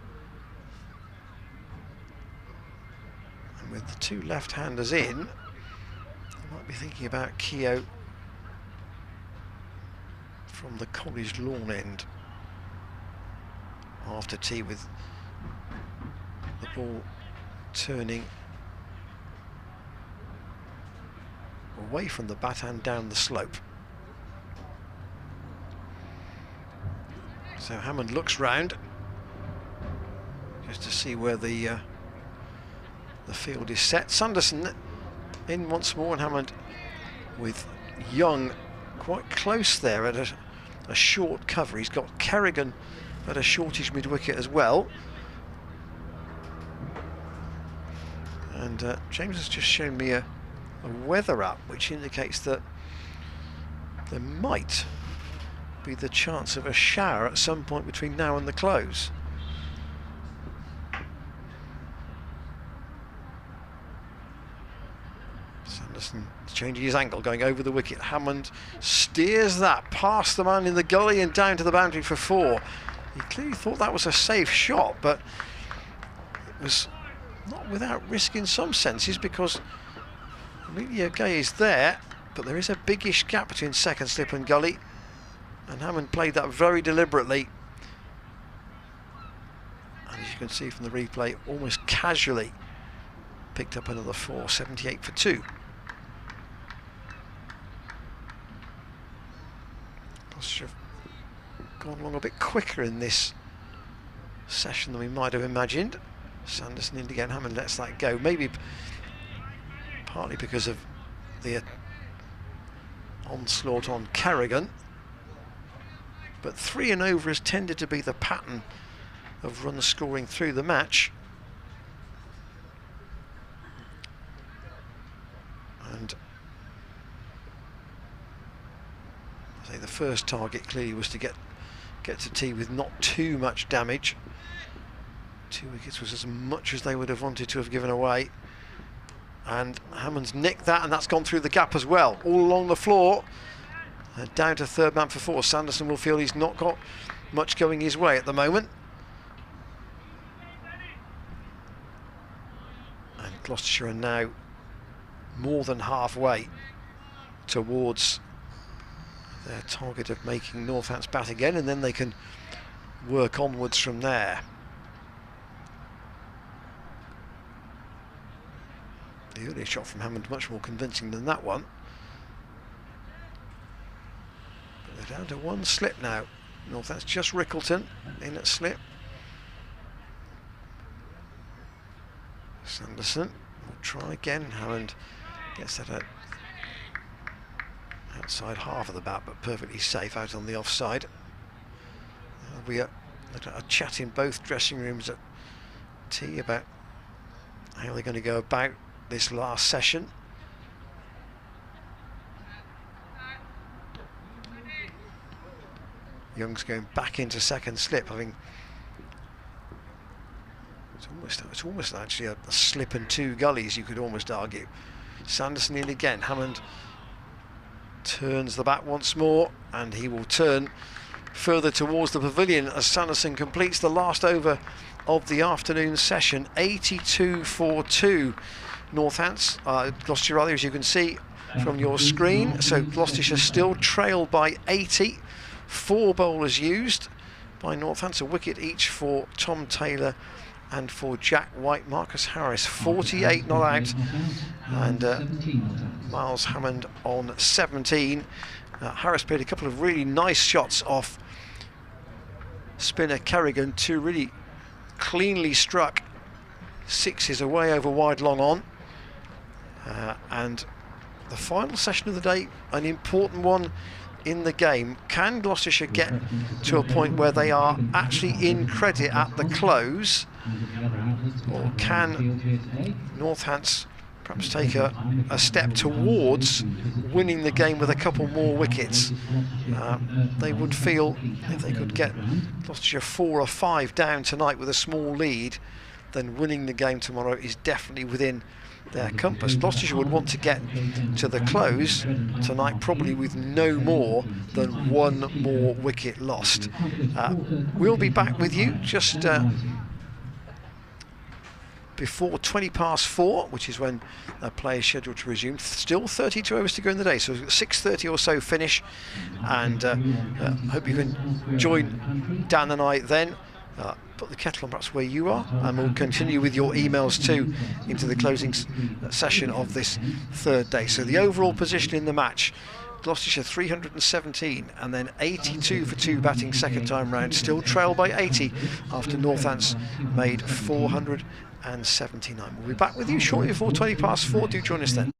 and with the 2 left-handers in, they might be thinking about Keogh from the College lawn end after tea, with the ball turning away from the bat and down the slope. So Hammond looks round just to see where the field is set. Sanderson in once more, and Hammond with Young quite close there at a short cover. He's got Kerrigan at a shortish mid-wicket as well. And James has just shown me a weather app which indicates that there might be the chance of a shower at some point between now and the close. Sanderson changing his angle, going over the wicket. Hammond steers that past the man in the gully and down to the boundary for 4. He clearly thought that was a safe shot, but it was not without risk in some senses, because Emilio Gay is there, but there is a biggish gap between second slip and gully, and Hammond played that very deliberately. And as you can see from the replay, almost casually picked up another 4, 78 for 2. Gloucestershire have gone along a bit quicker in this session than we might have imagined. Sanderson in again, Hammond lets that go, maybe partly because of the onslaught on Kerrigan, but 3 and over has tended to be the pattern of runs scoring through the match. And I say the first target clearly was to get get to tea with not too much damage. 2 wickets was as much as they would have wanted to have given away. And Hammond's nicked that, and that's gone through the gap as well, all along the floor. Down to third man for 4. Sanderson will feel he's not got much going his way at the moment. And Gloucestershire are now more than halfway towards their target of making Northants bat again, and then they can work onwards from there. The earlier shot from Hammond much more convincing than that one. But they're down to 1 slip now. That's just Rickleton in at slip. Sanderson will try again. Hammond gets that outside half of the bat, but perfectly safe out on the offside. We are a chat in both dressing rooms at tea about how they're going to go about this last session. Young's going back into second slip, having it's almost actually a slip and 2 gullies, you could almost argue. Sanderson in again. Hammond turns the bat once more, and he will turn further towards the pavilion as Sanderson completes the last over of the afternoon session. 82 for 2. Northants, Gloucestershire rather, as you can see from your screen. So Gloucestershire still trailed by 80. 4 bowlers used by Northants, a wicket each for Tom Taylor and for Jack White. Marcus Harris 48 not out, and Miles Hammond on 17. Harris played a couple of really nice shots off spinner Kerrigan, 2 really cleanly struck 6s away over wide long on. And the final session of the day, an important one in the game. Can Gloucestershire get to a point where they are actually in credit at the close, or can Northants perhaps take a step towards winning the game with a couple more wickets? They would feel if they could get Gloucestershire 4 or 5 down tonight with a small lead, then winning the game tomorrow is definitely within their compass. Gloucestershire would want to get to the close tonight probably with no more than 1 more wicket lost. We'll be back with you just before 20 past 4, which is when play is scheduled to resume. Still 32 overs to go in the day, so 6:30 or so finish, and hope you can join Dan and I then. Put the kettle on perhaps where you are, and we'll continue with your emails too into the closing session of this 3rd day. So the overall position in the match: Gloucestershire 317 and then 82 for 2 batting second time round, still trail by 80 after Northants made 479. We'll be back with you shortly before 20 past 4. Do join us then.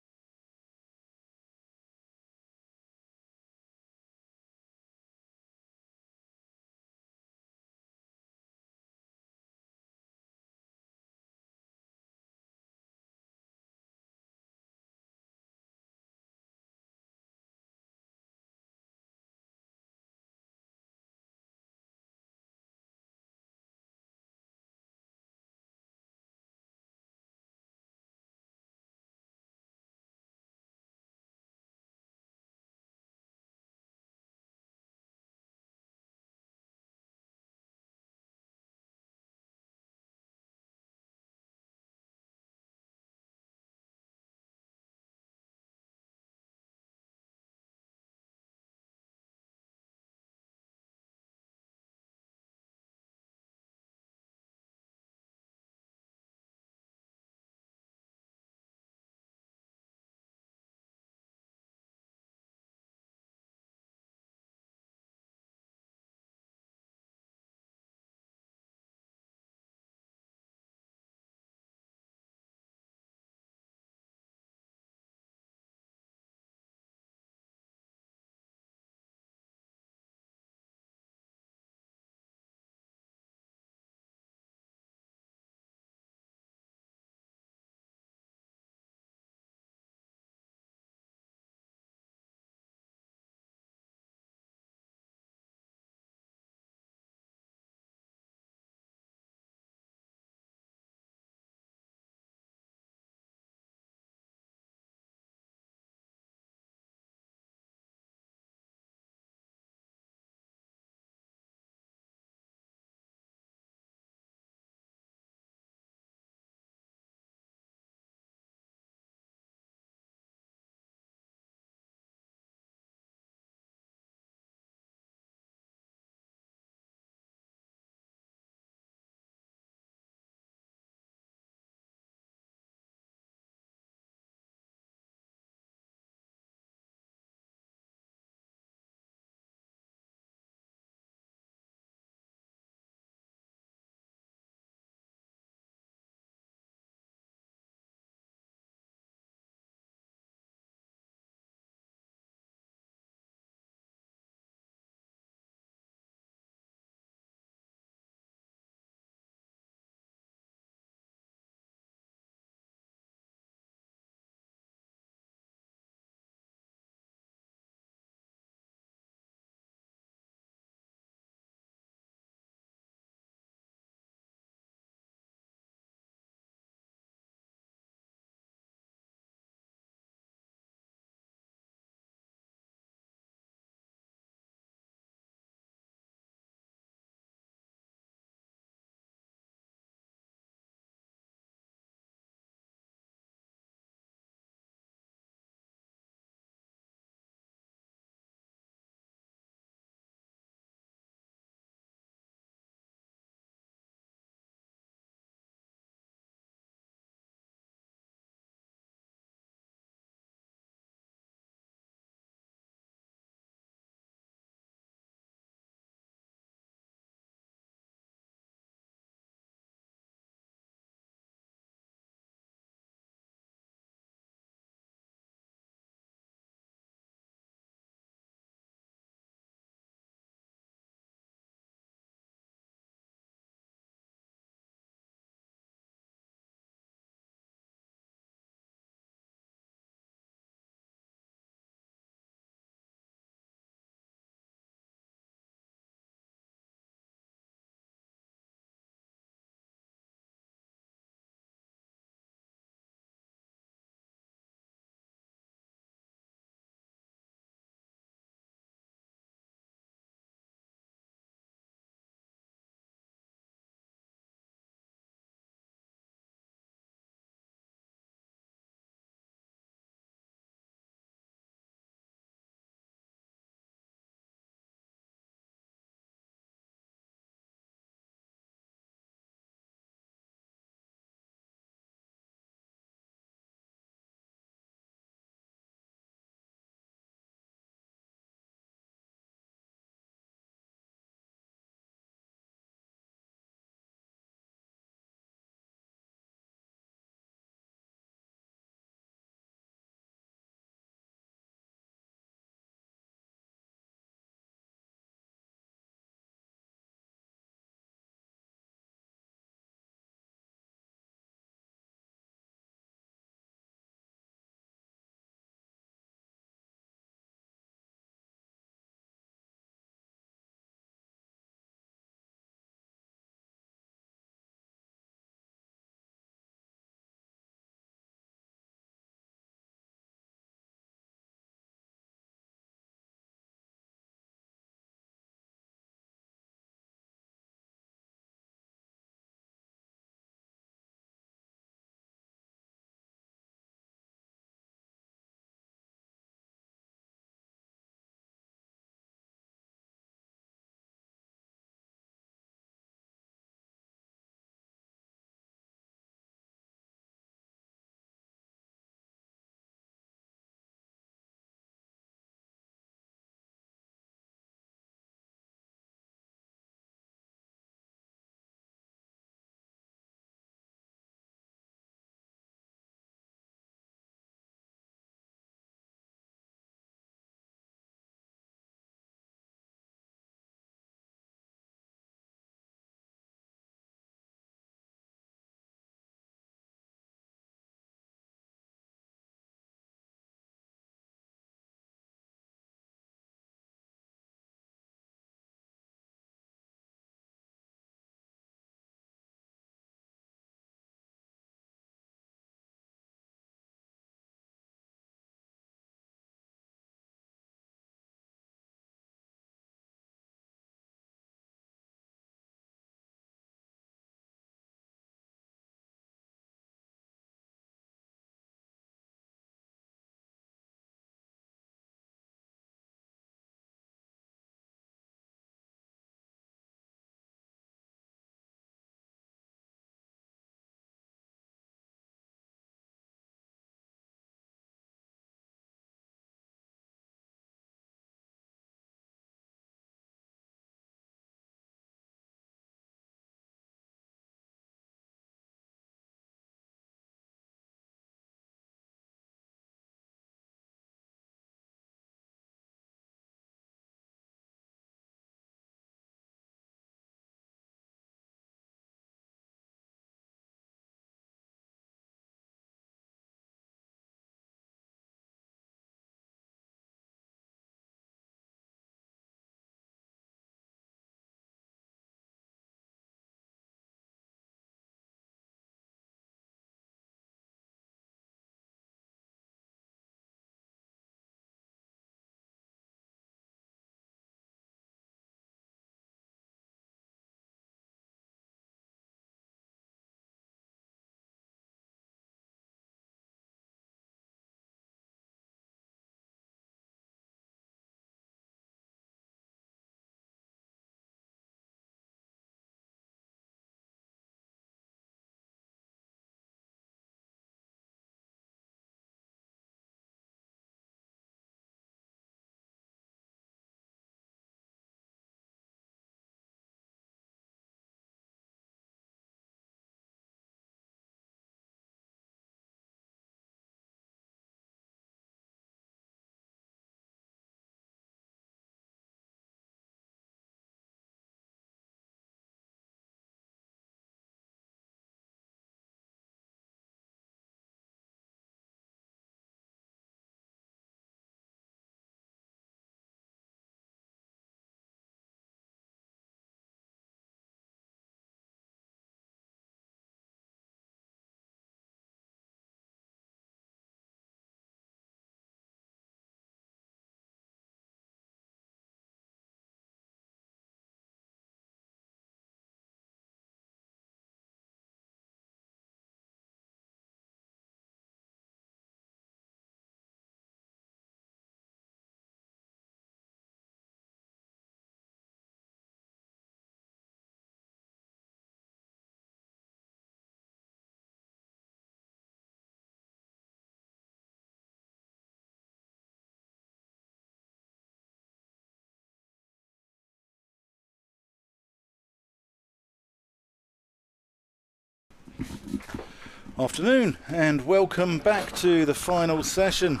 Afternoon and welcome back to the final session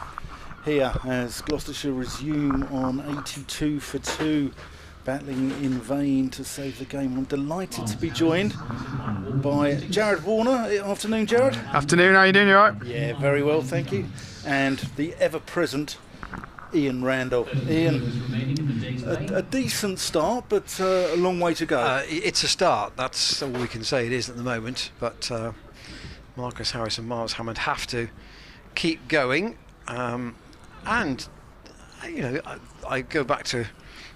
here as Gloucestershire resume on 82 for 2, battling in vain to save the game. I'm delighted to be joined by Jared Warner. Afternoon, Jared. Afternoon, how you doing? You alright? Yeah, very well, thank you. And the ever-present Ian Randall. Ian, a decent start, but a long way to go. It's a start, that's all we can say it is at the moment, but Marcus Harris and Miles Hammond have to keep going, and you know, I go back to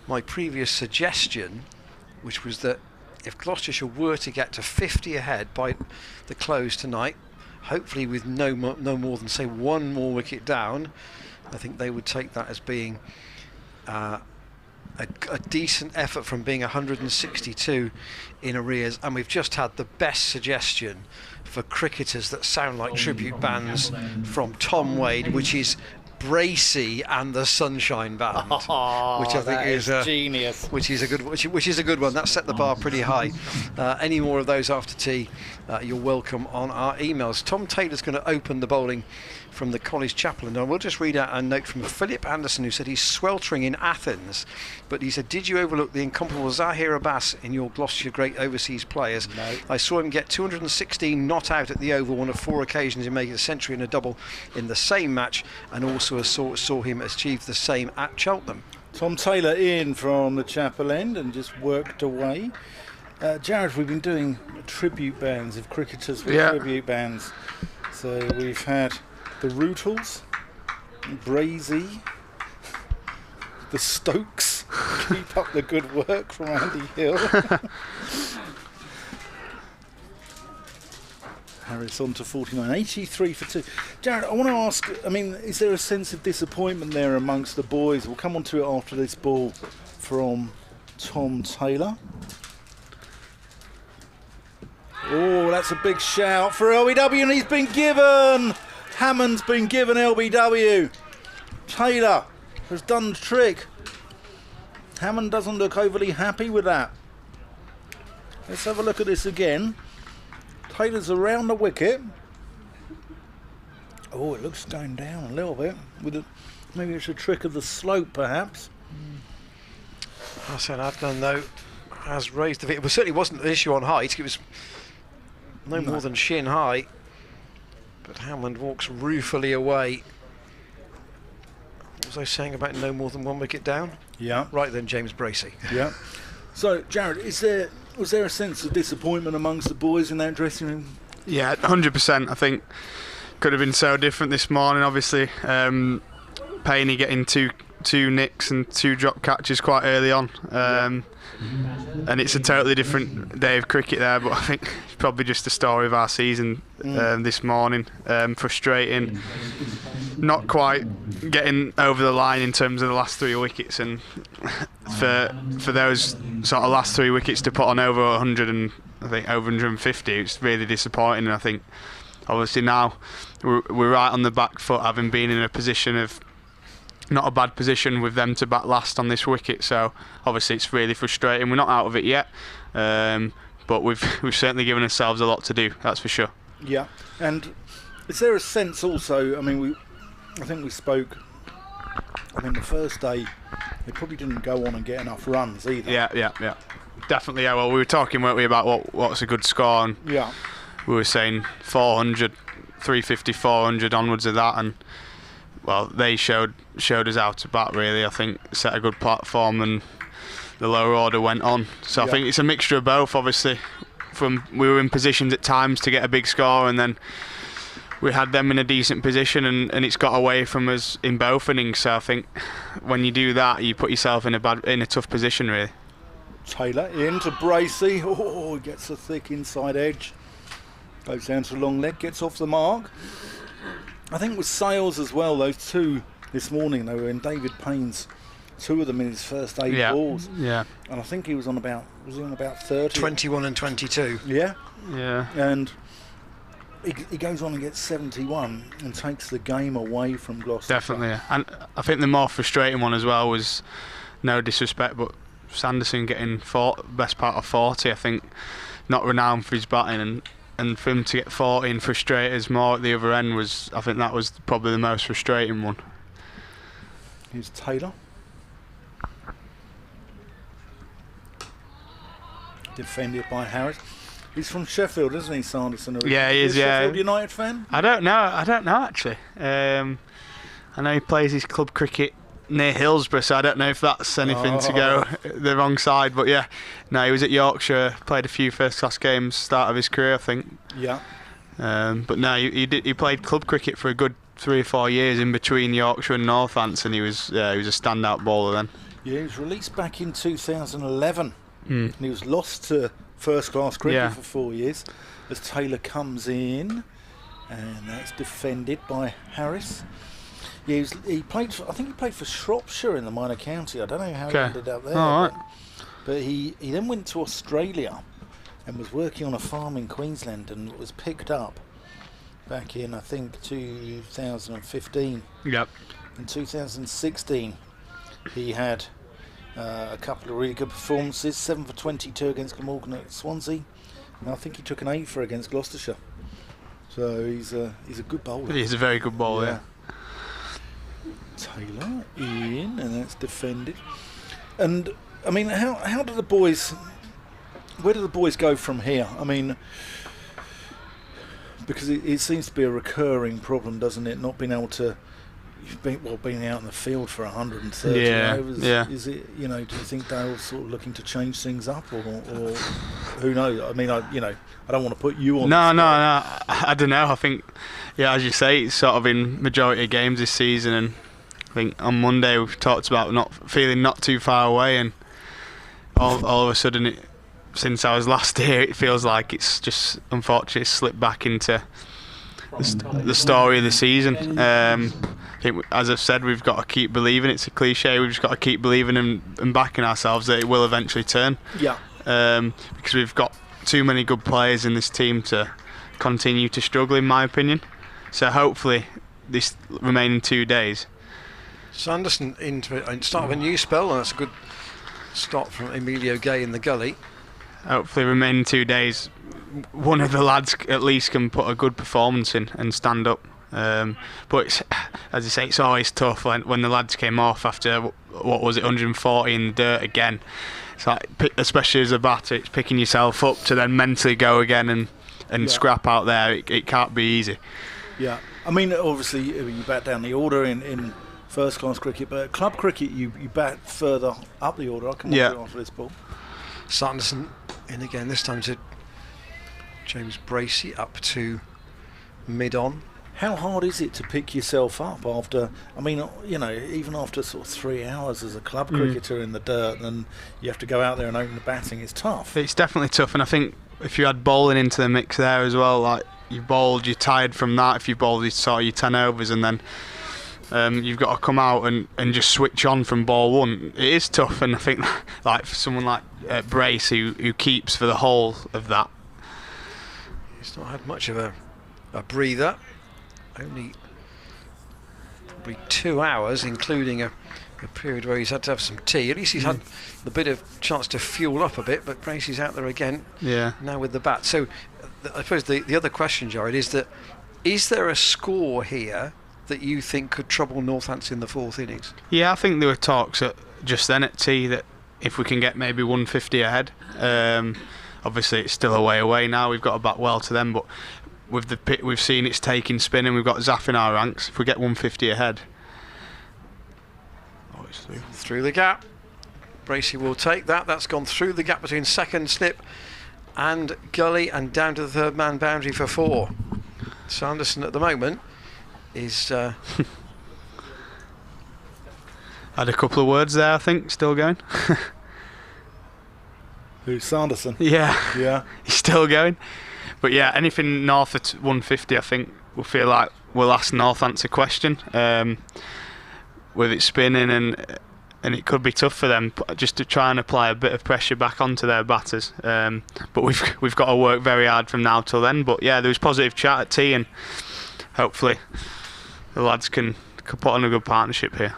my previous suggestion, which was that if Gloucestershire were to get to 50 ahead by the close tonight, hopefully with no more than say one more wicket down, I think they would take that as being a decent effort from being 162 in arrears. And we've just had the best suggestion for cricketers that sound like tribute bands from Tom Wade, which is Bracey and the Sunshine Band, which I think is genius. Which is a good one. That set the bar pretty high. Any more of those after tea, you're welcome on our emails. Tom Taylor's going to open the bowling from the College Chapel, and I will just read out a note from Philip Anderson, who said he's sweltering in Athens, but he said, did you overlook the incomparable Zahir Abbas in your Gloucestershire great overseas players? No. I saw him get 216 not out at the Oval, one of 4 occasions in making a century and a double in the same match, and also saw him achieve the same at Cheltenham. Tom Taylor in from the Chapel end and just worked away. Jared, we've been doing tribute bands of cricketers with tribute bands. So we've had the Rootles, Bracey, the Stokes, keep up the good work from Andy Hill. Harris on to 49, 83 for 2. Jared, I want to ask, I mean, is there a sense of disappointment there amongst the boys? We'll come on to it after this ball from Tom Taylor. Oh, that's a big shout for LBW, and he's been given. Hammond's been given LBW. Taylor has done the trick. Hammond doesn't look overly happy with that. Let's have a look at this again. Taylor's around the wicket. Oh, it looks going down a little bit. Maybe it's a trick of the slope, perhaps. Hassan Adnan, though, has raised the wicket. It certainly wasn't an issue on height. It was no more than shin high. But Hammond walks ruefully away. What was I saying about no more than one wicket down? Yeah. Right then, James Bracey. Yeah. So, Jared, was there a sense of disappointment amongst the boys in that dressing room? Yeah, 100%. I think could have been so different this morning. Obviously, Payne getting two nicks and 2 drop catches quite early on. And it's a totally different day of cricket there, but I think it's probably just the story of our season this morning. Frustrating, not quite getting over the line in terms of the last 3 wickets, and for those sort of last 3 wickets to put on over 100 and I think over 150, it's really disappointing. And I think obviously now we're right on the back foot, having been in a position of not a bad position with them to bat last on this wicket, so obviously it's really frustrating. We're not out of it yet, but we've certainly given ourselves a lot to do, that's for sure. Yeah, and is there a sense also, I mean, I think we spoke, the first day they probably didn't go on and get enough runs either. Yeah. Definitely, yeah. Well, we were talking, weren't we, about what's a good score, and we were saying 400, 350, 400 onwards of that, and well, they showed us how to bat, really. I think set a good platform and the lower order went on. So I think it's a mixture of both, obviously. We were in positions at times to get a big score, and then we had them in a decent position, and it's got away from us in both innings. So I think when you do that, you put yourself in a tough position, really. Taylor into Bracey. Oh, he gets a thick inside edge. Goes down to the long leg, gets off the mark. I think with Sales as well, those 2 this morning, they were in David Payne's, 2 of them in his first 8 balls. Yeah. And I think he was on about 30? 21 and 22. Yeah. Yeah. And he goes on and gets 71 and takes the game away from Gloucester. Definitely, yeah. And I think the more frustrating one as well was, no disrespect, but Sanderson getting best part of 40, I think, not renowned for his batting, and and for him to get 40 and frustrate us more at the other end I think that was probably the most frustrating one. Here's Taylor. Defended by Harris. He's from Sheffield, isn't he, Sanderson? Yeah, he is. Yeah. Sheffield United fan? I don't know actually. I know he plays his club cricket near Hillsborough, so I don't know if that's anything to go the wrong side. But yeah, no, he was at Yorkshire, played a few first-class games, start of his career, I think. Yeah. But no, he played club cricket for a good 3 or 4 years in between Yorkshire and Northamptonshire. He was a standout bowler then. Yeah, he was released back in 2011. And he was lost to first-class cricket for 4 years as Taylor comes in, and that's defended by Harris. Yeah, he played. I think he played for Shropshire in the minor county. I don't know how he ended up there. All right. But he then went to Australia and was working on a farm in Queensland and was picked up back in, I think, 2015. Yep. In 2016, he had a couple of really good performances, 7 for 22 against Glamorgan at Swansea, and I think he took an 8 for against Gloucestershire. So he's a good bowler. He's a very good bowler. Yeah. Taylor in, and that's defended. And I mean, how do the boys? Where do the boys go from here? I mean, because it seems to be a recurring problem, doesn't it? Not being able to. Being out in the field for 130 overs. Yeah. Is it? Do you think Dale's sort of looking to change things up, or who knows? I mean, I don't want to put you on. No. I don't know. I think, as you say, it's sort of in majority of games this season, and I think on Monday we've talked about not feeling too far away, and all of a sudden, since I was last here, it feels like it's just unfortunately slipped back into the story of the season. I think, as I've said, we've got to keep believing. It's a cliche. We've just got to keep believing and backing ourselves that it will eventually turn. Yeah. Because we've got too many good players in this team to continue to struggle, in my opinion. So hopefully, this remaining 2 days. Sanderson into start of a new spell, and that's a good start from Emilio Gay in the gully. Hopefully, remaining 2 days, one of the lads at least can put a good performance in and stand up. But it's, as I say, it's always tough when the lads came off after 140 in the dirt again. It's like, especially as a batter, it's picking yourself up to then mentally go again and scrap out there. It can't be easy. Yeah, I mean, obviously you bat down the order in first class cricket, but club cricket you bat further up the order. I'll come on to it after this ball. Sanderson in again, this time to James Bracey, up to mid-on. How hard is it to pick yourself up after, I mean, even after sort of 3 hours as a club cricketer in the dirt, and you have to go out there and open the batting? It's tough. It's definitely tough, and I think if you add bowling into the mix there as well, like you're tired from that. If you bowled your 10 overs and then you've got to come out and just switch on from ball one, it is tough. And I think like for someone like Brace who keeps for the whole of that, he's not had much of a breather. Only probably 2 hours, including a period where he's had to have some tea. At least he's had a bit of chance to fuel up a bit, but Bracey's out there again now with the bat. So I suppose the other question, Jared, is there a score here that you think could trouble Northampton in the fourth innings? Yeah, I think there were talks just then at tea that if we can get maybe 150 ahead, obviously it's still a way away now, we've got to bat well to them, but with the pit we've seen it's taking spin and we've got Zaff in our ranks. If we get 150 ahead, it's through the gap. Bracey will take that. That's gone through the gap between second slip and gully and down to the third man boundary for 4. Sanderson at the moment is had a couple of words there, I think, still going. Who's Sanderson? Yeah, he's still going. But yeah, anything north of 150, I think we'll feel like we'll ask Northampton a question with it spinning, and it could be tough for them just to try and apply a bit of pressure back onto their batters. But we've got to work very hard from now till then. But yeah, there was positive chat at tea, and hopefully the lads can put on a good partnership here.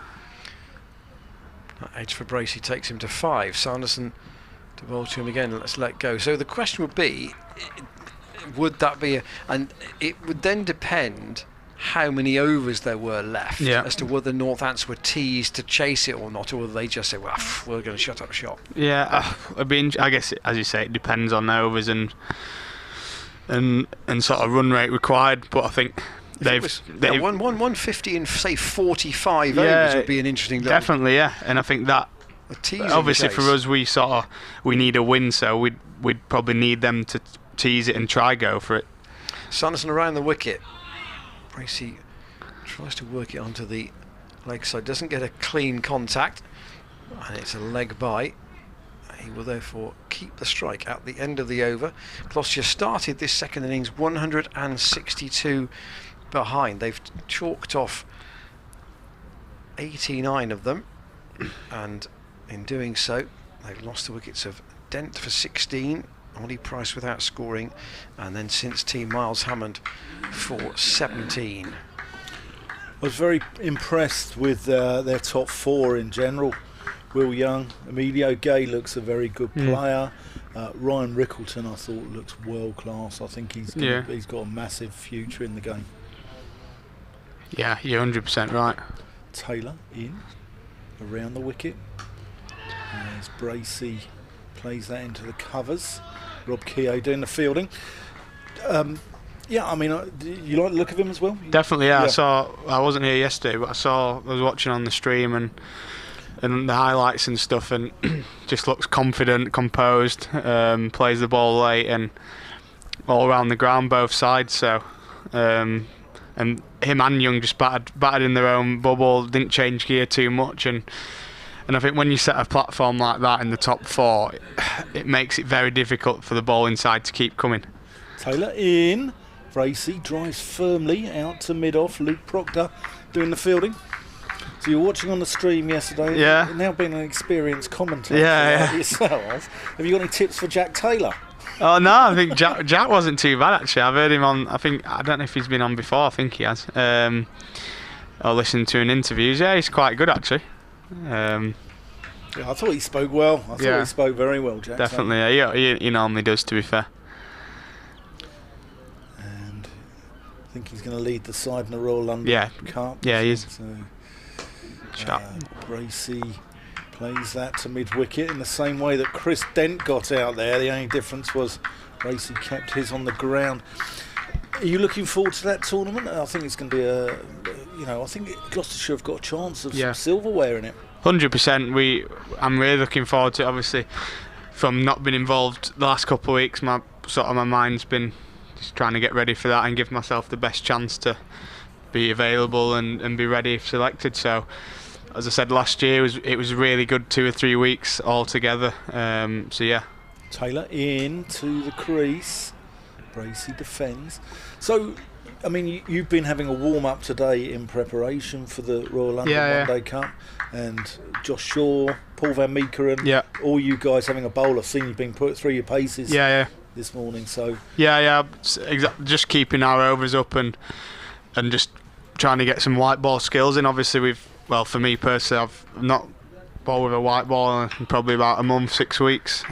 That edge for Bracey takes him to 5. Sanderson to bowl to him again. Let's let go. So the question would be, would that be and it would then depend how many overs there were left as to whether Northants were teased to chase it or not, or whether they just say, well, we're going to shut up shop. I guess as you say, it depends on the overs and sort of run rate required, but I think they've 150 in say 45 overs would be an interesting little, definitely, and I think that obviously for us we need a win, so we'd probably need them to tease it and try go for it. Sanderson around the wicket. Bracey tries to work it onto the leg side, doesn't get a clean contact, and it's a leg bite. He will therefore keep the strike at the end of the over. Gloucestershire started this second innings 162 behind. They've chalked off 89 of them, and in doing so they've lost the wickets of Dent for 16, Ollie Price without scoring, and then since team Miles Hammond for 17. I was very impressed with their top four in general. Will Young, Emilio Gay looks a very good player. Ryan Rickleton, I thought, looks world class. I think he's got a massive future in the game. Yeah, you're 100% right. Taylor in around the wicket as Bracey plays that into the covers. Rob Keogh doing the fielding. I mean, you like the look of him as well? Definitely, yeah. I wasn't here yesterday, but I was watching on the stream and the highlights and stuff, and just looks confident, composed, plays the ball late and all around the ground, both sides. So, and him and Young just battered in their own bubble, didn't change gear too much, and I think when you set a platform like that in the top four, it makes it very difficult for the ball inside to keep coming. Taylor in. Bracey drives firmly out to mid-off. Luke Proctor doing the fielding. So you're watching on the stream yesterday. Yeah. Now being an experienced commentator like yourself, have you got any tips for Jack Taylor? Oh no, I think Jack wasn't too bad actually. I've heard him on. I don't know if he's been on before. I think he has. Or listened to in interviews. Yeah, he's quite good actually. I thought he spoke well. I thought he spoke very well, Jack. Definitely, he normally does, to be fair. And I think he's going to lead the side in the Royal London Cup. Yeah, he is. So, Bracey plays that to mid-wicket in the same way that Chris Dent got out there. The only difference was Bracey kept his on the ground. Are you looking forward to that tournament? I think it's going to be I think Gloucestershire have got a chance of some silverware in it. 100%. I'm really looking forward to it. Obviously, from not being involved the last couple of weeks, my mind's been just trying to get ready for that and give myself the best chance to be available and be ready if selected. So, as I said last year, it was really good 2 or 3 weeks all together. Taylor into the crease. Bracey defends. So, I mean, you've been having a warm-up today in preparation for the Royal London One Day Cup, and Josh Shaw, Paul Van Meekeren, all you guys having a bowl. I've seen you've been put through your paces this morning. So just keeping our overs up and just trying to get some white ball skills in. Obviously, for me personally, I've not bowled with a white ball in probably about a month, 6 weeks.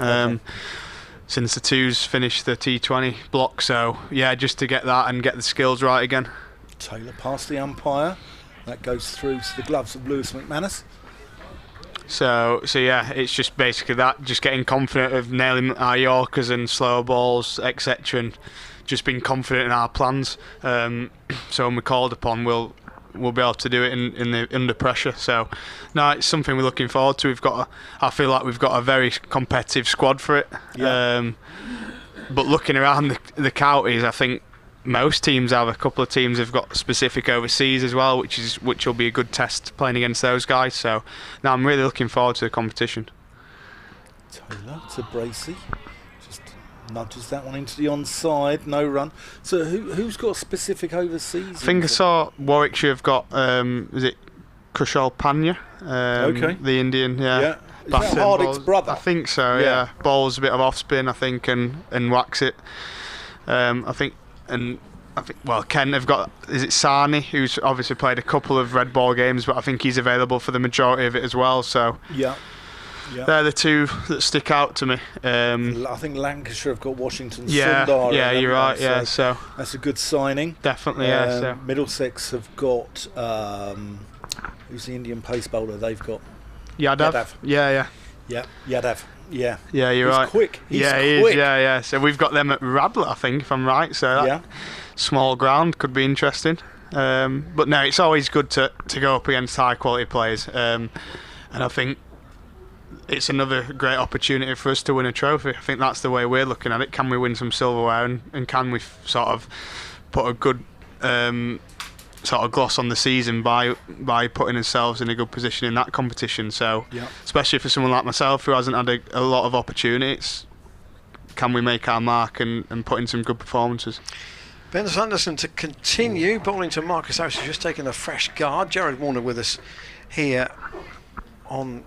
Since the twos finished the T20 block, so just to get that and get the skills right again. Taylor past the umpire, that goes through to the gloves of Lewis McManus. So it's just basically that, just getting confident of nailing our Yorkers and slower balls, etc., and just being confident in our plans. So when we're called upon, we'll be able to do it under pressure. So no, it's something we're looking forward to. I feel like we've got a very competitive squad for it. But looking around the counties, I think most teams have. A couple of teams have got specific overseas as well, which will be a good test playing against those guys. So now I'm really looking forward to the competition. Taylor to Bracey. Nudges that one into the onside, no run. So who's got specific overseas? I think I saw Warwickshire have got, is it Kushal Panya? The Indian, Is that Hardick's brother? I think so, yeah. Bowls a bit of off spin, I think, and whacks it. Kent have got, is it Sani, who's obviously played a couple of red ball games, but I think he's available for the majority of it as well. So Yeah. They're the two that stick out to me. I think Lancashire have got Washington Yeah, Sundar. yeah, you're right. So Yeah, so that's a good signing. definitely, yeah. So Middlesex have got who's the Indian pace bowler? They've got Yadav. Yeah, Yadav. Yeah, you're he's right. Quick. He's He quick. is. Yeah. So we've got them at Radlett, I think, if I'm right. So that small ground could be interesting. But no, it's always good to go up against high quality players, and I think it's another great opportunity for us to win a trophy. I think that's the way we're looking at it. Can we win some silverware, and can we sort of put a good sort of gloss on the season by putting ourselves in a good position in that competition? So especially for someone like myself who hasn't had a lot of opportunities, can we make our mark and put in some good performances? Ben Sanderson to continue, bowling to Marcus Harris, who's just taken a fresh guard. Jared Warner with us here on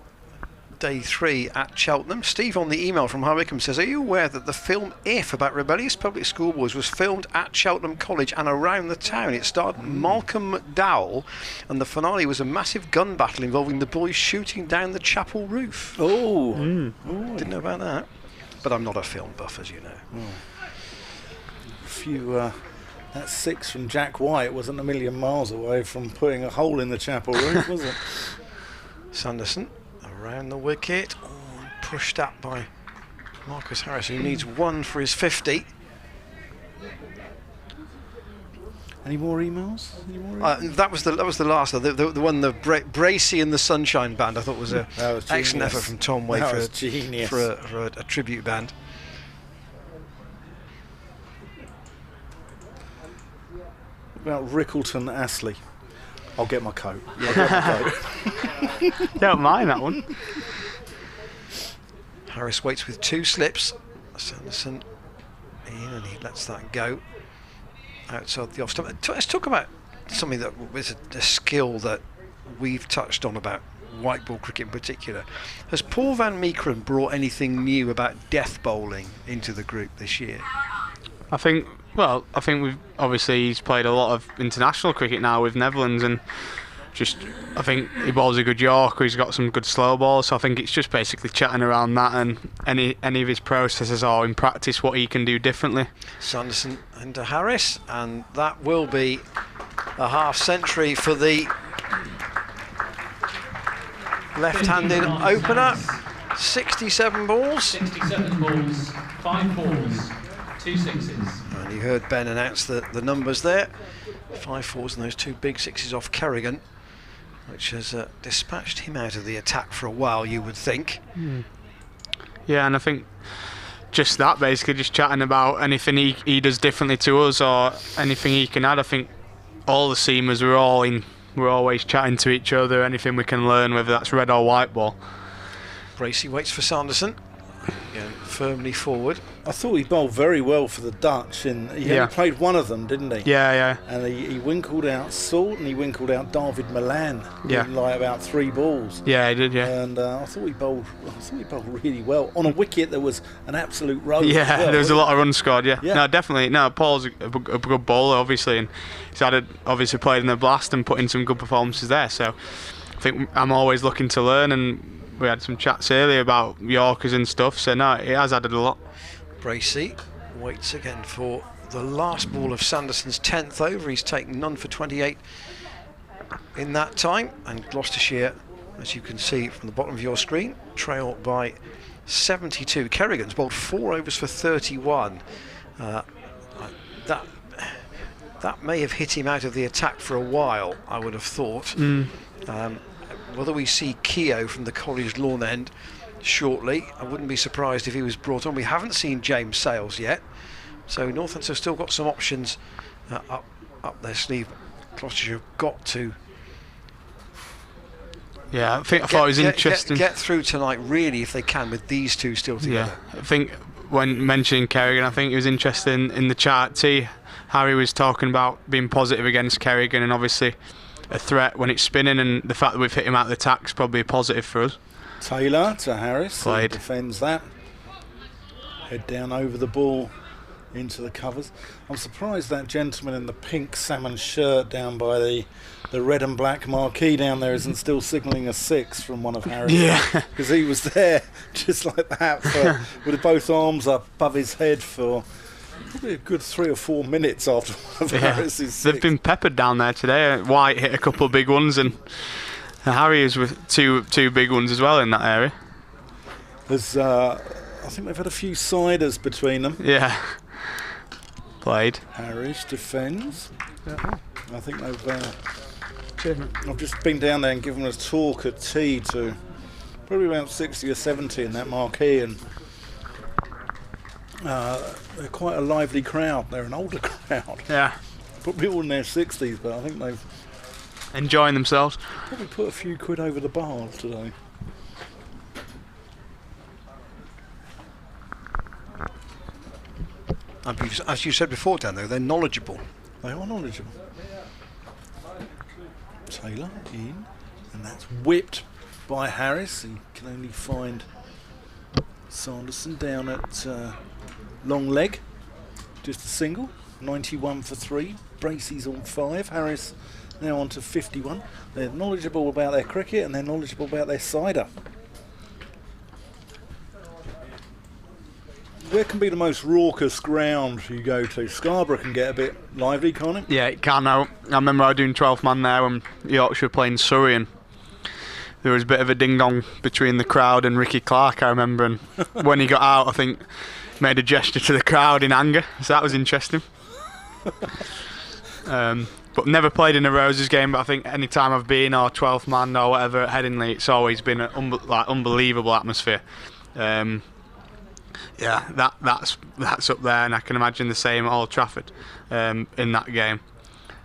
day 3 at Cheltenham. Steve on the email from High Wycombe says, are you aware that the film If about rebellious public schoolboys was filmed at Cheltenham College and around the town? It starred Malcolm McDowell, and the finale was a massive gun battle involving the boys shooting down the chapel roof. Didn't know about that, but I'm not a film buff, as you know. A few that 6 from Jack White wasn't a million miles away from putting a hole in the chapel roof, was it? Sanderson around the wicket, pushed up by Marcus Harris, who needs 1 for his 50. Any more emails? That was the last. The one, the Bracey and the Sunshine Band, I thought was an excellent effort from Tom Way for a tribute band. About Rickleton Astley. I'll get my coat. Don't mind that one. Harris waits with 2 slips. Sanderson in, and he lets that go outside the off stump. Let's talk about something that was a skill that we've touched on about white ball cricket in particular. Has Paul van Meekeren brought anything new about death bowling into the group this year? I think we've obviously he's played a lot of international cricket now with Netherlands, and I think he bowls a good Yorker. He's got some good slow balls, so I think it's just basically chatting around that and any of his processes or in practice what he can do differently. Sanderson into Harris, and that will be a half century for the left-handed opener. 67 balls. 67 balls, 5 fours, 2 sixes. And you heard Ben announce the numbers there. 5 fours and those 2 big sixes off Kerrigan, which has dispatched him out of the attack for a while, you would think. Yeah, and I think just that, basically just chatting about anything he does differently to us or anything he can add. I think all the seamers we're always chatting to each other, anything we can learn, whether that's red or white ball. Bracey waits for Sanderson. Again, firmly forward. I thought he bowled very well for the Dutch, and he only played one of them, didn't he? Yeah. And he winkled out Salt, and he winkled out David Milan in like about 3 balls. Yeah, he did. Yeah. And I thought he bowled really well on a wicket that was an absolute road. Yeah, as well, there was a lot of runs scored. Yeah. Yeah. No, definitely. No, Paul's a good bowler, obviously, and he's obviously played in the Blast and put in some good performances there. So I think I'm always looking to learn, and we had some chats earlier about Yorkers and stuff, so no, it has added a lot. Bracey waits again for the last ball of Sanderson's 10th over. He's taken none for 28 in that time, and Gloucestershire, as you can see from the bottom of your screen, trail by 72. Kerrigan's bowled 4 overs for 31. That may have hit him out of the attack for a while, I would have thought. Whether we see Keogh from the College Lawn end shortly, I wouldn't be surprised if he was brought on. We haven't seen James Sales yet, so Northampton have still got some options up their sleeve. Gloucestershire have got to I thought it was interesting. Get through tonight, really, if they can, with these 2 still together. Yeah, I think when mentioning Kerrigan, I think it was interesting in the chart too. Harry was talking about being positive against Kerrigan, and obviously a threat when it's spinning, and the fact that we've hit him out of the attack is probably a positive for us. Taylor to Harris, Played. Defends that. Head down over the ball into the covers. I'm surprised that gentleman in the pink salmon shirt down by the the red and black marquee down there isn't still signalling a 6 from one of Harris. Yeah. Because he was there just like that with both arms up above his head for probably a good 3 or 4 minutes after one of Harris's 6. They've been peppered down there today. White hit a couple of big ones, and Harry is with two big ones as well in that area. There's, I think they've had a few siders between them. Yeah. Played. Harris defends. Yeah. I think I've just been down there and given a talk at tea to probably about 60 or 70 in that marquee, and they're quite a lively crowd. They're an older crowd. Yeah. Probably all in their 60s, but I think they've enjoying themselves. probably put a few quid over the bar today. As you said before, Dan, though, they're knowledgeable. They are knowledgeable. Taylor in, and that's whipped by Harris. He can only find Sanderson down at long leg. Just a single. 91 for 3. Bracey's on 5. Harris now on to 51. They're knowledgeable about their cricket and they're knowledgeable about their cider. Where can be the most raucous ground you go to? Scarborough can get a bit lively, can't it? Yeah, it can. I remember I was doing 12th man there when Yorkshire were playing Surrey, and there was a bit of a ding-dong between the crowd and Ricky Clark, I remember, and when he got out, I think, made a gesture to the crowd in anger, so that was interesting. But never played in a Roses game, but I think any time I've been, or 12th man or whatever at Headingley, it's always been an unbelievable atmosphere. Yeah, that's up there, and I can imagine the same at Old Trafford in that game.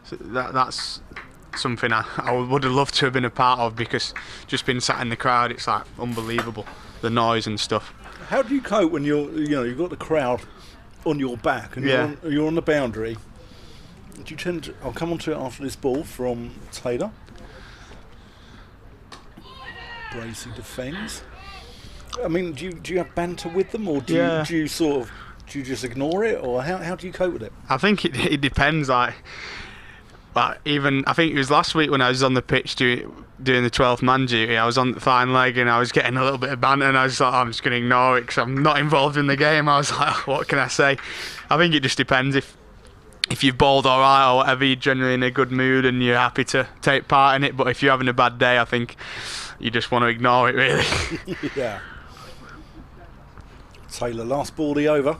So that's something I would have loved to have been a part of, because just being sat in the crowd, it's like unbelievable, the noise and stuff. How do you cope when you've got the crowd on your back and you're on the boundary? Do you tend to, I'll come on to it after this ball from Taylor. Bracey defends. I mean, do you have banter with them, or do you just ignore it, or how do you cope with it? I think it depends. Like even I think it was last week when I was on the pitch doing the 12th man duty. I was on the fine leg and I was getting a little bit of banter, and I was like, I'm just going to ignore it because I'm not involved in the game. I was like, what can I say? I think it just depends. If you've bowled all right or whatever, you're generally in a good mood and you're happy to take part in it. But if you're having a bad day, I think you just want to ignore it, really. Yeah. Taylor, last ball the over.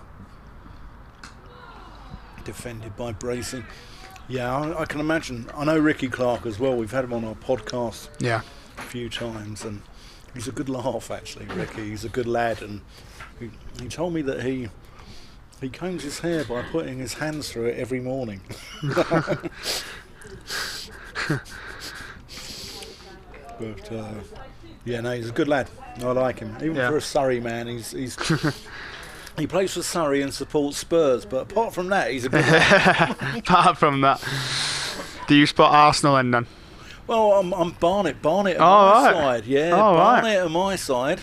Defended by Bracey. Yeah, I can imagine. I know Ricky Clark as well. We've had him on our podcast a few times, and he's a good laugh, actually, Ricky. He's a good lad, and he told me that he combs his hair by putting his hands through it every morning. But yeah, no, he's a good lad. I like him. Even for a Surrey man, he's he plays for Surrey and supports Spurs. But apart from that, he's a good lad. Apart from that, do you spot Arsenal then? Well, I'm Barnet on my side. Yeah, Barnet on my side.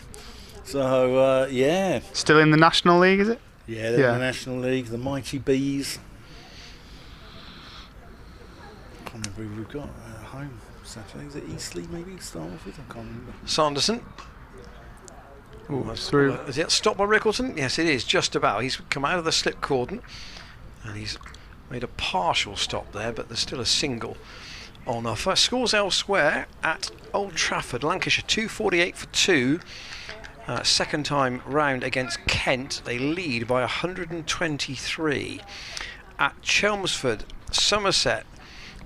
So yeah. Still in the National League, is it? Yeah, they're in the National League, the mighty Bees. I can't remember who we've got home Saturday. Is it Eastleigh maybe to start off with? I can't remember. Sanderson. Ooh, through. Is it stopped by Rickleton? Yes, it is, just about. He's come out of the slip cordon and he's made a partial stop there, but there's still a single on our first. Scores elsewhere at Old Trafford. Lancashire 248 for 2. Second time round against Kent, they lead by 123. At Chelmsford, Somerset,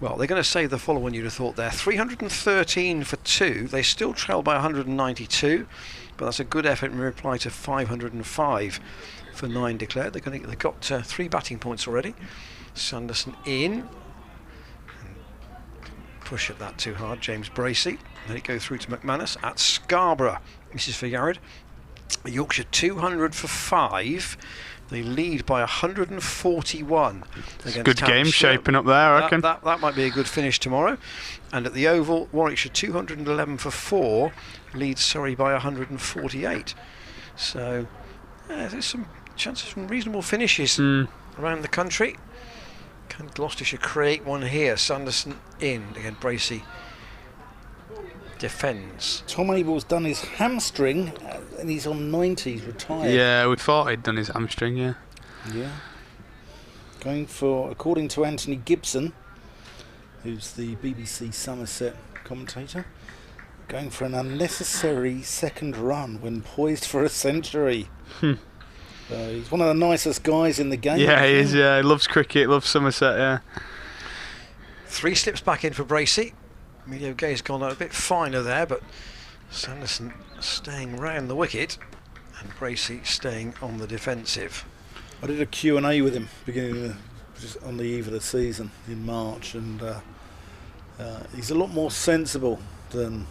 well, they're going to say the following, you'd have thought there, 313 for 2. They still trail by 192, but that's a good effort in reply to 505 for 9 declared. They've got 3 batting points already. Sanderson in. Push at that too hard, James Bracey. Let it go through to McManus at Scarborough. This is for Yared. Yorkshire 200 for 5. They lead by 141. It's a good game shaping up there, I reckon. That might be a good finish tomorrow. And at the Oval, Warwickshire 211 for 4 leads Surrey by 148. So there's some chances of some reasonable finishes around the country. Can Gloucestershire create one here? Sanderson in. Again, Bracey defends. Tom Abel's done his hamstring and he's on 90, he's retired. Yeah, we thought he'd done his hamstring, yeah. Yeah. Going for, according to Anthony Gibson, who's the BBC Somerset commentator, going for an unnecessary second run when poised for a century. He's one of the nicest guys in the game. Yeah, he is, yeah. He loves cricket, loves Somerset, yeah. 3 slips back in for Bracey. Emilio Gay's gone a bit finer there, but Sanderson staying round the wicket and Bracey staying on the defensive. I did a Q&A with him beginning just on the eve of the season in March, and he's a lot more sensible than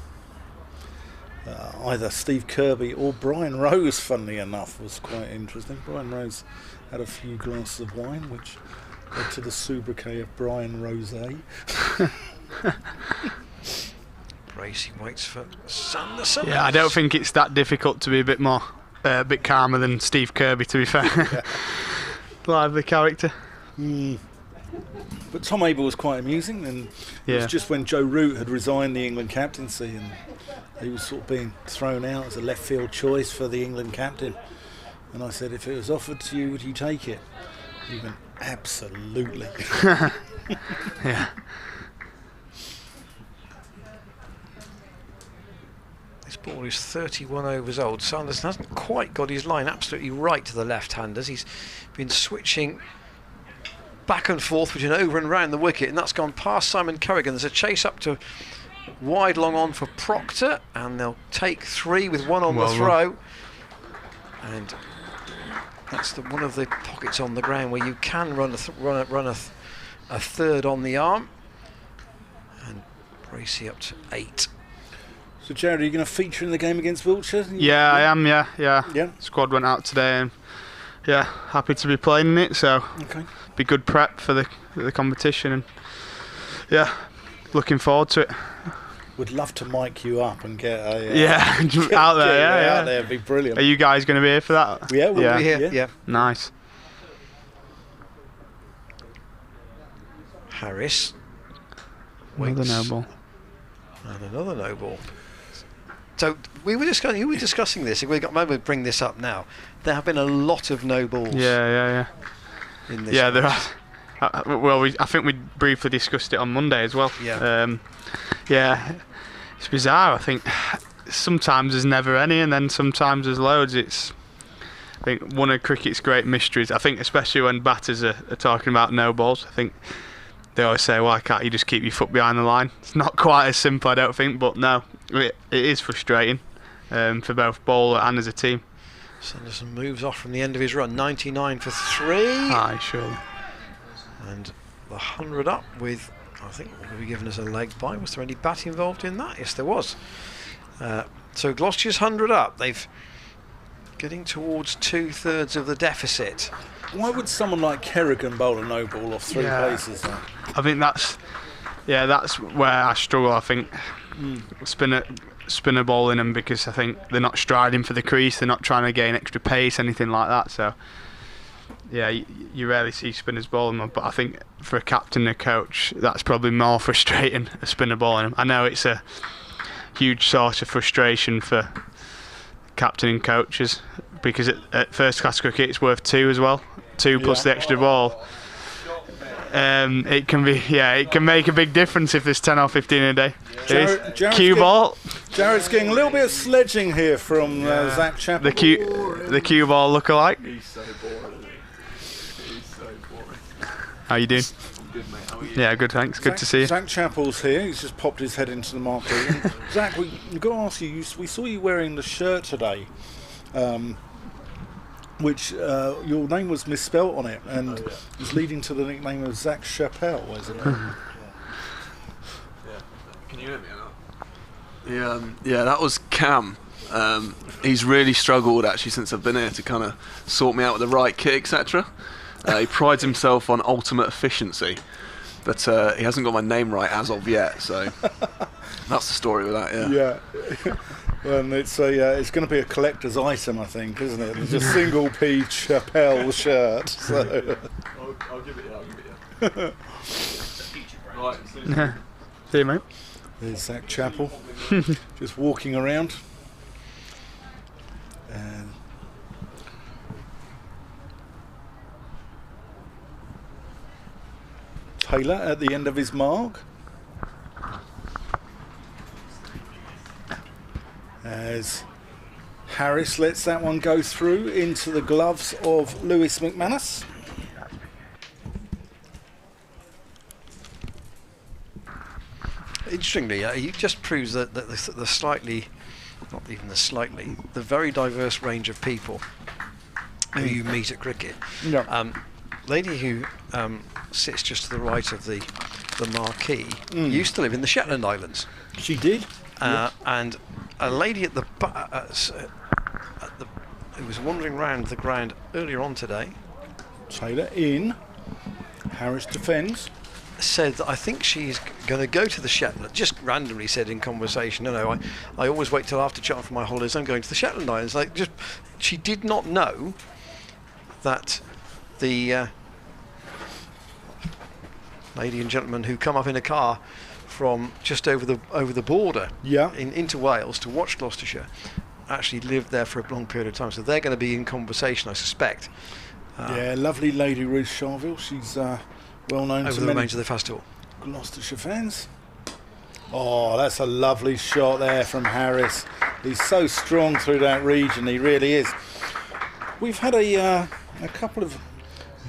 either Steve Kirby or Brian Rose, funnily enough. Was quite interesting. Brian Rose had a few glasses of wine, which led to the sobriquet of Brian Rosé. Bracey waits for Sanderson. Yeah, I don't think it's that difficult to be a bit more, a bit calmer than Steve Kirby, to be fair. Lively character. But Tom Abel was quite amusing, and it was just when Joe Root had resigned the England captaincy and he was sort of being thrown out as a left field choice for the England captain. And I said, if it was offered to you, would you take it? He went, absolutely. Yeah. This ball is 31 overs old. Sanderson hasn't quite got his line absolutely right to the left-handers. He's been switching back and forth between over and round the wicket, and that's gone past Simon Kerrigan. There's a chase up to wide long on for Proctor, and they'll take 3 with 1 on the throw. And that's one of the pockets on the ground where you can run a third on the arm. And Bracey up to 8. So Jared, are you going to feature in the game against Wiltshire? Yeah, I am, yeah. Squad went out today and happy to be playing in it, so be good prep for the competition, and looking forward to it. Would love to mic you up and get a out there, out there, it'd be brilliant. Are you guys going to be here for that? Yeah, we'll be here. Yeah. Nice. Harris. Another no ball. And another no ball. So you were discussing this. We maybe bring this up now. There have been a lot of no balls. Yeah. In this there are. Well, I think we briefly discussed it on Monday as well. Yeah. It's bizarre. I think sometimes there's never any, and then sometimes there's loads. I think one of cricket's great mysteries. I think especially when batters are talking about no balls. I think they always say, why can't you just keep your foot behind the line? It's not quite as simple, I don't think, but no, it is frustrating for both bowler and as a team. Sanderson moves off from the end of his run, 99 for 3. Aye, surely. And the 100 up with, I think, will be given us a leg bye. Was there any bat involved in that? Yes, there was. So Gloucestershire's 100 up. They've getting towards 2/3 of the deficit. Why would someone like Kerrigan bowl a no ball off 3 places? I think that's where I struggle. I think spinner bowling them, because I think they're not striding for the crease, they're not trying to gain extra pace, anything like that. So you rarely see spinners bowling them. But I think for a captain and a coach, that's probably more frustrating, a spinner bowling them. I know it's a huge source of frustration for captain and coaches, because at first class cricket it's worth 2 as well. 2 plus the extra ball. It can make a big difference if there's 10 or 15 a day. Cue ball. Jared's getting a little bit of sledging here from Zach Chappell. The cue ball look-alike. He's so boring. He's so boring. How you doing? I'm good, mate. How are you? Yeah, good, thanks. Good to see you. Zach Chappell's here. He's just popped his head into the marquee. Zach, we've got to ask you, we saw you wearing the shirt today, which your name was misspelt on it, and it's leading to the nickname of Zach Chappell, isn't it? Can you hear me or not? Yeah, that was Cam. He's really struggled actually since I've been here to kind of sort me out with the right kit, etc. He prides himself on ultimate efficiency, but he hasn't got my name right as of yet, so that's the story with that, Yeah. And it's going to be a collector's item, I think, isn't it? It's a single P Chappell shirt. So. I'll give it you. Right. See you, mate. There's Zach Chappell, just walking around. And Taylor at the end of his mark. As Harris lets that one go through into the gloves of Lewis McManus. Interestingly, he just proves that the slightly, not even the slightly, the very diverse range of people who you meet at cricket. Yeah. Lady who sits just to the right of the marquee used to live in the Shetland Islands. She did. And a lady at the who was wandering around the ground earlier on today Taylor in. Harris defends. said that I think she's going to go to the Shetland. Just randomly said in conversation, no, I always wait till after Cheltenham for my holidays. I'm going to the Shetland Islands. Like, just she did not know that the lady and gentleman who come up in a car from just over the border into Wales to watch Gloucestershire actually lived there for a long period of time. So they're going to be in conversation, I suspect. Yeah, lovely lady Ruth Charville. She's well known over to the many remains of the festival. Gloucestershire fans. Oh, that's a lovely shot there from Harris. He's so strong through that region, he really is. We've had a couple of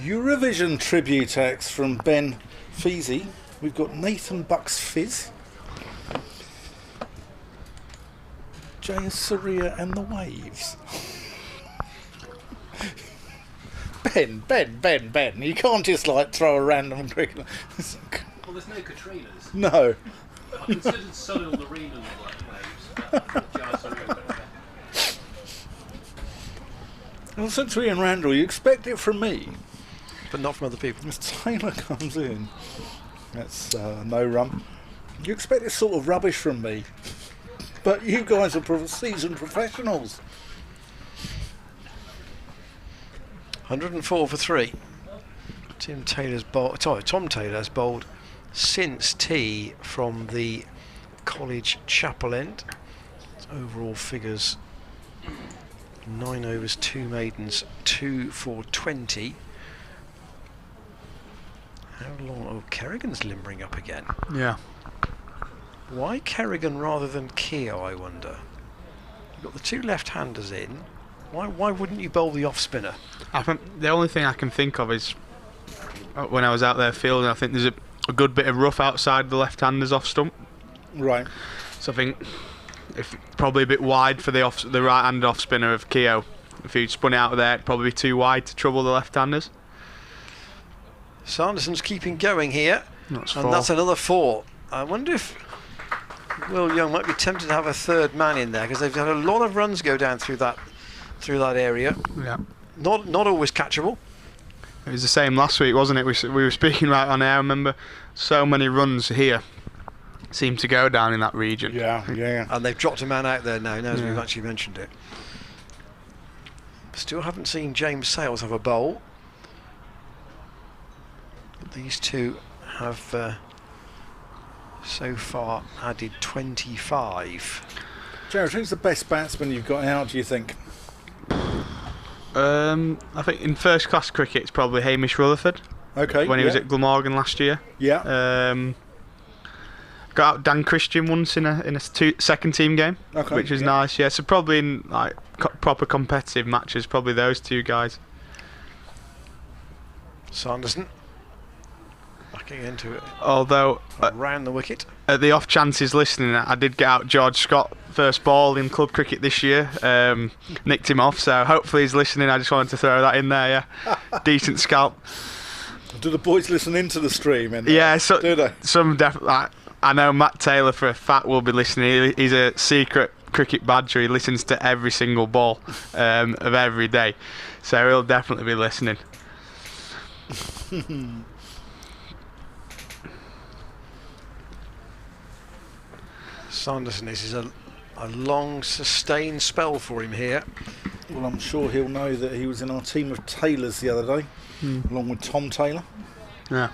Eurovision tribute acts from Ben Feasy. We've got Nathan Bucks Fizz, Jaya Surya and the Waves. Ben. You can't just like throw a random cricket. Well, there's no Katrinas. No. I considered Sunil the Reno waves. Well, since we're in Randall, you expect it from me. But not from other people. As Taylor comes in, that's no rum. You expect this sort of rubbish from me. But you guys are seasoned professionals. 104 for 3. Tom Taylor's bowled since tea from the College Chapel end. Overall figures 9 overs, 2 maidens, 2 for 20. How long? Oh, Kerrigan's limbering up again. Yeah. Why Kerrigan rather than Keogh, I wonder? You've got the two left-handers in. Why wouldn't you bowl the off-spinner? I think the only thing I can think of is when I was out there fielding, I think there's a good bit of rough outside the left-handers off stump. Right. So I think if probably a bit wide for the right-handed off-spinner of Keogh. If he'd spun it out of there, it'd probably be too wide to trouble the left-handers. Sanderson's keeping going here. That's and 4. that's another 4. I wonder if Will Young might be tempted to have a third man in there because they've had a lot of runs go down through that area. Yeah. Not always catchable. It was the same last week, wasn't it? We were speaking right on air. I remember so many runs here seem to go down in that region. Yeah. And they've dropped a man out there now as we've actually mentioned it. Still haven't seen James Sales have a bowl. But these two have so far added 25. Jared, who's the best batsman you've got out, do you think? I think in first class cricket it's probably Hamish Rutherford. Okay. When he was at Glamorgan last year. Yeah. Got out Dan Christian once in a second team game, which was nice. Yeah, so probably in like proper competitive matches, probably those two guys. Sanderson backing into it. Although around the wicket. At the off chance he's listening, I did get out George Scott first ball in club cricket this year. Nicked him off, so hopefully he's listening. I just wanted to throw that in there. Yeah, decent scalp. Do the boys listen into the stream? Yeah, so do they? Some definitely. I know Matt Taylor for a fact will be listening. He's a secret cricket badger. He listens to every single ball of every day, so he'll definitely be listening. Sanderson, this is a long sustained spell for him here. Well, I'm sure he'll know that he was in our team of Taylors the other day, along with Tom Taylor. Yeah.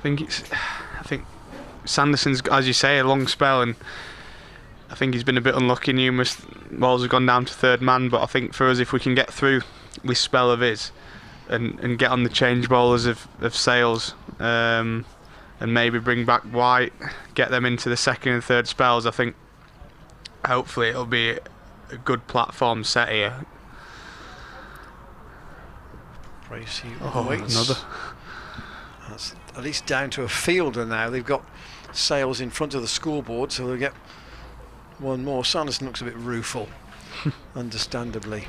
I think Sanderson's, as you say, a long spell, and I think he's been a bit unlucky. Numerous balls have gone down to third man, but I think for us, if we can get through this spell of his and get on the change bowlers of Sales, and maybe bring back White, get them into the second and third spells, I think hopefully it'll be a good platform set here. Bracey Oh, waits. another. That's at least down to a fielder now. They've got Sales in front of the scoreboard, so they'll get one more. Sanderson looks a bit rueful, understandably.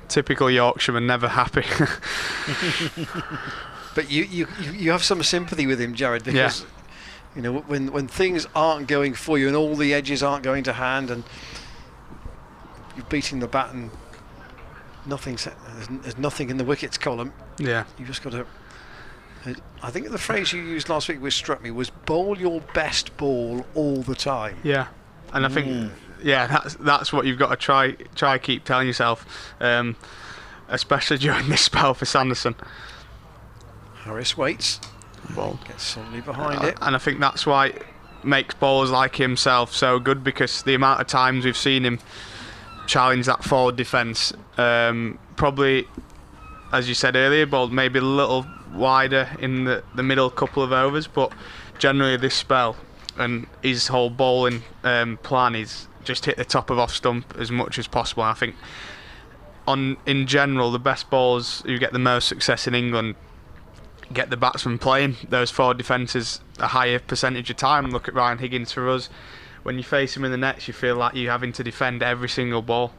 Typical Yorkshireman, never happy. But you have some sympathy with him, Jared, because you know when things aren't going for you and all the edges aren't going to hand and you're beating the bat and there's nothing in the wickets column. Yeah. You just got to. I think the phrase you used last week, which struck me, was bowl your best ball all the time. Yeah, and I think that's what you've got to try keep telling yourself, especially during this spell for Sanderson. Harris waits. Ball Gets solidly behind it. And I think that's why it makes bowlers like himself so good, because the amount of times we've seen him challenge that forward defence, probably, as you said earlier, bowled maybe a little wider in the middle couple of overs, but generally this spell and his whole bowling plan is just hit the top of off stump as much as possible. I think in general the best bowlers who get the most success in England get the batsmen playing those forward defences a higher percentage of time. Look at Ryan Higgins for us. When you face him in the nets, you feel like you're having to defend every single ball.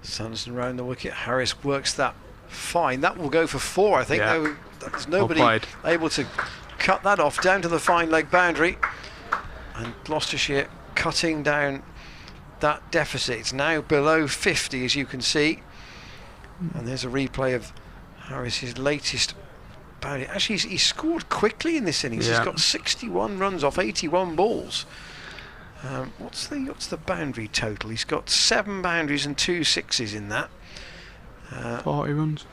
Sanderson round the wicket. Harris works that fine. That will go for 4, I think. Yeah. There's nobody able to cut that off down to the fine leg boundary. And Gloucestershire cutting down that deficit. It's now below 50, as you can see. And there's a replay of Harris's latest boundary. Actually, he's scored quickly in this innings. Yeah. He's got 61 runs off 81 balls. What's the boundary total? He's got 7 boundaries and 2 sixes in that. 40 runs.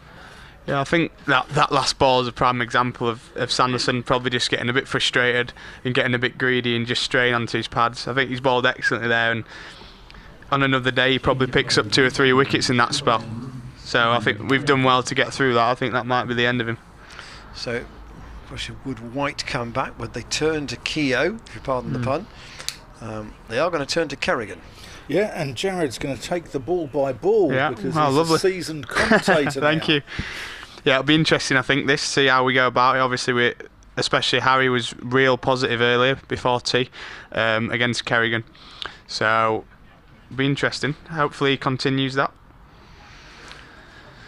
Yeah, I think that last ball is a prime example of Sanderson probably just getting a bit frustrated and getting a bit greedy and just straying onto his pads. I think he's bowled excellently there, and on another day he probably picks up 2 or 3 wickets in that spell. So I think we've done well to get through that. I think that might be the end of him. So, would White come back? Would they turn to Keogh, if you pardon the pun? They are going to turn to Kerrigan. Yeah, and Jared's going to take the ball by ball because he's lovely. a seasoned commentator. Thank you. Yeah, it'll be interesting, I think, see how we go about it. Obviously, especially Harry was real positive earlier before tea against Kerrigan. So, it'll be interesting. Hopefully he continues that.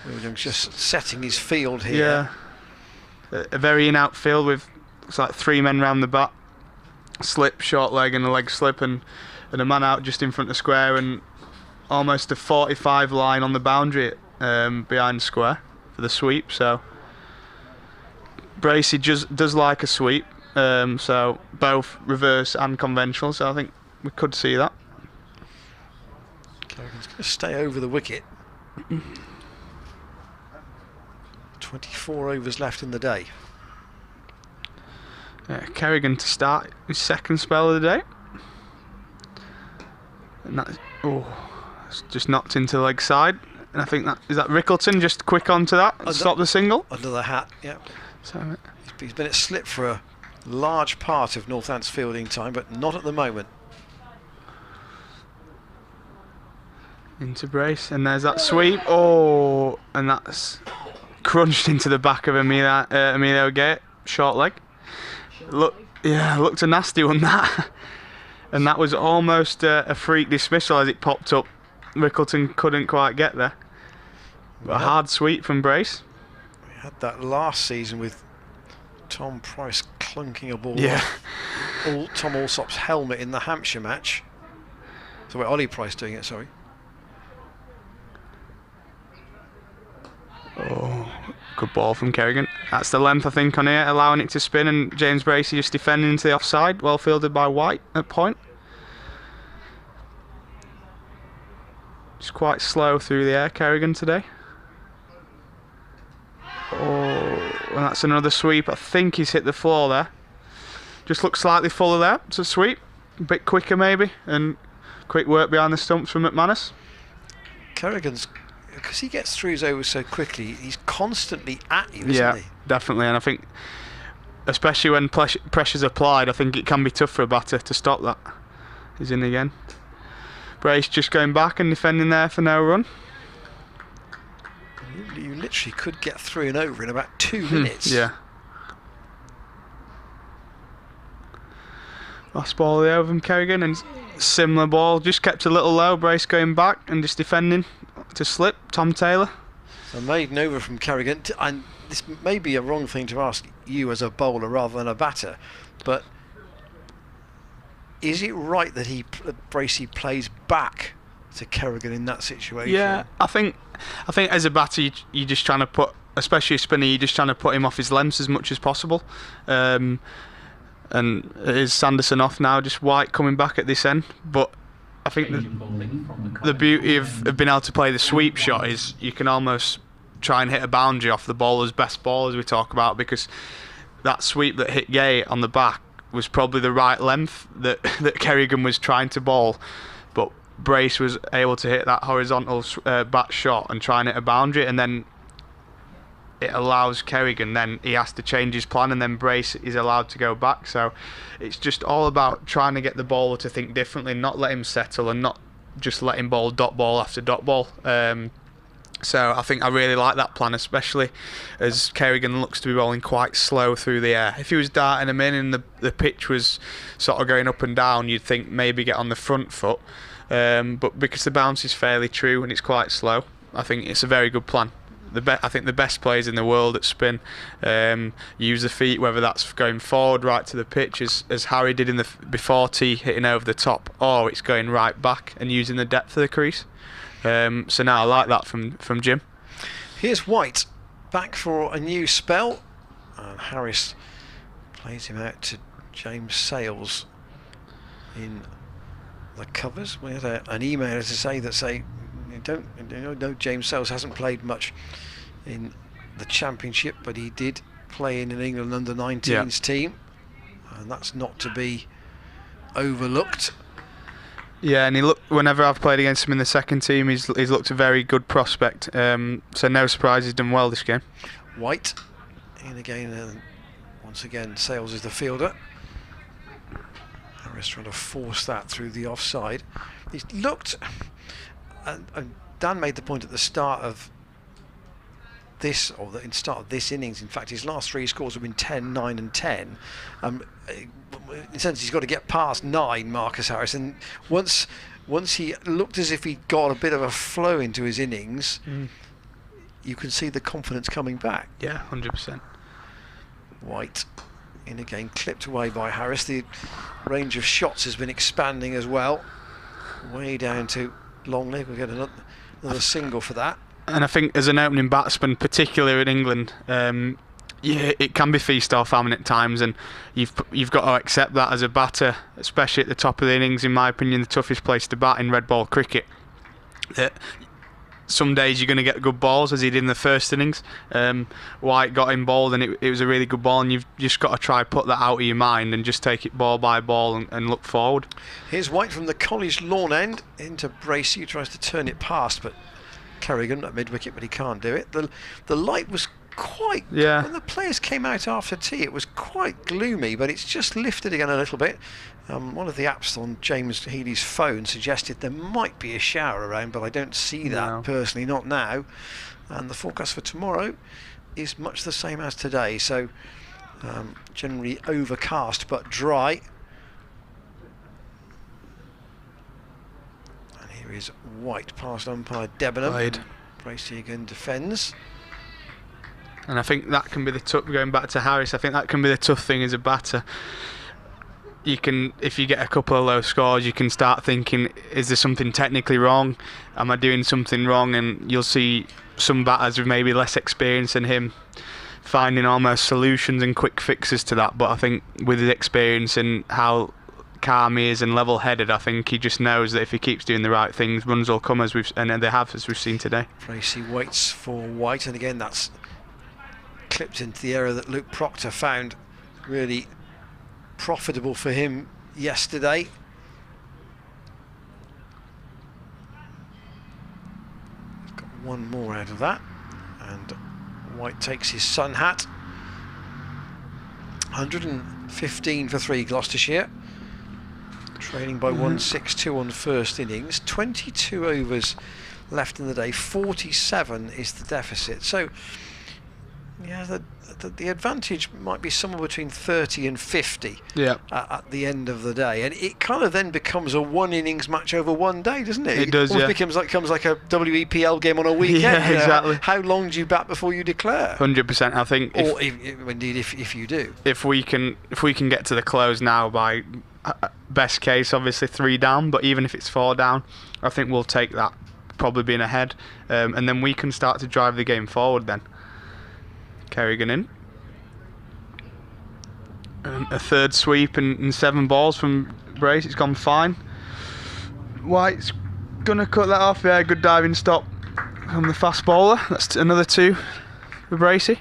Williams just setting his field here. Yeah. A very in-out field with it's like 3 men round the bat. Slip, short leg and a leg slip, and a man out just in front of square, and almost a 45 line on the boundary behind square for the sweep. So Bracey does like a sweep, so both reverse and conventional, so I think we could see that. Kerrigan's going to stay over the wicket. 24 overs left in the day. Kerrigan to start his second spell of the day. And that's just knocked into the leg side. And I think is that Rickleton just quick onto that and stop the single? Under the hat, yeah. So He's been at slip for a large part of Northant's fielding time, but not at the moment. Into brace, and there's that sweep. Oh, and that's crunched into the back of Emilio Gate, short leg. Looked a nasty one, that. And that was almost a freak dismissal as it popped up. Rickleton couldn't quite get there. But a hard sweep from brace. We had that last season with Tom Price clunking a ball off Tom Alsop's helmet in the Hampshire match. So we're Ollie Price doing it, sorry. Oh, good ball from Kerrigan. That's the length, I think, on here, allowing it to spin, and James Bracey just defending into the offside. Well fielded by White at point. Just quite slow through the air, Kerrigan today. and that's another sweep. I think he's hit the floor there. Just looks slightly fuller there. It's a sweep. A bit quicker maybe, and quick work behind the stumps from McManus. Kerrigan's, because he gets through his overs so quickly, he's constantly at you, isn't Yeah, he? definitely. And I think, especially when pressure's applied, I think it can be tough for a batter to stop that. He's in again. Brace just going back and defending there for no run. You literally could get through and over in about 2 minutes. Yeah. Last ball of the over from Kerrigan, and similar ball, just kept a little low. Brace going back and just defending to slip. Tom Taylor. So maiden over from Kerrigan, and this may be a wrong thing to ask you as a bowler rather than a batter, but is it right that Bracey plays back to Kerrigan in that situation? Yeah, I think as a batter, you're just trying to put, especially a spinner, you're just trying to put him off his lengths as much as possible. And is Sanderson off now? Just White coming back at this end. But I think the beauty of being able to play the sweep shot is you can almost try and hit a boundary off the bowler's best ball, as we talk about, because that sweep that hit Gay on the back was probably the right length that Kerrigan was trying to bowl, but Brace was able to hit that horizontal bat shot and try and hit a boundary, and then it allows Kerrigan, then he has to change his plan, and then Brace is allowed to go back. So it's just all about trying to get the bowler to think differently, not let him settle and not just let him bowl dot ball after dot ball. So I think I really like that plan, especially as Kerrigan looks to be bowling quite slow through the air. If he was darting him in and the pitch was sort of going up and down, you'd think maybe get on the front foot, but because the bounce is fairly true and it's quite slow, I think it's a very good plan. I think the best players in the world at spin use the feet, whether that's going forward right to the pitch, as Harry did in the before tee, hitting over the top, or it's going right back and using the depth of the crease. So now I like that from Jim. Here's White back for a new spell, and Harris plays him out to James Sales in the covers. We had an email to say James Sales hasn't played much in the Championship, but he did play in an England under-19s team, and that's not to be overlooked. Yeah, and whenever I've played against him in the second team, he's looked a very good prospect. So no surprise, he's done well this game. White in again, and once again Sales is the fielder. Harris trying to force that through the offside. He's looked, and Dan made the point at the start of this, or the start of this innings, in fact his last 3 scores have been 10, 9 and 10. In a sense he's got to get past 9, Marcus Harris, and once he looked as if he'd got a bit of a flow into his innings, you can see the confidence coming back. Yeah, 100%. White in again, clipped away by Harris. The range of shots has been expanding as well, way down to Longley. We'll get another single for that. And I think as an opening batsman, particularly in England, it can be feast or famine at times, and you've got to accept that as a batter, especially at the top of the innings. In my opinion, the toughest place to bat in red ball cricket. Some days you're going to get good balls, as he did in the first innings. White got him bowled, and it was a really good ball, and you've just got to try put that out of your mind and just take it ball by ball and look forward. Here's White from the College lawn end into Bracey, who tries to turn it past, but Kerrigan at mid-wicket, but he can't do it. The light was quite, when the players came out after tea, it was quite gloomy, but it's just lifted again a little bit. One of the apps on James Healy's phone suggested there might be a shower around, but I don't see that personally, not now. And the forecast for tomorrow is much the same as today, so generally overcast but dry. And here is White past umpire Debenham. Bracey again defends. And I think that can be the tough, going back to Harris, I think that can be the tough thing as a batter. You can, if you get a couple of low scores, you can start thinking, is there something technically wrong? Am I doing something wrong? And you'll see some batters with maybe less experience than him finding almost solutions and quick fixes to that. But I think with his experience and how calm he is and level-headed, I think he just knows that if he keeps doing the right things, runs will come, and they have, as we've seen today. Bracey waits for White, and again that's clipped into the area that Luke Proctor found really profitable for him yesterday. He's got one more out of that, and White takes his sun hat. 115 for 3 Gloucestershire, trailing by 162 on first innings. 22 overs left in the day, 47 is the deficit. So yeah, the advantage might be somewhere between 30 and 50 at the end of the day, and it kind of then becomes a one innings match over one day, doesn't it? It does, almost yeah. becomes like a WEPL game on a weekend. Yeah, you know, exactly. How long do you bat before you declare? 100%. I think, Or indeed, if you do. if we can get to the close now by best case, obviously 3 down, but even if it's 4 down, I think we'll take that, probably being ahead, and then we can start to drive the game forward then. Kerrigan in. A third sweep and 7 balls from Brace. It's gone fine. White's gonna cut that off. Yeah, good diving stop from the fast bowler. That's another 2 for Bracey.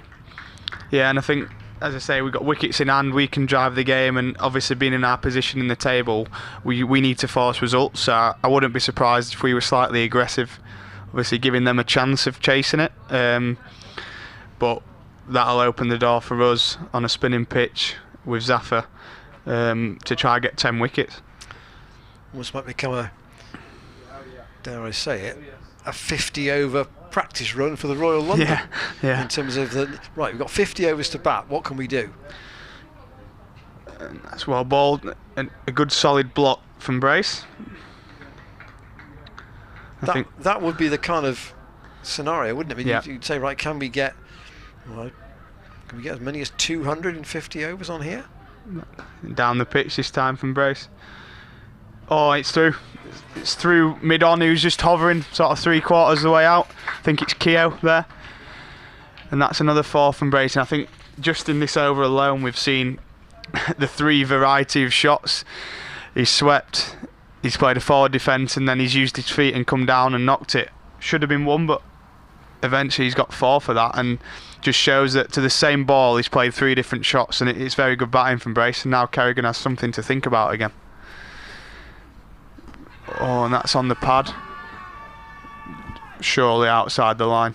Yeah, and I think, as I say, we've got wickets in hand. We can drive the game, and obviously being in our position in the table, we need to force results. So I wouldn't be surprised if we were slightly aggressive, obviously giving them a chance of chasing it. But that'll open the door for us on a spinning pitch with Zafar to try and get 10 wickets. Almost might become a, dare I say it, a 50 over practice run for the Royal London. Yeah. In terms of right, we've got 50 overs to bat. What can we do? That's well bowled, and a good solid block from Brace. I think That would be the kind of scenario, wouldn't it? I mean, Yeah. you'd say, right, can we get as many as 250 overs on here? down the pitch this time from Brace. Oh, it's through. It's through mid-on, who's just hovering sort of 3/4 of the way out. I think it's Keogh there. And that's another 4 from Brace. And I think just in this over alone, we've seen the 3 variety of shots. He's swept, he's played a forward defence, and then he's used his feet and come down and knocked it. Should have been 1, but eventually he's got 4 for that, and just shows that to the same ball he's played 3 different shots, and it's very good batting from Brace. And now Kerrigan has something to think about again. Oh, and that's on the pad, surely outside the line.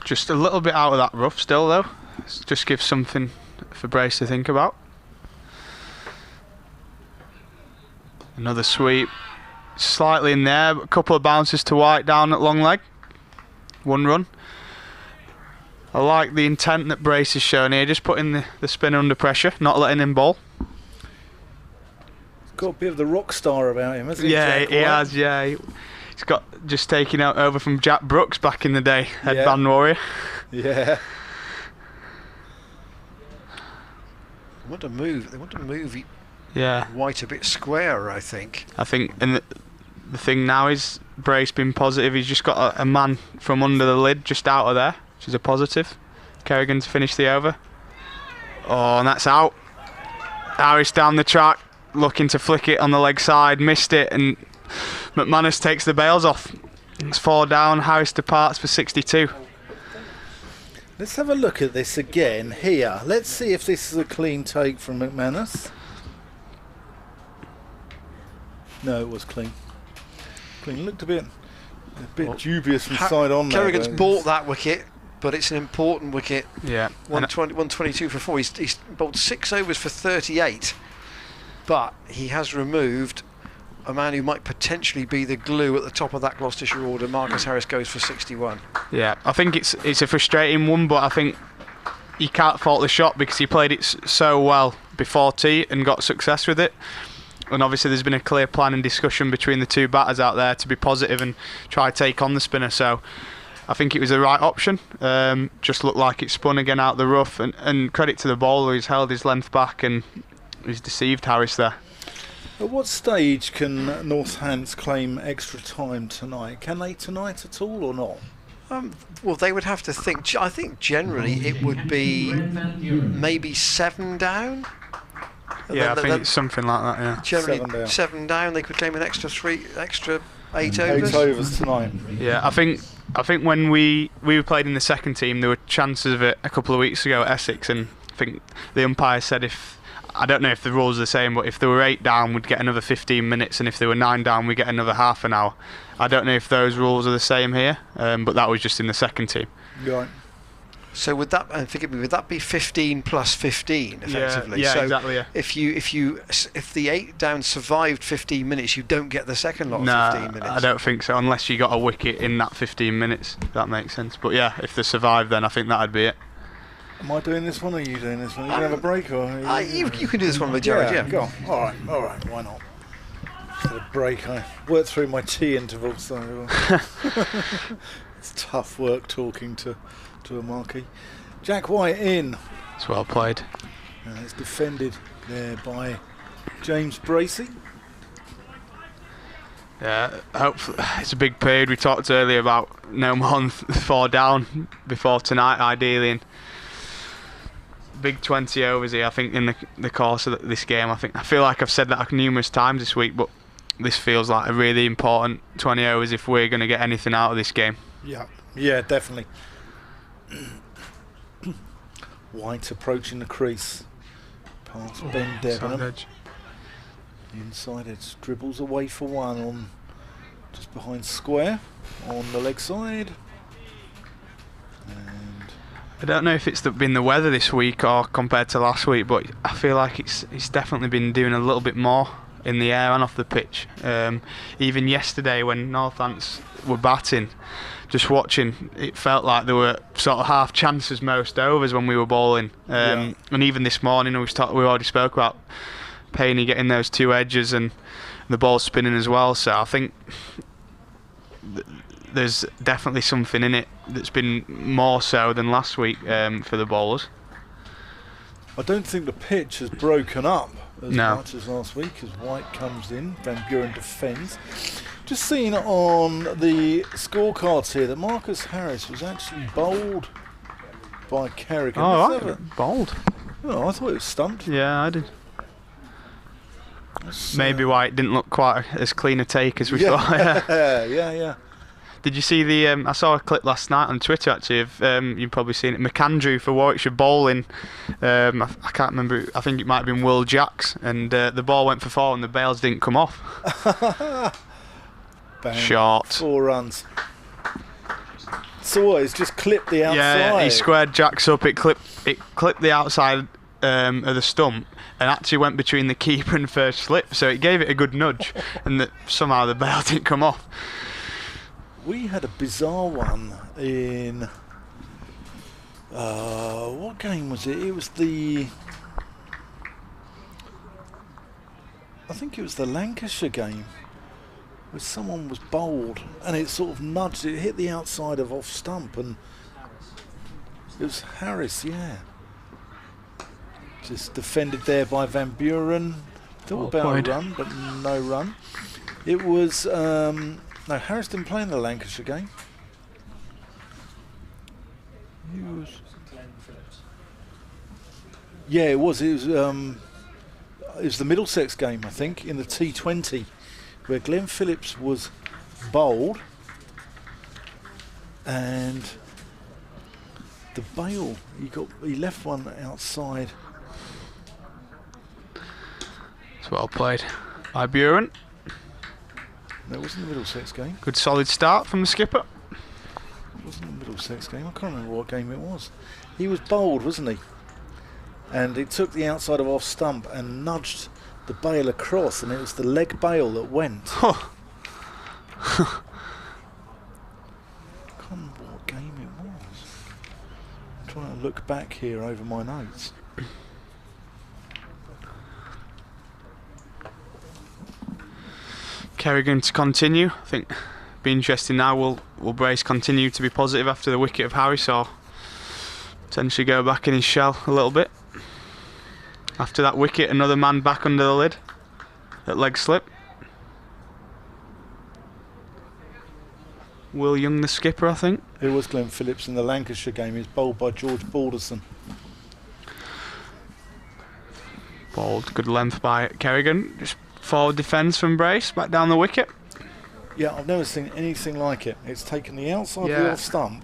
Just a little bit out of that rough still though. Just gives something for Brace to think about. Another sweep, slightly in there, but a couple of bounces to White down at long leg. 1 run. I like the intent that Brace has shown here, just putting the spinner under pressure, not letting him bowl. He's got a bit of the rock star about him, hasn't he? Yeah, Jack he White? has, yeah. He's got just taking out over from Jack Brooks back in the day, headband warrior. Yeah. They want to move Yeah. White a bit squarer, I think. I think, and the thing now is Brace being positive. He's just got a man from under the lid just out of there, which is a positive. Kerrigan to finish the over. Oh, and that's out. Harris down the track, looking to flick it on the leg side, missed it, and McManus takes the bails off. It's 4 down. Harris departs for 62. Let's have a look at this again here. Let's see if this is a clean take from McManus. No, it was clean. Clean. Looked a bit dubious from side on there. Kerrigan's bought that wicket, but it's an important wicket. Yeah. 122 for 4. He's bowled 6 overs for 38, but he has removed a man who might potentially be the glue at the top of that Gloucestershire order. Marcus Harris goes for 61. Yeah, I think it's a frustrating one, but I think you can't fault the shot because he played it so well before tee and got success with it. And obviously there's been a clear plan and discussion between the 2 batters out there to be positive and try to take on the spinner. So I think it was the right option. Just looked like it spun again out the rough, and credit to the bowler, he's held his length back and he's deceived Harris there. At what stage can Northants claim extra time tonight? Can they tonight at all or not? Well, they would have to think. I think generally it would be maybe 7 down. Yeah, I think it's something like that. Yeah. Generally 7 down. They could claim an extra 8 overs. 8 overs tonight. Yeah, I think when we played in the second team, there were chances of it a couple of weeks ago at Essex, and I think the umpire said I don't know if the rules are the same, but if there were 8 down, we'd get another 15 minutes, and if there were 9 down, we'd get another half an hour. I don't know if those rules are the same here, but that was just in the second team. Right. So would that be 15 plus 15 effectively? Yeah, so exactly. Yeah. If the 8 down survived 15 minutes, you don't get the second lot of 15 minutes. I don't think so, unless you got a wicket in that 15 minutes. If that makes sense. But yeah, if they survived, then I think that'd be it. Am I doing this one, or are you doing this one? Are you going to have a break, or you can do this one with Jared. Yeah. Go on. All right. Why not? Just a break. I worked through my tea interval, so it's tough work talking to a marquee. Jack White in. It's well played. It's defended there by James Bracey. Yeah, hopefully it's a big period. We talked earlier about no more than 4 down before tonight, ideally. And big 20 overs here, I think, in the course of this game. I feel like I've said that numerous times this week, but this feels like a really important 20 overs if we're going to get anything out of this game. Yeah, definitely. White approaching the crease. Past Ben Debenham. Inside edge, dribbles away for one on just behind square on the leg side. And I don't know if it's been the weather this week or compared to last week, but I feel like it's definitely been doing a little bit more in the air and off the pitch. Even yesterday when Northants were batting, just watching, it felt like there were sort of half chances most overs when we were bowling. And even this morning, we already spoke about Payne getting those 2 edges and the ball spinning as well. So I think there's definitely something in it that's been more so than last week for the bowlers. I don't think the pitch has broken up as No. much as last week as White comes in. Van Buren defends. Just seeing on the scorecards here that Marcus Harris was actually bowled by Kerrigan. Oh, Is that right. Bold. Oh, I thought it was stumped. Yeah, I did. Maybe why it didn't look quite as clean a take as we thought. yeah. Did you see the? I saw a clip last night on Twitter actually. You've probably seen it. McAndrew for Warwickshire bowling. I can't remember. I think it might have been Will Jacks, and the ball went for 4 and the bails didn't come off. Bang. Short. 4 runs. So what? It's just clipped the outside. Yeah, he squared Jacks up. It clipped the outside of the stump, and actually went between the keeper and first slip. So it gave it a good nudge, and somehow the bail didn't come off. We had a bizarre one in what game was it? It was I think it was the Lancashire game, where someone was bowled and it sort of nudged, it hit the outside of off stump, and it was Harris, just defended there by Van Buren. Thought about a run, but no run. It was no, Harris didn't play in the Lancashire game. It was the Middlesex game, I think, in the T20, where Glenn Phillips was bowled and the bail, he left one outside. It's well played by Buren. That wasn't the Middlesex game. Good solid start from the skipper. It wasn't the Middlesex game. I can't remember what game it was. He was bowled, wasn't he? And it took the outside of off stump and nudged the bail across, and it was the leg bail that went. I can't remember what game it was. I'm trying to look back here over my notes. Kerrigan to continue. I think be interesting now. Will Brace continue to be positive after the wicket of Harris, or potentially go back in his shell a little bit? After that wicket, another man back under the lid at leg slip. Will Young the skipper, I think. It was Glenn Phillips in the Lancashire game. He was bowled by George Balderson. Bowled, good length by Kerrigan. Just forward defence from Brace, back down the wicket. Yeah, I've never seen anything like it. It's taken the outside of the Yeah. off stump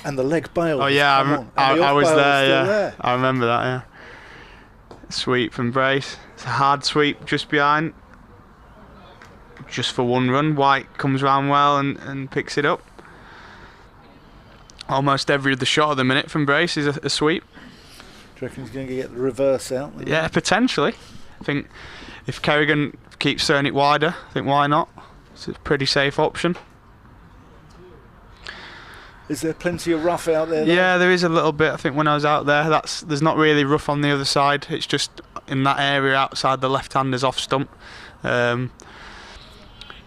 and the leg bail. Oh has yeah, come on, and the I off was bail is there. still Yeah, there. I remember that. Yeah. Sweep from Brace. It's a hard sweep just behind. Just for one run. White comes round well and picks it up. Almost every other shot of the minute from Brace is a sweep. Do you reckon he's going to get the reverse out? Yeah, potentially. I think if Kerrigan keeps throwing it wider, I think why not? It's a pretty safe option. Is there plenty of rough out there? Yeah, there is a little bit. I think when I was out there, there's not really rough on the other side. It's just in that area outside the left-handers off stump.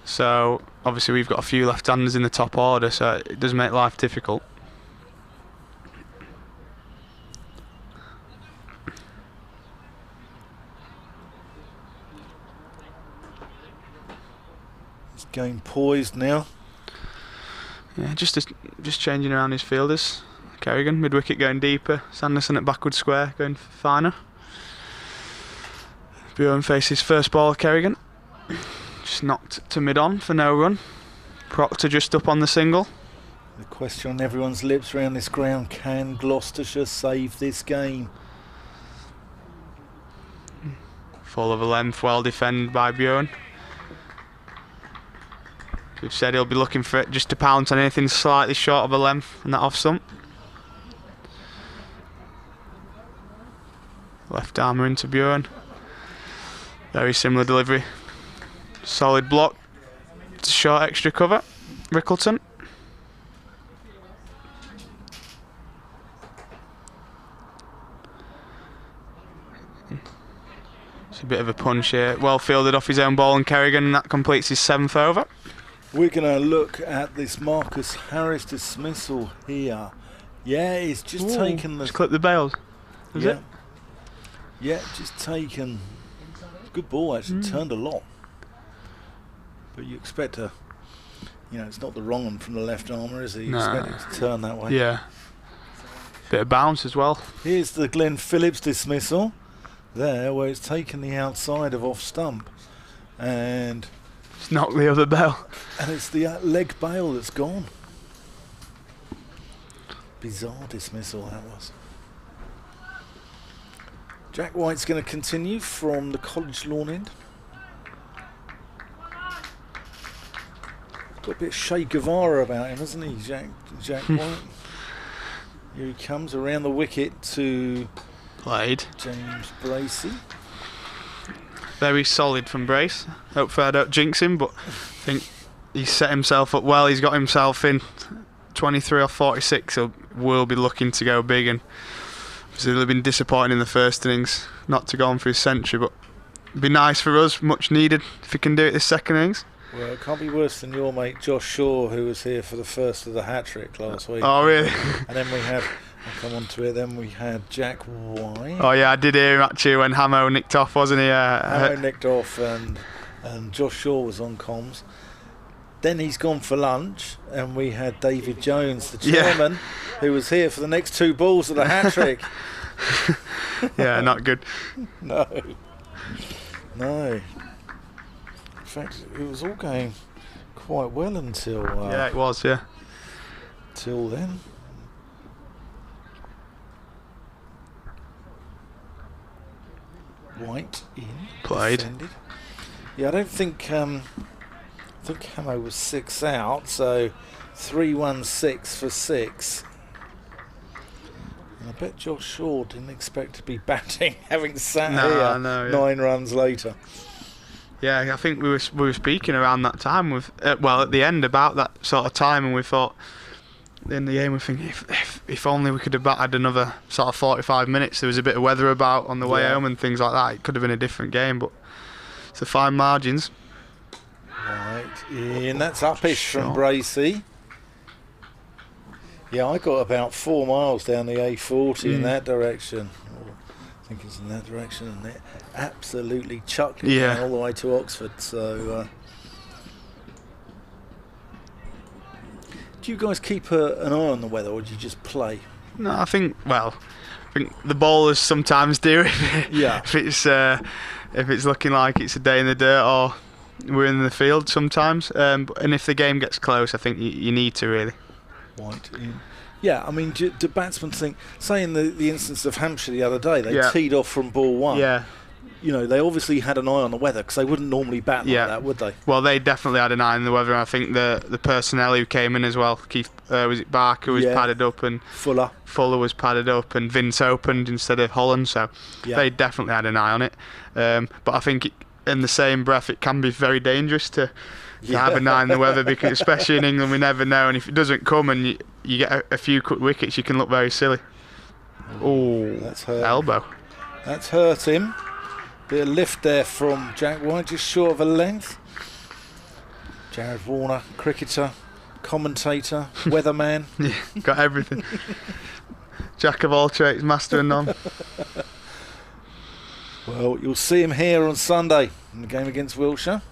So obviously we've got a few left-handers in the top order, so it does make life difficult. He's going poised now. Yeah, just changing around his fielders. Kerrigan, mid-wicket going deeper. Sanderson at backward square going finer. Bjorn faces first ball of Kerrigan. Just knocked to mid-on for no run. Proctor just up on the single. The question on everyone's lips around this ground, can Gloucestershire save this game? Full of a length, well defended by Bjorn. We've said he'll be looking for it just to pounce on anything slightly short of a length and that off stump. Left armour into Bjorn. Very similar delivery. Solid block. Short extra cover. Rickleton. It's a bit of a punch here. Well fielded off his own ball and Kerrigan, and that completes his 7th over. We're going to look at this Marcus Harris dismissal here. Yeah, it's just taken the... Just clip the bails. Is yeah. it? Yeah, just taken... Good ball, actually. Turned a lot. But you expect a... You know, it's not the wrong one from the left armour, is it? You expect it to turn that way. Yeah. Bit of bounce as well. Here's the Glenn Phillips dismissal. There, where it's taken the outside of off stump. And... Just knocked the other bail. And it's the leg bail that's gone. Bizarre dismissal that was. Jack White's going to continue from the College Lawn end. Got a bit of Che Guevara about him, hasn't he, Jack White? Here he comes around the wicket to Played. James Bracey. Very solid from Brace. Hopefully I don't jinx him, but I think he's set himself up well. He's got himself in 23 or 46, so will be looking to go big, and he's been disappointing in the first innings not to go on for his century, but it'd be nice for us, much needed, if he can do it this second innings. Well, it can't be worse than your mate Josh Shaw, who was here for the first of the hat-trick last week. Oh, really? And then we had, I'll come on to it, then we had Jack White. Oh, yeah, I did hear him actually when Hamo nicked off, wasn't he? Hamo nicked off and Josh Shaw was on comms. Then he's gone for lunch, and we had David Jones, the chairman, who was here for the next 2 balls of the hat-trick. Yeah, not good. No. In fact, it was all going quite well until... Yeah, it was, yeah. Till then. White in. Played. Defended. Yeah, I don't think... I think Hamo was 6 out, so 3-1-6 for 6. And I bet Josh Shaw didn't expect to be batting, having sat here 9 runs later. Yeah, I think we were speaking around that time with at the end about that sort of time, and we thought in the game we think if only we could have batted another sort of 45 minutes. There was a bit of weather about on the way home and things like that. It could have been a different game, but it's the fine margins. Right, in. That's uppish from Bracey. Yeah, I got about 4 miles down the A40 in that direction. I think it's in that direction, and it absolutely chucked it down all the way to Oxford. So, do you guys keep an eye on the weather, or do you just play? No, I think think the bowlers sometimes do Yeah. if it's looking like it's a day in the dirt or we're in the field sometimes. And if the game gets close, I think you need to really. White in. Yeah, I mean, do batsmen think, say in the instance of Hampshire the other day, they Yeah. teed off from ball 1. Yeah. You know, they obviously had an eye on the weather because they wouldn't normally bat like that, would they? Well, they definitely had an eye on the weather. I think the personnel who came in as well, Keith, was it Barker was padded up, and Fuller was padded up, and Vince opened instead of Holland, so they definitely had an eye on it. But I think in the same breath, it can be very dangerous to have an eye on the weather, because especially in England, we never know, and if it doesn't come and you get a few quick wickets, you can look very silly. Oh, that's hurt. Elbow. That's hurt him. Bit of lift there from Jack White, just short of a length. Jared Warner, cricketer, commentator, weatherman. Yeah, got everything. Jack of all trades, master of none. Well, you'll see him here on Sunday in the game against Wiltshire.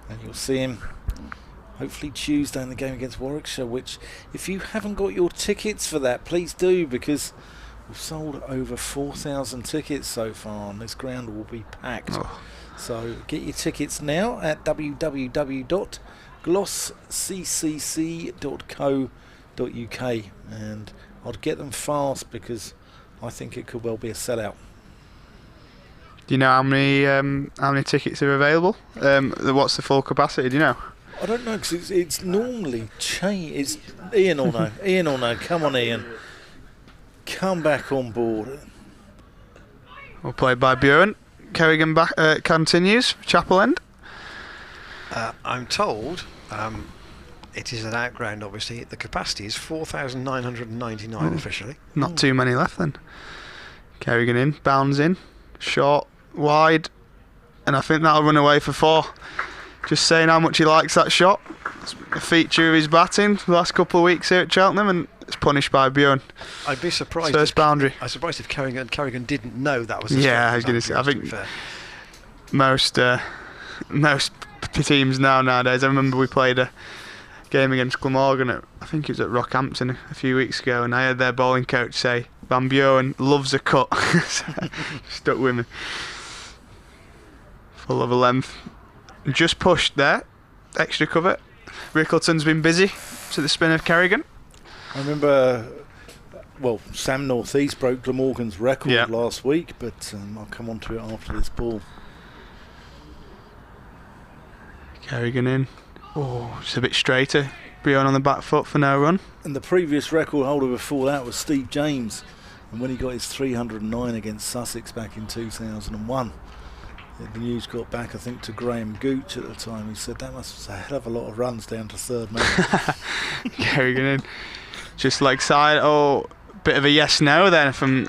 And you'll see him hopefully Tuesday in the game against Warwickshire, which, if you haven't got your tickets for that, please do, because we've sold over 4,000 tickets so far, and this ground will be packed. So get your tickets now at www.glossccc.co.uk, and I'd get them fast because I think it could well be a sellout. Do you know how many tickets are available? What's the full capacity? Do you know? I don't know, because it's normally It's Ian will know. Ian will know. Come on, Ian. Come back on board. Well played by Bjorn. Kerrigan continues. Chapel End. I'm told it is an outground, obviously. The capacity is 4,999 officially. Not too many left then. Kerrigan in, bounds in, short, wide, and I think that'll run away for 4. Just saying how much he likes that shot. It's a feature of his batting the last couple of weeks here at Cheltenham, and it's punished by Bjorn. I'd be surprised. First boundary. I'm surprised if Kerrigan didn't know that was. I was going to say. I think most teams nowadays. I remember we played a game against Glamorgan at, I think it was at Rockhampton a few weeks ago, and I heard their bowling coach say Van Buren loves a cut. Stuck with me. Full of a length. Just pushed there. Extra cover. Rickleton's been busy to the spin of Kerrigan. I remember, well, Sam Northeast broke Glamorgan's record last week, but I'll come on to it after this ball. Kerrigan in. Oh, just a bit straighter. Bjorn on the back foot for no run. And the previous record holder before that was Steve James, and when he got his 309 against Sussex back in 2001, the news got back, I think, to Graham Gooch at the time. He said that must be a hell of a lot of runs down to third man. Kerrigan in. Just like side. Oh, bit of a yes-no then from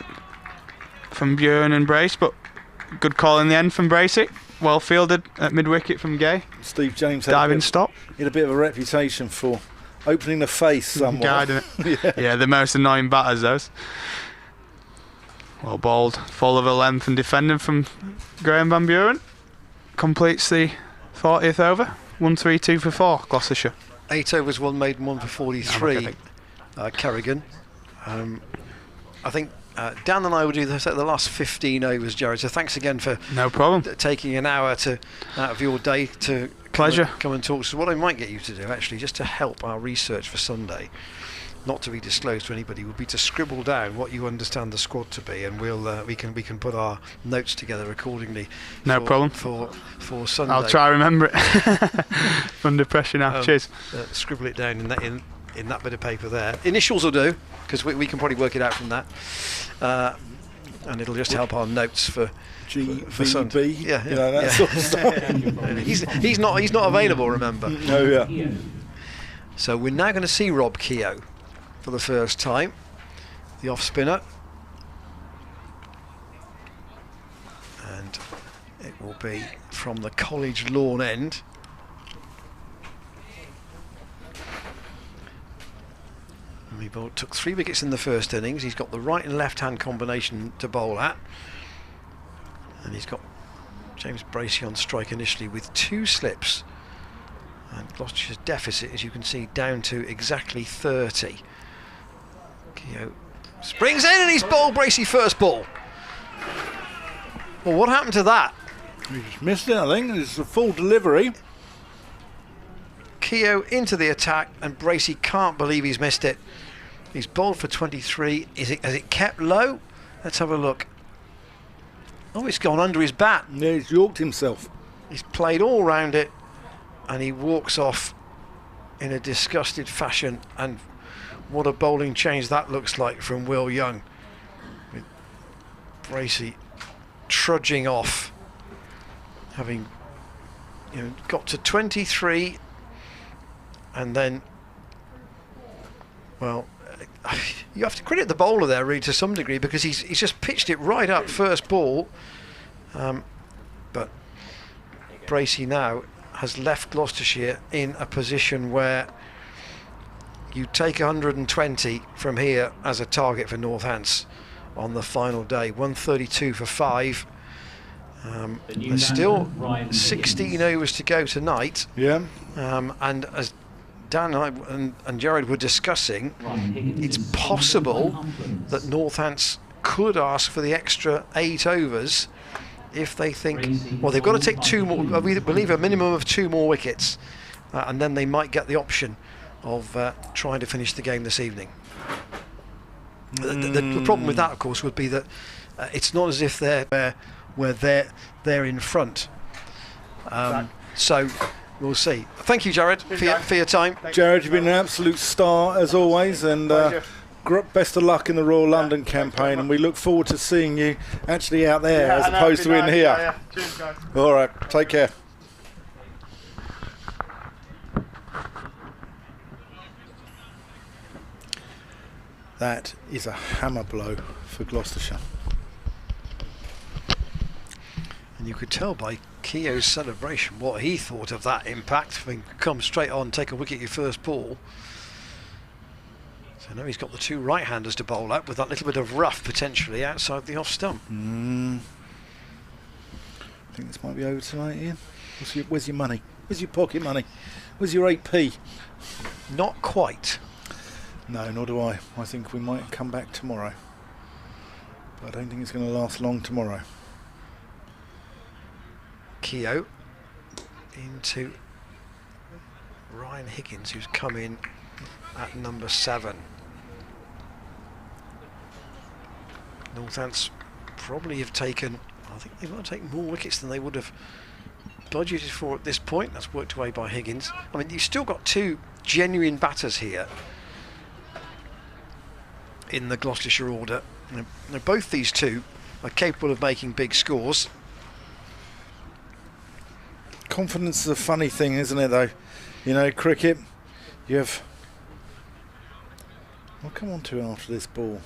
Bjorn and Brace, but good call in the end from Bracey. Well fielded at mid-wicket from Gay. Steve James had diving stop. He had a bit of a reputation for opening the face somewhat. Guiding it. Yeah, the most annoying batters, those. Well bowled, full of a length and defending from Graham Van Buren. Completes the 40th over. 1-3-2 for 4, Gloucestershire. 8 overs, 1 maiden, 1 for 43. Kerrigan. I think Dan and I will do the last 15 overs, Jared. So thanks again for no problem taking an hour out of your day to come and talk. So what I might get you to do, actually, just to help our research for Sunday, not to be disclosed to anybody, would be to scribble down what you understand the squad to be, and we can put our notes together accordingly. No problem for Sunday. I'll try to remember it under pressure now. Cheers. Scribble it down in that bit of paper there. Initials will do, because we can probably work it out from that, and it'll just help our notes for Sunday. Yeah, you know, that sort of stuff. he's not available. Remember. No, yeah. So we're now going to see Rob Keogh for the first time, the off spinner, and it will be from the College Lawn end. He took 3 wickets in the first innings. He's got the right and left hand combination to bowl at, and he's got James Bracey on strike initially with 2 slips, and Gloucestershire's deficit, as you can see, down to exactly 30. Keogh Springs in and he's bowled Bracey first ball. Well, what happened to that? He just missed it, I think. It's a full delivery. Keogh into the attack, and Bracey can't believe he's missed it. He's bowled for 23. Has it kept low? Let's have a look. Oh, it's gone under his bat. Yeah, he's yorked himself. He's played all round it, and he walks off in a disgusted fashion. And what a bowling change that looks like from Will Young. With Bracey trudging off, having got to 23, and then, well, you have to credit the bowler there really to some degree, because he's just pitched it right up first ball, but Bracey now has left Gloucestershire in a position where you take 120 from here as a target for Northants on the final day. 132 for 5. There's still 16 overs to go tonight. Yeah. And as Dan and Jared were discussing, it's possible that Northants could ask for the extra 8 overs if they think, well, they've got to take 2 more, we believe a minimum of 2 more wickets, and then they might get the option of trying to finish the game this evening. The problem with that, of course, would be that it's not as if they're in front. So we'll see. Thank you, Jared, for your time. Jared, you've been an absolute star as always, and best of luck in the Royal London campaign, and we look forward to seeing you actually out there as opposed to in here. Yeah. Cheers, guys. All right, take care. That is a hammer blow for Gloucestershire. And you could tell by Keogh's celebration what he thought of that impact. Having come straight on, take a wicket your first ball. So now he's got the 2 right-handers to bowl at with that little bit of rough potentially outside the off stump. I think this might be over tonight, Ian. Where's your money? Where's your pocket money? Where's your 8p? Not quite. No, nor do I. I think we might come back tomorrow. But I don't think it's going to last long tomorrow. Keogh into Ryan Higgins, who's come in at number 7. Northants probably have taken, I think they might take more wickets than they would have budgeted for at this point. That's worked away by Higgins. I mean, you've still got 2 genuine batters here in the Gloucestershire order. Now, both these 2 are capable of making big scores. Confidence is a funny thing, isn't it, though? You know, cricket, you have... I'll come on to after this ball.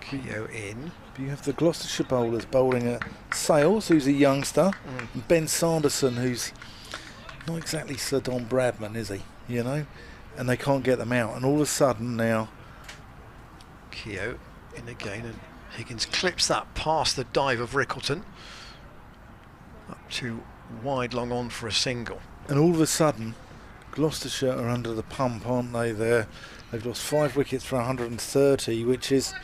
Keogh in. But you have the Gloucestershire bowlers bowling at Sales, who's a youngster, and Ben Sanderson, who's not exactly Sir Don Bradman, is he? You know? And they can't get them out. And all of a sudden now... Keogh in again, and Higgins clips that past the dive of Rickleton. Up to wide long on for a single. And all of a sudden, Gloucestershire are under the pump, aren't they? They've lost 5 wickets for 130, which is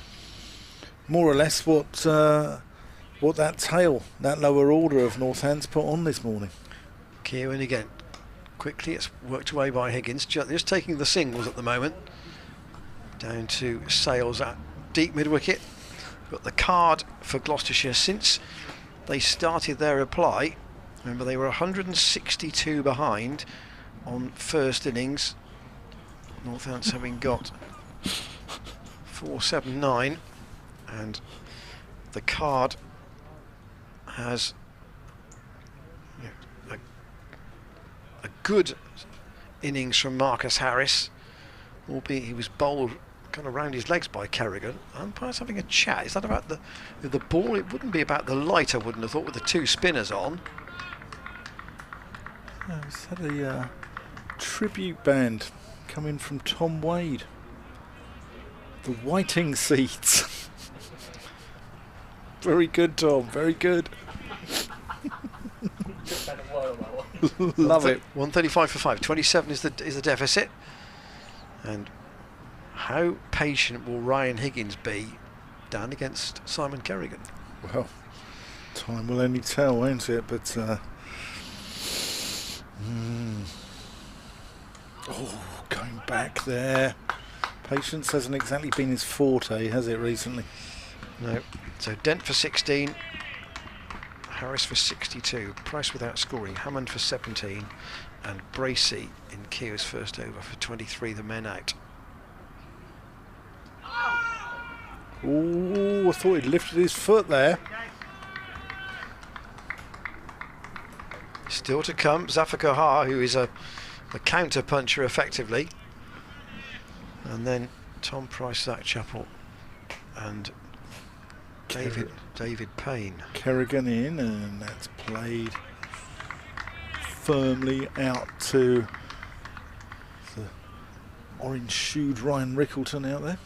more or less what that tail, that lower order of Northants put on this morning. Keogh in again. Quickly, it's worked away by Higgins. Just taking the singles at the moment. Down to Sales at deep mid-wicket. Got the card for Gloucestershire since they started their reply. Remember, they were 162 behind on first innings. Northants having got 479, and the card has a good innings from Marcus Harris, albeit he was bowled kind of round his legs by Kerrigan. Umpire's having a chat. Is that about the ball? It wouldn't be about the light, I wouldn't have thought, with the 2 spinners on. He's had a tribute band coming from Tom Wade. The Whiting Seeds. Very good, Tom. Very good. Just had a word on that one. Love it. 135 for 5. 27 is the deficit. And how patient will Ryan Higgins be down against Simon Kerrigan? Well, time will only tell, won't it? But going back there. Patience hasn't exactly been his forte, has it, recently? No. So Dent for 16. Harris for 62. Price without scoring. Hammond for 17. And Bracey in Keogh's first over for 23. The men out. Ooh, I thought he'd lifted his foot there. Still to come, Zafar Kohar, who is a counter puncher effectively. And then Tom Price, Zach Chappell, and David Payne. Kerrigan in, and that's played firmly out to the orange-shoed Ryan Rickleton out there.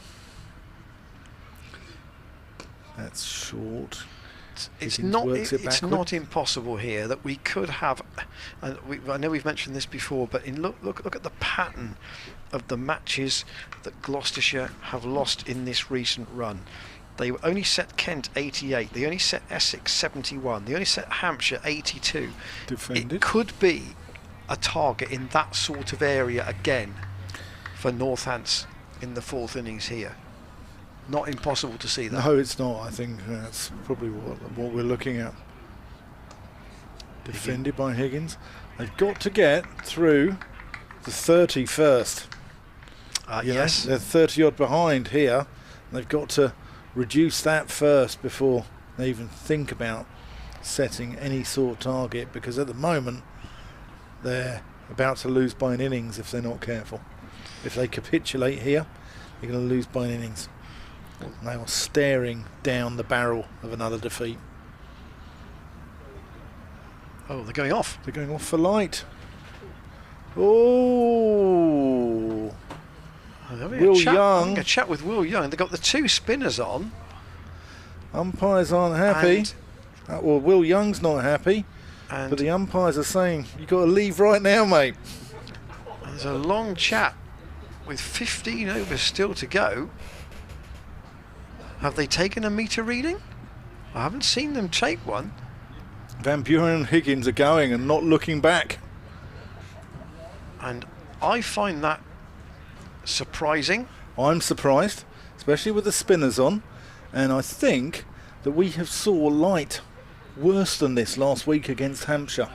That's short. It's not impossible here that we could have, and I know we've mentioned this before, but look at the pattern of the matches that Gloucestershire have lost in this recent run. They only set Kent 88, they only set Essex 71, they only set Hampshire 82. Defended. It could be a target in that sort of area again for Northants in the fourth innings here. Not impossible to see that. No, it's not. I think that's probably what we're looking at. Defended by Higgins. They've got to get through the 30 first. Yes. They're 30 odd behind here. They've got to reduce that first before they even think about setting any sort of target, because at the moment they're about to lose by an innings if they're not careful. If they capitulate here, they're going to lose by an innings. They are staring down the barrel of another defeat. Oh, they're going off. They're going off for light. Oh, Will Young. A chat with Will Young. They've got the two spinners on. Umpires aren't happy. Well, Will Young's not happy. But the umpires are saying, you've got to leave right now, mate. There's a long chat with 15 overs still to go. Have they taken a meter reading? I haven't seen them take one. Van Buren and Higgins are going and not looking back. And I find that surprising. I'm surprised, especially with the spinners on. And I think that we have saw light worse than this last week against Hampshire.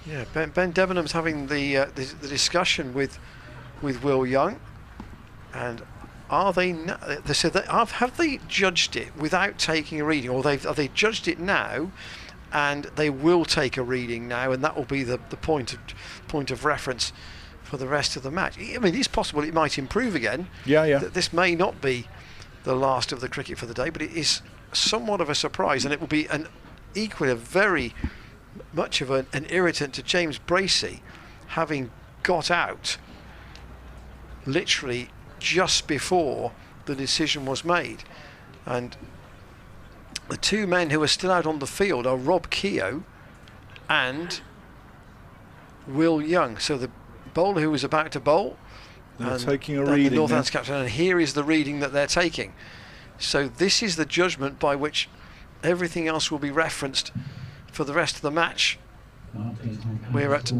Yeah, Ben Debenham's having the discussion with Will Young, and have they judged it without taking a reading, or have they judged it now, and they will take a reading now, and that will be the point of reference for the rest of the match. I mean, it's possible it might improve again. Yeah. This may not be the last of the cricket for the day, but it is somewhat of a surprise, and it will be equally a very much of an irritant to James Bracey, having got out literally just before the decision was made. And the two men who are still out on the field are Rob Keogh and Will Young. So the bowler who was about to bowl, they're taking a reading. The Northants captain, and here is the reading that they're taking. So this is the judgment by which everything else will be referenced for the rest of the match. We're at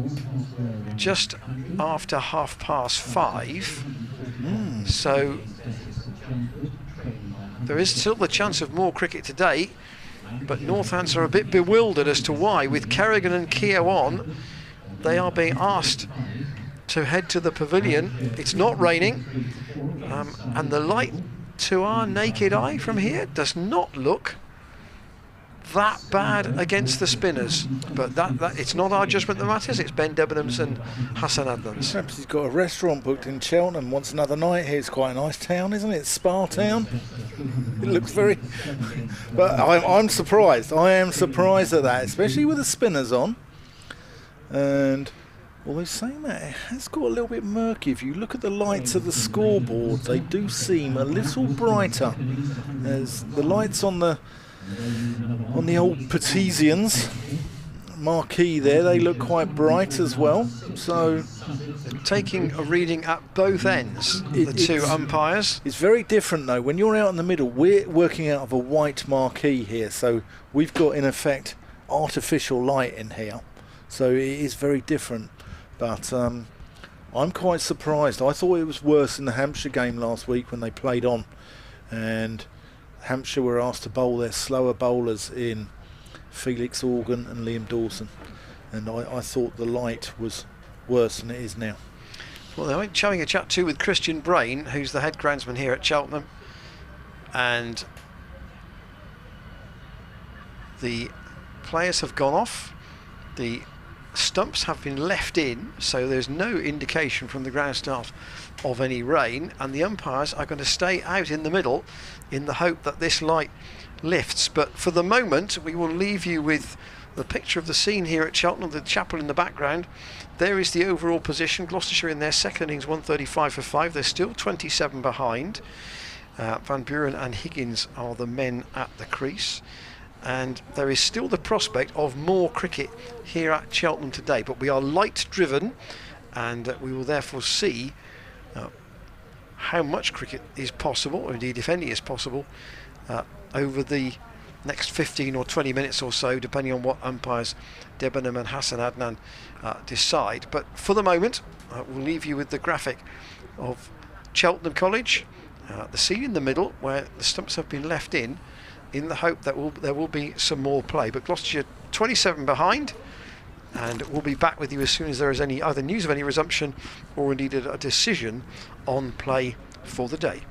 just after 5:30. So there is still the chance of more cricket today, but Northants are a bit bewildered as to why. With Kerrigan and Keogh on, they are being asked to head to the pavilion. It's not raining, and the light to our naked eye from here does not look that bad against the spinners, but that it's not our judgment that matters. It's Ben Debenham's and Hassan Adnan's. Perhaps he's got a restaurant booked in Cheltenham, wants another night here. It's quite a nice town, isn't it? Spa town. It looks very. But I'm surprised. I am surprised at that, especially with the spinners on. And although saying that, it has got a little bit murky. If you look at the lights of the scoreboard, they do seem a little brighter. As the lights on the old Petesians marquee there, they look quite bright as well. So taking a reading at both ends, the two umpires. It's very different though. When you're out in the middle, we're working out of a white marquee here, so we've got in effect artificial light in here. So it is very different. But I'm quite surprised. I thought it was worse in the Hampshire game last week when they played on, and Hampshire were asked to bowl their slower bowlers in Felix Organ and Liam Dawson, and I thought the light was worse than it is now. Well, they're having a chat too with Christian Brain, who's the head groundsman here at Cheltenham, and the players have gone off. The stumps have been left in, so there's no indication from the ground staff of any rain, and the umpires are going to stay out in the middle in the hope that this light lifts. But for the moment, we will leave you with the picture of the scene here at Cheltenham, the chapel in the background. There is the overall position. Gloucestershire in their second innings 135 for 5. They're still 27 behind. Van Buren and Higgins are the men at the crease, and there is still the prospect of more cricket here at Cheltenham today, but we are light driven, and we will therefore see how much cricket is possible, or indeed if any is possible, over the next 15 or 20 minutes or so, depending on what umpires Debenham and Hassan Adnan decide. But for the moment, we'll leave you with the graphic of Cheltenham College, the scene in the middle where the stumps have been left in the hope that there will be some more play. But Gloucestershire 27 behind, and we'll be back with you as soon as there is any either news of any resumption or indeed a decision on play for the day.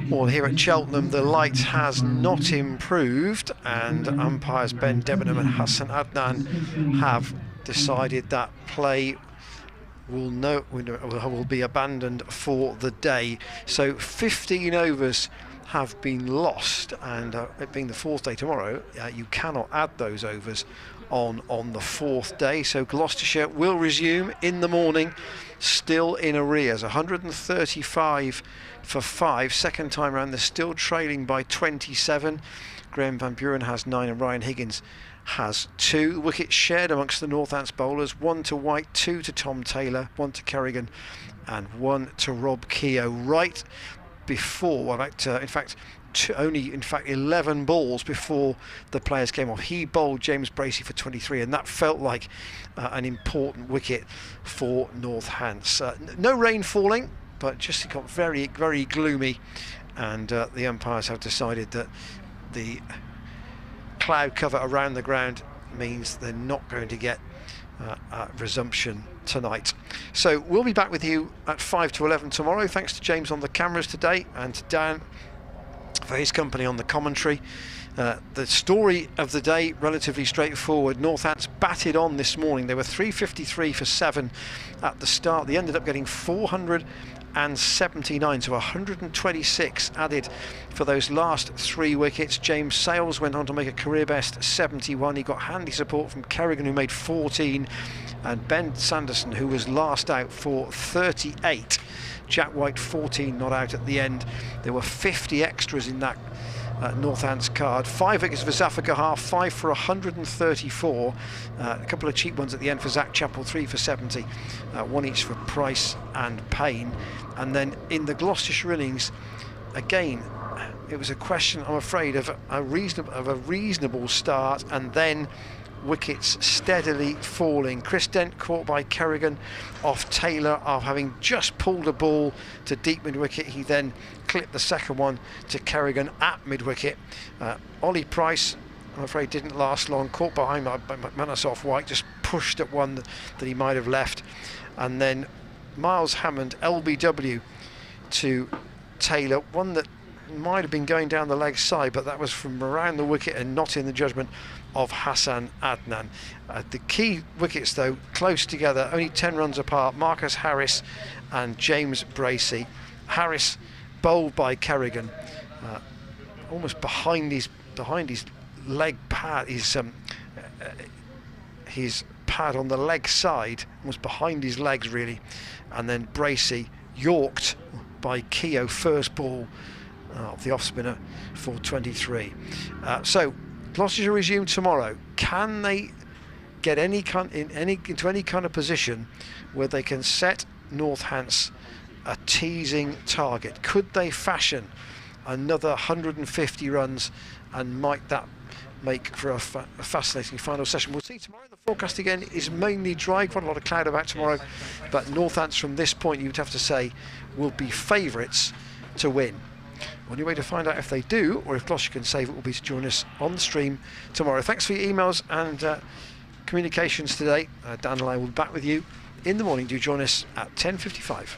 Well, here at Cheltenham, the light has not improved, and umpires Ben Debenham and Hassan Adnan have decided that play will be abandoned for the day. So 15 overs have been lost, and it being the fourth day tomorrow, you cannot add those overs on the fourth day. So Gloucestershire will resume in the morning, still in arrears, 135 for 5. Second time around, they're still trailing by 27. Graham Van Buren has 9 and Ryan Higgins has 2. Wickets shared amongst the Northants bowlers, 1 to White, 2 to Tom Taylor, 1 to Kerrigan and 1 to Rob Keogh. Right before, in fact 11 balls before the players came off, he bowled James Bracey for 23, and that felt like an important wicket for Northants. No rain falling, but just it got very, very gloomy, and the umpires have decided that the cloud cover around the ground means they're not going to get resumption tonight. So we'll be back with you at 5 to 11 tomorrow. Thanks to James on the cameras today, and to Dan for his company on the commentary. The story of the day, relatively straightforward. Northants batted on this morning. They were 353 for 7 at the start. They ended up getting 479, so 126 added for those last 3 wickets. James Sales went on to make a career best 71. He got handy support from Kerrigan, who made 14, and Ben Sanderson, who was last out, for 38. Jack White 14 not out at the end. There were 50 extras in that Northants card. 5 wickets for Zafar Gahar, 5 for 134. A couple of cheap ones at the end for Zach Chappell, 3 for 70. 1 each for Price and Payne. And then in the Gloucestershire innings, again, it was a question, I'm afraid, of a reasonable start, and then wickets steadily falling. Chris Dent caught by Kerrigan off Taylor after having just pulled a ball to deep mid-wicket. He then clipped the second one to Kerrigan at mid-wicket. Ollie Price, I'm afraid, didn't last long, caught behind by McManus off White, just pushed at one that he might have left. And then Miles Hammond, LBW to Taylor, one that might have been going down the leg side, but that was from around the wicket and not in the judgment of Hassan Adnan. The key wickets, though, close together, only 10 runs apart. Marcus Harris and James Bracey. Harris bowled by Kerrigan, almost behind his leg pad, his pad on the leg side, almost behind his legs really, and then Bracey yorked by Keogh, first ball of the off spinner for 23. So Gloucestershire resume tomorrow. Can they get into any kind of position where they can set Northants a teasing target? Could they fashion another 150 runs, and might that make for a fascinating final session? We'll see tomorrow. The forecast again is mainly dry, quite a lot of cloud about tomorrow, but Northants from this point, you'd have to say, will be favourites to win. Only way to find out if they do, or if Gloucestershire can save it, will be to join us on the stream tomorrow. Thanks for your emails and communications today. Dan and I will be back with you in the morning. Do join us at 10:55.